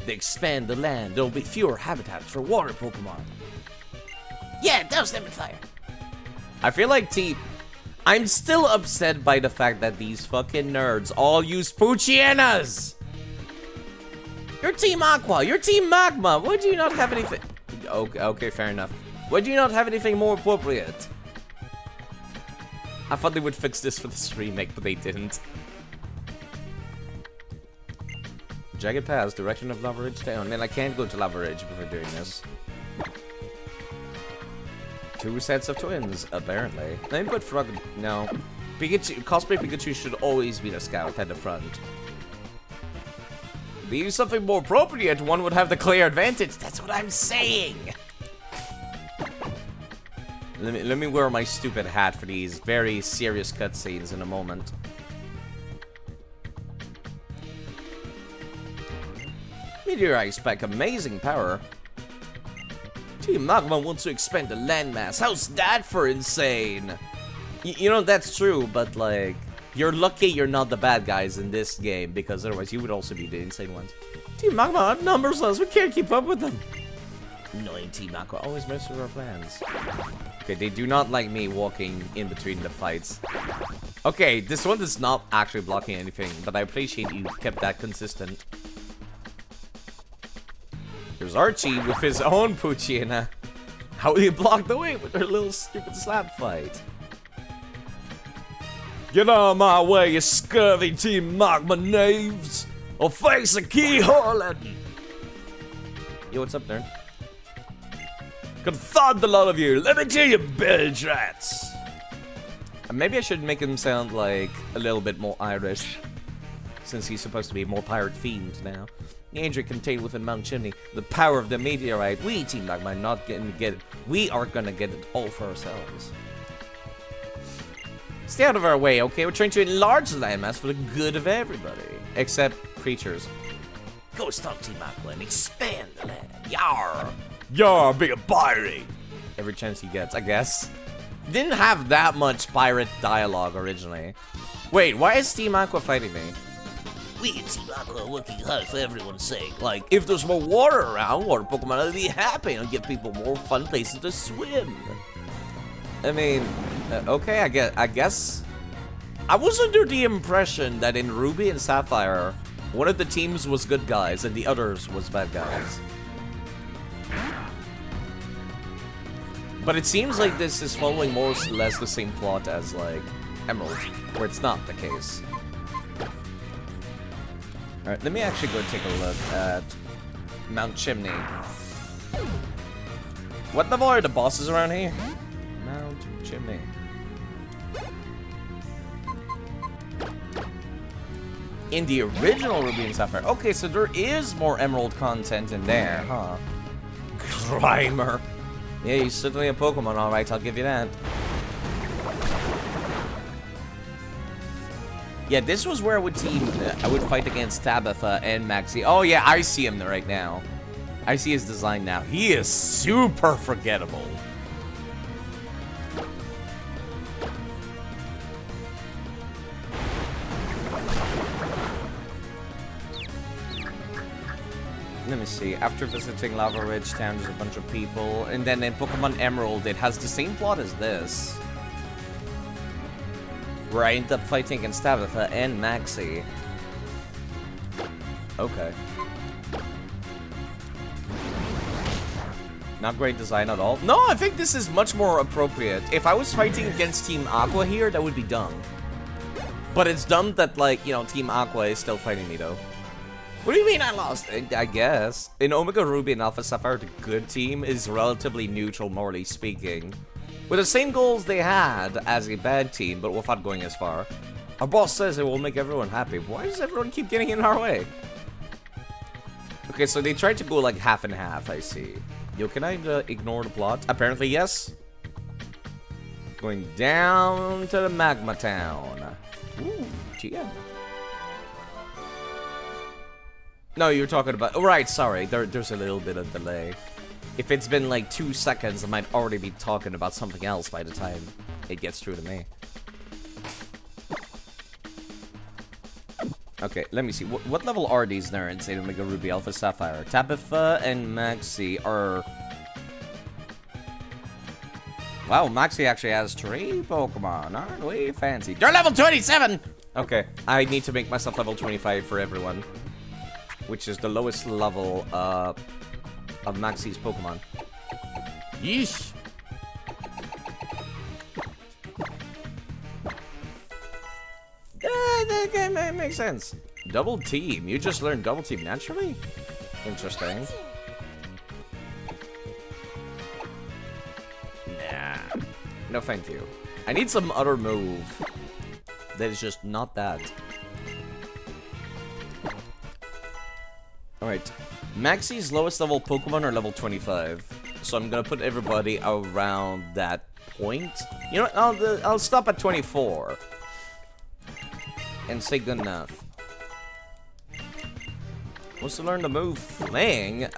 Speaker 5: They expand the land. There'll be fewer habitats for water Pokemon.
Speaker 3: Yeah, douse them in fire.
Speaker 5: I feel like I'm still upset by the fact that these fucking nerds all use Poochienas! You're Team Aqua, you're Team Magma, why do you not have anything... Okay, fair enough. Why do you not have anything more appropriate? I thought they would fix this for this remake, but they didn't. Jagged Pass, direction of Lava Ridge down. Man, I can't go to Lava Ridge before doing this. 2 sets of twins, apparently. Name but frog. No. Pikachu, cosplay Pikachu should always be the scout at the front. If they use something more appropriate, one would have the clear advantage. That's what I'm saying. Let me wear my stupid hat for these very serious cutscenes in a moment. Meteorites pack amazing power. Team Magma wants to expand the landmass. How's that for insane? You know, that's true, but like, you're lucky you're not the bad guys in this game, because otherwise you would also be the insane ones. Team Magma outnumbers us. We can't keep up with them. Annoying Team Magma always messes with our plans. Okay, they do not like me walking in between the fights. Okay, this one is not actually blocking anything, but I appreciate you kept that consistent. There's Archie with his own Poochyena. How he blocked the way with her little stupid slap fight.
Speaker 2: Get out of my way, you scurvy Team Magma knaves! Or face a keyhole at me!
Speaker 5: Yo, what's up, nerd?
Speaker 2: Confound the lot of you! Let me to you, bilge rats!
Speaker 5: Maybe I should make him sound like a little bit more Irish, since he's supposed to be more pirate themed now. The danger contained within Mount Chimney, the power of the meteorite. We, Team Magma, are not going to get it. We are gonna get it all for ourselves. Stay out of our way, okay? We're trying to enlarge the landmass for the good of everybody, except creatures.
Speaker 3: Go stop Team Aqua and expand the land. Yarr!
Speaker 2: You're being a pirate!
Speaker 5: Every chance he gets, I guess. Didn't have that much pirate dialogue originally. Wait, why is Team Aqua fighting me?
Speaker 3: We at Team Aqua are working hard for everyone's sake. Like, if there's more water around, water Pokemon will be happy and give people more fun places to swim.
Speaker 5: I mean, okay, I guess. I was under the impression that in Ruby and Sapphire, one of the teams was good guys and the others was bad guys. But it seems like this is following more or less the same plot as, like, Emerald, where it's not the case. Alright, let me actually go take a look at Mount Chimney. What the boy are the bosses around here? Mount Chimney. In the original Ruby and Sapphire. Okay, so there is more Emerald content in there, huh? Grimer. Yeah, he's certainly a Pokemon, alright, I'll give you that. Yeah, this was where I would fight against Tabitha and Maxie. Oh yeah, I see him right now. I see his design now. He is super forgettable. Let me see. After visiting Lava Ridge Town, there's a bunch of people. And then in Pokemon Emerald, it has the same plot as this. Where I end up fighting against Tabitha and Maxie. Okay. Not great design at all. No, I think this is much more appropriate. If I was fighting against Team Aqua here, that would be dumb. But it's dumb that, like, you know, Team Aqua is still fighting me, though. What do you mean I lost? I guess. In Omega Ruby and Alpha Sapphire, the good team is relatively neutral, morally speaking. With the same goals they had as a bad team, but without going as far. Our boss says it will make everyone happy. Why does everyone keep getting in our way? Okay, so they tried to go like half and half, I see. Yo, can I ignore the plot? Apparently, yes. Going down to the Magma Town. Ooh, TM. No, you're talking about... Oh, right, sorry. There's a little bit of delay. If it's been like 2 seconds, I might already be talking about something else by the time it gets through to me. Okay, let me see. What level are these nerds in Omega Ruby Alpha Sapphire? Tabitha and Maxie are... Wow, Maxie actually has 3 Pokemon. Aren't we fancy? They're level 27! Okay, I need to make myself level 25 for everyone. Which is the lowest level of Maxie's Pokemon. Yeesh! That makes sense. Double team. You just learned double team naturally? Interesting. Nah. No thank you. I need some other move that is just not that. Alright, Maxie's lowest level Pokemon are level 25, so I'm gonna put everybody around that point. You know what, I'll stop at 24, and say good enough. Wants to learn the move Fling,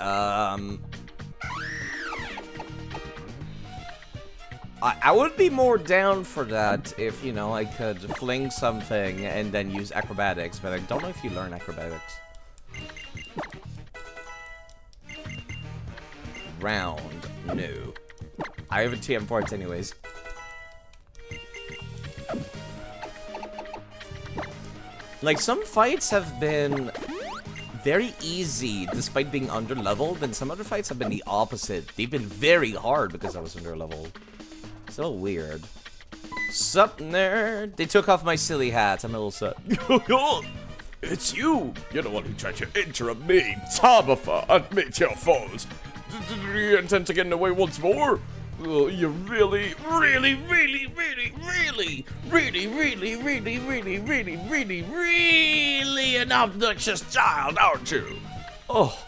Speaker 5: I would be more down for that if, you know, I could fling something and then use Acrobatics, but I don't know if you learn Acrobatics. Round. No. I have a TM for it anyways. Like, some fights have been very easy despite being under-leveled, and some other fights have been the opposite. They've been very hard because I was under-leveled. It's a little weird. Sup, nerd? They took off my silly hat. I'm a little sad.
Speaker 2: It's you! You're the one who tried to interrupt me, Tabitha, and meet your foes. Do you intend to get in the way once more? Oh, you're really an obnoxious child, aren't you? Oh,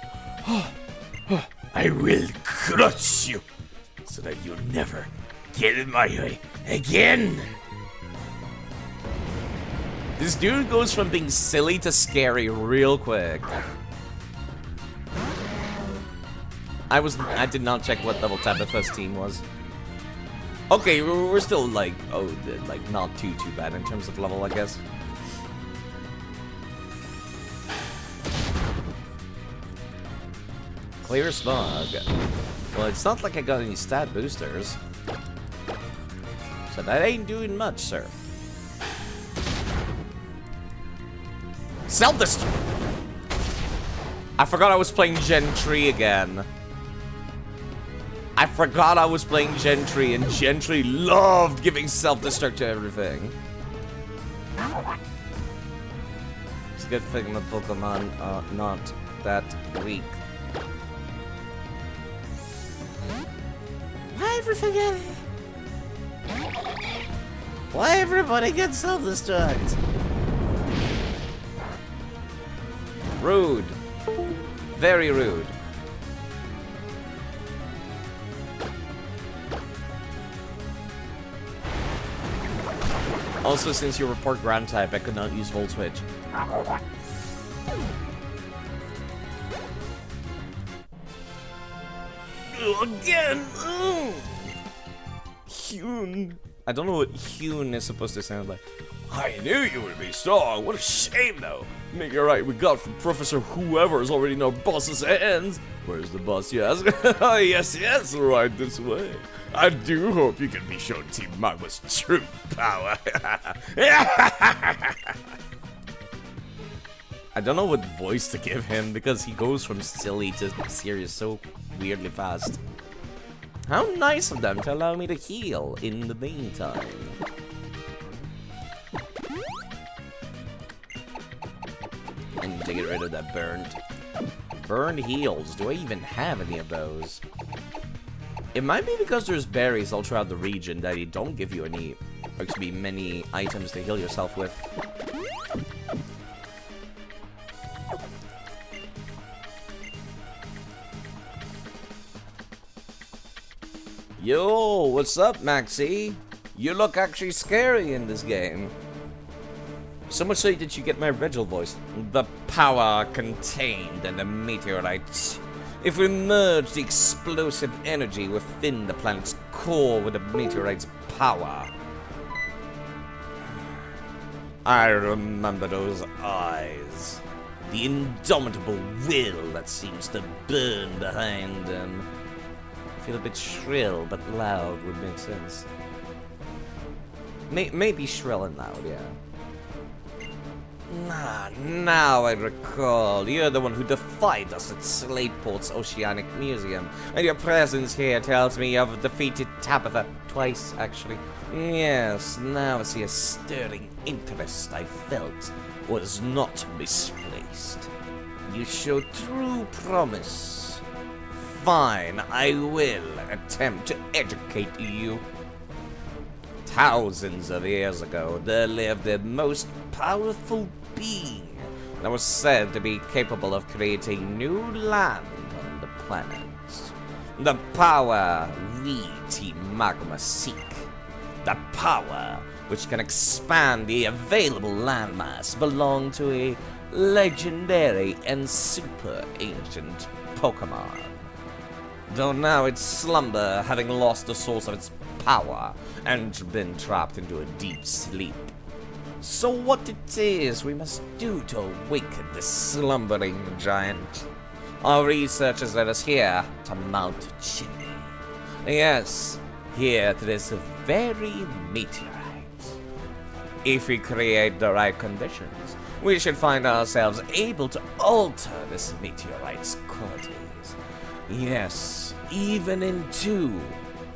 Speaker 2: I will crush you so that you'll never get in my way again.
Speaker 5: This dude goes from being silly to scary real quick. I did not check what level Tabitha's team was. Okay, we're still like, like not too bad in terms of level, I guess. Clear Smog. Well, it's not like I got any stat boosters. So that ain't doing much, sir. Self-destruct! I forgot I was playing Gen 3 again. I forgot I was playing Gen 3, and Gen 3 loved giving self-destruct to everything. It's a good thing the Pokemon are not that weak. Why everything? Why everybody gets self-destruct? Rude. Very rude. Also, since you report ground type, I could not use Volt Switch.
Speaker 3: Again!
Speaker 5: Hyun. I don't know what Hyun is supposed to sound like.
Speaker 2: I knew you would be strong. What a shame, though. Meteorite we got from Professor Whoever is already in our boss's hands. Where's the boss, yes? yes, right this way. I do hope you can be shown Team Magma's true power.
Speaker 5: I don't know what voice to give him because he goes from silly to serious so weirdly fast. How nice of them to allow me to heal in the meantime. I need to get rid of that burned. Burned heals. Do I even have any of those? It might be because there's berries all throughout the region that they don't give you any, actually many items to heal yourself with. Yo, what's up, Maxie? You look actually scary in this game. So much so that you get my original voice. The power contained in the meteorite. If we merge the explosive energy within the planet's core with the meteorite's power. I remember those eyes. The indomitable will that seems to burn behind them. Feel a bit shrill, but loud would make sense. Maybe shrill and loud, yeah. Now I recall. You're the one who defied us at Slateport's Oceanic Museum. And your presence here tells me you've defeated Tabitha. Twice, actually. Yes, now I see a stirring interest I felt was not misplaced. You show true promise. Fine, I will attempt to educate you. Thousands of years ago, there lived the most powerful being that was said to be capable of creating new land on the planet. The power we, Team Magma, seek. The power which can expand the available landmass belong to a legendary and super ancient Pokemon. Though now its slumber, having lost the source of its power and been trapped into a deep sleep. So what it is we must do to awaken this slumbering giant? Our researchers led us here to Mount Chimney. Yes, here to this very meteorite. If we create the right conditions, we should find ourselves able to alter this meteorite's qualities. Yes, even into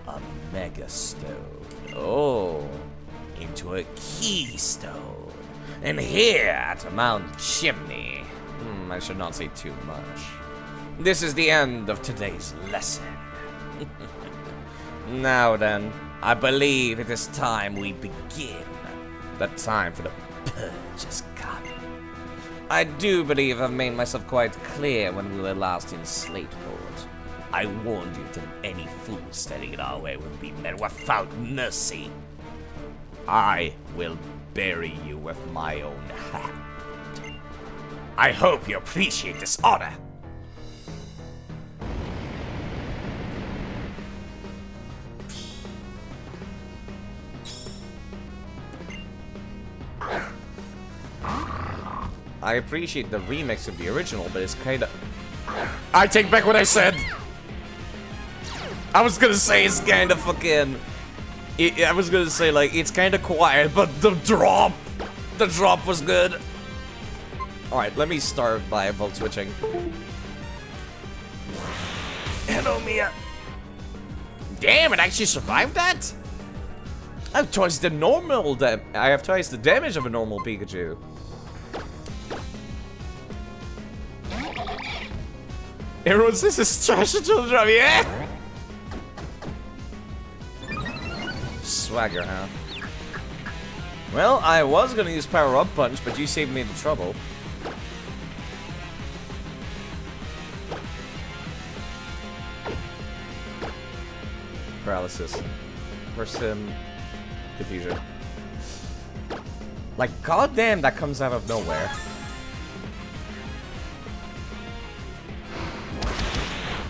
Speaker 5: a megastone. Oh, into a keystone. And here at Mount Chimney. I should not say too much. This is the end of today's lesson. Now then, I believe it is time we begin. The time for the purge has come. I do believe I've made myself quite clear when we were last in Slateport. I warned you that any fool standing in our way would be met without mercy. I will bury you with my own hand. I hope you appreciate this honor. I appreciate the remix of the original, but it's kinda... I take back what I said! I was gonna say it's kinda fucking... I was gonna say, like, it's kinda quiet, but the drop was good. Alright, let me start by volt switching. Hello, Mia. Damn, it actually survived that? I have twice the damage of a normal Pikachu. Everyone says it's trash until drop, yeah? Swagger, huh? Well, I was gonna use Power Up Punch, but you saved me the trouble. paralysis. Where's confusion. Like, goddamn, that comes out of nowhere.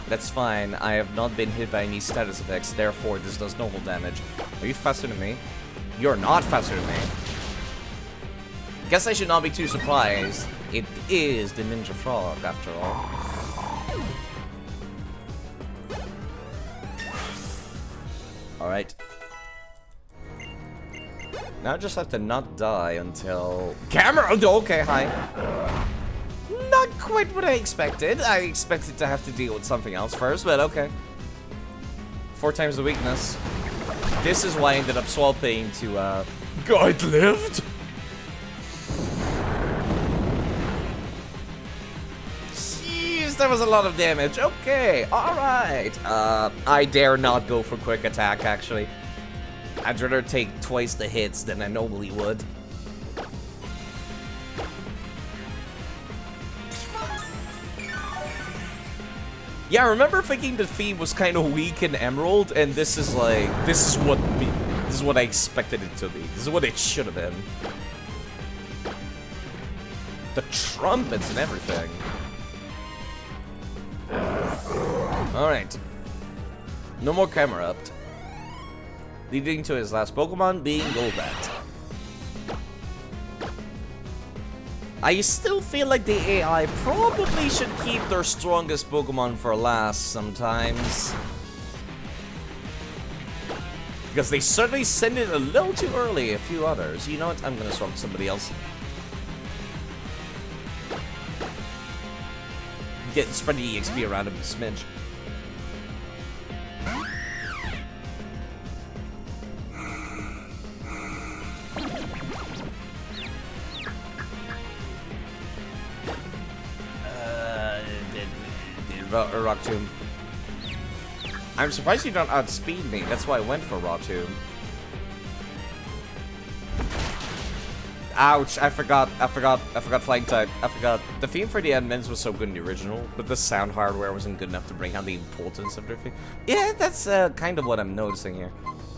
Speaker 5: That's fine. I have not been hit by any status effects, therefore this does normal damage. Are you faster than me? You're not faster than me. Guess I should not be too surprised. It is the Ninja Frog, after all. Alright. Now I just have to not die until... Camera! Okay, hi. Not quite what I expected. I expected to have to deal with something else first, but okay. 4 times the weakness. This is why I ended up swapping to,
Speaker 2: God lived?
Speaker 5: Jeez, that was a lot of damage. Okay, alright. I dare not go for quick attack, actually. I'd rather take twice the hits than I normally would. Yeah, I remember thinking the theme was kind of weak in Emerald, and this is like, this is what I expected it to be. This is what it should have been. The trumpets and everything. Alright. No more camera up. Leading to his last Pokemon being Golbat. I still feel like the AI probably should keep their strongest Pokemon for last sometimes. Because they certainly send it a little too early, a few others. You know what? I'm gonna swap somebody else. Spread the EXP around him a smidge. Rock Tomb. I'm surprised you don't outspeed me. That's why I went for Raw Tomb. Ouch! I forgot Flying type. I forgot. The theme for the admins was so good in the original, but the sound hardware wasn't good enough to bring out the importance of their theme. Yeah, that's kind of what I'm noticing here.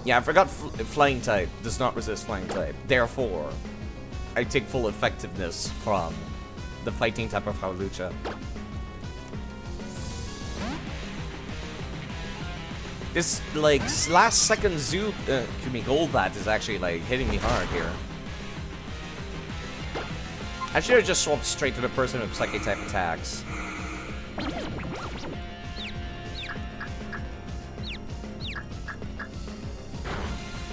Speaker 5: Yeah, I forgot Flying type does not resist Flying type. Therefore, I take full effectiveness from the fighting type of Hawlucha. This, like, last second Golbat is actually, like, hitting me hard here. I should have just swapped straight to the person with Psychic type attacks.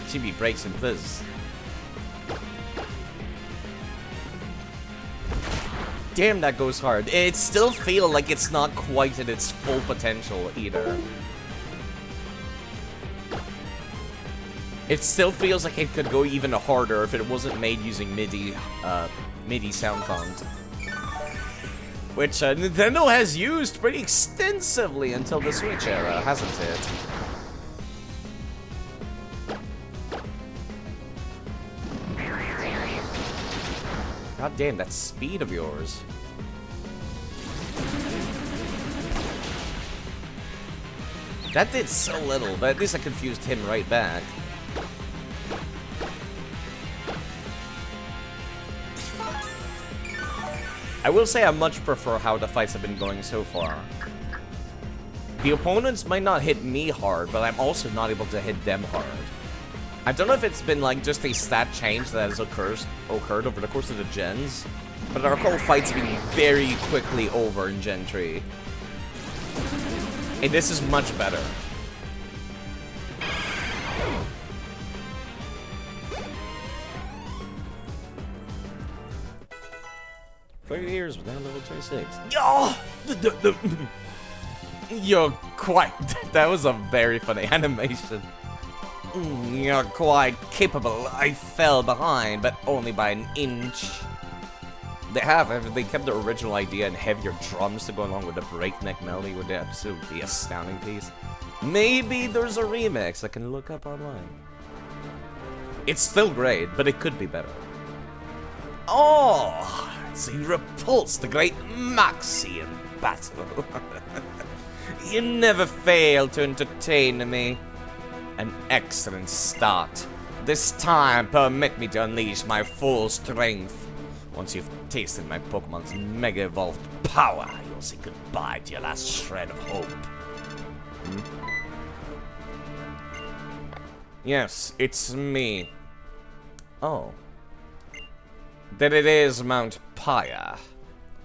Speaker 5: Chibi breaks and fizz. Damn, that goes hard. It still feels like it's not quite at its full potential either. It still feels like it could go even harder if it wasn't made using MIDI sound font. Which Nintendo has used pretty extensively until the Switch era, hasn't it? God damn, that speed of yours. That did so little, but at least I confused him right back. I will say I much prefer how the fights have been going so far. The opponents might not hit me hard, but I'm also not able to hit them hard. I don't know if it's been like just a stat change that has occurred over the course of the gens, but our whole fights have been very quickly over in Gen 3. And this is much better. For years, but now level 26.
Speaker 2: Oh!
Speaker 5: You're quite... That was a very funny animation. You're quite capable. I fell behind, but only by an inch. They kept the original idea and heavier drums to go along with the breakneck melody with the absolutely astounding piece. Maybe there's a remix I can look up online. It's still great, but it could be better. Oh! So you repulsed the great Maxie in battle. You never fail to entertain me.
Speaker 1: An excellent start. This time, permit me to unleash my full strength. Once you've tasted my Pokemon's Mega Evolved power, you'll say goodbye to your last shred of hope. Yes, it's me. Oh. That it is Mount Pyre.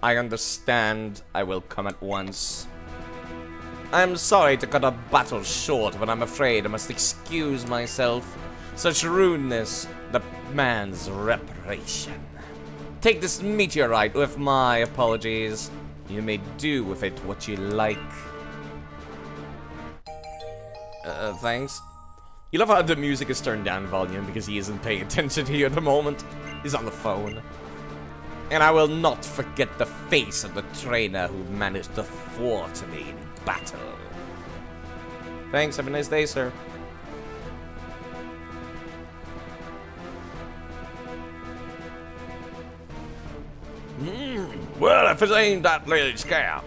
Speaker 1: I understand. I will come at once. I'm sorry to cut a battle short, but I'm afraid I must excuse myself. Such rudeness demands reparation. Take this meteorite with my apologies. You may do with it what you like. Thanks. You love how the music is turned down volume because he isn't paying attention to you at the moment. He's on the phone. And I will not forget the face of the trainer who managed to thwart me in battle. Thanks, have a nice day, sir.
Speaker 2: Well, if it ain't that little scamp.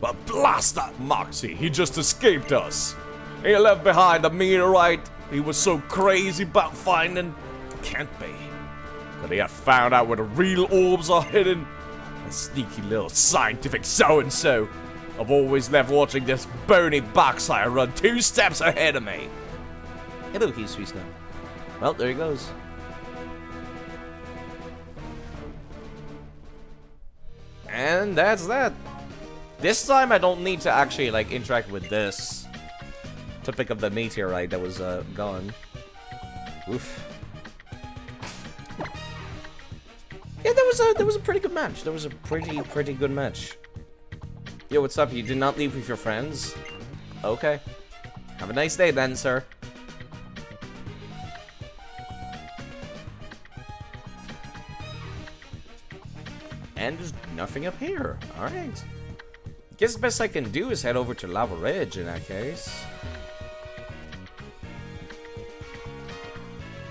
Speaker 2: But blast that Moxie, he just escaped us. He left behind the meteorite he was so crazy about finding. Can't be. Could he have found out where the real orbs are hidden? A sneaky little scientific so-and-so. I've always left watching this bony backside run 2 steps ahead of me.
Speaker 5: Hello, he's sweet now. Well, there he goes.
Speaker 1: And that's that. This time I don't need to actually like interact with this to pick up the meteorite that was gone. Oof. Yeah, that was a pretty good match. That was a pretty good match. Yo, what's up? You did not leave with your friends? Okay. Have a nice day then, sir. And there's nothing up here. Alright. Guess the best I can do is head over to Lava Ridge in that case.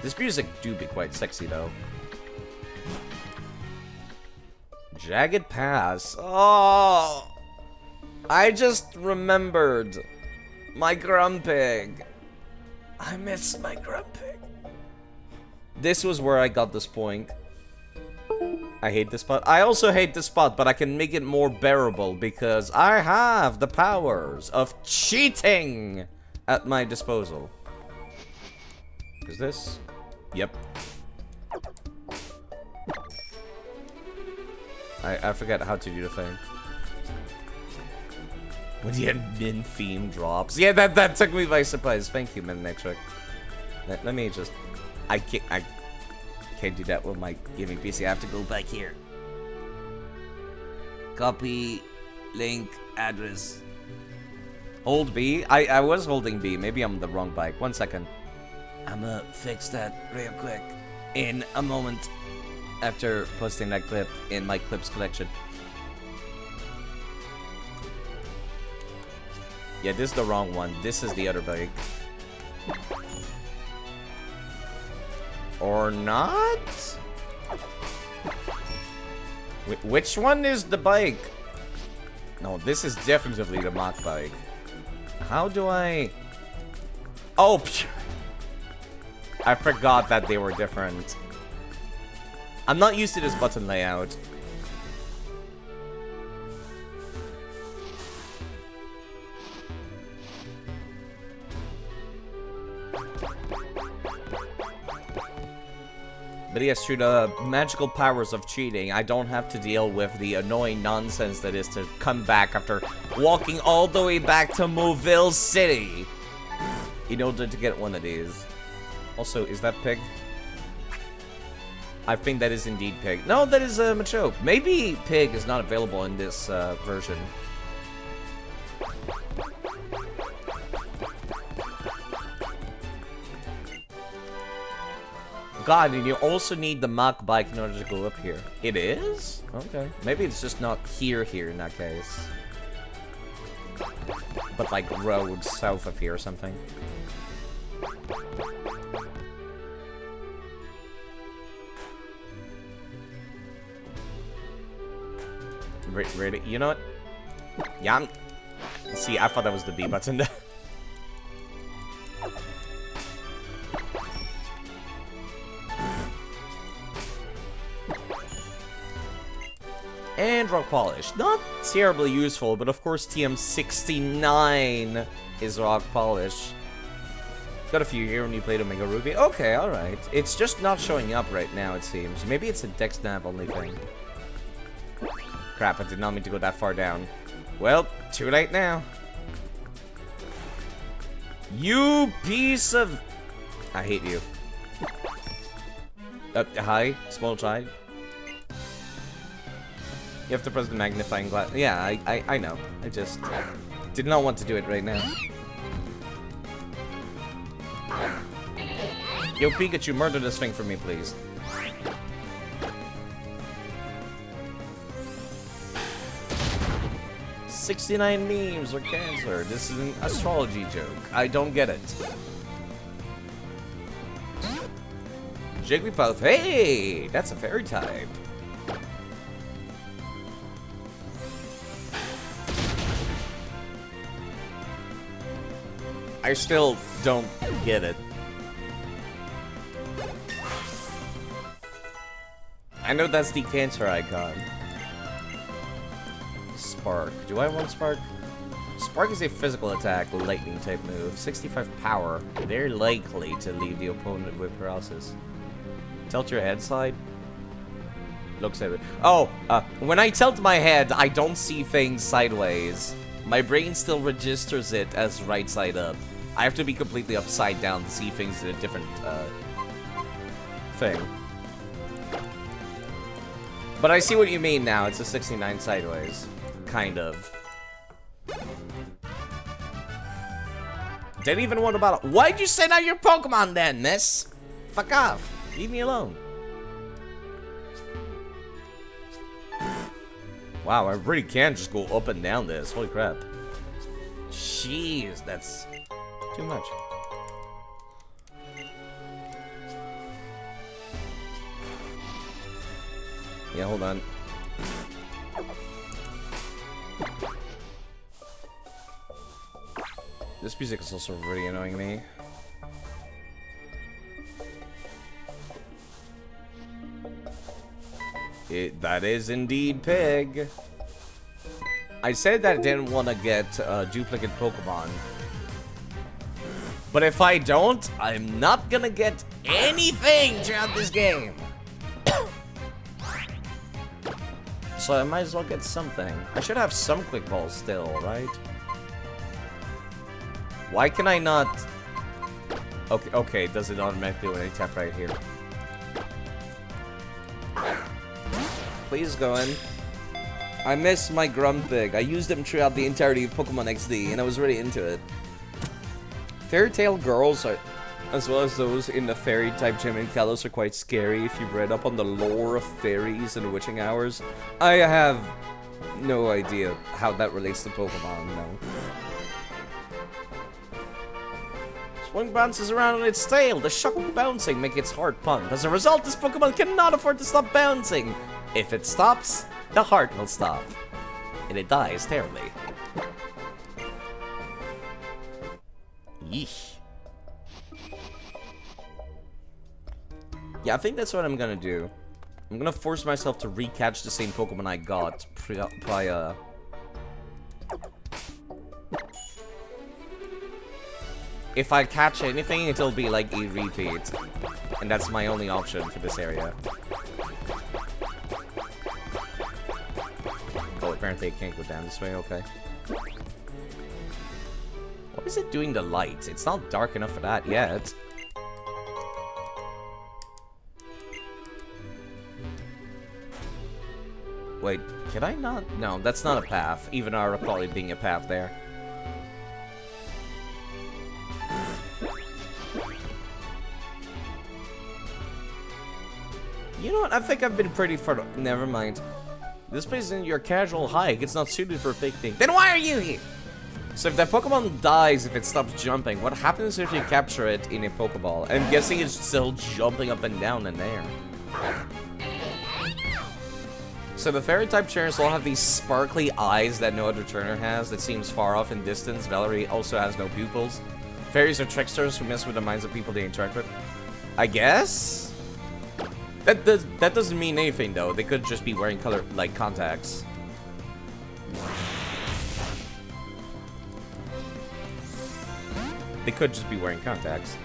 Speaker 1: This music do be quite sexy though. Jagged Pass. Oh! I just remembered my Grumpig. I miss my Grumpig. This was where I got this point. I hate this spot. I also hate this spot, but I can make it more bearable because I have the powers of cheating at my disposal. Is this? Yep. I forget how to do the thing. When the admin theme drops. Yeah, that took me by surprise. Thank you, Minmetric. Let me just... I can't do that with my gaming PC. I have to go back here. Copy, link, address. Hold B? I was holding B. Maybe I'm the wrong bike. 1 second. I'ma fix that real quick. In a moment. After posting that clip in my clips collection. Yeah, this is the wrong one. This is the other bike. Or not? Which one is the bike? No, this is definitely the mock bike. How do I... Oh! I forgot that they were different. I'm not used to this button layout. But yes, through the magical powers of cheating, I don't have to deal with the annoying nonsense that is to come back after walking all the way back to Mobile City in order to get one of these. Also, is that Pig? I think that is indeed Pig. No, that is Machoke. Maybe Pig is not available in this version. God, and you also need the Mach bike in order to go up here. It is? Okay. Maybe it's just not here in that case. But like roads south of here or something. Ready? You know what? Yeah, see, I thought that was the B button.
Speaker 5: and rock polish. Not terribly useful, but of course TM69 is rock polish. Got a few here when you played Omega Ruby. Okay, alright. It's just not showing up right now, it seems. Maybe it's a Dex nav only thing. Crap, I did not mean to go that far down. Well, too late now. You piece of... I hate you. Hi, small child. You have to press the magnifying glass. Yeah, I know. I just did not want to do it right now. Yo, Pikachu, murder this thing for me, please. "69 memes are cancer. This is an astrology joke. I don't get it." Jigglypuff, hey! That's a fairy type. I still don't get it. I know that's the cancer icon. Spark. Do I want Spark? Spark is a physical attack, lightning type move. 65 power. Very likely to leave the opponent with paralysis. Tilt your head side. Looks at it. Oh, when I tilt my head, I don't see things sideways. My brain still registers it as right side up. I have to be completely upside down to see things in a different, thing. But I see what you mean now. It's a 69 sideways. Kind of. Didn't even want about it. Why'd you send out your Pokemon then, miss? Fuck off. Leave me alone. Wow, I really can just go up and down this. Holy crap. Jeez, that's too much. Yeah, hold on. This music is also really annoying me. That is indeed Pig. I said that I didn't want to get duplicate Pokemon. But if I don't, I'm not gonna get anything throughout this game. So I might as well get something. I should have some Quick Balls still, right? Why can I not... Okay, it does it automatically when I tap right here. Please go in. I miss my Grumpig. I used them throughout the entirety of Pokemon XD, and I was really into it. Fairy Tale girls, are, as well as those in the Fairy-type gym in Kalos, are quite scary if you've read up on the lore of fairies and witching hours. I have no idea how that relates to Pokemon, no. Swing bounces around on its tail. The shock of bouncing makes its heart pump. As a result, this Pokemon cannot afford to stop bouncing. If it stops, the heart will stop. And it dies terribly. Yeesh. Yeah, I think that's what I'm gonna do. I'm gonna force myself to recatch the same Pokemon I got prior. If I catch anything, it'll be like a repeat. And that's my only option for this area. Oh, apparently it can't go down this way, okay. What is it doing to lights? It's not dark enough for that yet. Wait, can I not? No, that's not a path, even I recall it being a path there. You know what? I think I've been pretty far. Never mind. This place isn't your casual hike. It's not suited for a picnic. Then why are you here? So if that Pokemon dies if it stops jumping, what happens if you capture it in a Pokeball? I'm guessing it's still jumping up and down in there. So the Fairy-type trainers all have these sparkly eyes that no other trainer has that seems far off in distance. Valerie also has no pupils. Fairies are tricksters who mess with the minds of people they interact with. I guess? That doesn't mean anything though. They could just be wearing color like contacts. They could just be wearing contacts.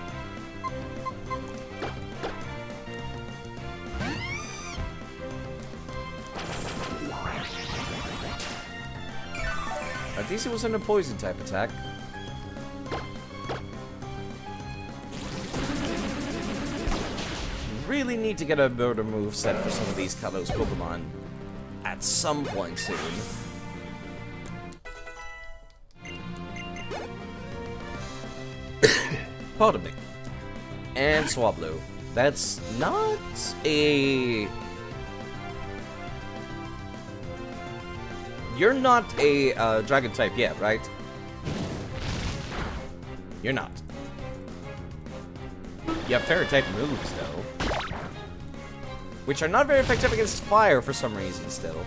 Speaker 5: At least it wasn't a poison type attack. Really need to get a better move set for some of these Kalos Pokemon at some point soon. Pardon me. And Swablu. That's not a... You're not a dragon type yet, right? You're not. You have fairy type moves, though. Which are not very effective against fire for some reason, still.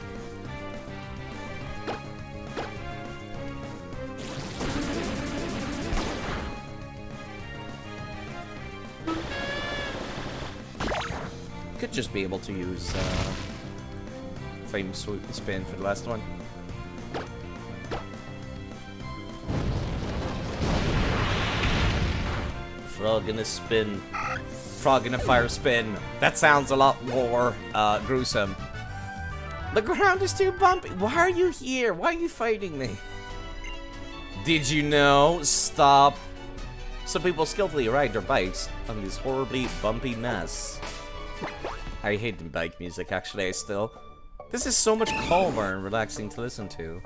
Speaker 5: Could just be able to use Flame Spin for the last one. Frog in a spin. Frog in a fire spin. That sounds a lot more gruesome. The ground is too bumpy. Why are you here? Why are you fighting me? Did you know? Stop. Some people skillfully ride their bikes on this horribly bumpy mess. I hate the bike music, actually, still. This is so much calmer and relaxing to listen to.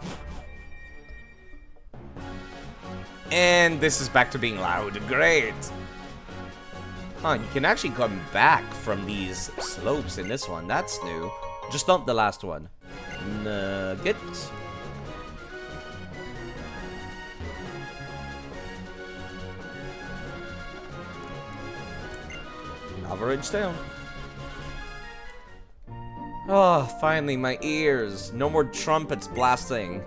Speaker 5: And this is back to being loud. Great. Huh, you can actually come back from these slopes in this one. That's new. Just not the last one. Nugget. Average down. Oh, finally, my ears. No more trumpets blasting.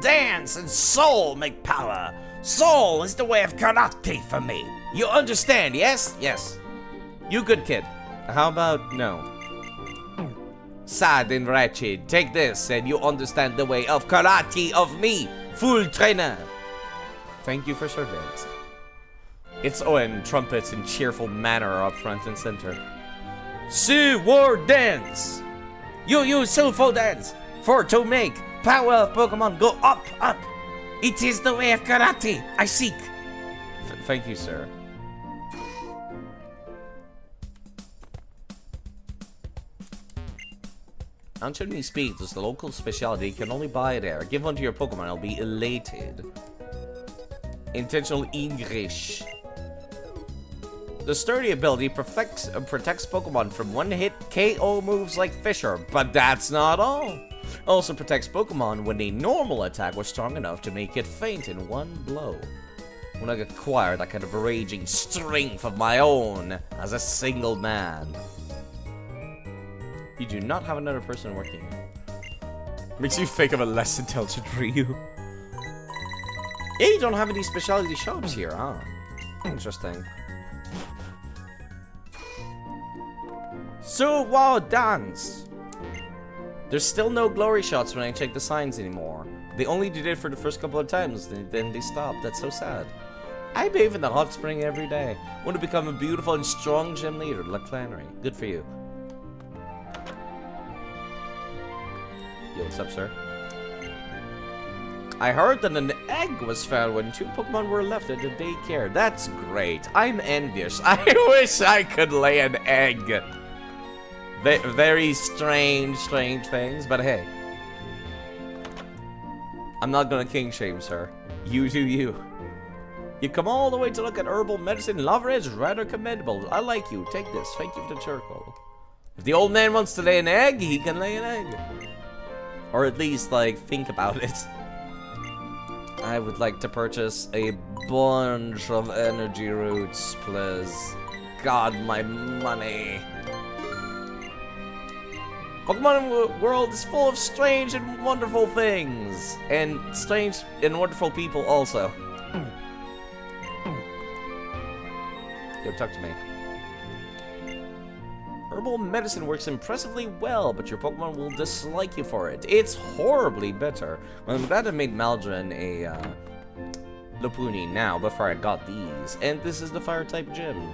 Speaker 3: Dance and soul make power. Soul is the way of karate for me. You understand, yes?
Speaker 5: Yes. You good kid. How about no?
Speaker 3: Sad and wretched, take this and you understand the way of karate of me, full trainer.
Speaker 5: Thank you for service. It's and trumpets in cheerful manner are up front and center.
Speaker 3: See war dance. You use soulful dance for to make power of Pokemon go up, up. It is the way of karate I seek.
Speaker 5: Thank you, sir. Answer me speak, this local specialty. You can only buy there. Give one to your Pokemon, I'll be elated. Intentional English. The sturdy ability protects Pokemon from one-hit KO moves like Fisher, but that's not all. Also protects Pokemon when a normal attack was strong enough to make it faint in one blow. When I acquire that kind of raging strength of my own as a single man. You do not have another person working here. Makes you think of a less intelligent Ryu. Yeah, you don't have any specialty shops here, huh? Interesting. So, wow, dance! There's still no glory shots when I check the signs anymore. They only did it for the first couple of times, then they stopped. That's so sad. I bathe in the hot spring every day. Want to become a beautiful and strong gym leader like Flannery. Good for you. Yo, what's up, sir? I heard that an egg was found when 2 Pokemon were left at the daycare. That's great. I'm envious. I wish I could lay an egg. Very strange things, but hey. I'm not gonna king shame, sir. You do you. You come all the way to look at herbal medicine. Lover is rather commendable. I like you. Take this. Thank you for the charcoal. If the old man wants to lay an egg, he can lay an egg. Or at least, like, think about it. I would like to purchase a bunch of energy roots, please. God, my money. Pokemon world is full of strange and wonderful things. And strange and wonderful people also. Yo, talk to me. Herbal medicine works impressively well, but your Pokemon will dislike you for it. It's horribly bitter. Well, I'm glad I made Maldron a Lupuni now before I got these. And this is the fire type gym.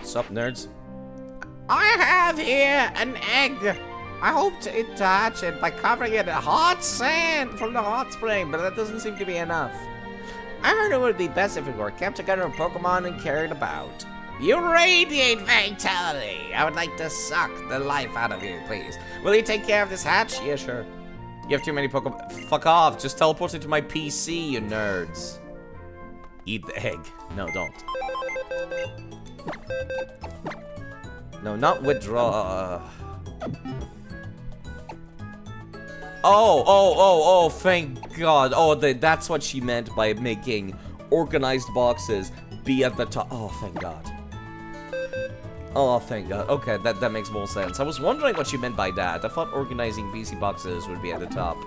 Speaker 5: Sup, nerds?
Speaker 1: I have here an egg. I hope to attach it by covering it in hot sand from the hot spring, but that doesn't seem to be enough. I heard it would be best if it were kept together in Pokemon and carried about. You radiate vitality. I would like to suck the life out of you, please. Will you take care of this hatch?
Speaker 5: Yeah, sure. You have too many Pokemon. Fuck off. Just teleport into my PC, you nerds. Eat the egg. No, don't. No, not withdraw. Oh, thank God. Oh, that's what she meant by making organized boxes be at the top. Oh, thank God. Oh, thank God. Okay, that makes more sense. I was wondering what she meant by that. I thought organizing PC boxes would be at the top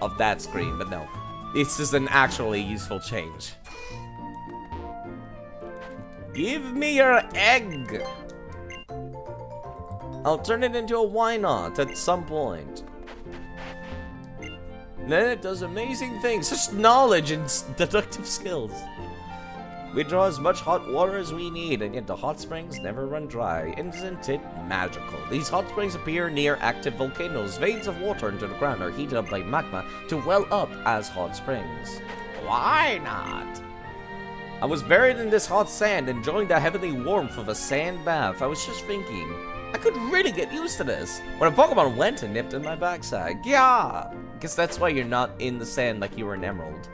Speaker 5: of that screen, but no. This is an actually useful change. Give me your egg! I'll turn it into a why not at some point. Then it does amazing things, such knowledge and deductive skills. We draw as much hot water as we need, and yet the hot springs never run dry. Isn't it magical? These hot springs appear near active volcanoes. Veins of water into the ground are heated up by magma to well up as hot springs.
Speaker 1: Why not?
Speaker 5: I was buried in this hot sand, enjoying the heavenly warmth of a sand bath. I was just thinking, I could really get used to this. When a Pokemon went and nipped in my backside. Yeah! Guess that's why you're not in the sand like you were an emerald.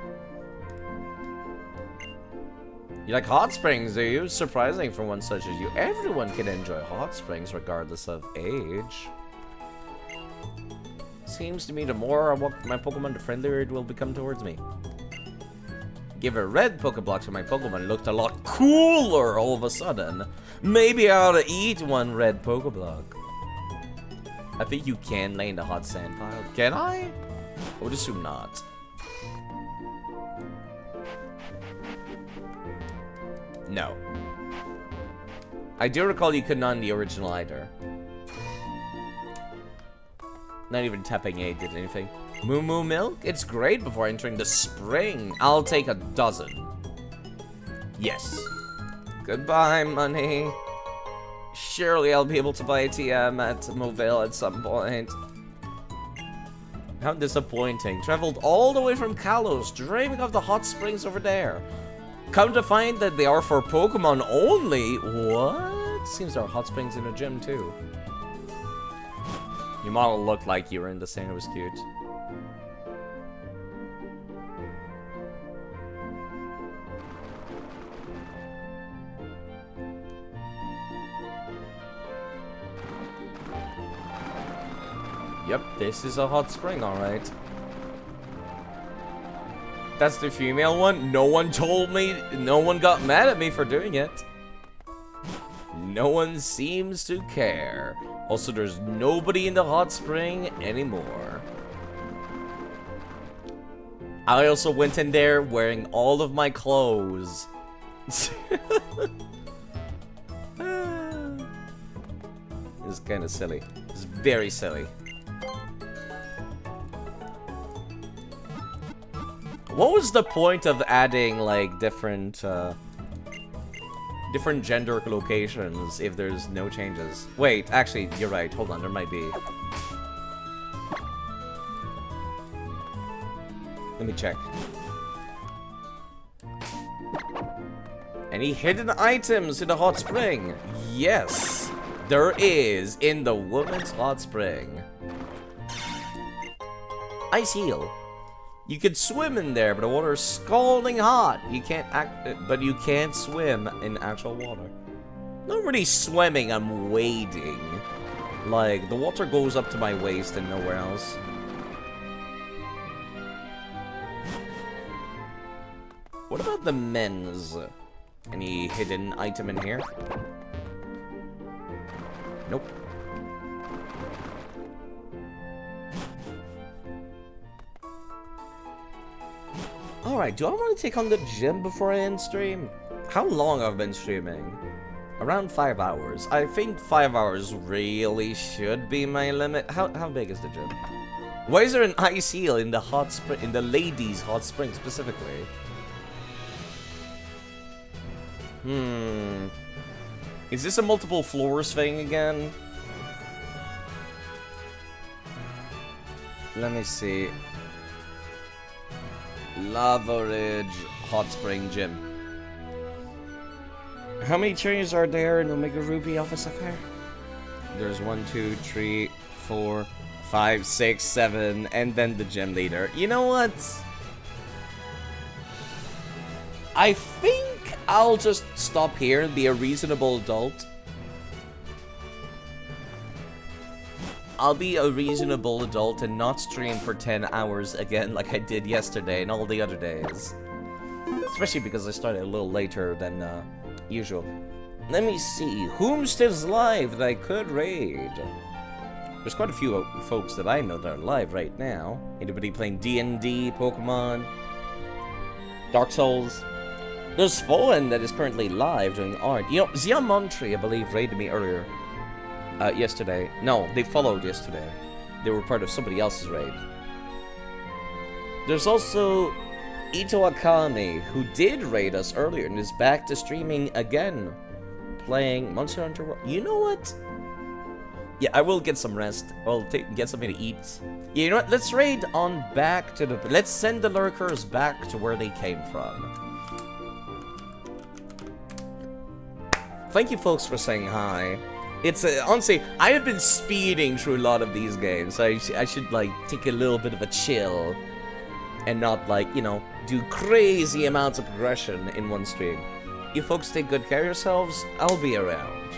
Speaker 5: You like hot springs, do you? Surprising for one such as you. Everyone can enjoy hot springs regardless of age. Seems to me the more I walk my Pokemon, the friendlier it will become towards me. Give a red Pokeblock to my Pokemon looked a lot cooler all of a sudden. Maybe I ought to eat one red Pokeblock. I think you can lay in the hot sand pile. Can I? I would assume not. No. I do recall you could not in the original either. Not even tapping A did anything. Moo Moo Milk? It's great before entering the spring. I'll take a dozen. Yes. Goodbye, money. Surely I'll be able to buy a TM at Moville at some point. How disappointing. Traveled all the way from Kalos, dreaming of the hot springs over there. Come to find that they are for Pokemon only. What? Seems there are hot springs in the gym too. Your model looked like you were in the sand. It was cute. Yep, this is a hot spring, alright. That's the female one. No one told me. No one got mad at me for doing it. No one seems to care. Also, there's nobody in the hot spring anymore. I also went in there wearing all of my clothes. It's kind of silly. It's very silly. What was the point of adding, like, different gender locations if there's no changes? Wait, actually, you're right. Hold on, there might be. Let me check. Any hidden items in the hot spring? Yes, there is in the woman's hot spring. Ice Heal. You could swim in there, but the water is scalding hot. You can't but you can't swim in actual water. Not really swimming, I'm wading. Like, the water goes up to my waist and nowhere else. What about the men's? Any hidden item in here? Nope. Alright, do I want to take on the gym before I end stream? How long have I been streaming? Around 5 hours. I think 5 hours really should be my limit. How big is the gym? Why is there an ice heel in the hot spring, in the ladies' hot spring specifically? Is this a multiple floors thing again? Let me see. Lava Ridge Hot Spring Gym. How many chairs are there in Omega Ruby Alpha Sapphire? There's 1, 2, 3, 4, 5, 6, 7, and then the gym leader. You know what? I think I'll just stop here and be a reasonable adult. I'll be a reasonable adult and not stream for 10 hours again like I did yesterday and all the other days. Especially because I started a little later than usual. Let me see. Whom's live that I could raid? There's quite a few folks that I know that are live right now. Anybody playing D&D, Pokemon, Dark Souls? There's Foen that is currently live doing art. You know, Ziamontri, I believe, raided me earlier. Yesterday. No, they followed yesterday. They were part of somebody else's raid. There's also Ito Akame, who did raid us earlier and is back to streaming again. Playing Monster Hunter World. You know what? Yeah, I will get some rest. I'll get something to eat. Yeah, you know what? Let's raid on back to the... Let's send the lurkers back to where they came from. Thank you folks for saying hi. It's honestly, I have been speeding through a lot of these games. So I should like take a little bit of a chill and not like, you know, do crazy amounts of progression in one stream. You folks take good care of yourselves. I'll be around.